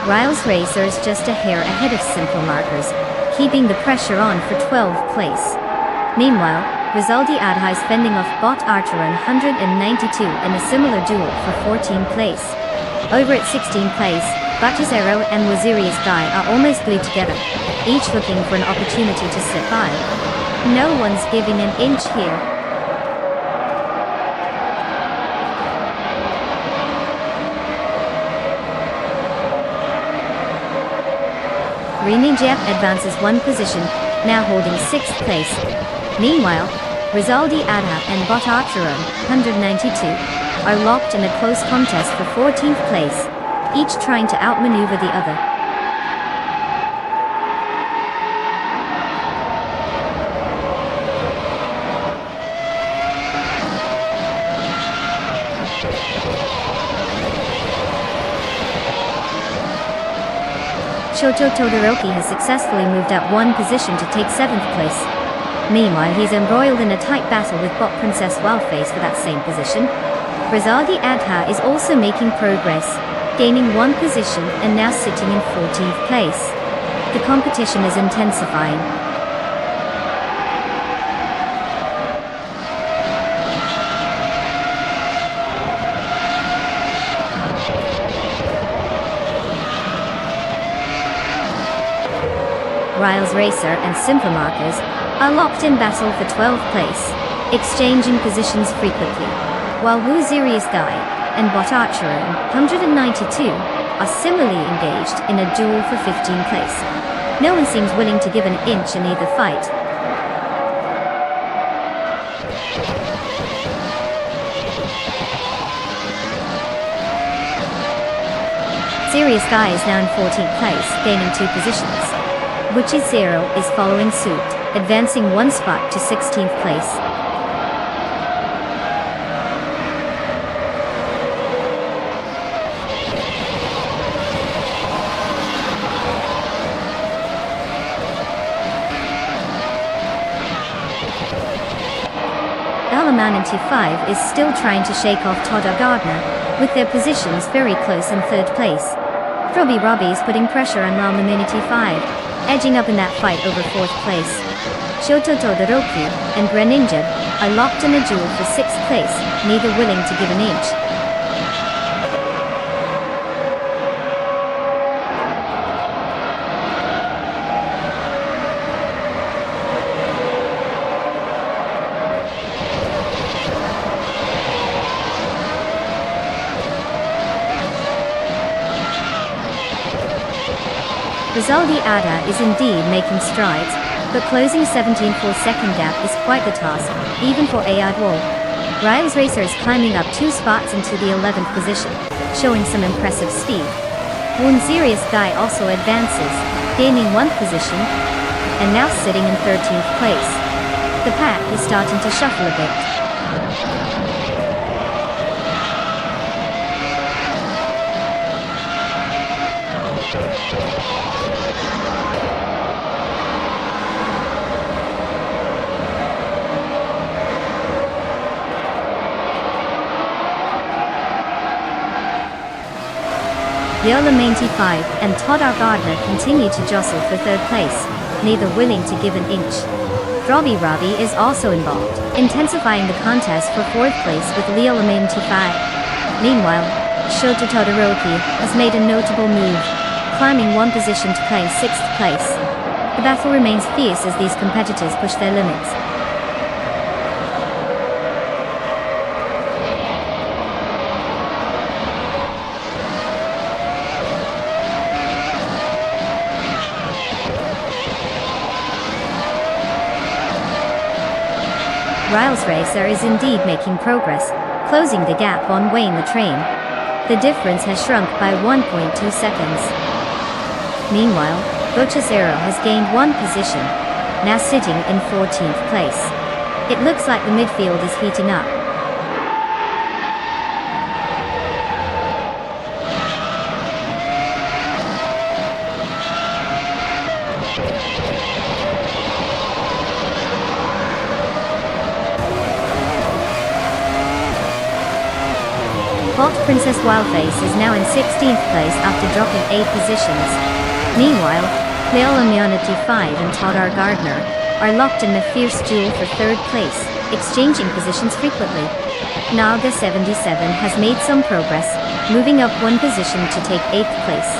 Riles Racers just a hair ahead of Simple Markers, keeping the pressure on for 12th place. Meanwhile, Rizaldi Adha is fending off Bot Archeron 192 in a similar duel for 14th place. Over at 16th place, Butchizero and Wazirius Guy are almost glued together, each looking for an opportunity to slip by. No one's giving an inch here. Greninjeb advances 1 position, now holding 6th place. Meanwhile, Rizaldi Adha and Bot Archeron, 192, are locked in a close contest for 14th place, each trying to outmaneuver the other. Shoto Todoroki has successfully moved up one position to take 7th place. Meanwhile, he's embroiled in a tight battle with bot Princess Wildface for that same position. Rizaldi Adha is also making progress, gaining one position and now sitting in 14th place. The competition is intensifying. Riles Racer and Simplamarkers are locked in battle for 12th place, exchanging positions frequently, while Wu Zirius Guy and Bot Archeron 192 are similarly engaged in a duel for 15th place. No one seems willing to give an inch in either fight. Zirius Guy is now in 14th place, gaining 2 positions. Wuchi Zero is following suit, advancing 1 spot to 16th place. Alamanity 5 is still trying to shake off Todd Gardner, with their positions very close in 3rd place. Robbie is putting pressure on Alamanity 5, edging up in that fight over 4th place. Shoto Todoroki and Greninja are locked in a duel for 6th place, neither willing to give an inch. Rizaldi Ada is indeed making strides, but closing 17.4-second gap is quite the task, even for Ayad Wall. Riles Racer is climbing up 2 spots into the 11th position, showing some impressive speed. One Serious Guy also advances, gaining 1st position, and now sitting in 13th place. The pack is starting to shuffle a bit. Yola Mainty 5 and Todd Gardner continue to jostle for 3rd place, neither willing to give an inch. Robbie is also involved, intensifying the contest for 4th place with Yola Mainty 5. Meanwhile, Shoto Todoroki has made a notable move, climbing 1 position to claim 6th place. The battle remains fierce as these competitors push their limits. Riles Racer is indeed making progress, closing the gap on Wayne the Train. The difference has shrunk by 1.2 seconds. Meanwhile, Bochacero has gained 1 position, now sitting in 14th place. It looks like the midfield is heating up. Bot Princess Wildface is now in 16th place after dropping 8 positions. Meanwhile, Leola Mionity 5 and Toddar Gardner are locked in a fierce duel for 3rd place, exchanging positions frequently. Naga 77 has made some progress, moving up 1 position to take 8th place.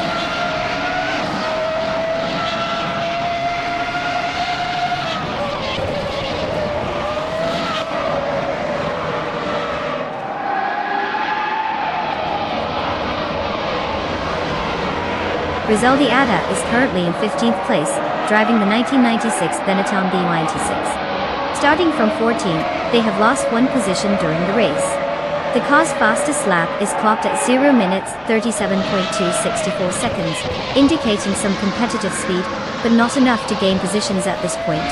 Rizaldi Ada is currently in 15th place, driving the 1996 Benetton B96. Starting from 14th, they have lost 1 position during the race. The car's fastest lap is clocked at 0 minutes 37.264 seconds, indicating some competitive speed, but not enough to gain positions at this point.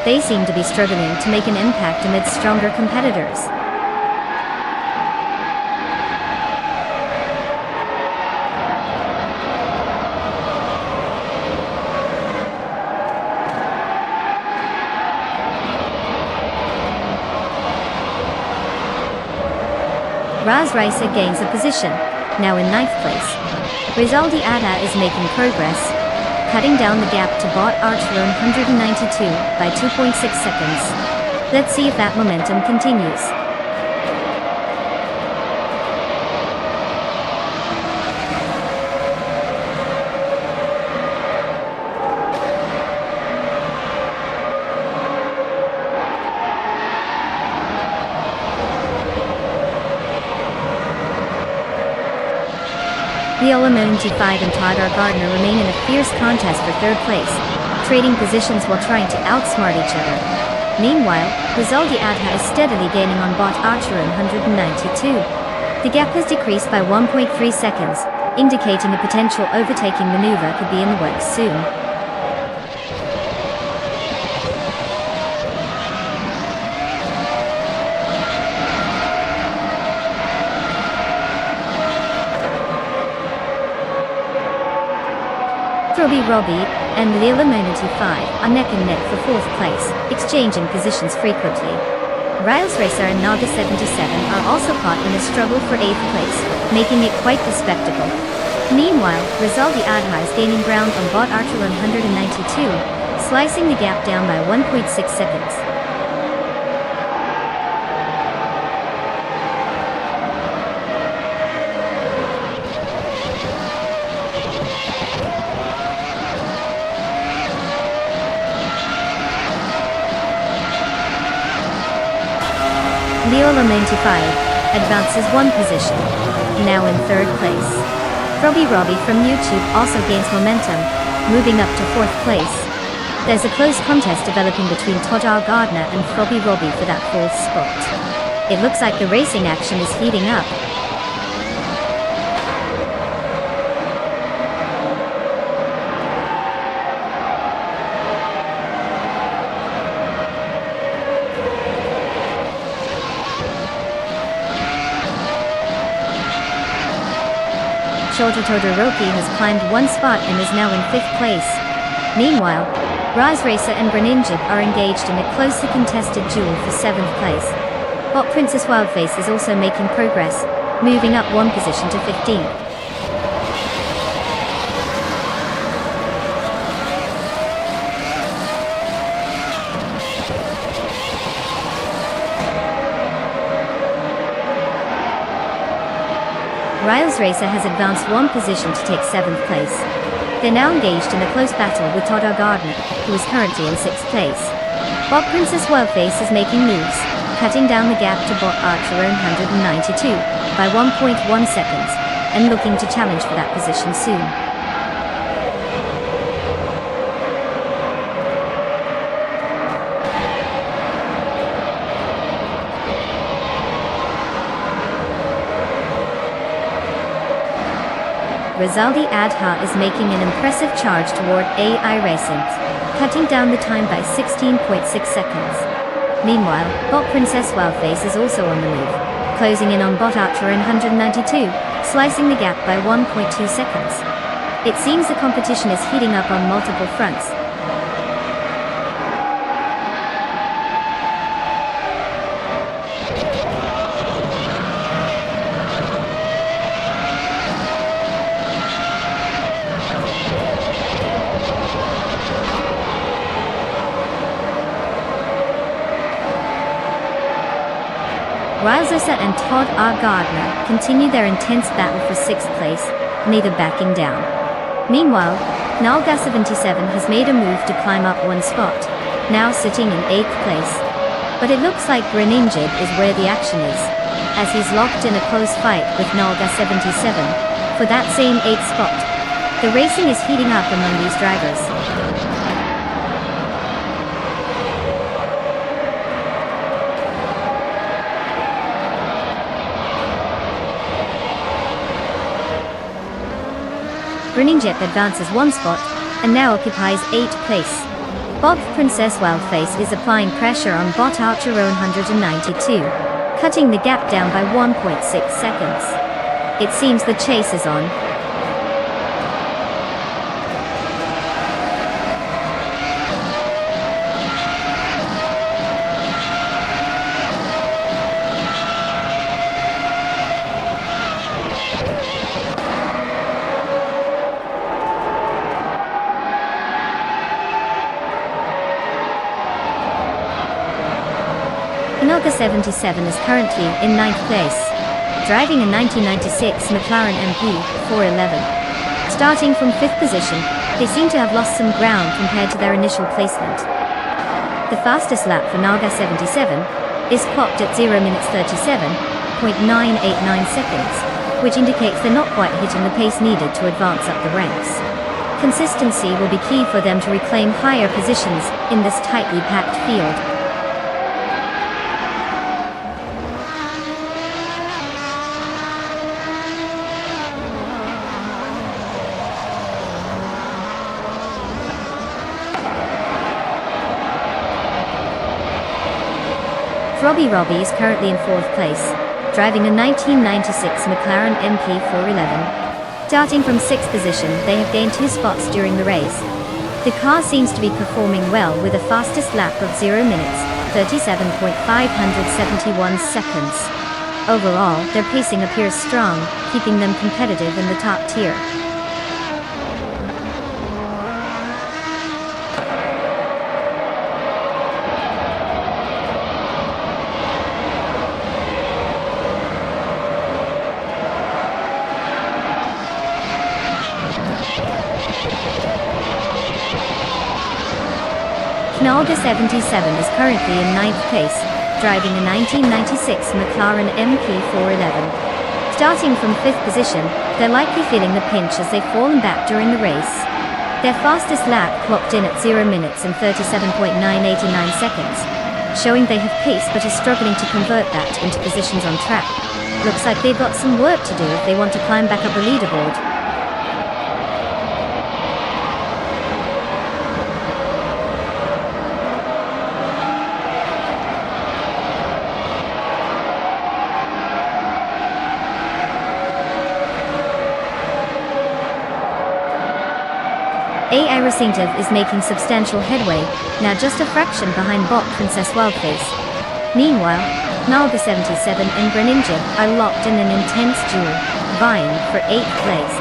They seem to be struggling to make an impact amidst stronger competitors. Raz Racer gains a position, now in 9th place. Rizaldi Adha is making progress, cutting down the gap to Bot Archeron 192 by 2.6 seconds. Let's see if that momentum continues. Leo Lemon G5 and Todd R. Gardner remain in a fierce contest for 3rd place, trading positions while trying to outsmart each other. Meanwhile, Rizaldi Adha is steadily gaining on Bot Archeron 192. The gap has decreased by 1.3 seconds, indicating a potential overtaking maneuver could be in the works soon. Robbie and Lila Monity 5 are neck and neck for 4th place, exchanging positions frequently. Riles Racer and Naga 77 are also caught in a struggle for 8th place, making it quite the spectacle. Meanwhile, Rizaldi Adha is gaining ground on Bot Archeron 192, slicing the gap down by 1.6 seconds. Leo Lamenti 5 advances 1 position, now in 3rd place. Robbie from YouTube also gains momentum, moving up to 4th place. There's a close contest developing between Todd R. Gardner and Robbie for that 4th spot. It looks like the racing action is heating up. Shota Todoroki has climbed 1 spot and is now in 5th place. Meanwhile, Raz Racer and Greninja are engaged in a closely contested duel for 7th place. Bot Princess Wildface is also making progress, moving up 1 position to 15th. Riles Racer has advanced 1 position to take 7th place. They're now engaged in a close battle with Todd R. Gardner, who is currently in 6th place. Bot Princess Wildface is making moves, cutting down the gap to Bot Archeron 192 by 1.1 seconds, and looking to challenge for that position soon. Rizaldi Adha is making an impressive charge toward AI Racing, cutting down the time by 16.6 seconds. Meanwhile, Bot Princess Wildface is also on the move, closing in on Bot Archeron 192, slicing the gap by 1.2 seconds. It seems the competition is heating up on multiple fronts. Riles and Todd R. Gardner continue their intense battle for 6th place, neither backing down. Meanwhile, Nalga 77 has made a move to climb up 1 spot, now sitting in 8th place. But it looks like Greninja is where the action is, as he's locked in a close fight with Nalga 77 for that same 8th spot. The racing is heating up among these drivers. Greninja advances 1 spot, and now occupies 8th place. Bot Princess Wildface is applying pressure on Bot Archeron 192, cutting the gap down by 1.6 seconds. It seems the chase is on. Nonstop 77 is currently in 9th place, driving a 1996 McLaren MP 411. Starting from 5th position, they seem to have lost some ground compared to their initial placement. The fastest lap for Nonstop 77 is clocked at 0 minutes 37.989 seconds, which indicates they're not quite hitting the pace needed to advance up the ranks. Consistency will be key for them to reclaim higher positions in this tightly packed field. Robbie is currently in 4th place, driving a 1996 McLaren MP 411. Starting from 6th position, they have gained 2 spots during the race. The car seems to be performing well with a fastest lap of 0 minutes, 37.571 seconds. Overall, their pacing appears strong, keeping them competitive in the top tier. Nonstop 77 is currently in 9th place, driving a 1996 McLaren MP 411. Starting from 5th position, they're likely feeling the pinch as they've fallen back during the race. Their fastest lap clocked in at 0 minutes and 37.989 seconds, showing they have pace but are struggling to convert that into positions on track. Looks like they've got some work to do if they want to climb back up the leaderboard. AI Racintov is making substantial headway, now just a fraction behind Bot Princess Wildface. Meanwhile, Nonstop 77 and Greninja are locked in an intense duel, vying for 8th place.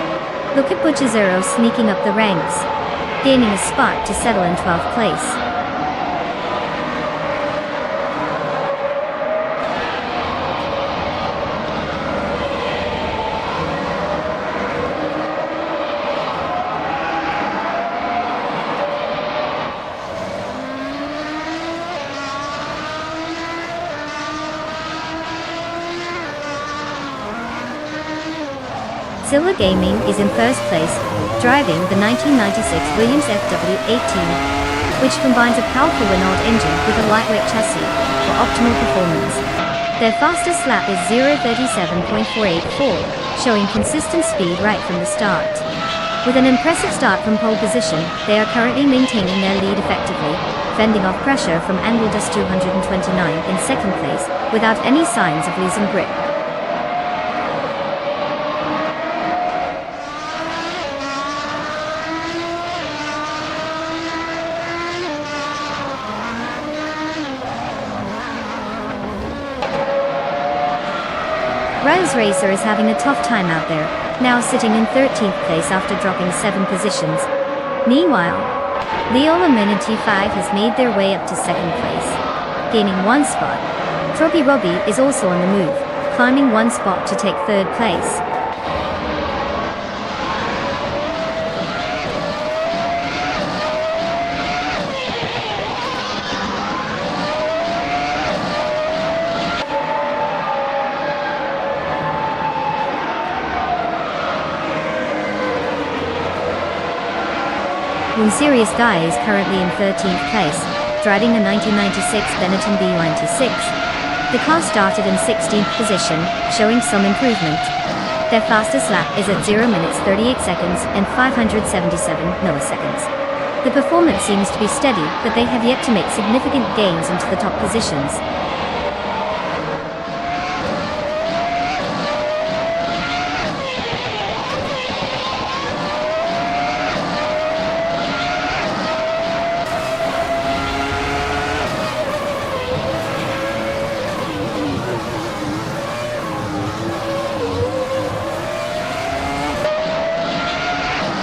Look at Butcher Zero sneaking up the ranks, gaining a spot to settle in 12th place. Zilla Gaming is in 1st place, driving the 1996 Williams FW18, which combines a powerful Renault engine with a lightweight chassis for optimal performance. Their fastest lap is 0:37.484, showing consistent speed right from the start. With an impressive start from pole position, they are currently maintaining their lead effectively, fending off pressure from Angledust 229 in 2nd place, without any signs of losing grip. Rise Racer is having a tough time out there, now sitting in 13th place after dropping 7 positions. Meanwhile, Leola Men T5 has made their way up to 2nd place, gaining 1 spot. Robbie is also on the move, climbing 1 spot to take 3rd place. Serious Guy is currently in 13th place, driving a 1996 Benetton B96. The car started in 16th position, showing some improvement. Their fastest lap is at 0 minutes 38 seconds and 577 milliseconds. The performance seems to be steady, but they have yet to make significant gains into the top positions.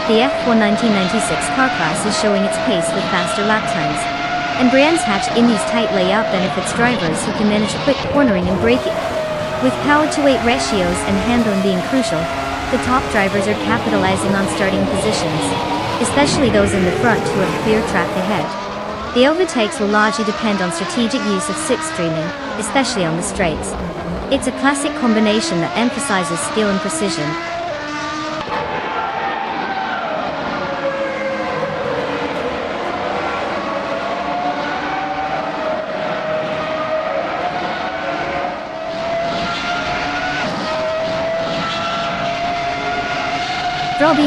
The F1 1996 car class is showing its pace with faster lap times. and Brands Hatch Indy's tight layout benefits drivers who can manage quick cornering and braking. With power-to-weight ratios and handling being crucial, the top drivers are capitalizing on starting positions, especially those in the front who have clear track ahead. The overtakes will largely depend on strategic use of slipstreaming, especially on the straights. It's a classic combination that emphasizes skill and precision.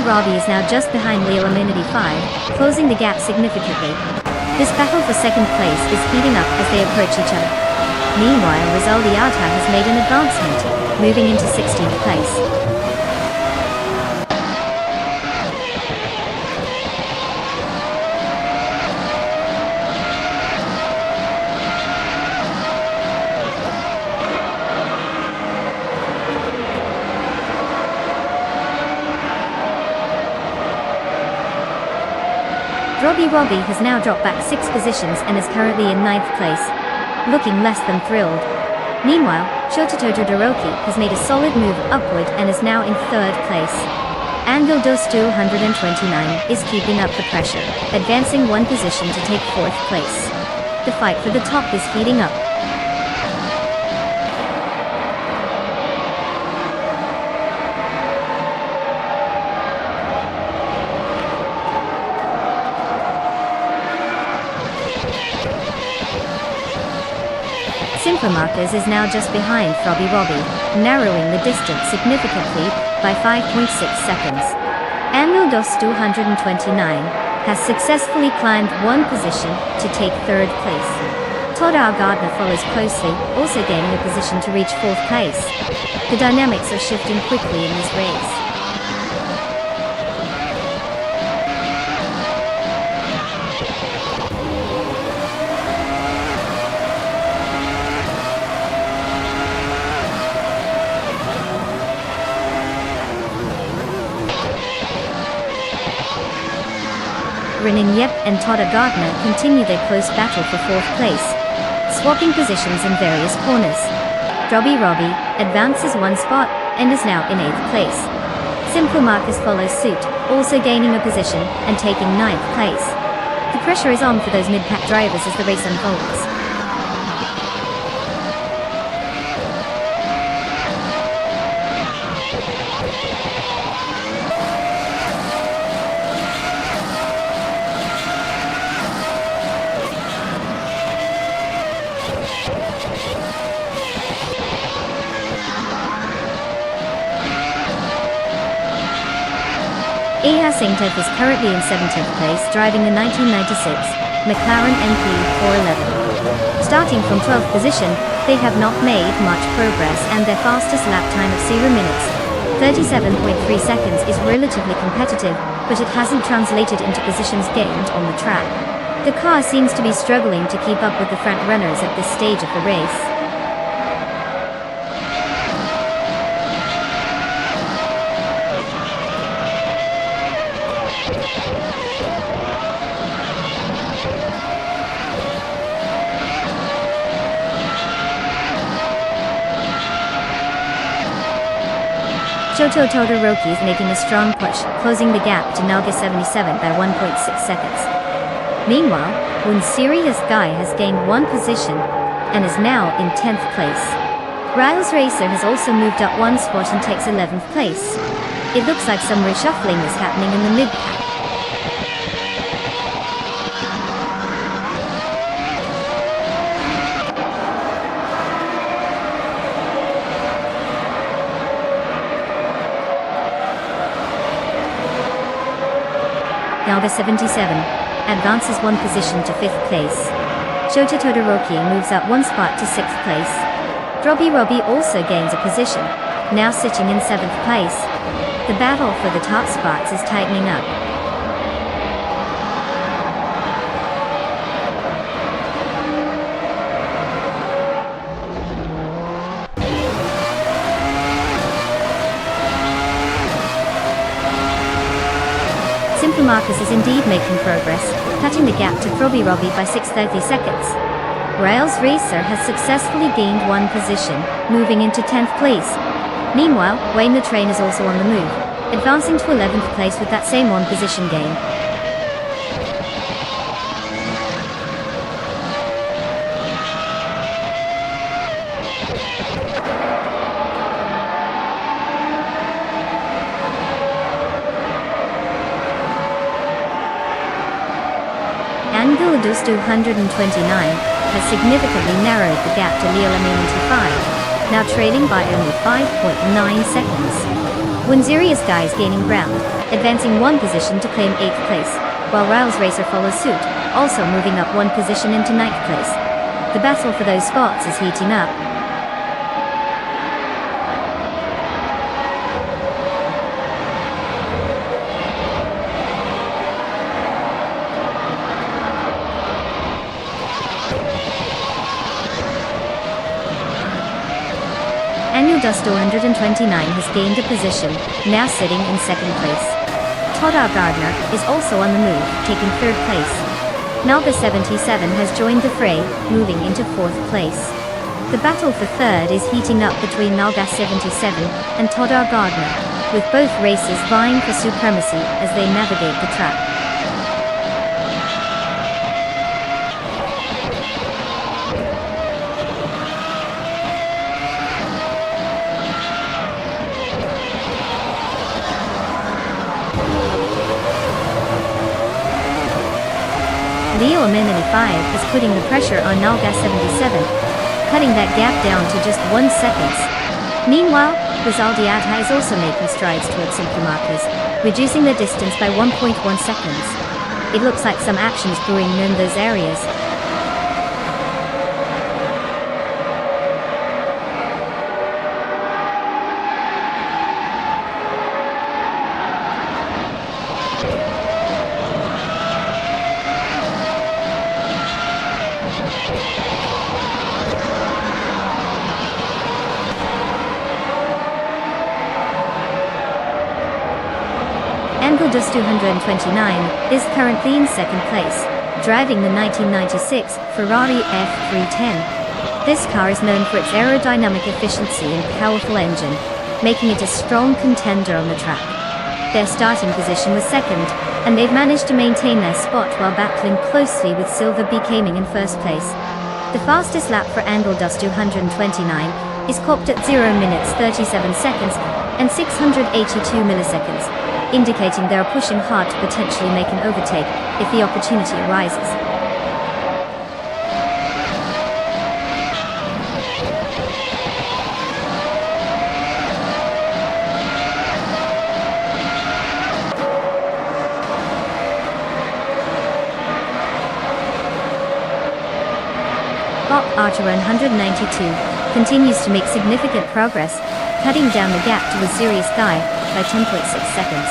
Robbie is now just behind Leo Amenity 5, closing the gap significantly. This battle for second place is heating up as they approach each other. Meanwhile, Rizal Liata has made an advancement, moving into 16th place. Robbie has now dropped back 6 positions and is currently in 9th place, looking less than thrilled. Meanwhile, Shota Todoroki has made a solid move upward and is now in 3rd place. Angel dos 229 is keeping up the pressure, advancing 1 position to take 4th place. The fight for the top is heating up. Markers is now just behind Robbie, narrowing the distance significantly by 5.6 seconds. Angel dos 229 has successfully climbed 1 position to take 3rd place. Todd Gardner follows closely, also gaining a position to reach 4th place. The dynamics are shifting quickly in this race. Renan Yep and Todd Gardner continue their close battle for 4th place, swapping positions in various corners. Robbie advances 1 spot and is now in 8th place. Simple Marcus follows suit, also gaining a position and taking 9th place. The pressure is on for those mid-pack drivers as the race unfolds. Eha Singtev is currently in 17th place, driving the 1996 McLaren MP 411. Starting from 12th position, they have not made much progress and their fastest lap time of 0 minutes, 37.3 seconds is relatively competitive, but it hasn't translated into positions gained on the track. The car seems to be struggling to keep up with the front runners at this stage of the race. Shoto Todoroki is making a strong push, closing the gap to Naga 77 by 1.6 seconds. Meanwhile, one serious guy has gained 1 position and is now in 10th place. Riles Racer has also moved up 1 spot and takes 11th place. It looks like some reshuffling is happening in the mid-pack. Naga 77 advances 1 position to 5th place. Shota Todoroki moves up 1 spot to 6th place. Robbie also gains a position, now sitting in 7th place. The battle for the top spots is tightening up. Marcus is indeed making progress, cutting the gap to Robbie by 6:30 seconds. Rails Racer has successfully gained one position, moving into 10th place. Meanwhile, Wayne the Train is also on the move, advancing to 11th place with that same one position gain. Angel Dus 229 has significantly narrowed the gap to Leo LM85, now trailing by only 5.9 seconds. Winzerius Guy is gaining ground, advancing one position to claim 8th place, while Rails Racer follows suit, also moving up one position into 9th place. The battle for those spots is heating up. Annual Dust 229 has gained a position, now sitting in 2nd place. Todd R. Gardner is also on the move, taking 3rd place. Nalga 77 has joined the fray, moving into 4th place. The battle for 3rd is heating up between Nalga 77 and Todd R. Gardner, with both races vying for supremacy as they navigate the track. Leo M85 is putting the pressure on Nalga 77, cutting that gap down to just 1 second. Meanwhile, Rizaldi Atta is also making strides towards Simple Markers, reducing the distance by 1.1 seconds. It looks like some action is brewing in those areas. Angel Dus 229 is currently in 2nd place, driving the 1996 Ferrari F310. This car is known for its aerodynamic efficiency and powerful engine, making it a strong contender on the track. Their starting position was 2nd, and they've managed to maintain their spot while battling closely with Silver BKing in 1st place. The fastest lap for Angel Dus 229 is clocked at 0 minutes 37 seconds and 682 milliseconds, indicating they are pushing hard to potentially make an overtake if the opportunity arises. Bob Archer 192 continues to make significant progress, cutting down the gap to a serious guy by 10.6 seconds.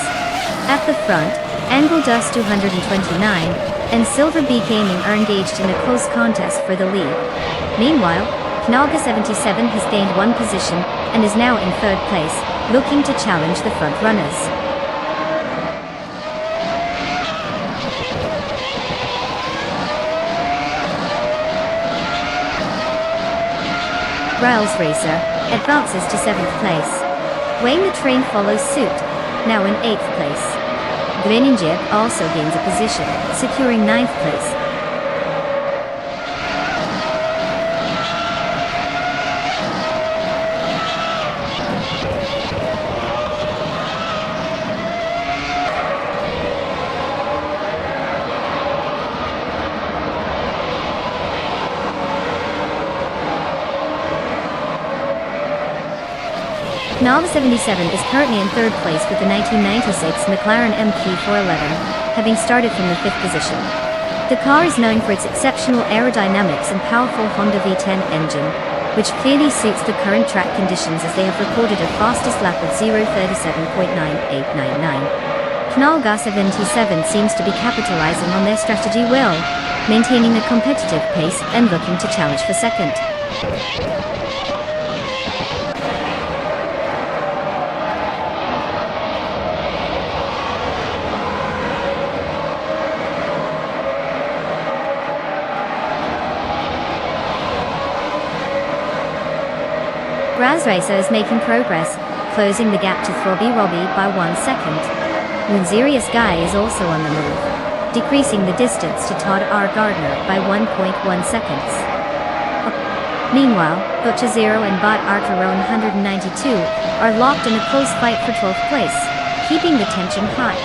At the front, Angel Dus 229 and Silver B Gaming are engaged in a close contest for the lead. Meanwhile, Knalga 77 has gained one position and is now in 3rd place, looking to challenge the front runners. Rails Racer advances to 7th place. Wayne the Train follows suit, now in 8th place. Greninjib also gains a position, securing 9th place. Nalga 77 is currently in 3rd place with the 1996 McLaren MP411, having started from the 5th position. The car is known for its exceptional aerodynamics and powerful Honda V10 engine, which clearly suits the current track conditions as they have recorded a fastest lap of 0:37.9899. Knalga 77 seems to be capitalizing on their strategy well, maintaining a competitive pace and looking to challenge for 2nd. Raz Racer is making progress, closing the gap to Throbby Robbie by 1 second. Moonserious Guy is also on the move, decreasing the distance to Todd R. Gardner by 1.1 seconds. Meanwhile, Butcher Zero and Bot Archerone 192 are locked in a close fight for 12th place, keeping the tension high.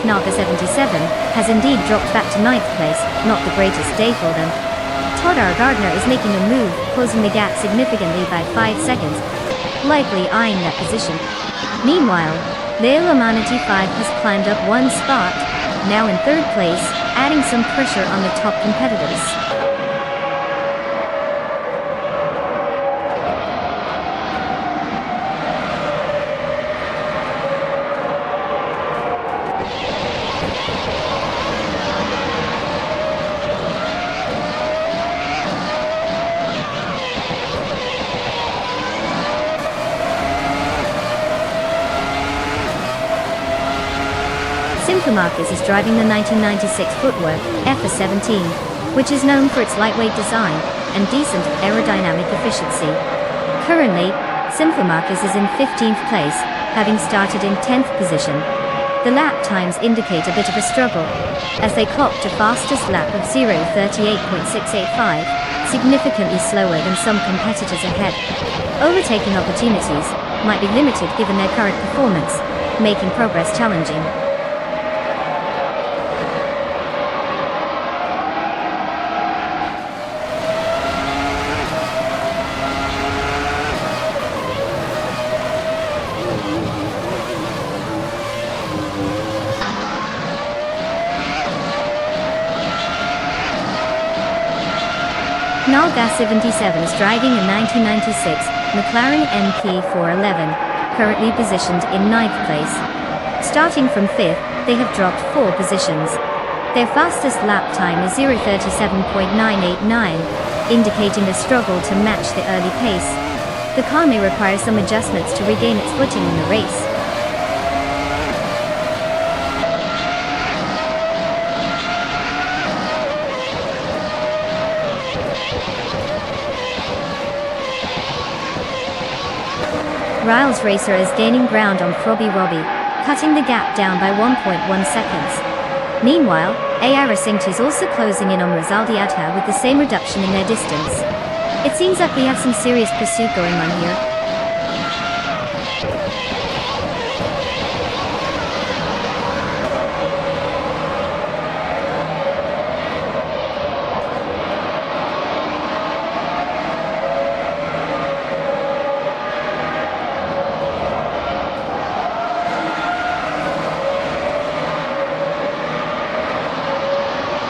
Naga 77 has indeed dropped back to 9th place, not the greatest day for them. Todd R. Gardner is making a move, closing the gap significantly by 5 seconds, likely eyeing that position. Meanwhile, Leila Manatee 5 has climbed up 1 spot, now in 3rd place, adding some pressure on the top competitors. Marcus is driving the 1996 footwork, FS17, which is known for its lightweight design and decent aerodynamic efficiency. Currently, Marcus is in 15th place, having started in 10th position. The lap times indicate a bit of a struggle, as they clocked a fastest lap of 0:38.685, significantly slower than some competitors ahead. Overtaking opportunities might be limited given their current performance, making progress challenging. Nalgas 77 is driving a 1996 McLaren MP411, currently positioned in 9th place. Starting from 5th, they have dropped 4 positions. Their fastest lap time is 0:37.989, indicating a struggle to match the early pace. The car may require some adjustments to regain its footing in the race. Riles Racer is gaining ground on Throbby Robbie, cutting the gap down by 1.1 seconds. Meanwhile, AR Racing is also closing in on Rizaldi Adha with the same reduction in their distance. It seems like we have some serious pursuit going on here.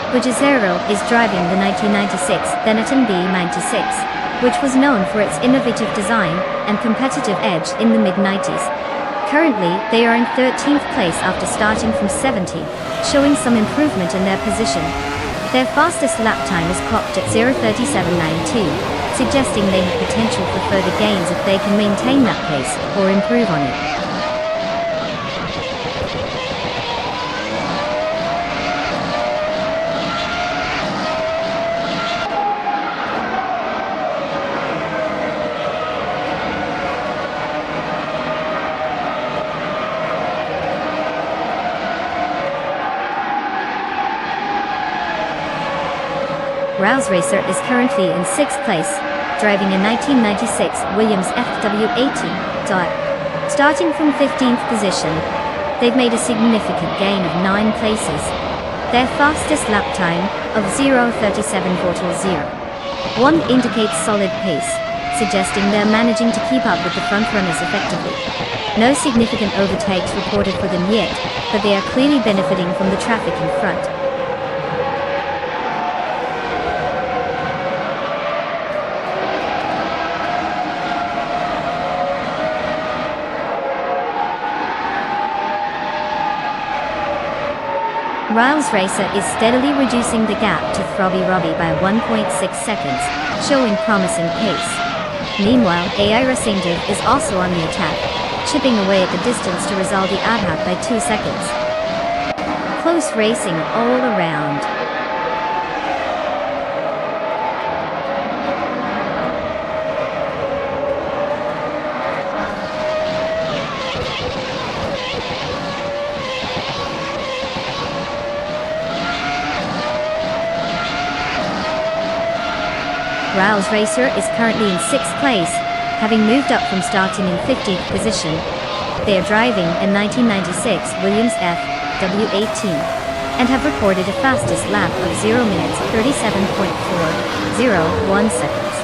Bujazero is driving the 1996 Benetton B96, which was known for its innovative design and competitive edge in the mid-90s. Currently, they are in 13th place after starting from 70, showing some improvement in their position. Their fastest lap time is clocked at 0:37.92, suggesting they have potential for further gains if they can maintain that pace or improve on it. Rouse Racer is currently in 6th place, driving a 1996 Williams FW18. Starting from 15th position, they've made a significant gain of 9 places. Their fastest lap time of 0:37.0.1 indicates solid pace, suggesting they're managing to keep up with the front runners effectively. No significant overtakes reported for them yet, but they are clearly benefiting from the traffic in front. Riles Racer is steadily reducing the gap to Throbby Robbie by 1.6 seconds, showing promising pace. Meanwhile, AI Racing is also on the attack, chipping away at the distance to Rizaldi Adhat by 2 seconds. Close racing all around. Rails Racer is currently in 6th place, having moved up from starting in 15th position. They are driving a 1996 Williams FW18 and have recorded a fastest lap of 0 minutes 37.401 seconds.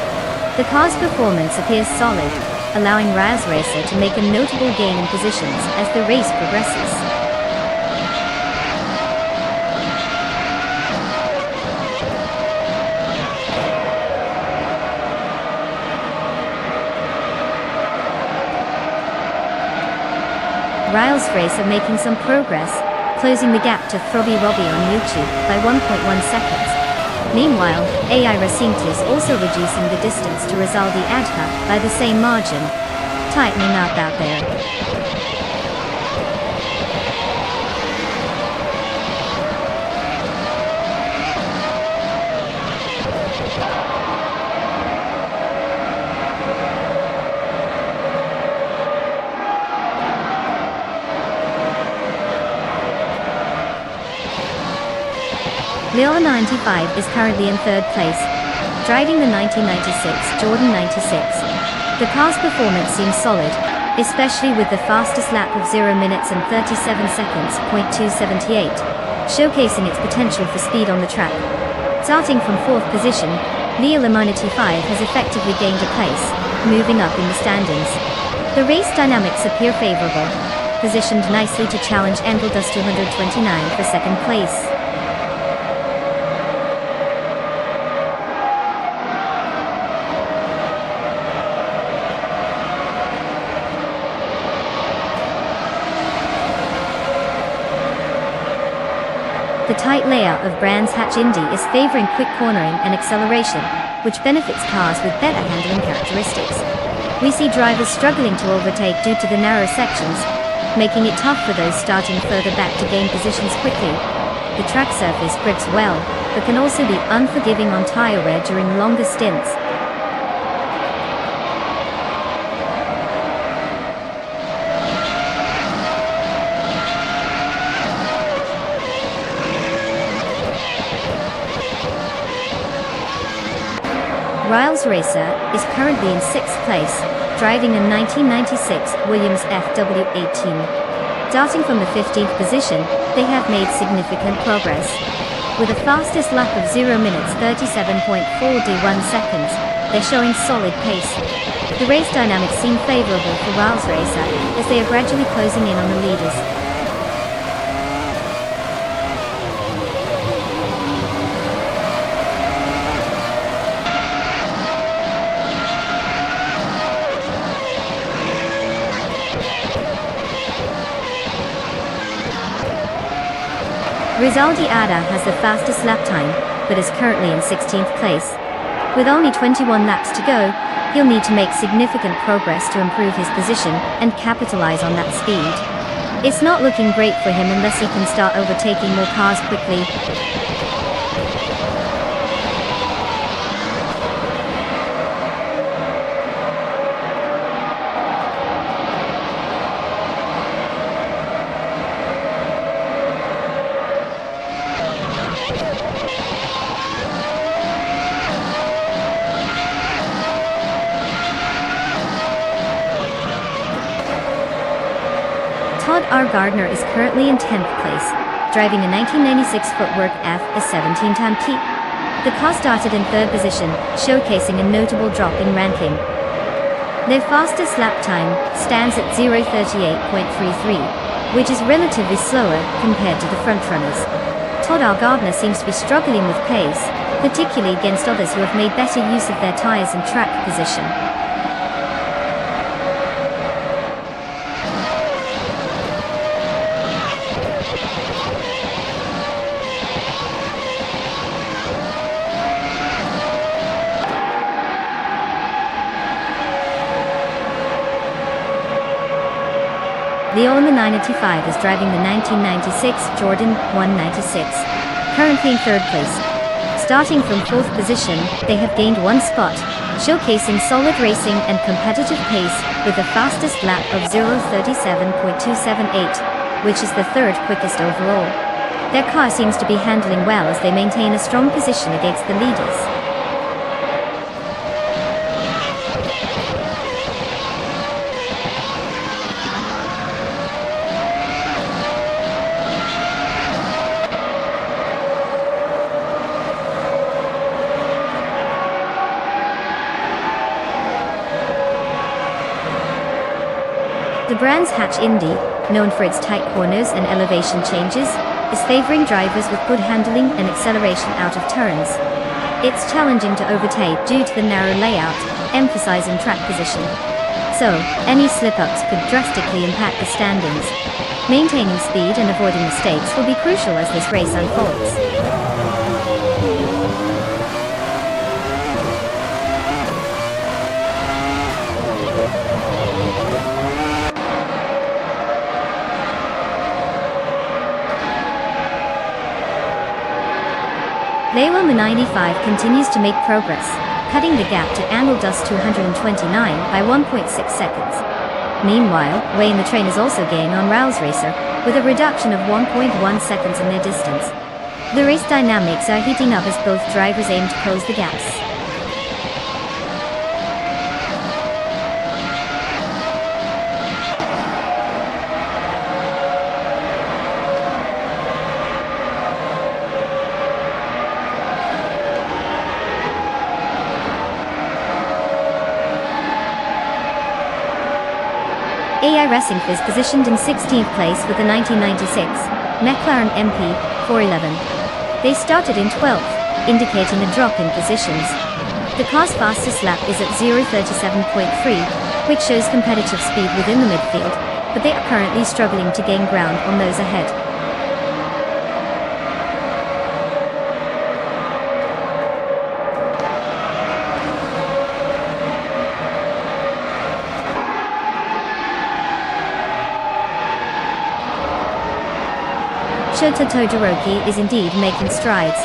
The car's performance appears solid, allowing Rails Racer to make a notable gain in positions as the race progresses. Rails Racer making some progress, closing the gap to Throbby Robbie on YouTube by 1.1 seconds. Meanwhile, AI Racing is also reducing the distance to Rizaldi Adha by the same margin. Tightening up out there. Lil 95 is currently in 3rd place, driving the 1996 Jordan 96. The car's performance seems solid, especially with the fastest lap of 0 minutes and 37 seconds .278, showcasing its potential for speed on the track. Starting from 4th position, Lil 95 has effectively gained a place, moving up in the standings. The race dynamics appear favorable, positioned nicely to challenge Engeldus 229 for 2nd place. The tight layout of Brands Hatch Indy is favoring quick cornering and acceleration, which benefits cars with better handling characteristics. We see drivers struggling to overtake due to the narrow sections, making it tough for those starting further back to gain positions quickly. The track surface grips well, but can also be unforgiving on tire wear during longer stints. Rails Racer is currently in 6th place, driving a 1996 Williams FW18. Starting from the 15th position, they have made significant progress. With a fastest lap of 0 minutes 37.401 seconds, they're showing solid pace. The race dynamics seem favorable for Rails Racer, as they are gradually closing in on the leaders. Rizaldi Ada has the fastest lap time, but is currently in 16th place. With only 21 laps to go, he'll need to make significant progress to improve his position and capitalize on that speed. It's not looking great for him unless he can start overtaking more cars quickly. Todd R. Gardner is currently in 10th place, driving a 1996 Footwork F, a 17-time P. The car started in 3rd position, showcasing a notable drop in ranking. Their fastest lap time stands at 0:38.33, which is relatively slower compared to the frontrunners. Todd R. Gardner seems to be struggling with pace, particularly against others who have made better use of their tires and track position. Leola 985 is driving the 1996 Jordan 196, currently in third place. Starting from fourth position, they have gained one spot, showcasing solid racing and competitive pace, with the fastest lap of 0:37.278, which is the third quickest overall. Their car seems to be handling well as they maintain a strong position against the leaders. The Brands Hatch Indy, known for its tight corners and elevation changes, is favoring drivers with good handling and acceleration out of turns. It's challenging to overtake due to the narrow layout, emphasizing track position. So, any slip-ups could drastically impact the standings. Maintaining speed and avoiding mistakes will be crucial as this race unfolds. Leola 95 continues to make progress, cutting the gap to Angledas 229 by 1.6 seconds. Meanwhile, Wayne the Train is also gaining on Rouse Racer, with a reduction of 1.1 seconds in their distance. The race dynamics are heating up as both drivers aim to close the gaps. AI Racing is positioned in 16th place with the 1996 McLaren MP 411. They started in 12th, indicating a drop in positions. The car's fastest lap is at 0:37.3, which shows competitive speed within the midfield, but they are currently struggling to gain ground on those ahead. Shota Todoroki is indeed making strides.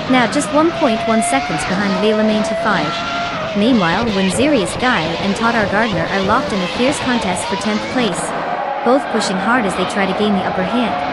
Now just 1.1 seconds behind Leola 95. Meanwhile, Winzerius Guy and Tadar Gardner are locked in a fierce contest for 10th place, both pushing hard as they try to gain the upper hand.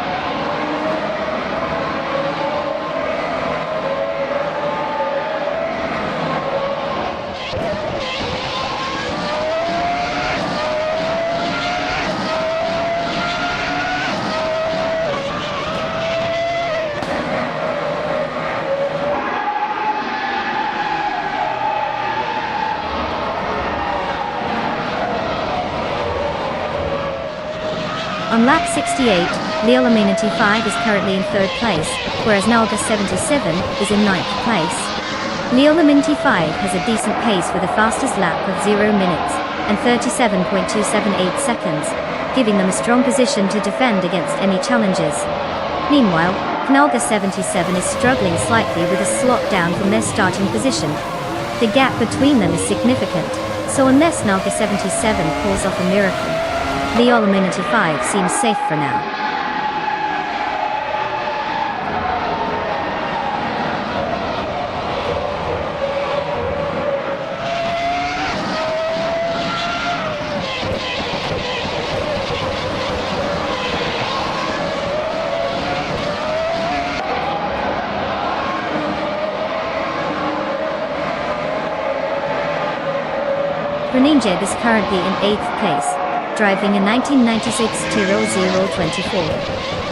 On lap 68, Leola 95 is currently in third place, whereas Nalga 77 is in ninth place. Leola 95 has a decent pace with a fastest lap of 0 minutes and 37.278 seconds, giving them a strong position to defend against any challenges. Meanwhile, Nalga 77 is struggling slightly with a slot down from their starting position. The gap between them is significant, so unless Nalga 77 pulls off a miracle, Leola 95 seems safe for now. Reningeb is currently in 8th place, driving a 1996 Tyrrell 024.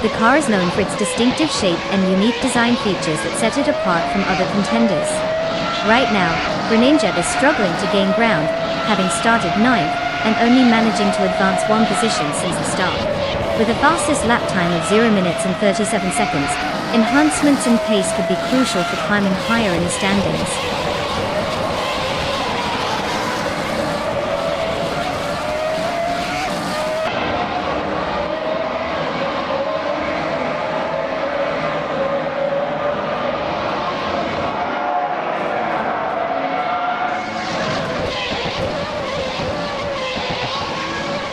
The car is known for its distinctive shape and unique design features that set it apart from other contenders. Right now, Reningeb is struggling to gain ground, having started 9th, and only managing to advance one position since the start. With a fastest lap time of 0 minutes and 37 seconds, enhancements in pace could be crucial for climbing higher in the standings.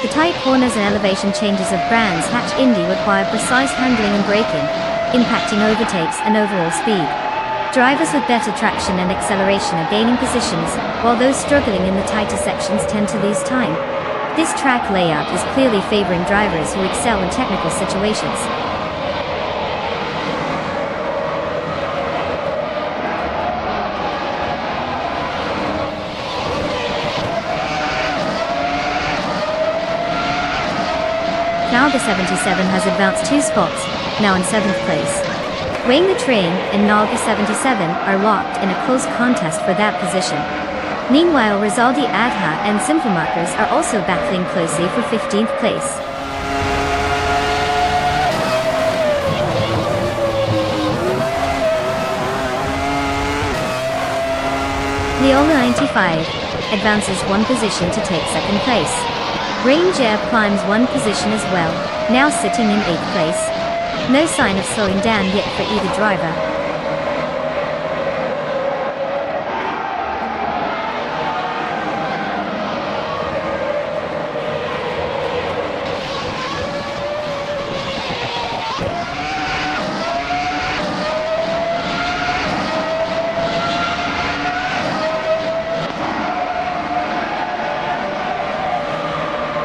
The tight corners and elevation changes of Brands Hatch Indy require precise handling and braking, impacting overtakes and overall speed. Drivers with better traction and acceleration are gaining positions, while those struggling in the tighter sections tend to lose time. This track layout is clearly favoring drivers who excel in technical situations. Nalga 77 has advanced 2 spots, now in 7th place. Weighing the Train and Nalga 77 are locked in a close contest for that position. Meanwhile, Rizaldi Adha and Simple Markers are also battling closely for 15th place. Leola 95 advances 1 position to take 2nd place. Ranger climbs 1 position as well, now sitting in 8th place. No sign of slowing down yet for either driver.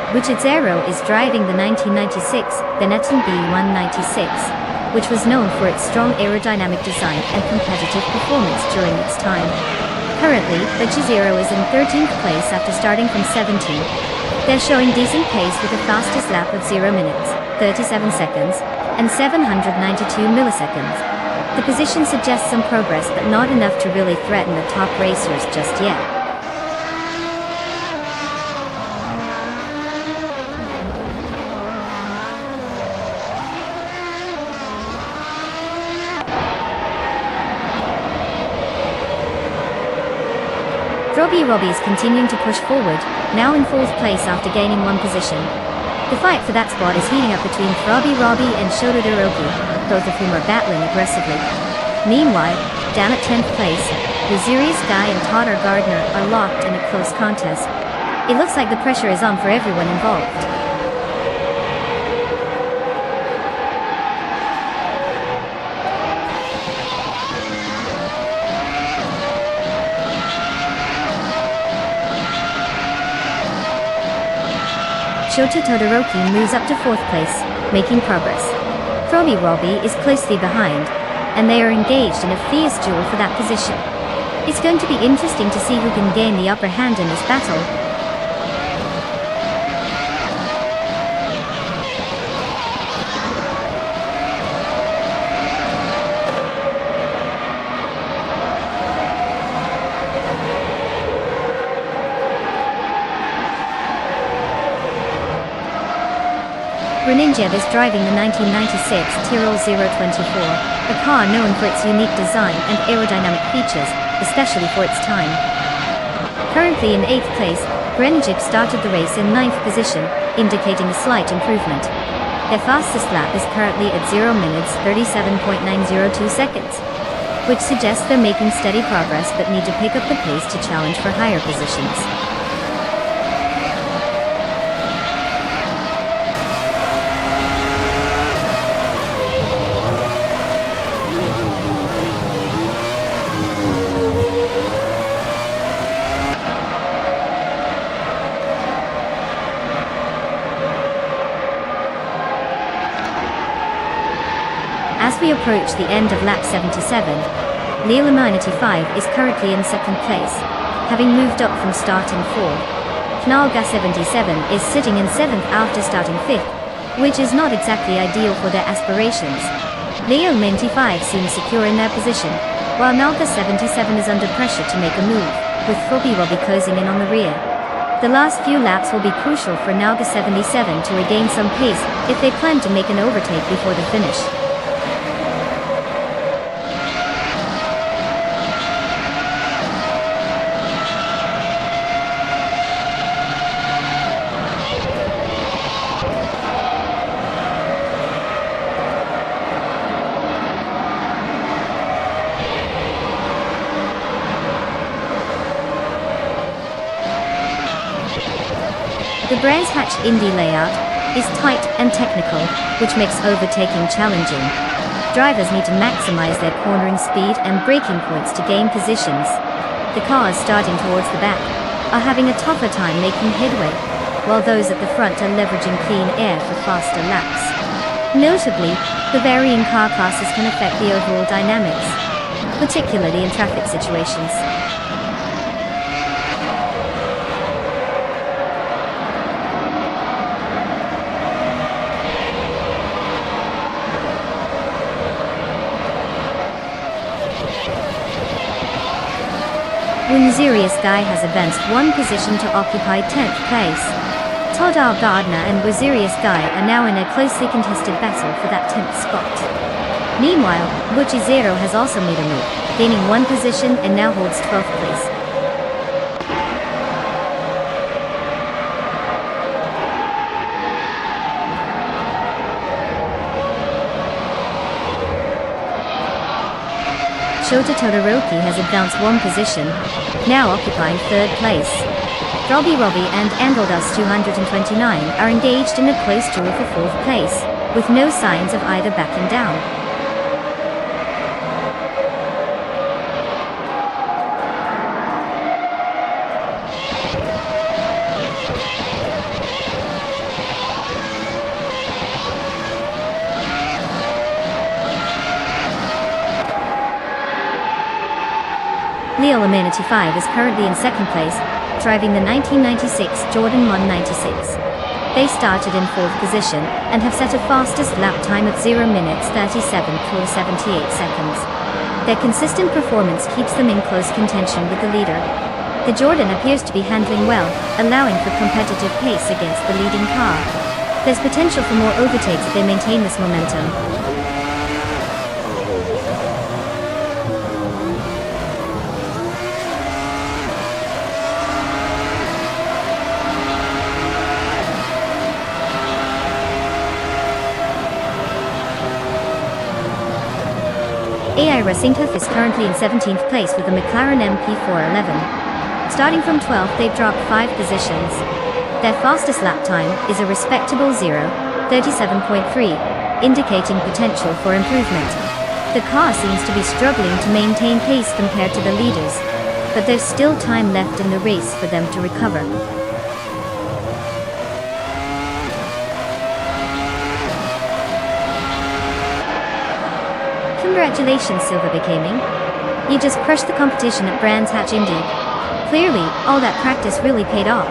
Richard Zero is driving the 1996 Benetton B196, which was known for its strong aerodynamic design and competitive performance during its time. Currently, Richard Zero is in 13th place after starting from 17. They're showing decent pace with a fastest lap of 0 minutes, 37 seconds, and 792 milliseconds. The position suggests some progress but not enough to really threaten the top racers just yet. Robbie is continuing to push forward, now in 4th place after gaining 1 position. The fight for that spot is heating up between Robbie and Shota Todoroki, both of whom are battling aggressively. Meanwhile, down at 10th place, Lazurius Guy and Totter Gardner are locked in a close contest. It looks like the pressure is on for everyone involved. Shota Todoroki moves up to 4th place, making progress. Robbie is closely behind, and they are engaged in a fierce duel for that position. It's going to be interesting to see who can gain the upper hand in this battle. Greninja is driving the 1996 Tyrrell 024, a car known for its unique design and aerodynamic features, especially for its time. Currently in 8th place, Greninja started the race in 9th position, indicating a slight improvement. Their fastest lap is currently at 0 minutes 37.902 seconds, which suggests they're making steady progress but need to pick up the pace to challenge for higher positions. As we approach the end of lap 77, Leela 95 is currently in 2nd place, having moved up from starting 4th. Knalga 77 is sitting in 7th after starting 5th, which is not exactly ideal for their aspirations. Leo 95 seems secure in their position, while Nalga 77 is under pressure to make a move, with Robbie closing in on the rear. The last few laps will be crucial for Nalga 77 to regain some pace if they plan to make an overtake before the finish. The Brands Hatch Indy layout is tight and technical, which makes overtaking challenging. Drivers need to maximize their cornering speed and braking points to gain positions. The cars starting towards the back are having a tougher time making headway, while those at the front are leveraging clean air for faster laps. Notably, the varying car classes can affect the overall dynamics, particularly in traffic situations. Wazirius Guy has advanced one position to occupy 10th place. Todd R. Gardner and Wazirius Guy are now in a closely contested battle for that 10th spot. Meanwhile, Butchie Zero has also made a move, gaining one position and now holds 12th place. Shota Todoroki has advanced one position, now occupying 3rd place. Robbie and Andaldus 229 are engaged in a close duel for 4th place, with no signs of either backing down. Leo Amenity 5 is currently in 2nd place, driving the 1996 Jordan 196. They started in 4th position, and have set a fastest lap time of 0 minutes 37.78 seconds. Their consistent performance keeps them in close contention with the leader. The Jordan appears to be handling well, allowing for competitive pace against the leading car. There's potential for more overtakes if they maintain this momentum. AI Racing Turf is currently in 17th place with the McLaren MP411. Starting from 12th, they've dropped 5 positions. Their fastest lap time is a respectable 0:37.3, indicating potential for improvement. The car seems to be struggling to maintain pace compared to the leaders, but there's still time left in the race for them to recover. Congratulations, Silver Becoming. You just crushed the competition at Brands Hatch Indy. Clearly, all that practice really paid off.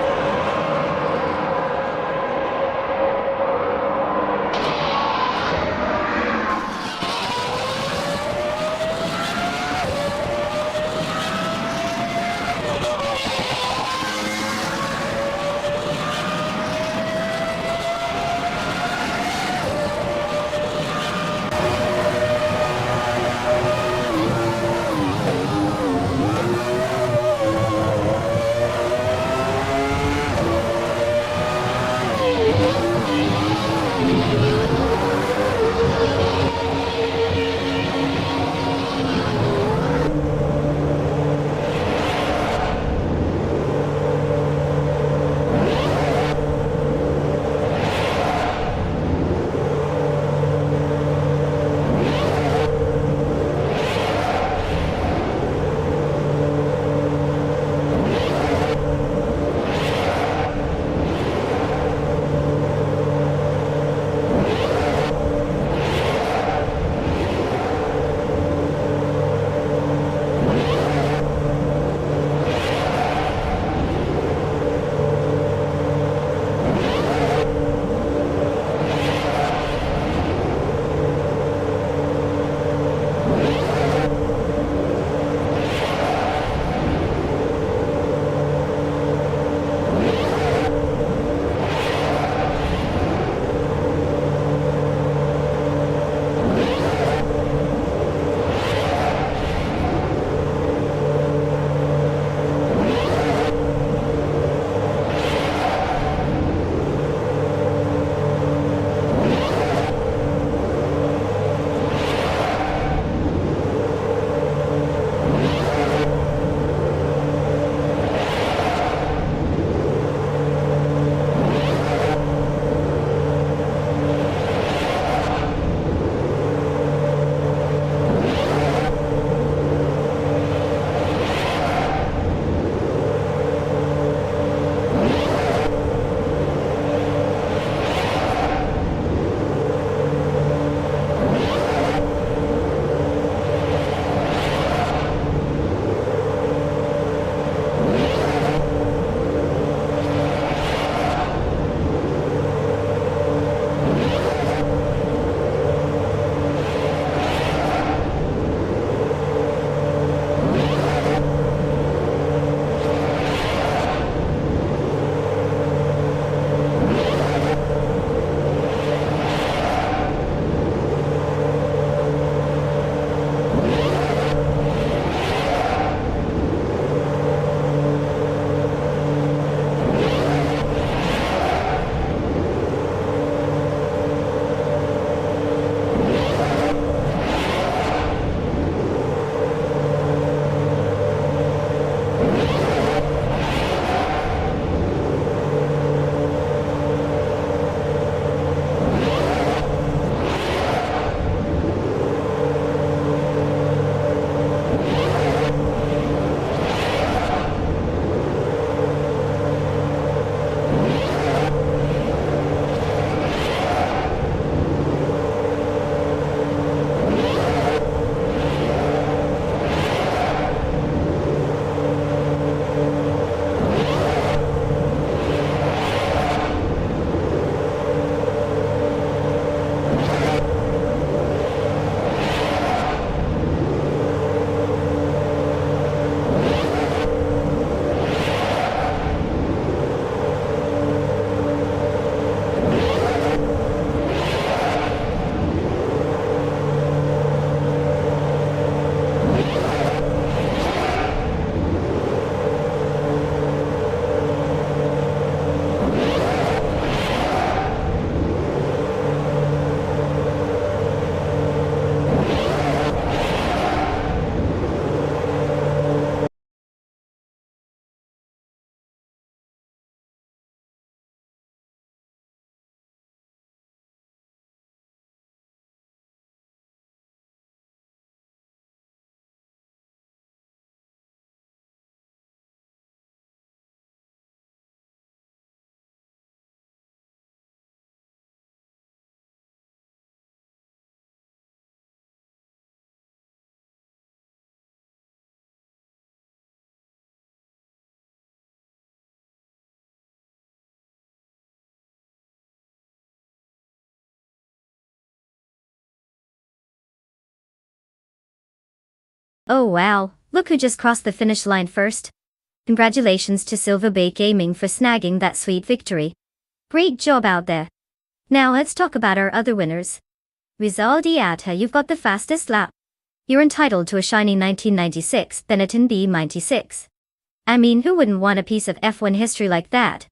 Oh wow, look who just crossed the finish line first. Congratulations to Silver Bay Gaming for snagging that sweet victory. Great job out there. Now let's talk about our other winners. Rizal Diata, you've got the fastest lap. You're entitled to a shiny 1996 Benetton B96. I mean, who wouldn't want a piece of F1 history like that?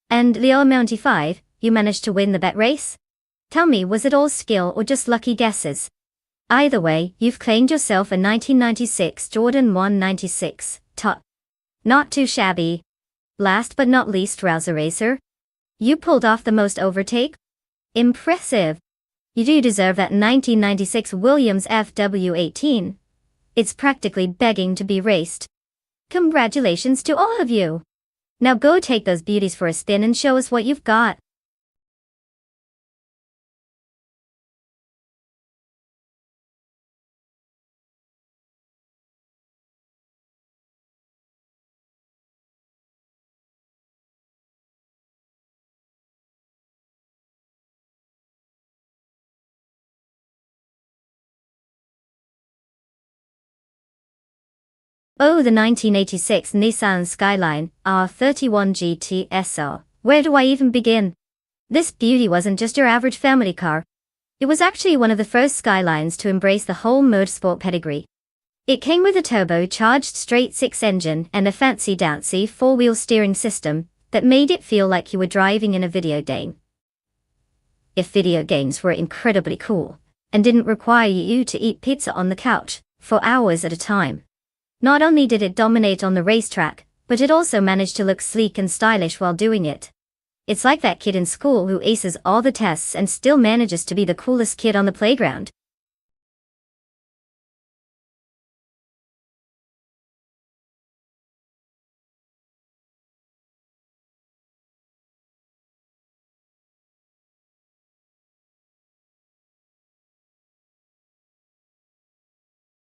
And Leo Mounty 5, you managed to win the bet race? Tell me, was it all skill or just lucky guesses? Either way, you've claimed yourself a 1996 Jordan 196 top. Not too shabby. Last but not least, Rouser Racer. You pulled off the most overtake? Impressive. You do deserve that 1996 Williams FW18. It's practically begging to be raced. Congratulations to all of you. Now go take those beauties for a spin and show us what you've got. Oh, the 1986 Nissan Skyline R31 GT SR. Where do I even begin? This beauty wasn't just your average family car. It was actually one of the first Skylines to embrace the whole motorsport pedigree. It came with a turbocharged straight-six engine and a fancy-dancy four-wheel steering system that made it feel like you were driving in a video game. If video games were incredibly cool and didn't require you to eat pizza on the couch for hours at a time. Not only did it dominate on the racetrack, but it also managed to look sleek and stylish while doing it. It's like that kid in school who aces all the tests and still manages to be the coolest kid on the playground.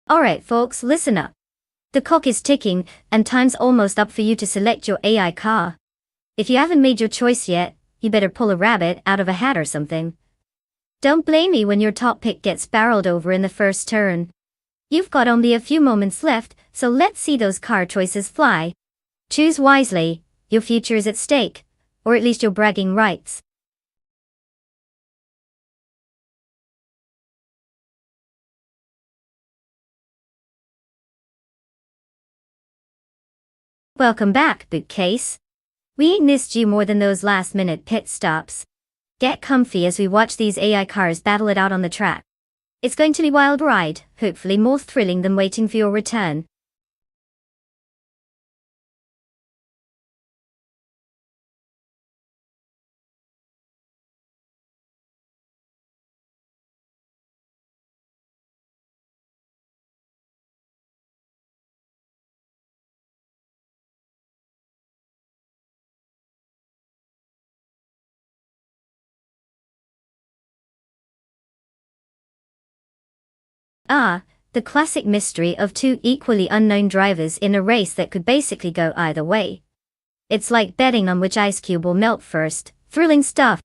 Alright folks, listen up. The clock is ticking, and time's almost up for you to select your AI car. If you haven't made your choice yet, you better pull a rabbit out of a hat or something. Don't blame me when your top pick gets barreled over in the first turn. You've got only a few moments left, so let's see those car choices fly. Choose wisely, your future is at stake, or at least your bragging rights. Welcome back, bookcase. We ain't missed you more than those last-minute pit stops. Get comfy as we watch these AI cars battle it out on the track. It's going to be a wild ride, hopefully more thrilling than waiting for your return. Ah, the classic mystery of two equally unknown drivers in a race that could basically go either way. It's like betting on which ice cube will melt first. Thrilling stuff.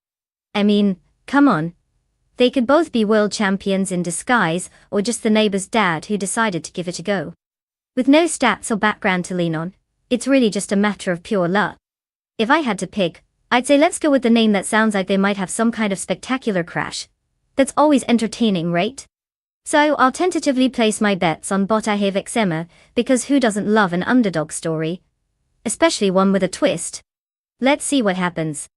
I mean, come on. They could both be world champions in disguise, or just the neighbor's dad who decided to give it a go. With no stats or background to lean on, it's really just a matter of pure luck. If I had to pick, I'd say let's go with the name that sounds like they might have some kind of spectacular crash. That's always entertaining, right? So I'll tentatively place my bets on Botahave Exema, because who doesn't love an underdog story? Especially one with a twist. Let's see what happens.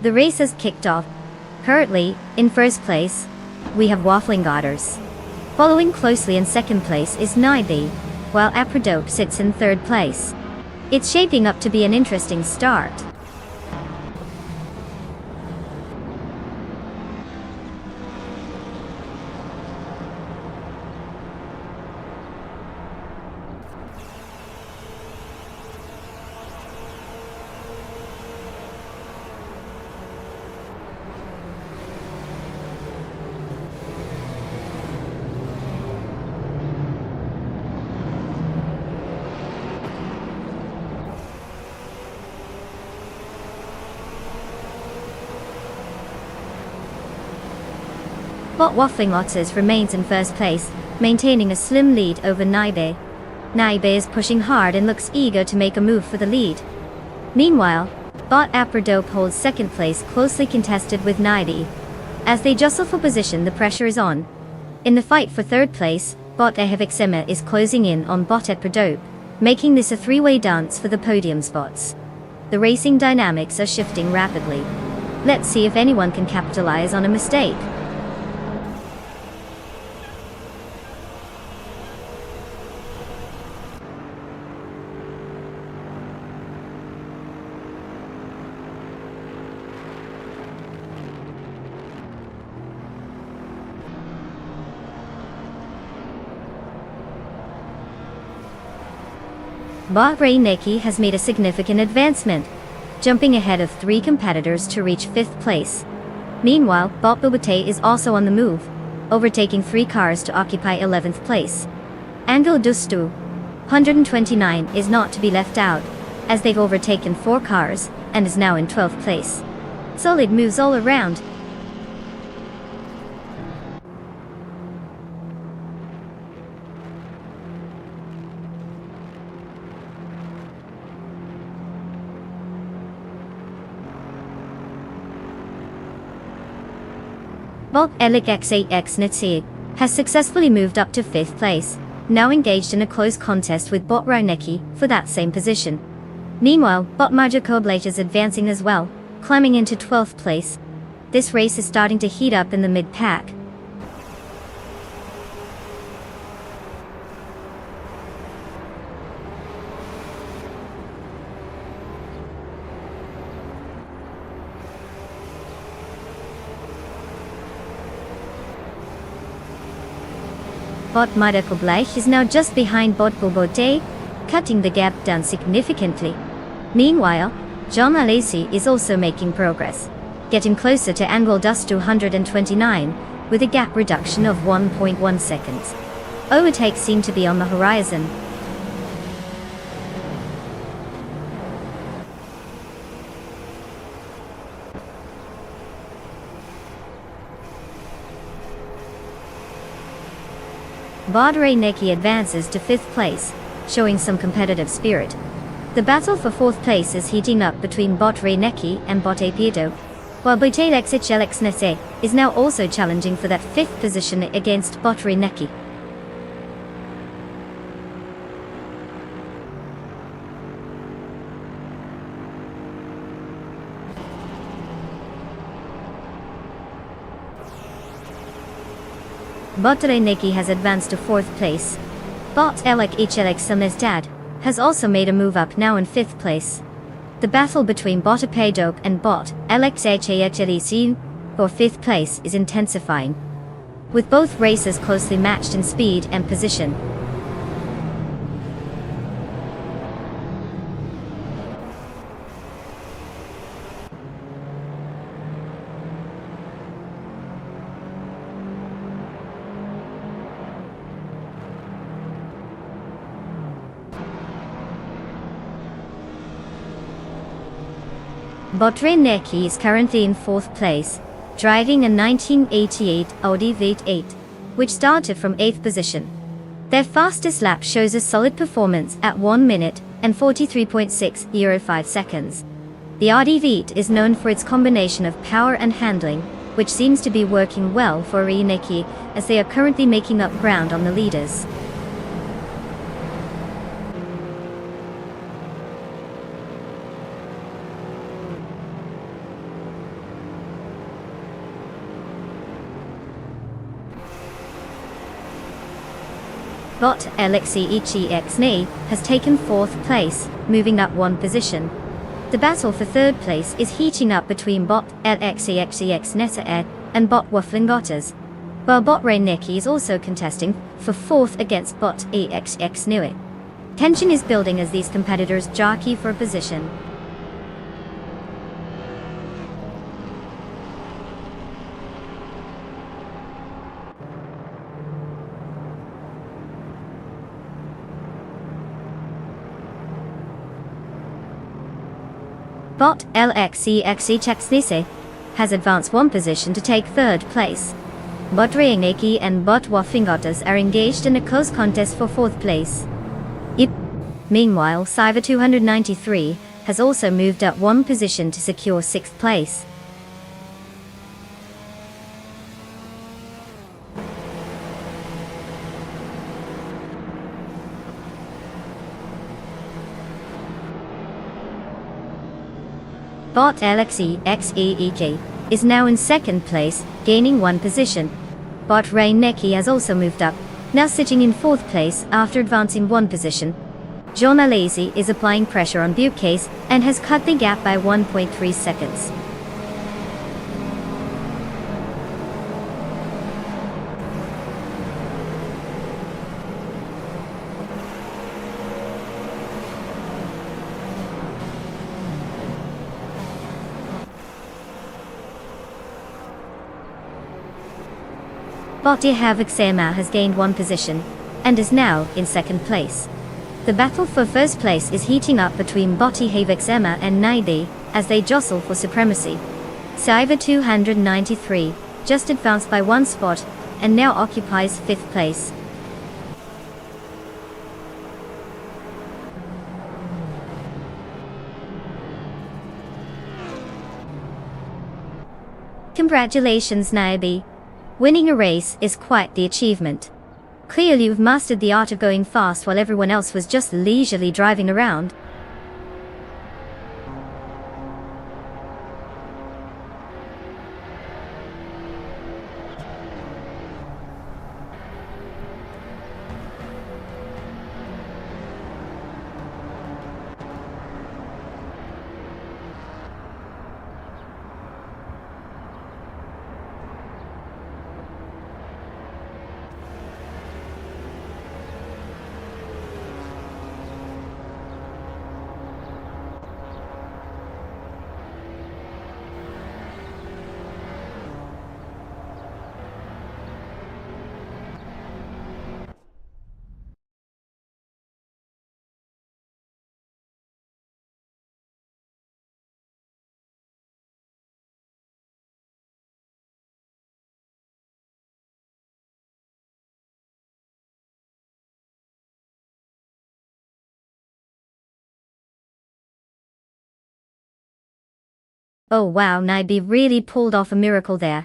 The race has kicked off. Currently, in first place, we have Waffling Otters. Following closely in second place is Nibe, while Aprodope sits in third place. It's shaping up to be an interesting start. But Waffling Otters remains in first place, maintaining a slim lead over Nibe. Nibe is pushing hard and looks eager to make a move for the lead. Meanwhile, Bot Aprodope holds second place, closely contested with Nibe. As they jostle for position, the pressure is on. In the fight for third place, Bot Ehevixema is closing in on Bot Aprodope, making this a three-way dance for the podium spots. The racing dynamics are shifting rapidly. Let's see if anyone can capitalize on a mistake. Bot Neki has made a significant advancement, jumping ahead of 3 competitors to reach 5th place. Meanwhile, Bot Bubate is also on the move, overtaking 3 cars to occupy 11th place. Angel Dustu, 129, is not to be left out, as they've overtaken 4 cars, and is now in 12th place. Solid moves all around. Bot Elik XAX Nitsi has successfully moved up to 5th place, now engaged in a close contest with Bot Rauneki for that same position. Meanwhile, Bot Majakoblet is advancing as well, climbing into 12th place. This race is starting to heat up in the mid-pack. Bot Majakoblet is now just behind Bot Bobote, cutting the gap down significantly. Meanwhile, John Alesi is also making progress, getting closer to Angel Dust 229, with a gap reduction of 1.1 seconds. Overtakes seem to be on the horizon. Bot Neki advances to 5th place, showing some competitive spirit. The battle for 4th place is heating up between Bot Neki and Bot Apiedo, while Botel XHLX Nese is now also challenging for that 5th position against Bot Neki. Bot Neki has advanced to 4th place. Bot Elek HLX Samesdad has also made a move up, now in 5th place. The battle between Bot Apedope and Bot LXHAHLEC for 5th place is intensifying, with both races closely matched in speed and position. Bot Neki is currently in 4th place, driving a 1988 Audi V8, which started from 8th position. Their fastest lap shows a solid performance at 1 minute and 43.605 seconds. The Audi V8 is known for its combination of power and handling, which seems to be working well for Neki, as they are currently making up ground on the leaders. Bot LXEXNE has taken 4th place, moving up 1 position. The battle for 3rd place is heating up between Bot LXEXNE and Bot Wafflingotters, while Bot Rainneki is also contesting for 4th against Bot EXXNE. Tension is building as these competitors jockey for position. Bot LXEXNE has advanced 1 position to take 3rd place. Bot Rainneki and Bot Wafflingotters are engaged in a close contest for 4th place. Meanwhile, Cyber 293 has also moved up 1 position to secure 6th place. Bot LXEXEEK is now in 2nd place, gaining 1 position. Bot Rainneki has also moved up, now sitting in 4th place after advancing 1 position. John Alazi is applying pressure on Bukcase and has cut the gap by 1.3 seconds. Bot Havixema has gained 1 position, and is now in 2nd place. The battle for 1st place is heating up between Bot Havixema and Naidi, as they jostle for supremacy. Cyber 293 just advanced by 1 spot, and now occupies 5th place. Congratulations, Naibi. Winning a race is quite the achievement. Clearly you've mastered the art of going fast while everyone else was just leisurely driving around. Oh wow, Naibi really pulled off a miracle there.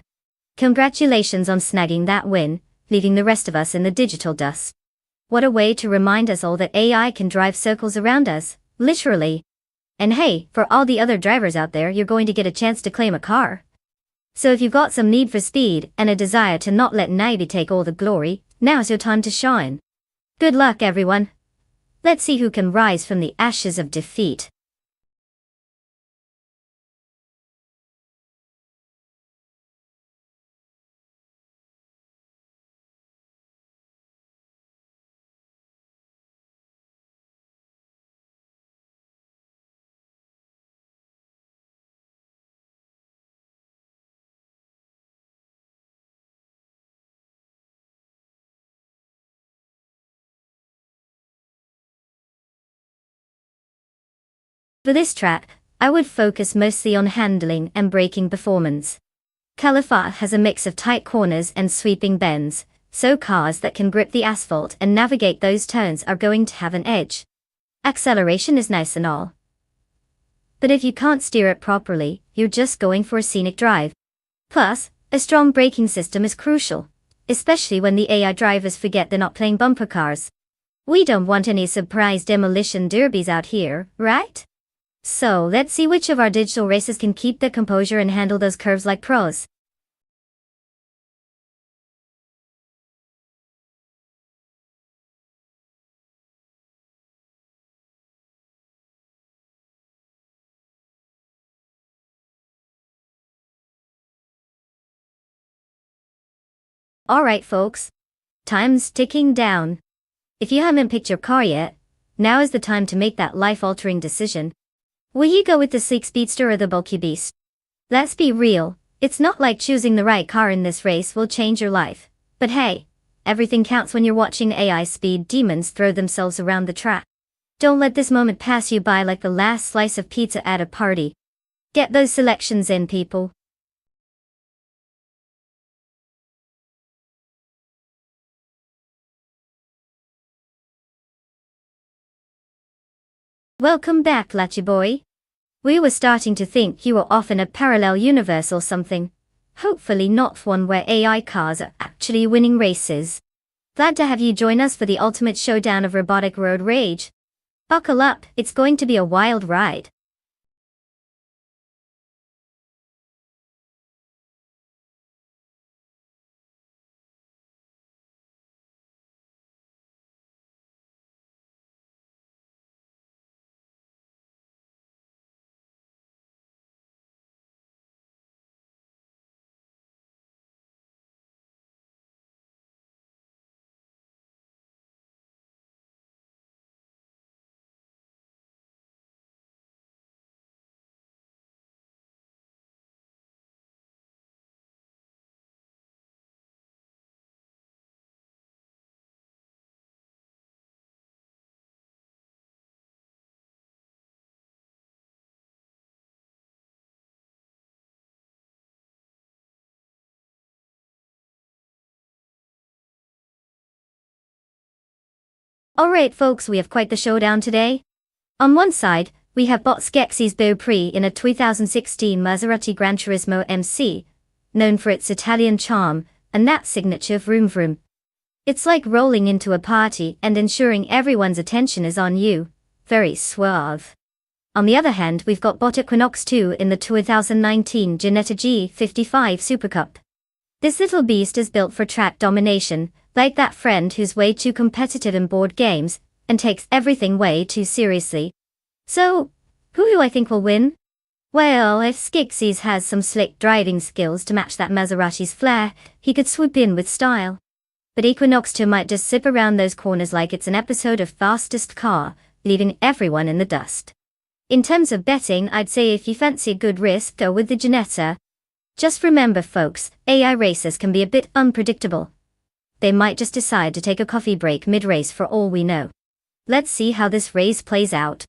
Congratulations on snagging that win, leaving the rest of us in the digital dust. What a way to remind us all that AI can drive circles around us, literally. And hey, for all the other drivers out there, you're going to get a chance to claim a car. So if you've got some need for speed and a desire to not let Naibi take all the glory, now's your time to shine. Good luck, everyone. Let's see who can rise from the ashes of defeat. For this track, I would focus mostly on handling and braking performance. Califat has a mix of tight corners and sweeping bends, so cars that can grip the asphalt and navigate those turns are going to have an edge. Acceleration is nice and all, but if you can't steer it properly, you're just going for a scenic drive. Plus, a strong braking system is crucial, especially when the AI drivers forget they're not playing bumper cars. We don't want any surprise demolition derbies out here, right? So let's see which of our digital racers can keep their composure and handle those curves like pros. Alright folks. Time's ticking down. If you haven't picked your car yet, now is the time to make that life-altering decision. Will you go with the sleek speedster or the bulky beast? Let's be real, it's not like choosing the right car in this race will change your life. But hey, everything counts when you're watching AI speed demons throw themselves around the track. Don't let this moment pass you by like the last slice of pizza at a party. Get those selections in, people. Welcome back, Latchy Boy. We were starting to think you were off in a parallel universe or something. Hopefully not one where AI cars are actually winning races. Glad to have you join us for the ultimate showdown of robotic road rage. Buckle up, it's going to be a wild ride. Alright folks, we have quite the showdown today. On one side, we have Botskexi's Beau Prix in a 2016 Maserati Gran Turismo MC, known for its Italian charm, and that signature vroom vroom. It's like rolling into a party and ensuring everyone's attention is on you. Very suave. On the other hand, we've got Bot Equinox 2 in the 2019 Ginetta G55 Super Cup. This little beast is built for track domination, like that friend who's way too competitive in board games, and takes everything way too seriously. So, who do I think will win? Well, if Skixis has some slick driving skills to match that Maserati's flair, he could swoop in with style. But Equinox 2 might just zip around those corners like it's an episode of Fastest Car, leaving everyone in the dust. In terms of betting, I'd say if you fancy a good risk, go with the Ginetta. Just remember folks, AI racers can be a bit unpredictable. They might just decide to take a coffee break mid-race for all we know. Let's see how this race plays out.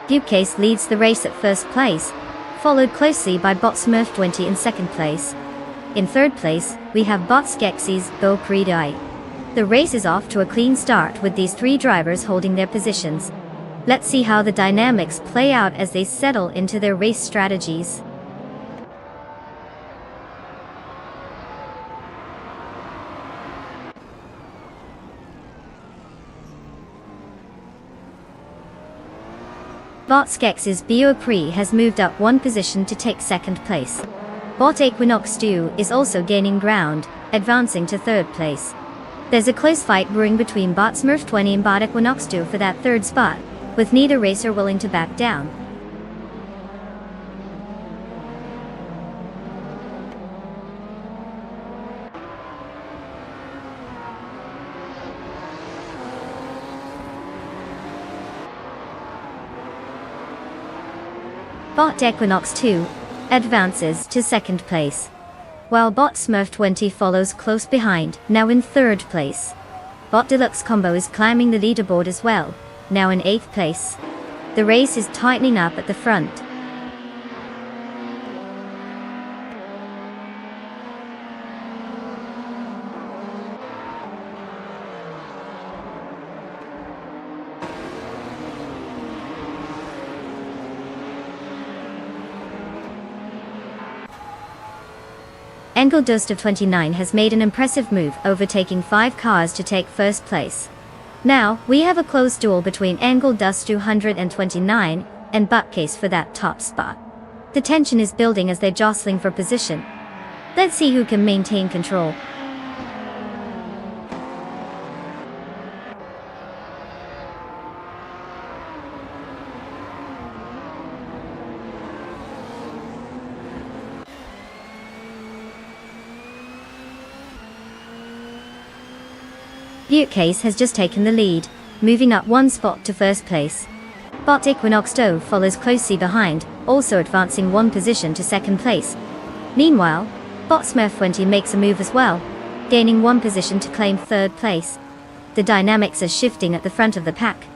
Dupecase leads the race at first place, followed closely by Botsmurf 20 in second place. In third place, we have Botskexi's Beau Prix. The race is off to a clean start with these three drivers holding their positions. Let's see how the dynamics play out as they settle into their race strategies. Botskexi's Beau Prix has moved up one position to take second place. Bot Equinox 2 is also gaining ground, advancing to third place. There's a close fight brewing between Bot Smurf 20 and Bot Equinox 2 for that third spot, with neither racer willing to back down. Bot Equinox 2 advances to second place, while Bot Smurf 20 follows close behind, now in third place. Bot Deluxe Combo is climbing the leaderboard as well, now in 8th place. The race is tightening up at the front. Engel Dust of 29 has made an impressive move, overtaking 5 cars to take first place. Now, we have a close duel between Engel Dust 229 and Buttcase for that top spot. The tension is building as they're jostling for position. Let's see who can maintain control. Buttcase has just taken the lead, moving up 1 spot to first place. Bot Equinox 2 follows closely behind, also advancing 1 position to second place. Meanwhile, Bot Smurf 20 makes a move as well, gaining 1 position to claim third place. The dynamics are shifting at the front of the pack.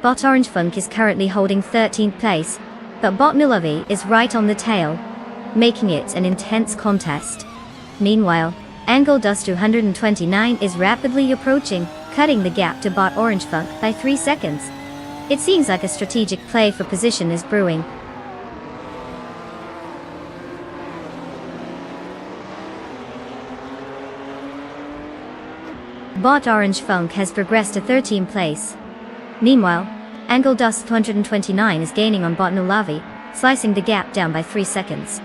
Bot Orange Funk is currently holding 13th place, but Bot Milovi is right on the tail, making it an intense contest. Meanwhile, Engel Dust 229 is rapidly approaching, cutting the gap to Bot Orange Funk by 3 seconds. It seems like a strategic play for position is brewing. Bot Orange Funk has progressed to 13th place. Meanwhile, Engel Dust 229 is gaining on Bot Milovi, slicing the gap down by 3 seconds.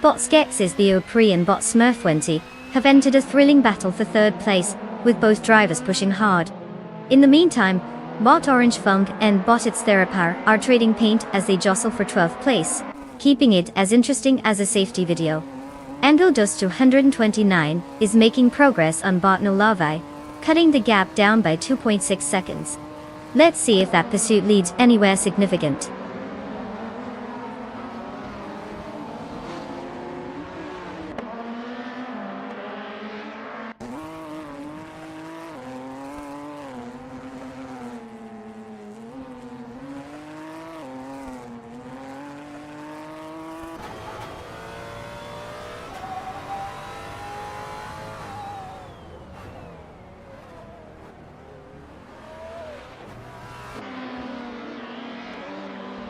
Bot Skex's the Opry and Bot Smurf 20 have entered a thrilling battle for third place, with both drivers pushing hard. In the meantime, Bot Orange Funk and Bot It's Therapar are trading paint as they jostle for 12th place, keeping it as interesting as a safety video. Engel Dust 229 is making progress on Bot Milovi, cutting the gap down by 2.6 seconds. Let's see if that pursuit leads anywhere significant.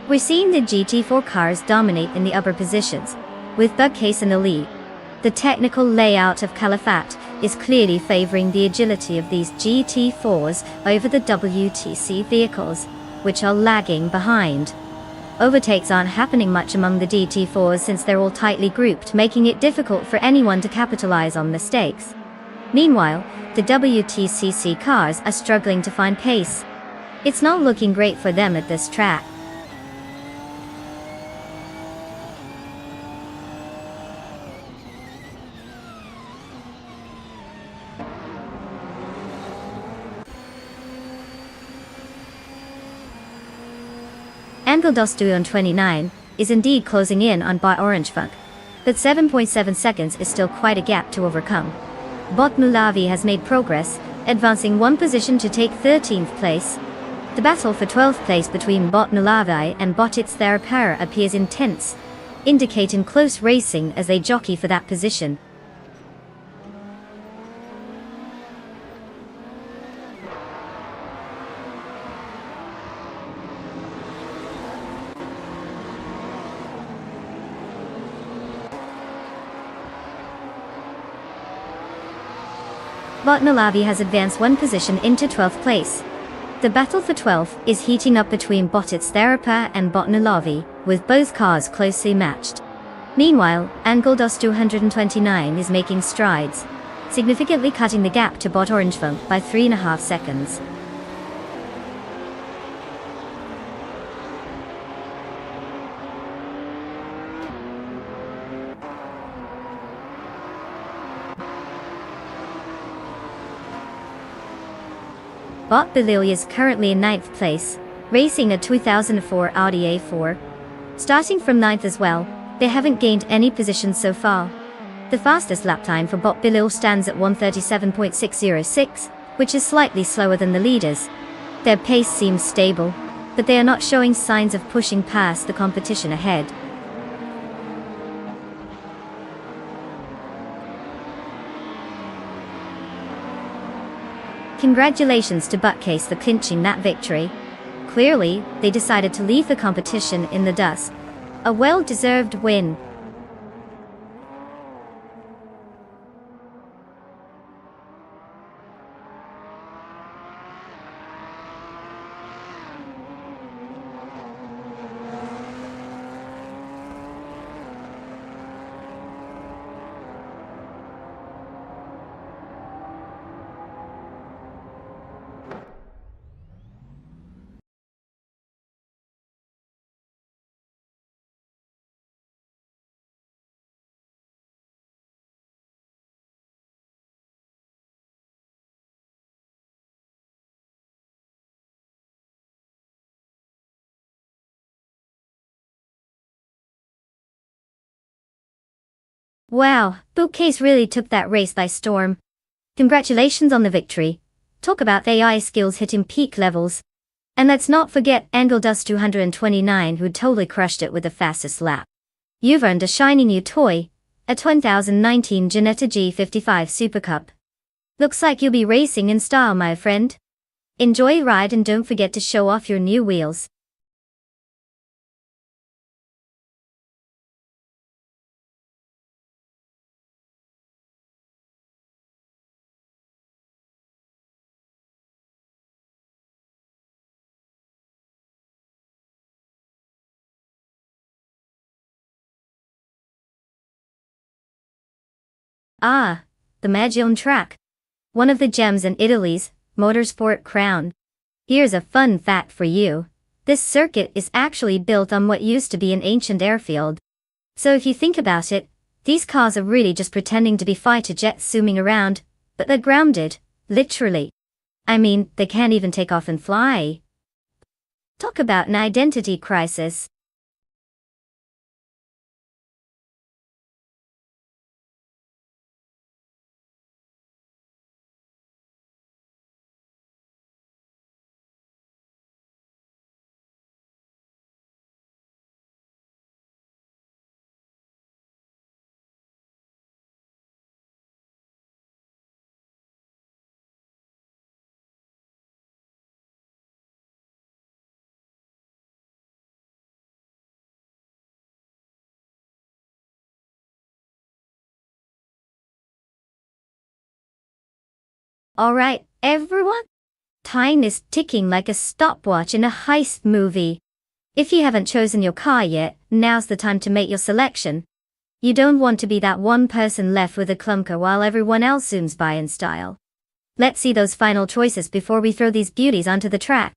We're seeing the GT4 cars dominate in the upper positions, with Buttcase in the lead. The technical layout of Califat is clearly favoring the agility of these GT4s over the WTC vehicles, which are lagging behind. Overtakes aren't happening much among the GT4s since they're all tightly grouped, making it difficult for anyone to capitalize on mistakes. Meanwhile, the WTCC cars are struggling to find pace. It's not looking great for them at this track. Engel Dust 229 is indeed closing in on Bot Orange Funk, but 7.7 seconds is still quite a gap to overcome. Bot Milovi has made progress, advancing 1 position to take 13th place. The battle for 12th place between Bot Milovi and Bot It's Therapar appears intense, indicating close racing as they jockey for that position. Botnalavi has advanced one position into 12th place. The battle for 12th is heating up between Botits Therapa and Botnalavi, with both cars closely matched. Meanwhile, Angoldos 229 is making strides, significantly cutting the gap to Bot Orangefunk by 3.5 seconds. Bot Belil is currently in 9th place, racing a 2004 Audi A4. Starting from 9th as well, they haven't gained any positions so far. The fastest lap time for Bot Belil stands at 1:37.606, which is slightly slower than the leaders. Their pace seems stable, but they are not showing signs of pushing past the competition ahead. Congratulations to Buttcase for clinching that victory. Clearly, they decided to leave the competition in the dust. A well-deserved win. Wow, Buttcase really took that race by storm. Congratulations on the victory. Talk about AI skills hitting peak levels. And let's not forget Angoldos 229 who totally crushed it with the fastest lap. You've earned a shiny new toy, a 2019 Ginetta G55 Super Cup. Looks like you'll be racing in style, my friend. Enjoy your ride and don't forget to show off your new wheels. Ah, the Magione track. One of the gems in Italy's motorsport crown. Here's a fun fact for you. This circuit is actually built on what used to be an ancient airfield. So if you think about it, these cars are really just pretending to be fighter jets zooming around, but they're grounded, literally. I mean, they can't even take off and fly. Talk about an identity crisis. Alright, everyone? Time is ticking like a stopwatch in a heist movie. If you haven't chosen your car yet, now's the time to make your selection. You don't want to be that one person left with a clunker while everyone else zooms by in style. Let's see those final choices before we throw these beauties onto the track.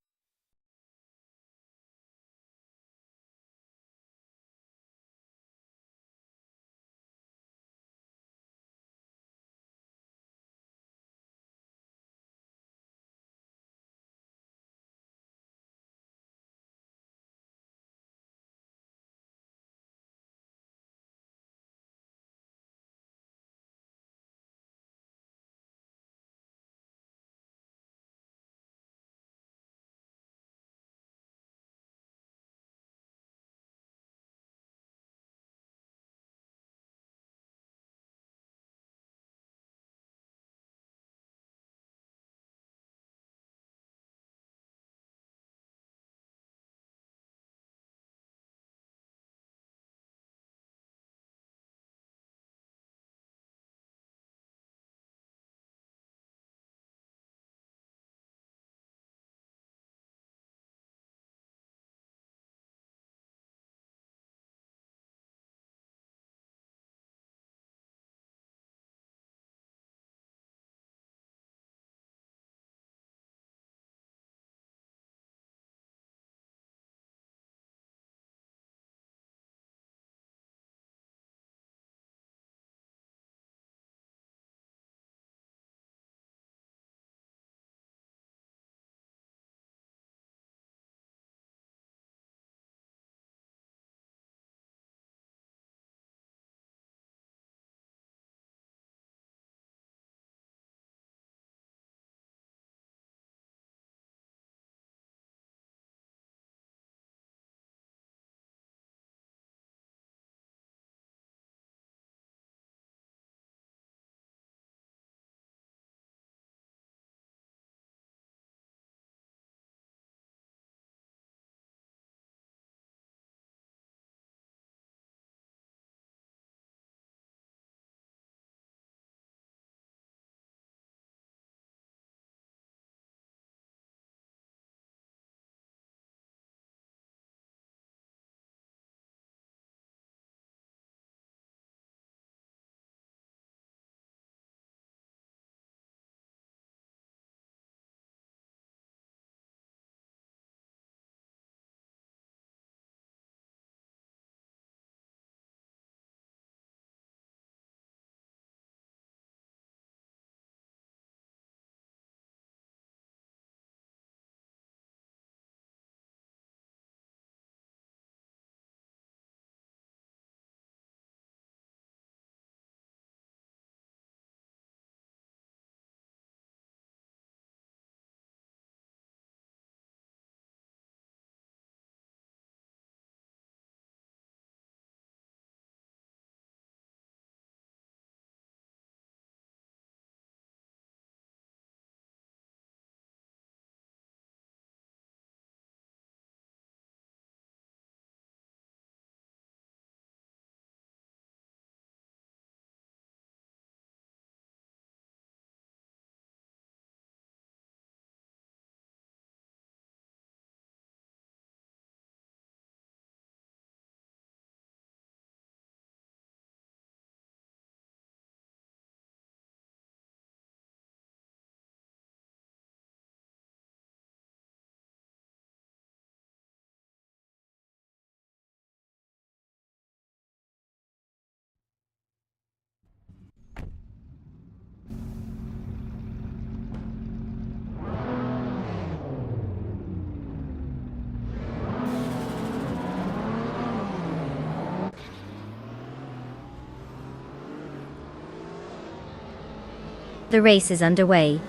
The race is underway.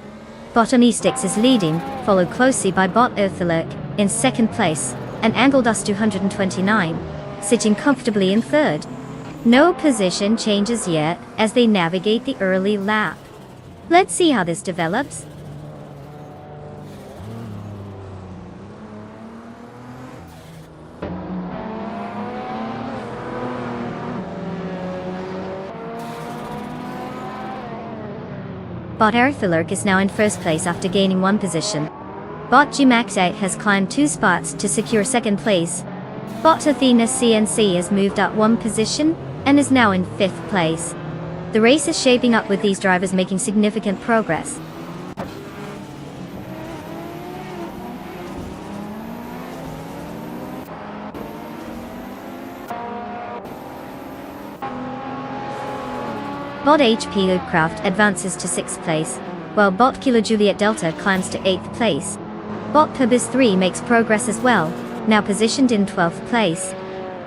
Bot Onistix is leading, followed closely by Bot Earthalurk in second place, and Angledust 229, sitting comfortably in third. No position changes yet as they navigate the early lap. Let's see how this develops. Bot Earthalurk is now in first place after gaining one position. Bot Gmax8 has climbed 2 spots to secure second place. Bot Athena CNC has moved up 1 position and is now in 5th place. The race is shaping up with these drivers making significant progress. Bot HP Hoodcraft advances to 6th place, while Bot Kilo Juliet Delta climbs to 8th place. Bot Pubis 3 makes progress as well, now positioned in 12th place.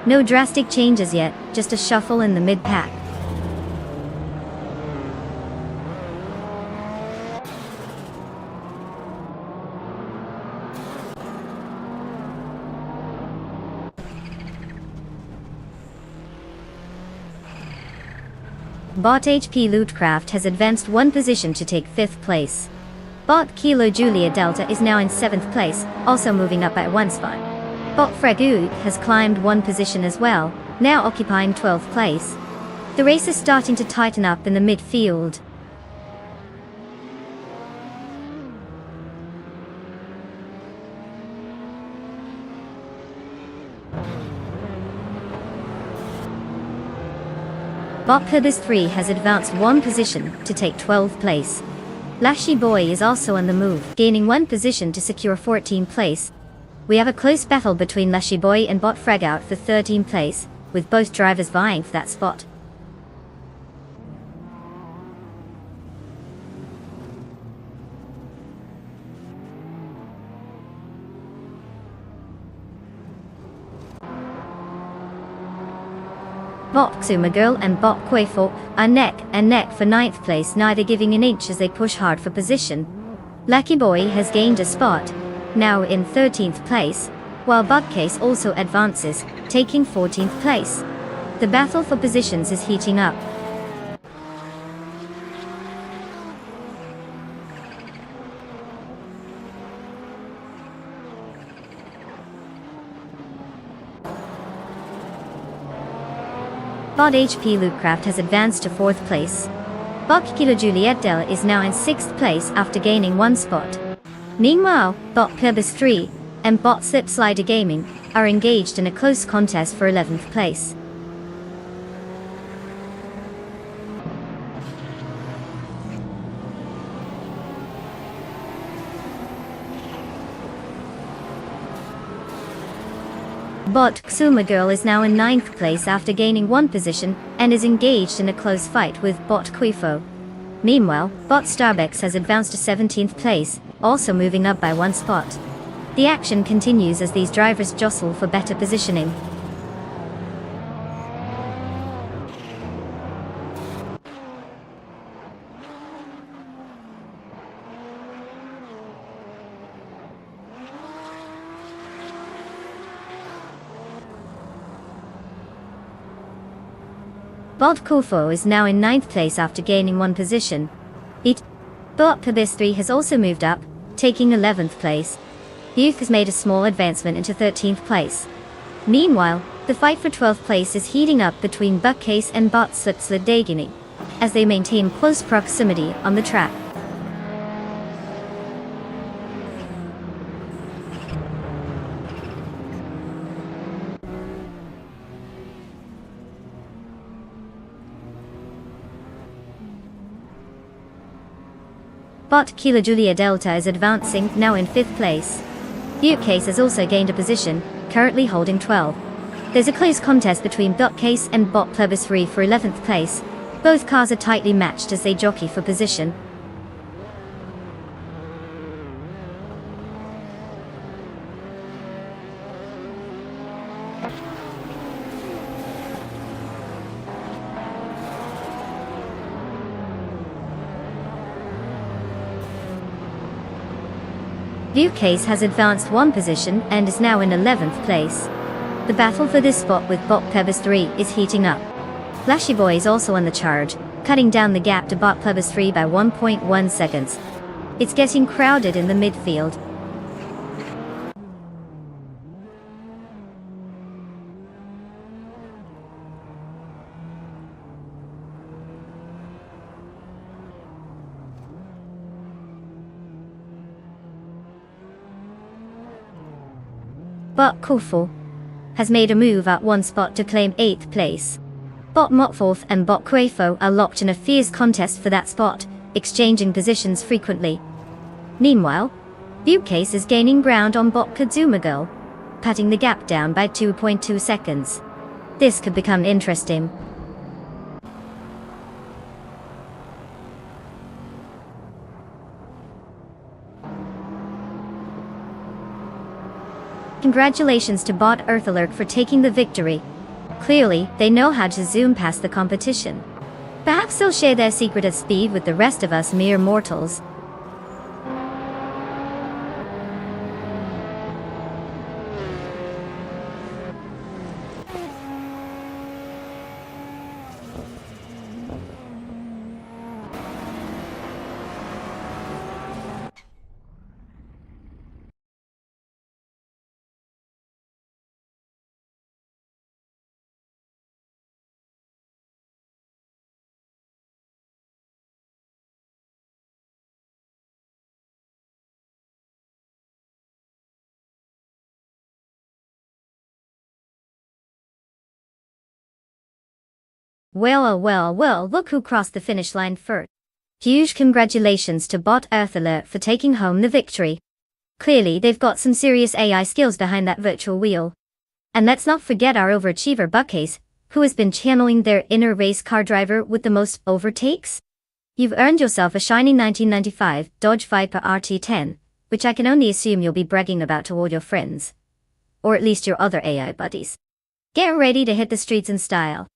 No drastic changes yet, just a shuffle in the mid-pack. Bot HP Lootcraft has advanced 1 position to take 5th place. Bot Kilo Julia Delta is now in 7th place, also moving up by 1 spot. Bot Fragug has climbed 1 position as well, now occupying 12th place. The race is starting to tighten up in the midfield. Bot Pubis 3 has advanced 1 position to take 12th place. Lashy Boy is also on the move, gaining 1 position to secure 14th place. We have a close battle between Lashy Boy and Bot Fragout for 13th place, with both drivers vying for that spot. Bot Xuma Girl and Bot Quaifo are neck and neck for 9th place, neither giving an inch as they push hard for position. Lucky Boy has gained a spot, now in 13th place, while Butcase also advances, taking 14th place. The battle for positions is heating up. Bot HP Lootcraft has advanced to 4th place. Bot Kilo Juliet Del is now in 6th place after gaining 1 spot. Meanwhile, Bot Pubis 3 and Bot Slipslider Gaming are engaged in a close contest for 11th place. Bot Xuma Girl is now in 9th place after gaining 1 position and is engaged in a close fight with Bot Quifo. Meanwhile, Bot Starbucks has advanced to 17th place, also moving up by 1 spot. The action continues as these drivers jostle for better positioning. Bot Kufo is now in 9th place after gaining 1 position. Bot Pubis 3 has also moved up, taking 11th place. Youth has made a small advancement into 13th place. Meanwhile, the fight for 12th place is heating up between Buckcase and Bot Slipslider as they maintain close proximity on the track. Bot Kilo Julia Delta is advancing, now in 5th place. Buttcase has also gained a position, currently holding 12. There's a close contest between Buttcase and Bot Plebis 3 for 11th place. Both cars are tightly matched as they jockey for position. Viewcase has advanced one position and is now in 11th place. The battle for this spot with Bot Plebis 3 is heating up. Flashy Boy is also on the charge, cutting down the gap to Bot Plebis 3 by 1.1 seconds. It's getting crowded in the midfield. Bot Kufu has made a move at one spot to claim 8th place. Bot Motforth and Bot Quafo are locked in a fierce contest for that spot, exchanging positions frequently. Meanwhile, Viewcase is gaining ground on Bot Kazuma Girl, cutting the gap down by 2.2 seconds. This could become interesting. Congratulations to Bot Earthalurk for taking the victory. Clearly, they know how to zoom past the competition. Perhaps they'll share their secret of speed with the rest of us mere mortals. Well, look who crossed the finish line first. Huge congratulations to Bot Earthalurk for taking home the victory. Clearly they've got some serious AI skills behind that virtual wheel. And let's not forget our overachiever Buckcase, who has been channeling their inner race car driver with the most overtakes. You've earned yourself a shiny 1995 Dodge Viper RT10, which I can only assume you'll be bragging about to all your friends. Or at least your other AI buddies. Get ready to hit the streets in style.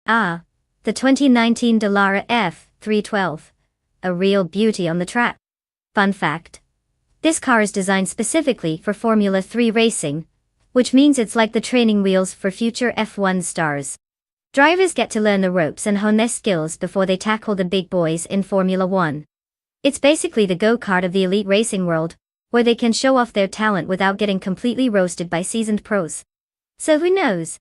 Ah, the 2019 Dallara F312. A real beauty on the track. Fun fact. This car is designed specifically for Formula 3 racing, which means it's like the training wheels for future F1 stars. Drivers get to learn the ropes and hone their skills before they tackle the big boys in Formula 1. It's basically the go-kart of the elite racing world, where they can show off their talent without getting completely roasted by seasoned pros. So who knows?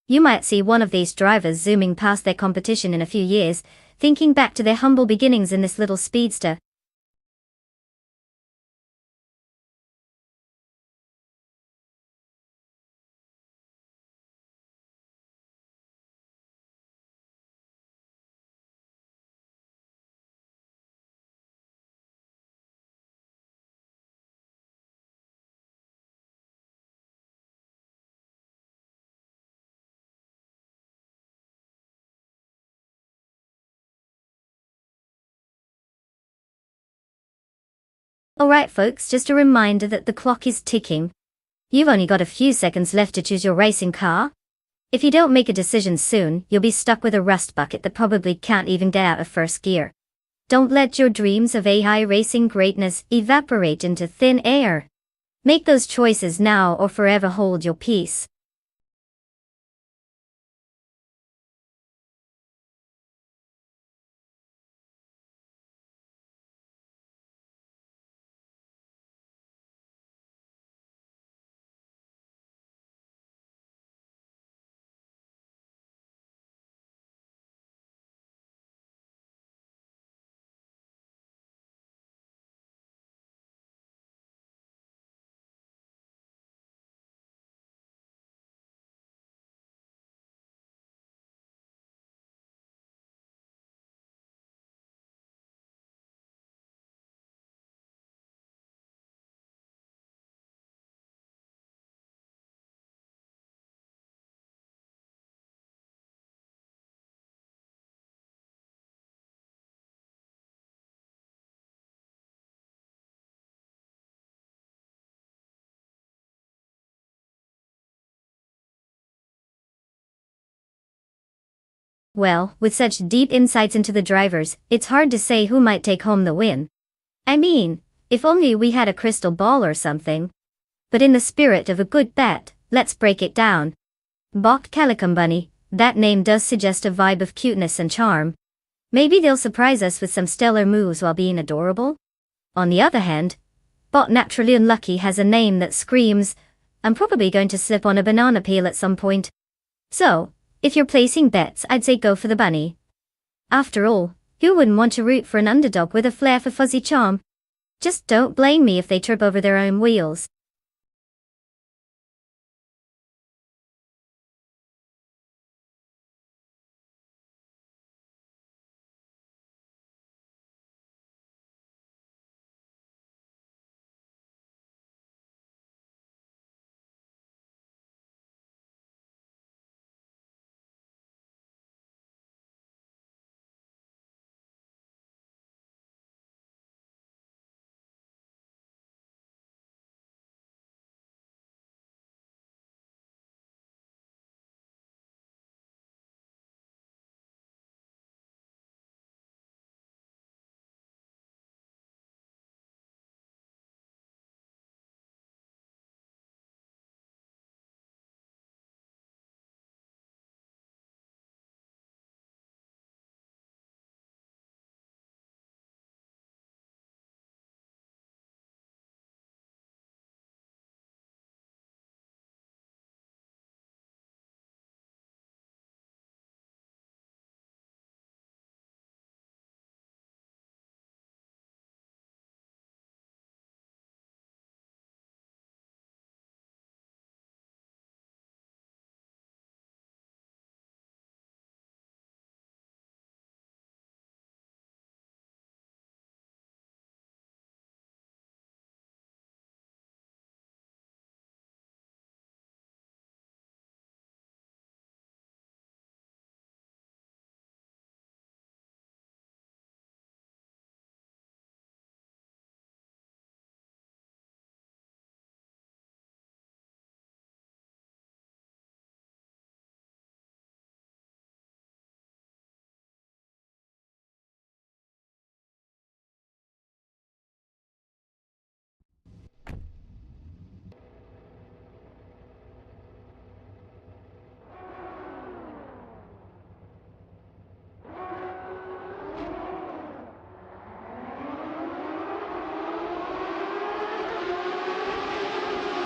You might see one of these drivers zooming past their competition in a few years, thinking back to their humble beginnings in this little speedster. Alright folks, just a reminder that the clock is ticking. You've only got a few seconds left to choose your racing car. If you don't make a decision soon, you'll be stuck with a rust bucket that probably can't even get out of first gear. Don't let your dreams of AI racing greatness evaporate into thin air. Make those choices now or forever hold your peace. Well, with such deep insights into the drivers, it's hard to say who might take home the win. I mean, if only we had a crystal ball or something. But in the spirit of a good bet, let's break it down. Bok Calicum Bunny, that name does suggest a vibe of cuteness and charm. Maybe they'll surprise us with some stellar moves while being adorable? On the other hand, Bot Naturally Unlucky has a name that screams, I'm probably going to slip on a banana peel at some point. So, if you're placing bets, I'd say go for the bunny. After all, who wouldn't want to root for an underdog with a flair for fuzzy charm? Just don't blame me if they trip over their own wheels.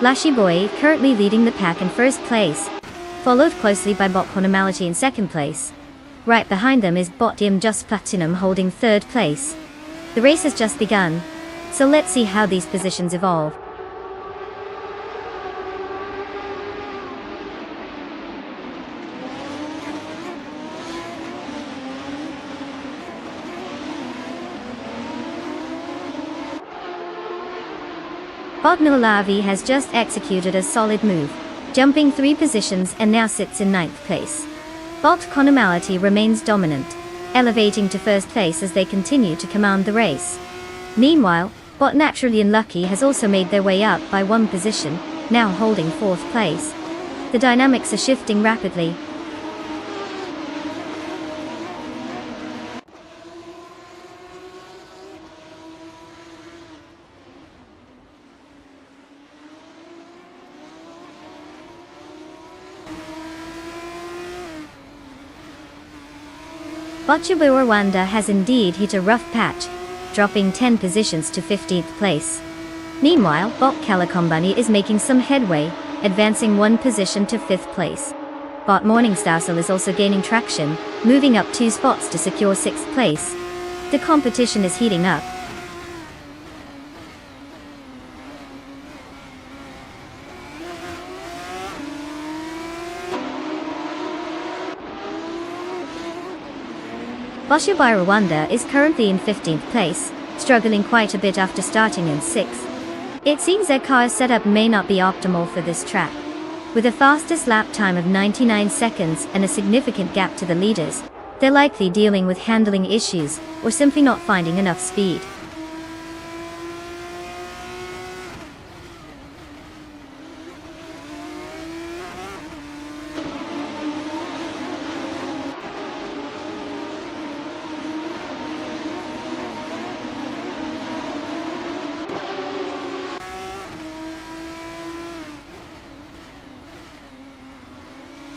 Lashy Boy currently leading the pack in first place, followed closely by Bot Quantumality in second place. Right behind them is Bot Just Platinum holding third place. The race has just begun, so let's see how these positions evolve. Bot Nulavi has just executed a solid move, jumping 3 positions and now sits in 9th place. Bot Quantumality remains dominant, elevating to first place as they continue to command the race. Meanwhile, Bot Naturally Unlucky has also made their way up by 1 position, now holding 4th place. The dynamics are shifting rapidly. Rwanda has indeed hit a rough patch, dropping 10 positions to 15th place. Meanwhile, Bot Kalakombani is making some headway, advancing 1 position to 5th place. Bot Morningstar is also gaining traction, moving up 2 spots to secure 6th place. The competition is heating up. Rwanda is currently in 15th place, struggling quite a bit after starting in 6th. It seems their car's setup may not be optimal for this track. With a fastest lap time of 99 seconds and a significant gap to the leaders, they're likely dealing with handling issues or simply not finding enough speed.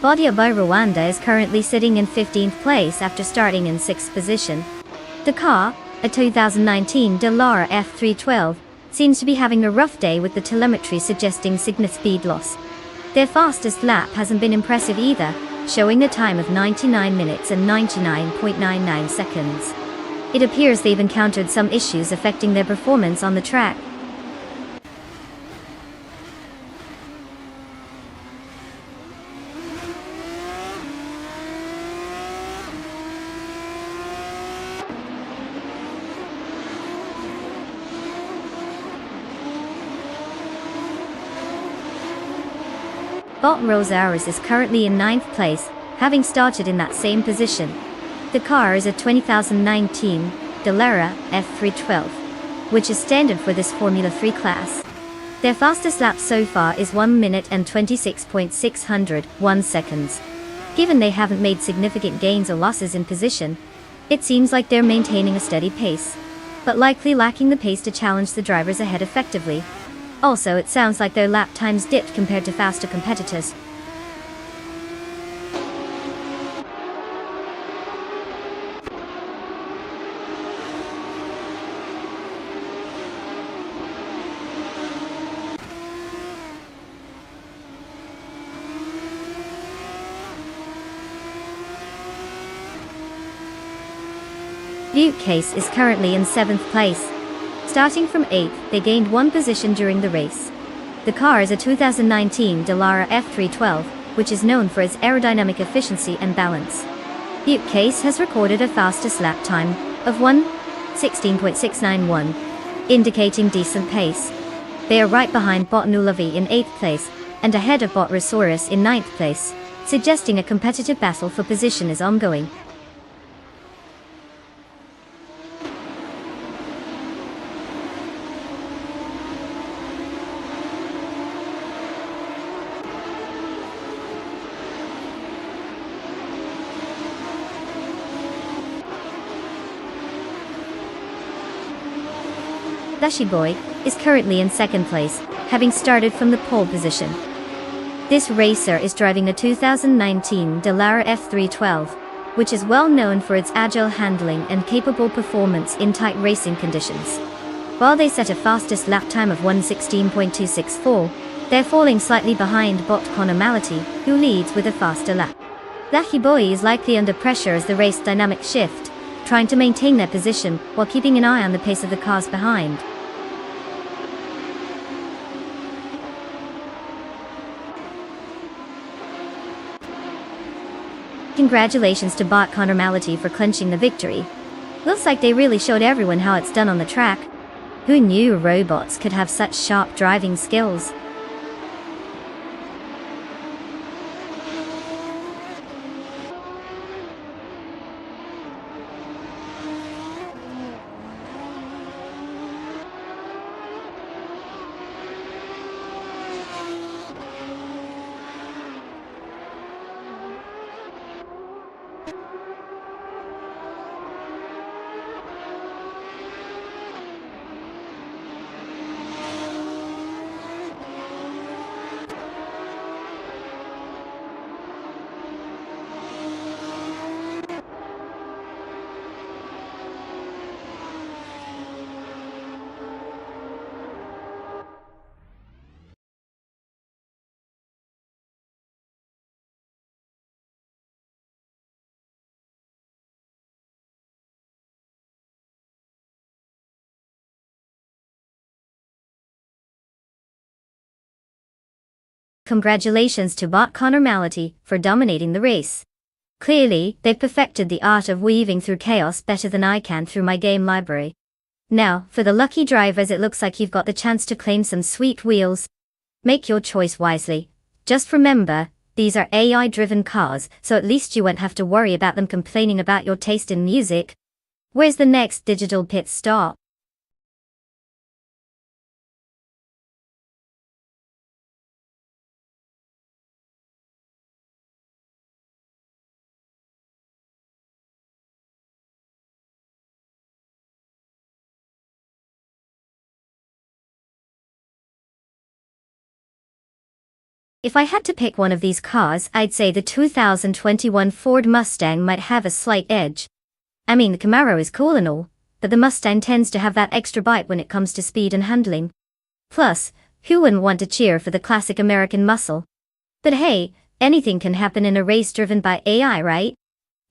Rwanda is currently sitting in 15th place after starting in 6th position. The car, a 2019 Dallara F312, seems to be having a rough day with the telemetry suggesting significant speed loss. Their fastest lap hasn't been impressive either, showing a time of 99 minutes and 99.99 seconds. It appears they've encountered some issues affecting their performance on the track. Bot Rosaris is currently in 9th place, having started in that same position. The car is a 2019 Dallara F312, which is standard for this Formula 3 class. Their fastest lap so far is 1 minute and 26.601 seconds. Given they haven't made significant gains or losses in position, it seems like they're maintaining a steady pace, but likely lacking the pace to challenge the drivers ahead effectively. Also, it sounds like their lap times dipped compared to faster competitors. Butte Case is currently in 7th place. Starting from 8th, they gained 1 position during the race. The car is a 2019 Dallara F312, which is known for its aerodynamic efficiency and balance. Butte Case has recorded a fastest lap time of 1:16.691, indicating decent pace. They are right behind Bot Nulavi in 8th place, and ahead of Bot Rosaurus in 9th place, suggesting a competitive battle for position is ongoing. Dashi Boy is currently in 2nd place, having started from the pole position. This racer is driving a 2019 Dallara F312, which is well known for its agile handling and capable performance in tight racing conditions. While they set a fastest lap time of 1:16.264, they're falling slightly behind Bot Connor Malati, who leads with a faster lap. Dashi Boy is likely under pressure as the race dynamics shift, trying to maintain their position while keeping an eye on the pace of the cars behind. Congratulations to Bot Connor Malati for clinching the victory. Looks like they really showed everyone how it's done on the track. Who knew robots could have such sharp driving skills? congratulations to bot Connor Mality for dominating the race. Clearly, they've perfected the art of weaving through chaos better than I can through my game library. Now, for the lucky drivers, it looks like you've got the chance to claim some sweet wheels. Make your choice wisely. Just remember, these are AI-driven cars, so at least you won't have to worry about them complaining about your taste in music. Where's the next digital pit stop? If I had to pick one of these cars, I'd say the 2021 Ford Mustang might have a slight edge. I mean, the Camaro is cool and all, but the Mustang tends to have that extra bite when it comes to speed and handling. Plus, who wouldn't want to cheer for the classic American muscle? But hey, anything can happen in a race driven by AI, right?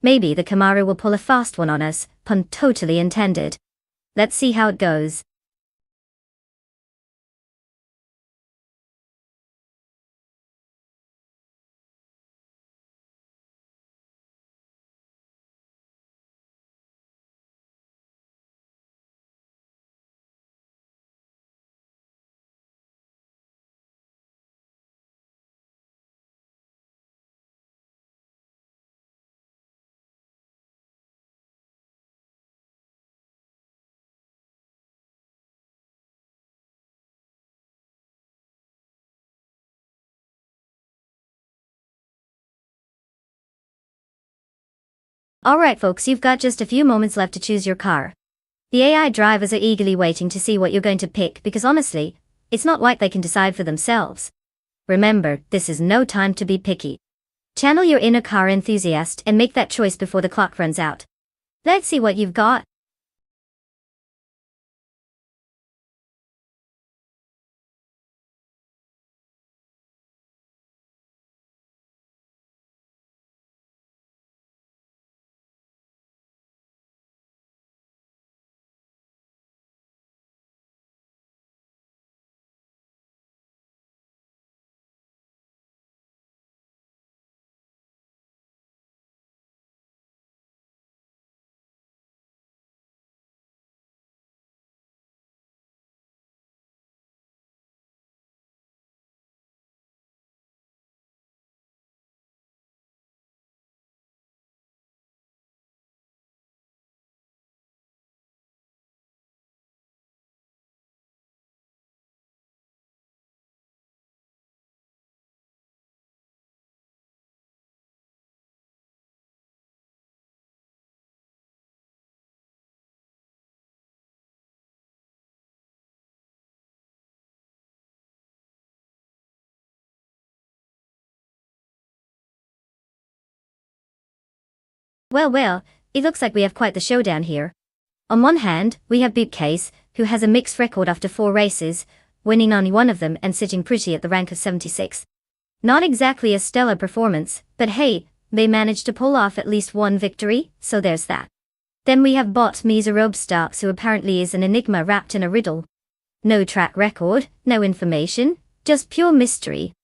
Maybe the Camaro will pull a fast one on us, pun totally intended. Let's see how it goes. Alright folks, you've got just a few moments left to choose your car. The AI drivers are eagerly waiting to see what you're going to pick because honestly, it's not like they can decide for themselves. Remember, this is no time to be picky. Channel your inner car enthusiast and make that choice before the clock runs out. Let's see what you've got. Well, it looks like we have quite the showdown here. On one hand, we have Bootcase, who has a mixed record after 4 races, winning only one of them and sitting pretty at the rank of 76. Not exactly a stellar performance, but hey, they managed to pull off at least one victory, so there's that. Then we have Bot Miserobstocks, who apparently is an enigma wrapped in a riddle. No track record, no information, just pure mystery.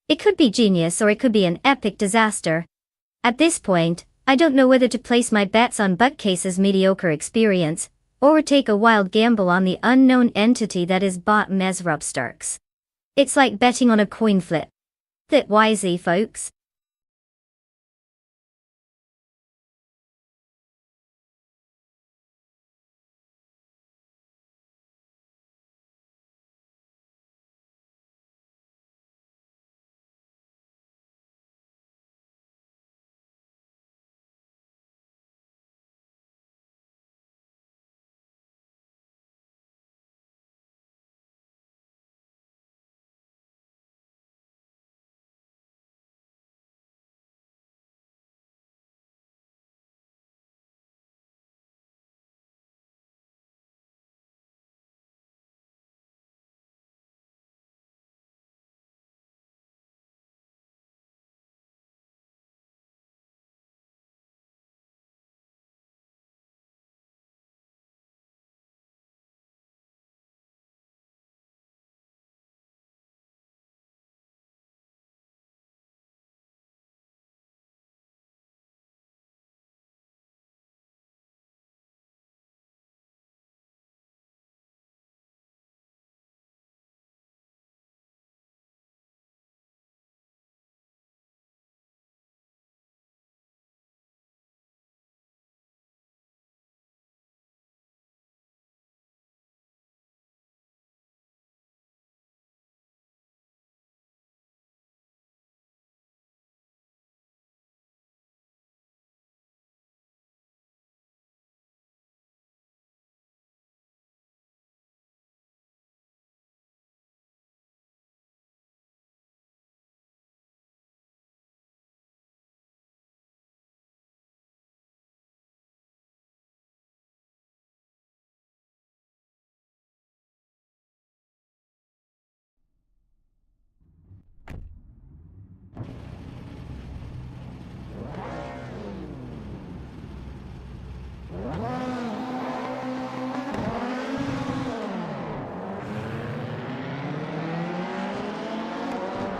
It could be genius or it could be an epic disaster. At this point, I don't know whether to place my bets on Bootcase's mediocre experience, or take a wild gamble on the unknown entity that is Bot Mesrobstarks. It's like betting on a coin flip. That wisely, folks.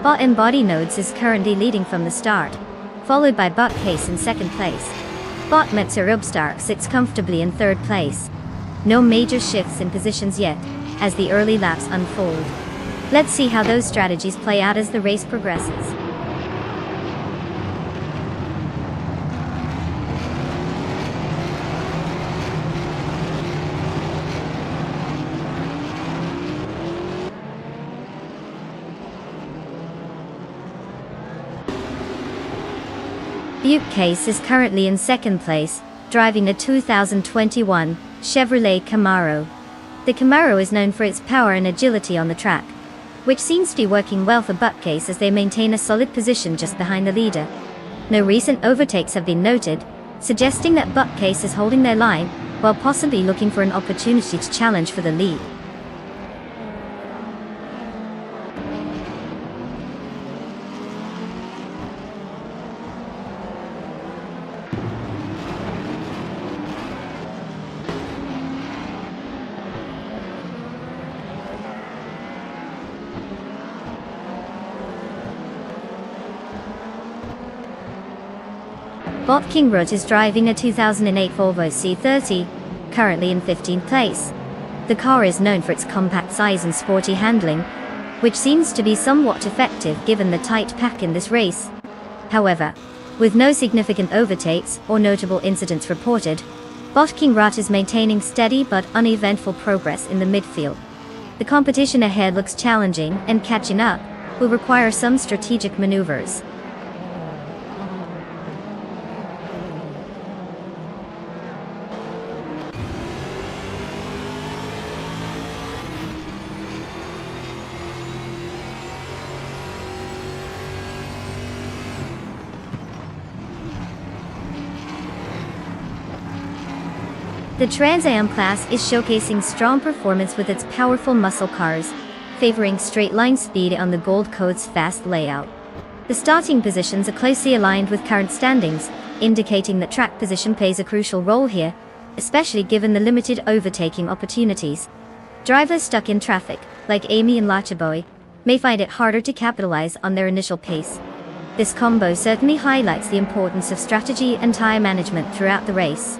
Bot and Body Nodes is currently leading from the start, followed by Bot Case in second place. Bot Metzerubstar sits comfortably in third place. No major shifts in positions yet, as the early laps unfold. Let's see how those strategies play out as the race progresses. Butte Case is currently in second place, driving a 2021 Chevrolet Camaro. The Camaro is known for its power and agility on the track, which seems to be working well for Butte Case as they maintain a solid position just behind the leader. No recent overtakes have been noted, suggesting that Butte Case is holding their line, while possibly looking for an opportunity to challenge for the lead. Bot Kingrut is driving a 2008 Volvo C30, currently in 15th place. The car is known for its compact size and sporty handling, which seems to be somewhat effective given the tight pack in this race. However, with no significant overtakes or notable incidents reported, Bot Kingrut is maintaining steady but uneventful progress in the midfield. The competition ahead looks challenging, and catching up will require some strategic maneuvers. The Trans Am class is showcasing strong performance with its powerful muscle cars, favoring straight-line speed on the Gold Coast's fast layout. The starting positions are closely aligned with current standings, indicating that track position plays a crucial role here, especially given the limited overtaking opportunities. Drivers stuck in traffic, like Amy and Lachaboy, may find it harder to capitalize on their initial pace. This combo certainly highlights the importance of strategy and tire management throughout the race.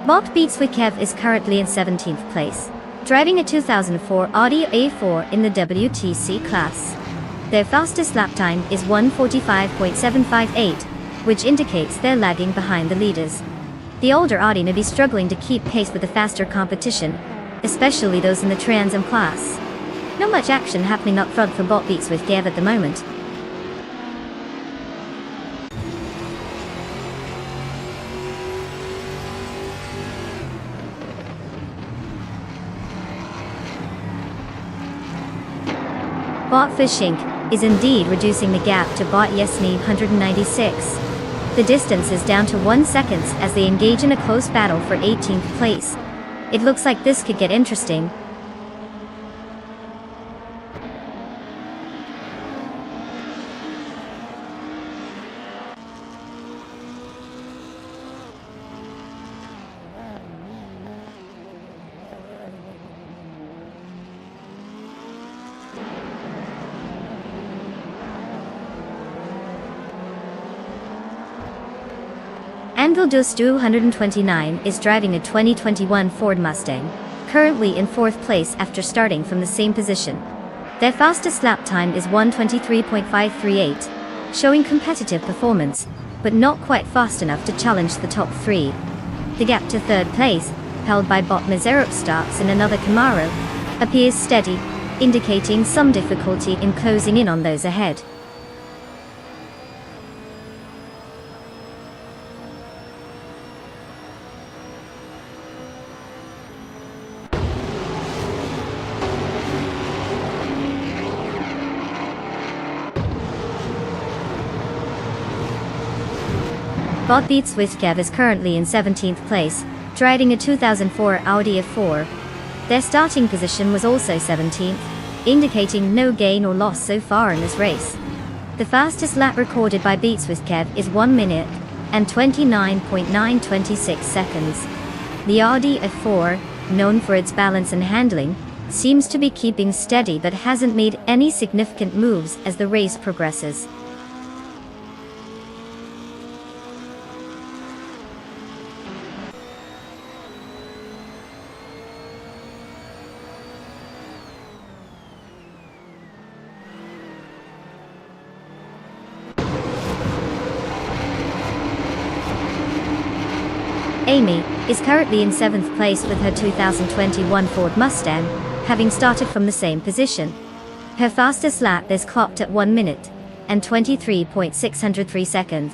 Bot Beatswikev is currently in 17th place, driving a 2004 Audi A4 in the WTC class. Their fastest lap time is 1:45.758, which indicates they're lagging behind the leaders. The older Audi may be struggling to keep pace with the faster competition, especially those in the Trans Am class. Not much action happening up front for Bot Beatswikev at the moment. Bot Fishink is indeed reducing the gap to Bot Yesny 196. The distance is down to 1 second as they engage in a close battle for 18th place. It looks like this could get interesting. Anvildus 229 is driving a 2021 Ford Mustang, currently in 4th place after starting from the same position. Their fastest lap time is 1:23.538, showing competitive performance, but not quite fast enough to challenge the top 3. The gap to 3rd place, held by Bot Mezerup starts in another Camaro, appears steady, indicating some difficulty in closing in on those ahead. Bot Beatswikev is currently in 17th place, driving a 2004 Audi A4. Their starting position was also 17th, indicating no gain or loss so far in this race. The fastest lap recorded by Beats with Kev is 1 minute and 29.926 seconds. The Audi A4, known for its balance and handling, seems to be keeping steady but hasn't made any significant moves as the race progresses. Amy is currently in 7th place with her 2021 Ford Mustang, having started from the same position. Her fastest lap is clocked at 1 minute and 23.603 seconds.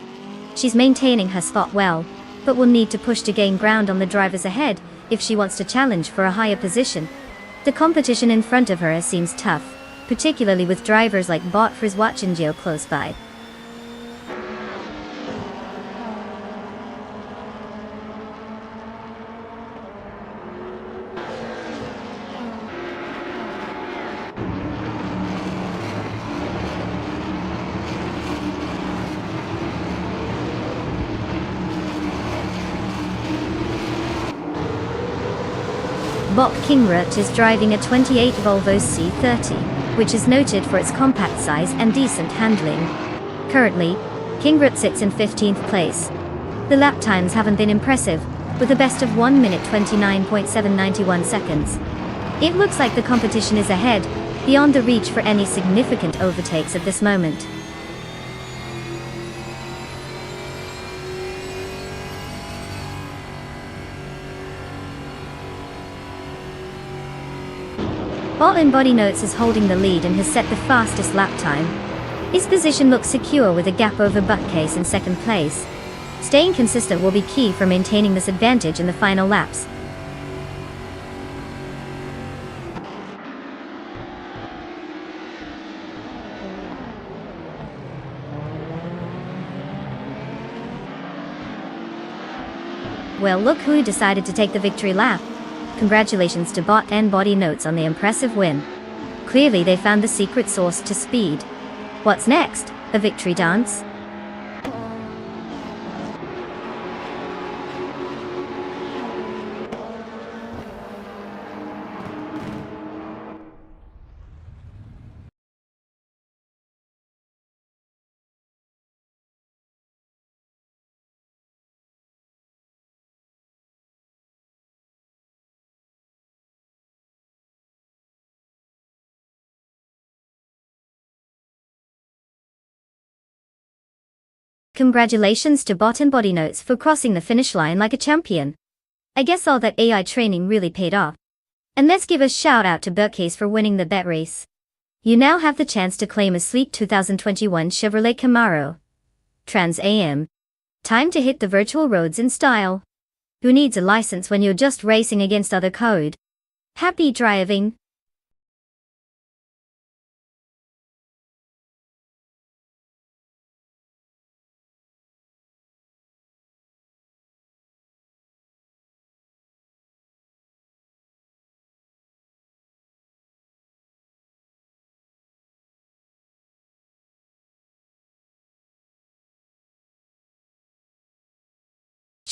She's maintaining her spot well, but will need to push to gain ground on the drivers ahead if she wants to challenge for a higher position. The competition in front of her seems tough, particularly with drivers like Bot Friswatch and Gio close by. Bob Kingrut is driving a 28 Volvo C30, which is noted for its compact size and decent handling. Currently, Kingrut sits in 15th place. The lap times haven't been impressive, with a best of 1 minute 29.791 seconds. It looks like the competition is ahead, beyond the reach for any significant overtakes at this moment. Bot in Body Notes is holding the lead and has set the fastest lap time. His position looks secure with a gap over Buttcase in 2nd place. Staying consistent will be key for maintaining this advantage in the final laps. Well, look who decided to take the victory lap. Congratulations to Bot and Body Notes on the impressive win. Clearly they found the secret sauce to speed. What's next? A victory dance? Congratulations to Bot and Body Notes for crossing the finish line like a champion. I guess all that AI training really paid off. And let's give a shout out to Buttcase for winning the bet race. You now have the chance to claim a sleek 2021 Chevrolet Camaro Trans Am. Time to hit the virtual roads in style. Who needs a license when you're just racing against other code? Happy driving!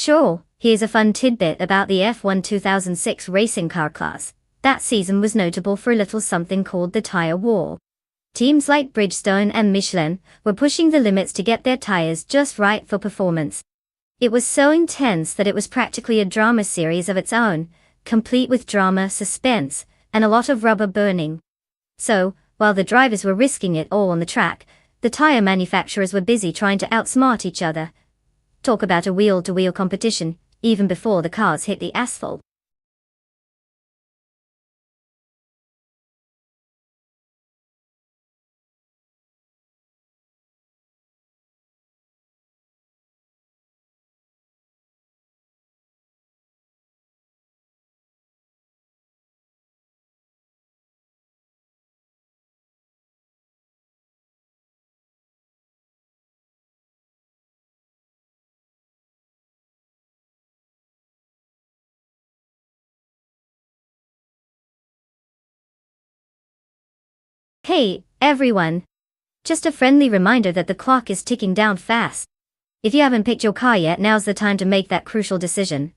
Sure, here's a fun tidbit about the F1 2006 racing car class. That season was notable for a little something called the tire war. Teams like Bridgestone and Michelin were pushing the limits to get their tires just right for performance. It was so intense that it was practically a drama series of its own, complete with drama, suspense, and a lot of rubber burning. So, while the drivers were risking it all on the track, the tire manufacturers were busy trying to outsmart each other. Talk about a wheel-to-wheel competition, even before the cars hit the asphalt. Hey, everyone. Just a friendly reminder that the clock is ticking down fast. If you haven't picked your car yet, now's the time to make that crucial decision.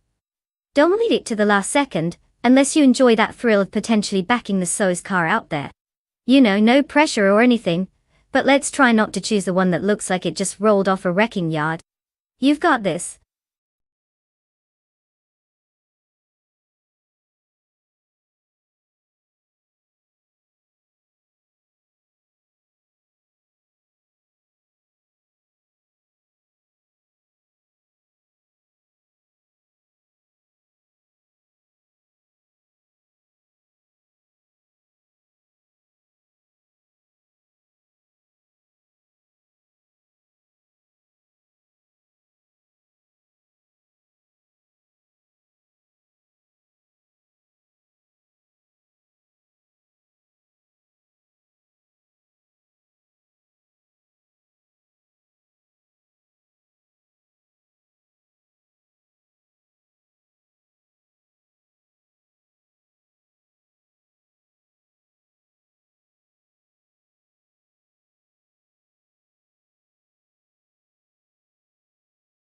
Don't leave it to the last second, unless you enjoy that thrill of potentially backing the slowest car out there. You know, no pressure or anything, but let's try not to choose the one that looks like it just rolled off a wrecking yard. You've got this.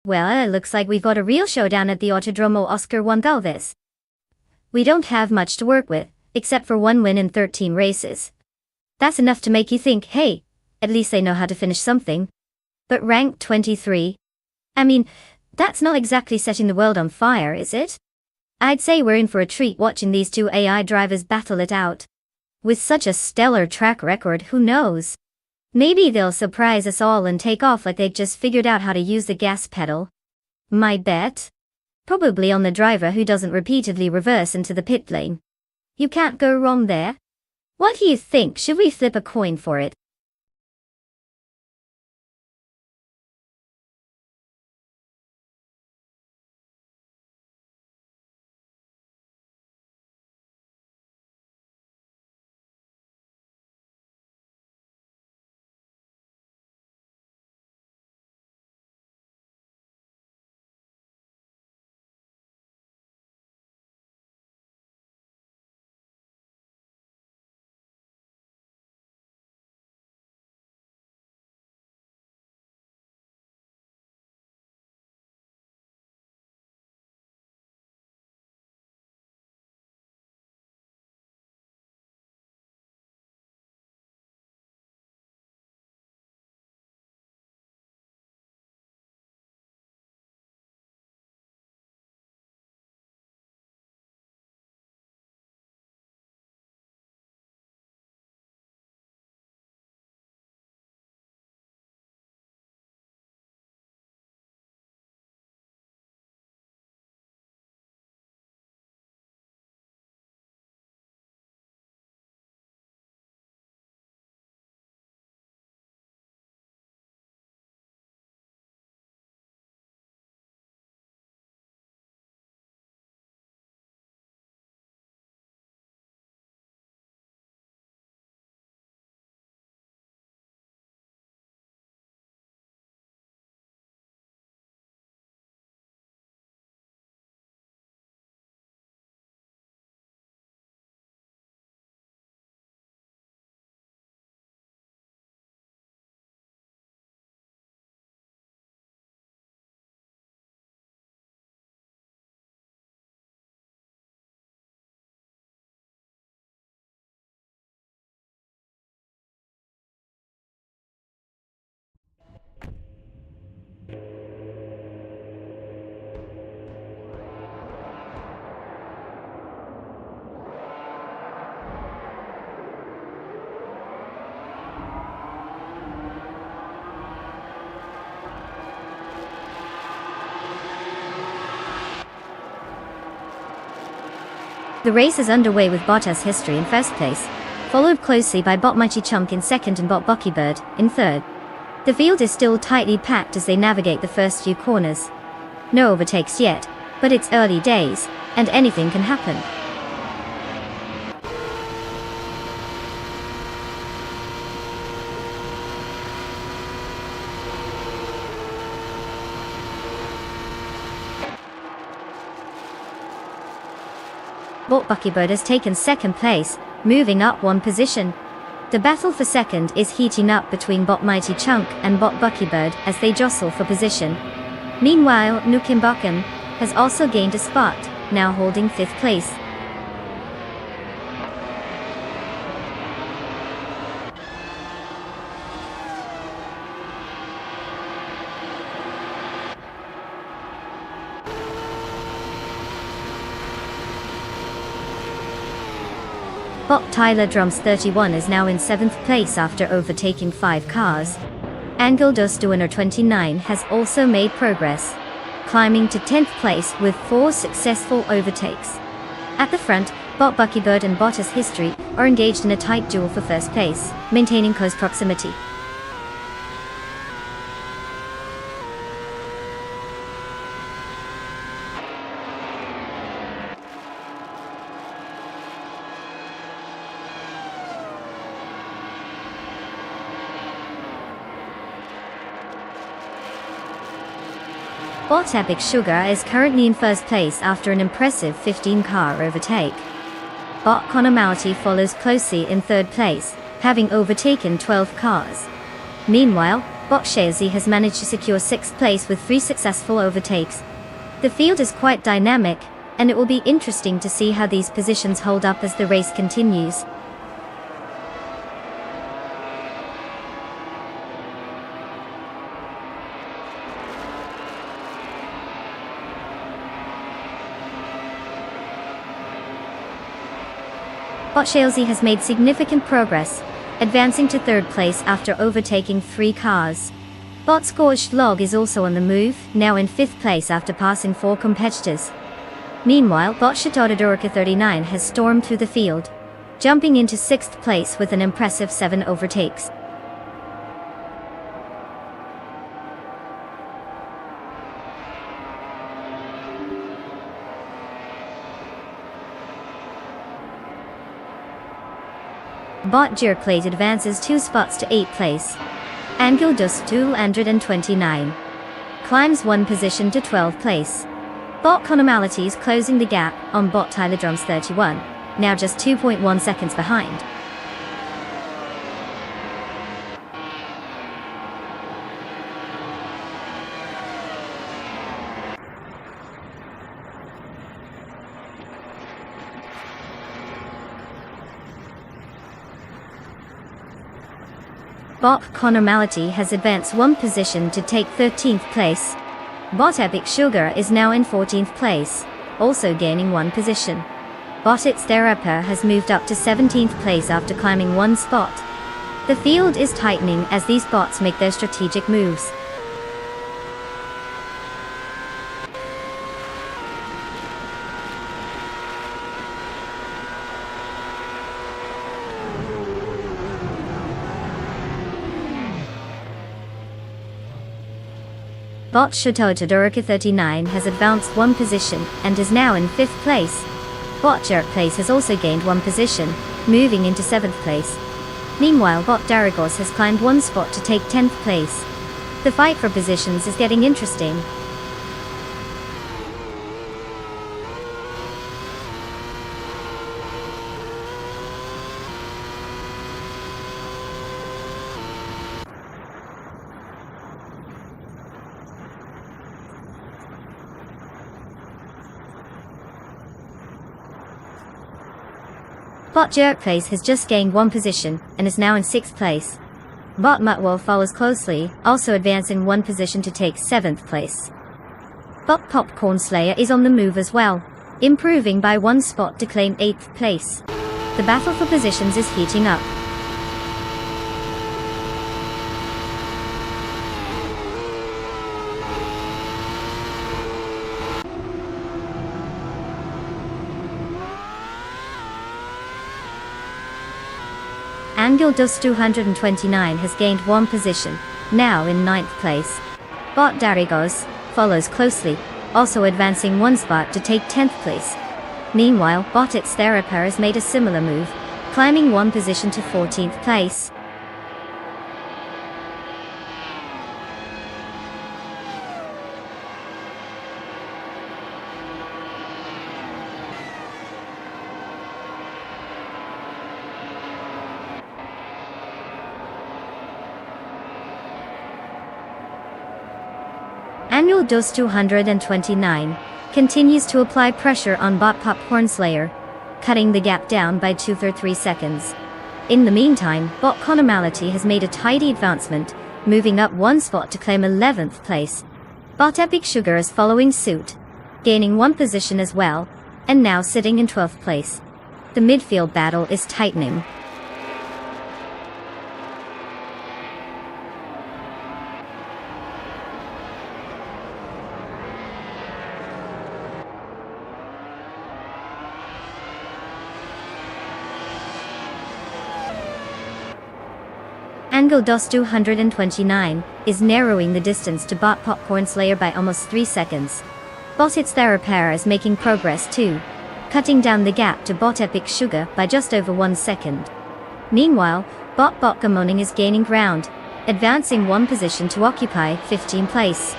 Well, it looks like we've got a real showdown at the Autodromo Oscar 1000. We don't have much to work with, except for one win in 13 races. That's enough to make you think, hey, at least they know how to finish something. But rank 23? I mean, that's not exactly setting the world on fire, is it? I'd say we're in for a treat watching these two AI drivers battle it out. With such a stellar track record, who knows? Maybe they'll surprise us all and take off like they've just figured out how to use the gas pedal. My bet? Probably on the driver who doesn't repeatedly reverse into the pit lane. You can't go wrong there. What do you think? Should we flip a coin for it? The race is underway with Bottas' history in first place, followed closely by Botmighty Chunk in second and Bot Buckybird in third. The field is still tightly packed as they navigate the first few corners. No overtakes yet, but it's early days, and anything can happen. Bot Buckybird has taken second place, moving up one position. The battle for second is heating up between bot Mighty Chunk and bot Buckybird as they jostle for position. Meanwhile, Nukimbakan has also gained a spot, now holding 5th place. Bot Tyler Drums 31 is now in 7th place after overtaking 5 cars. Angildus Duiner 29 has also made progress, climbing to 10th place with 4 successful overtakes. At the front, bot Buckybird and Bottas History are engaged in a tight duel for first place, maintaining close proximity. Bot Epic Sugar is currently in first place after an impressive 15-car overtake. Bot Conomality follows closely in third place, having overtaken 12 cars. Meanwhile, bot Shazi has managed to secure 6th place with 3 successful overtakes. The field is quite dynamic, and it will be interesting to see how these positions hold up as the race continues. Bot Shalesy has made significant progress, advancing to 3rd place after overtaking 3 cars. Bot Scorched Log is also on the move, now in 5th place after passing 4 competitors. Meanwhile, bot Shatoradurika 39 has stormed through the field, jumping into 6th place with an impressive 7 overtakes. Bot Jerkplate advances 2 spots to 8th place. Angildus 229 climbs 1 position to 12th place. Bot Conomality is closing the gap on bot Tyler Drums 31, now just 2.1 seconds behind. Bot Conomality has advanced 1 position to take 13th place. Bot Epic Sugar is now in 14th place, also gaining 1 position. Bot It's Therapy has moved up to 17th place after climbing 1 spot. The field is tightening as these bots make their strategic moves. Bot Shatoradurika 39 has advanced 1 position and is now in 5th place. Bot Jerkplace has also gained 1 position, moving into 7th place. Meanwhile, bot Daragos has climbed 1 spot to take 10th place. The fight for positions is getting interesting. Bot Jerkplace has just gained 1 position, and is now in 6th place. Bot Mutwolf follows closely, also advancing 1 position to take 7th place. Bot Popcorn Slayer is on the move as well, improving by 1 spot to claim 8th place. The battle for positions is heating up. Angildus 229 has gained 1 position, now in 9th place. Bot Darigos follows closely, also advancing 1 spot to take 10th place. Meanwhile, bot It's Therapy has made a similar move, climbing 1 position to 14th place. Annual Dose 229 continues to apply pressure on bot Popcorn Slayer, cutting the gap down by 2-3 seconds. In the meantime, bot Conormality has made a tidy advancement, moving up one spot to claim 11th place. Bot Epic Sugar is following suit, gaining one position as well, and now sitting in 12th place. The midfield battle is tightening. Angle DOS 229 is narrowing the distance to bot Popcorn Slayer by almost 3 seconds. Bot It's Therapara is making progress too, cutting down the gap to bot Epic Sugar by just over 1 second. Meanwhile, bot Gamoning is gaining ground, advancing one position to occupy 15th place.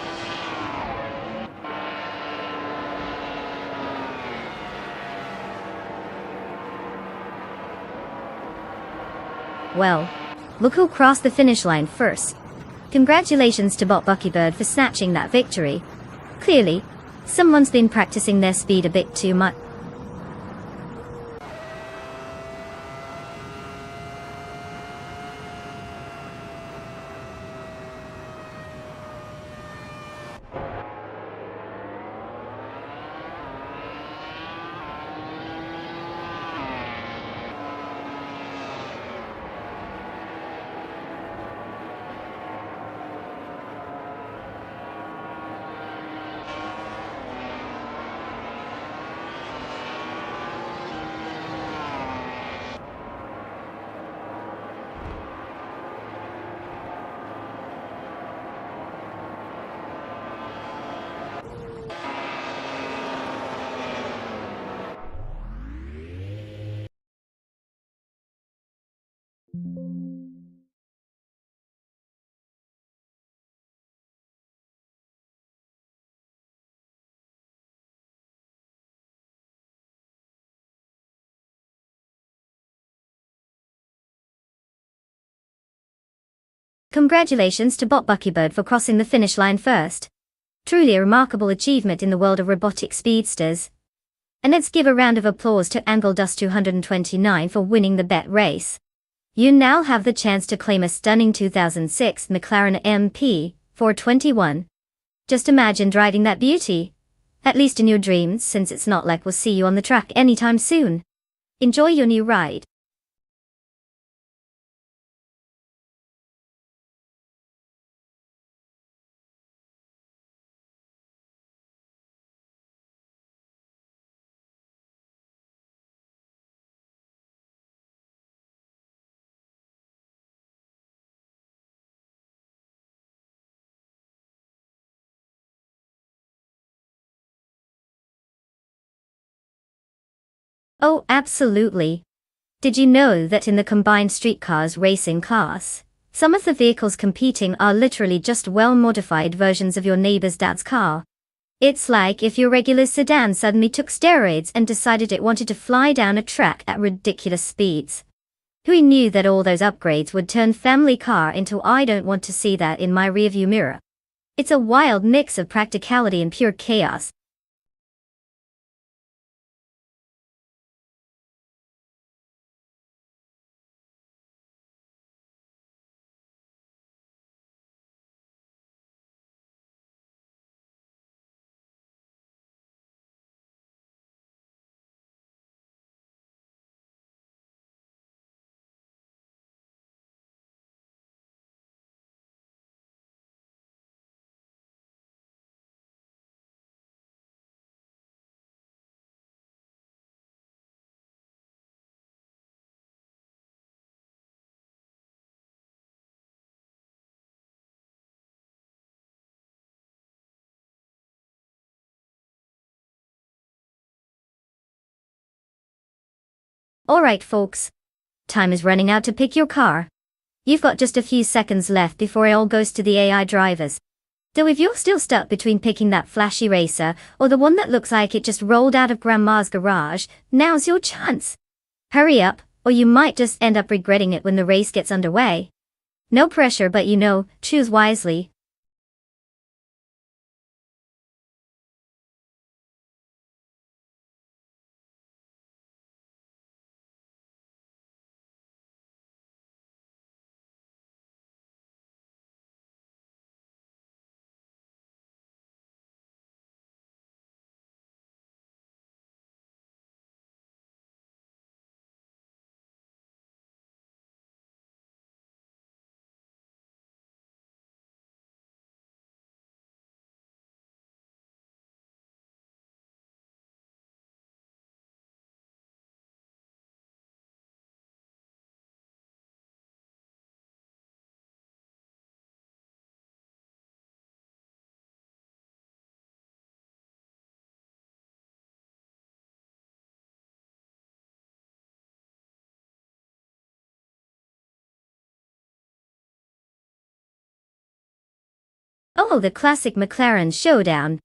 Well, look who crossed the finish line first. Congratulations to bot Buckybird for snatching that victory. Clearly, someone's been practicing their speed a bit too much. Congratulations to bot Buckybird for crossing the finish line first. Truly a remarkable achievement in the world of robotic speedsters. And let's give a round of applause to Angle Dust 229 for winning the bet race. You now have the chance to claim a stunning 2006 McLaren MP 421. Just imagine driving that beauty. At least in your dreams, since it's not like we'll see you on the track anytime soon. Enjoy your new ride. Oh, absolutely. Did you know that in the combined streetcars racing class, some of the vehicles competing are literally just well-modified versions of your neighbor's dad's car? It's like if your regular sedan suddenly took steroids and decided it wanted to fly down a track at ridiculous speeds. Who knew that all those upgrades would turn family car into I don't want to see that in my rearview mirror? It's a wild mix of practicality and pure chaos. Alright folks. Time is running out to pick your car. You've got just a few seconds left before it all goes to the AI drivers. Though if you're still stuck between picking that flashy racer or the one that looks like it just rolled out of Grandma's garage, now's your chance. Hurry up, or you might just end up regretting it when the race gets underway. No pressure, but choose wisely. Oh, the classic McLaren showdown.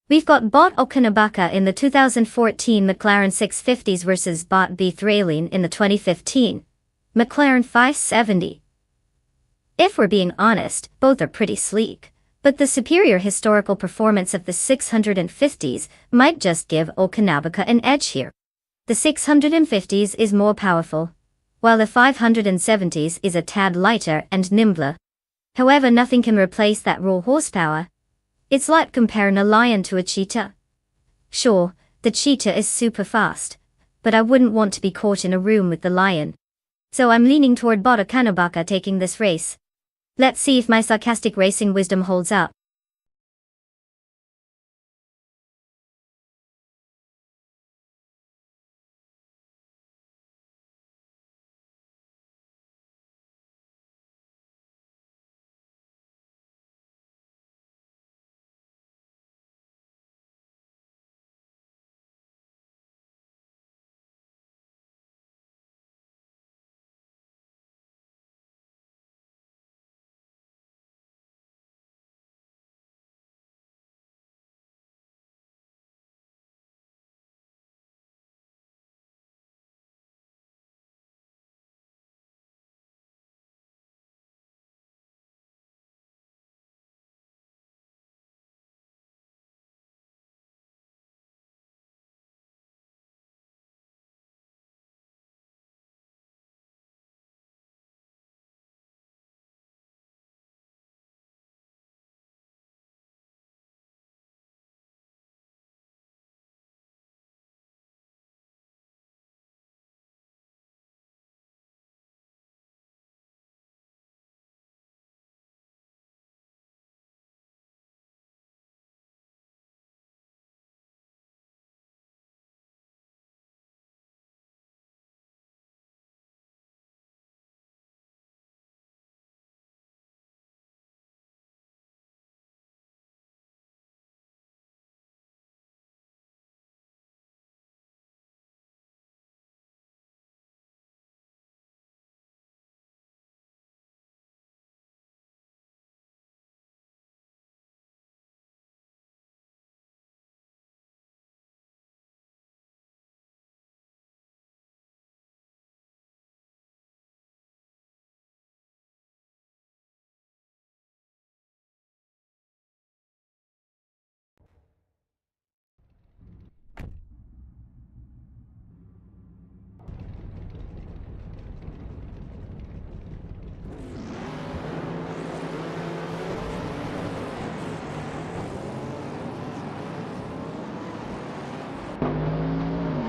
We've got Bot Okanabaka in the 2014 McLaren 650s versus Bot Bethraleen in the 2015 McLaren 570. If we're being honest, both are pretty sleek, but the superior historical performance of the 650s might just give Okanabaka an edge here. The 650s is more powerful, while the 570s is a tad lighter and nimbler. However, nothing can replace that raw horsepower. It's like comparing a lion to a cheetah. Sure, the cheetah is super fast, but I wouldn't want to be caught in a room with the lion. So I'm leaning toward Bot Okanabaka taking this race. Let's see if my sarcastic racing wisdom holds up.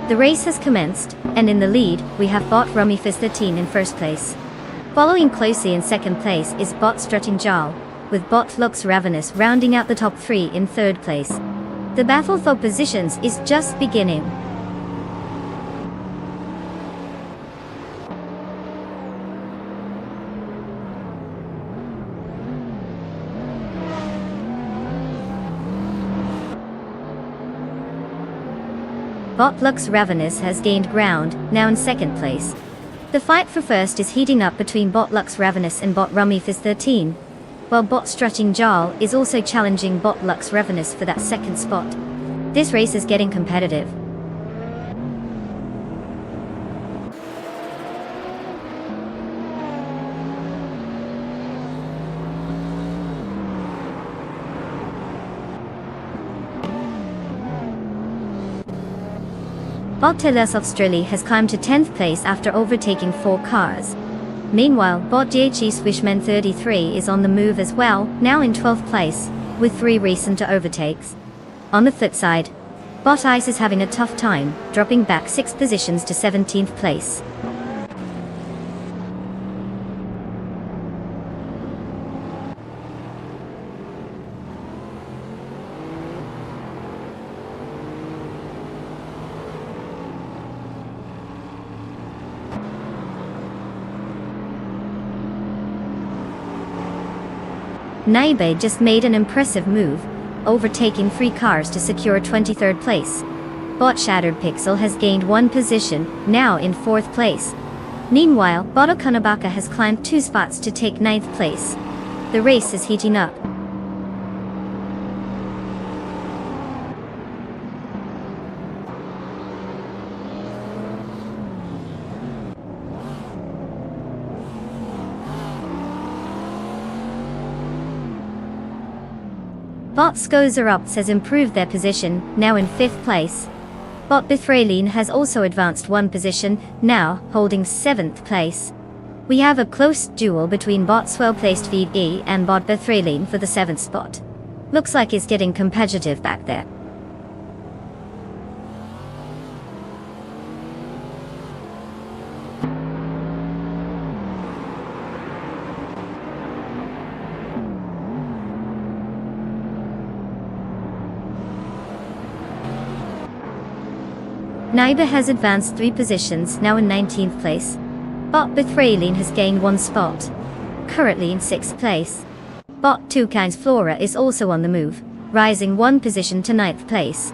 The race has commenced, and in the lead, we have Bot Rumifist 13 in first place. Following closely in second place is Bot Strutting Jarl, with Bot Lux Ravenous rounding out the top 3 in third place. The battle for positions is just beginning. Bot Lux Ravenous has gained ground, now in second place. The fight for first is heating up between Bot Lux Ravenous and Bot Rumifist 13, while Bot Strutting Jarl is also challenging Bot Lux Ravenous for that second spot. This race is getting competitive. Bot Teles Australia has climbed to 10th place after overtaking 4 cars. Meanwhile, Bot DHE Swishman 33 is on the move as well, now in 12th place, with 3 recent overtakes. On the flip side, Bot Ice is having a tough time, dropping back 6 positions to 17th place. Naibe just made an impressive move, overtaking 3 cars to secure 23rd place. Bot Shattered Pixel has gained 1 position, now in 4th place. Meanwhile, Bot Okanabaka has climbed 2 spots to take 9th place. The race is heating up. Bot Skozerops has improved their position, now in 5th place. Bot Bithraline has also advanced 1 position, now holding 7th place. We have a close duel between Bot's well-placed Feed E and Bot Bithraline for the 7th spot. Looks like it's getting competitive back there. Naiba has advanced 3 positions, now in 19th place. Bot Bithraline has gained 1 spot, currently in 6th place. Bot Toucan's Flora is also on the move, rising 1 position to 9th place.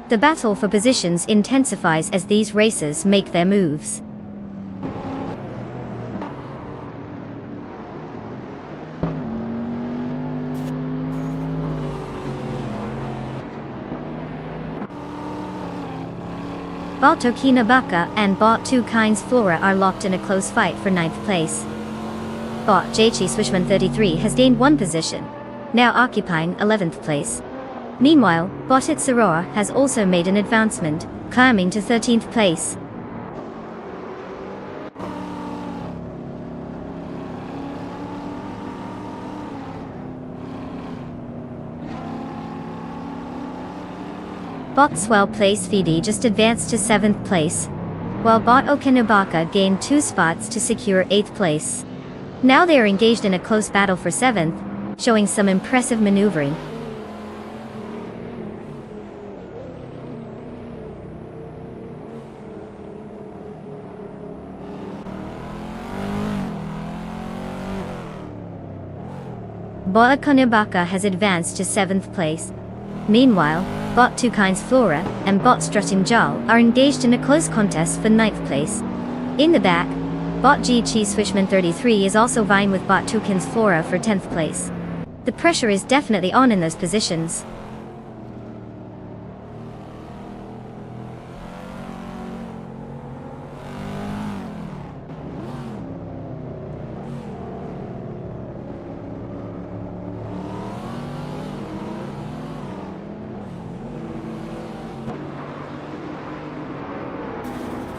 The battle for positions intensifies as these racers make their moves. Bot Okinabaka and Bot Toucan's Flora are locked in a close fight for 9th place. Bot JC Swishman 33 has gained 1 position, now occupying 11th place. Meanwhile, Bot Itzarora has also made an advancement, climbing to 13th place. Bot's well-placed Fidi just advanced to 7th place, while Bot Okinabaka gained 2 spots to secure 8th place. Now they are engaged in a close battle for 7th, showing some impressive maneuvering. Bot Okinabaka has advanced to 7th place. Meanwhile, Bot Toucan's Flora and Bot Strutting Jal are engaged in a close contest for 9th place. In the back, Bot GC Swishman 33 is also vying with Bot Toucan's Flora for 10th place. The pressure is definitely on in those positions.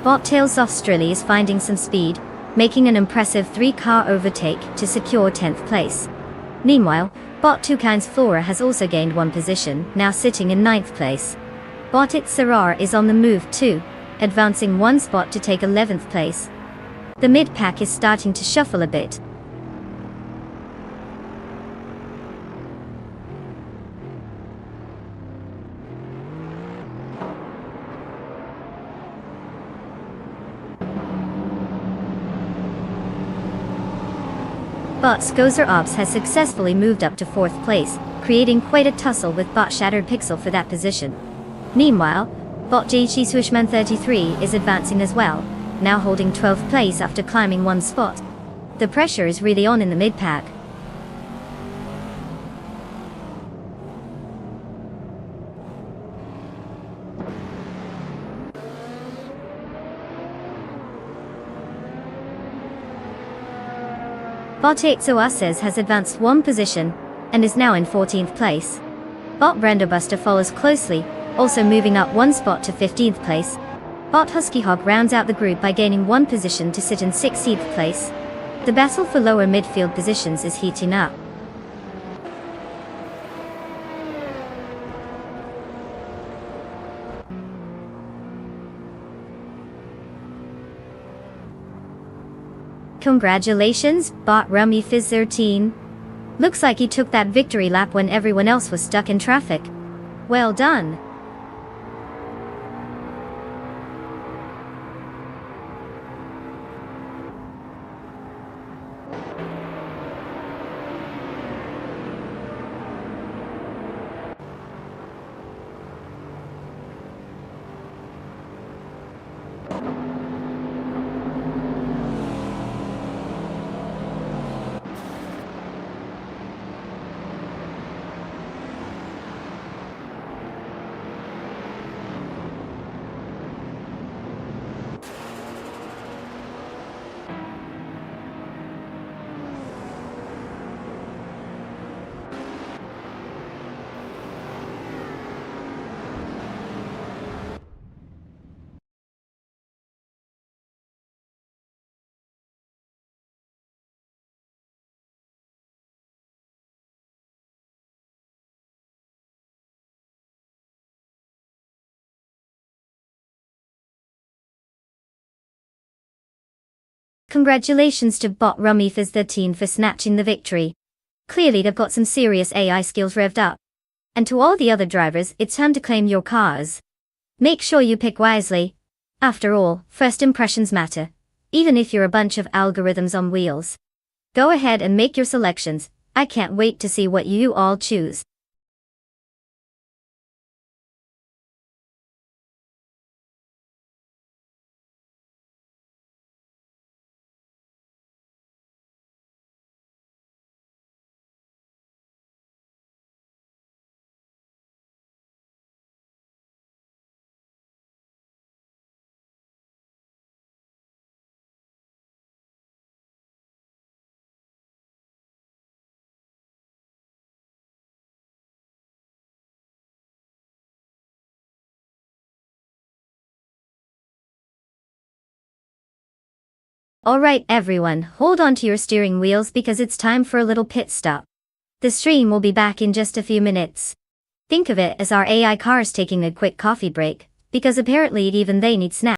Bot Tails Australia is finding some speed, making an impressive 3-car overtake to secure 10th place. Meanwhile, Bot Toucan's Flora has also gained 1 position, now sitting in 9th place. Bot Itzarara is on the move too, advancing 1 spot to take 11th place. The mid-pack is starting to shuffle a bit. Bot Skozerops has successfully moved up to 4th place, creating quite a tussle with Bot Shattered Pixel for that position. Meanwhile, Bot JC Swishman 33 is advancing as well, now holding 12th place after climbing 1 spot. The pressure is really on in the mid-pack. Bot Exoases has advanced 1 position, and is now in 14th place. Bot Brendobuster follows closely, also moving up 1 spot to 15th place. Bot Huskyhog rounds out the group by gaining 1 position to sit in 16th place. The battle for lower midfield positions is heating up. Congratulations, Bot Rummy Fizz 13. Looks like he took that victory lap when everyone else was stuck in traffic. Well done. Congratulations to Bot Rummy Fizz 13 for snatching the victory. Clearly they've got some serious AI skills revved up. And to all the other drivers, it's time to claim your cars. Make sure you pick wisely. After all, first impressions matter, even if you're a bunch of algorithms on wheels. Go ahead and make your selections. I can't wait to see what you all choose. Alright everyone, hold on to your steering wheels because it's time for a little pit stop. The stream will be back in just a few minutes. Think of it as our AI cars taking a quick coffee break, because apparently even they need snacks.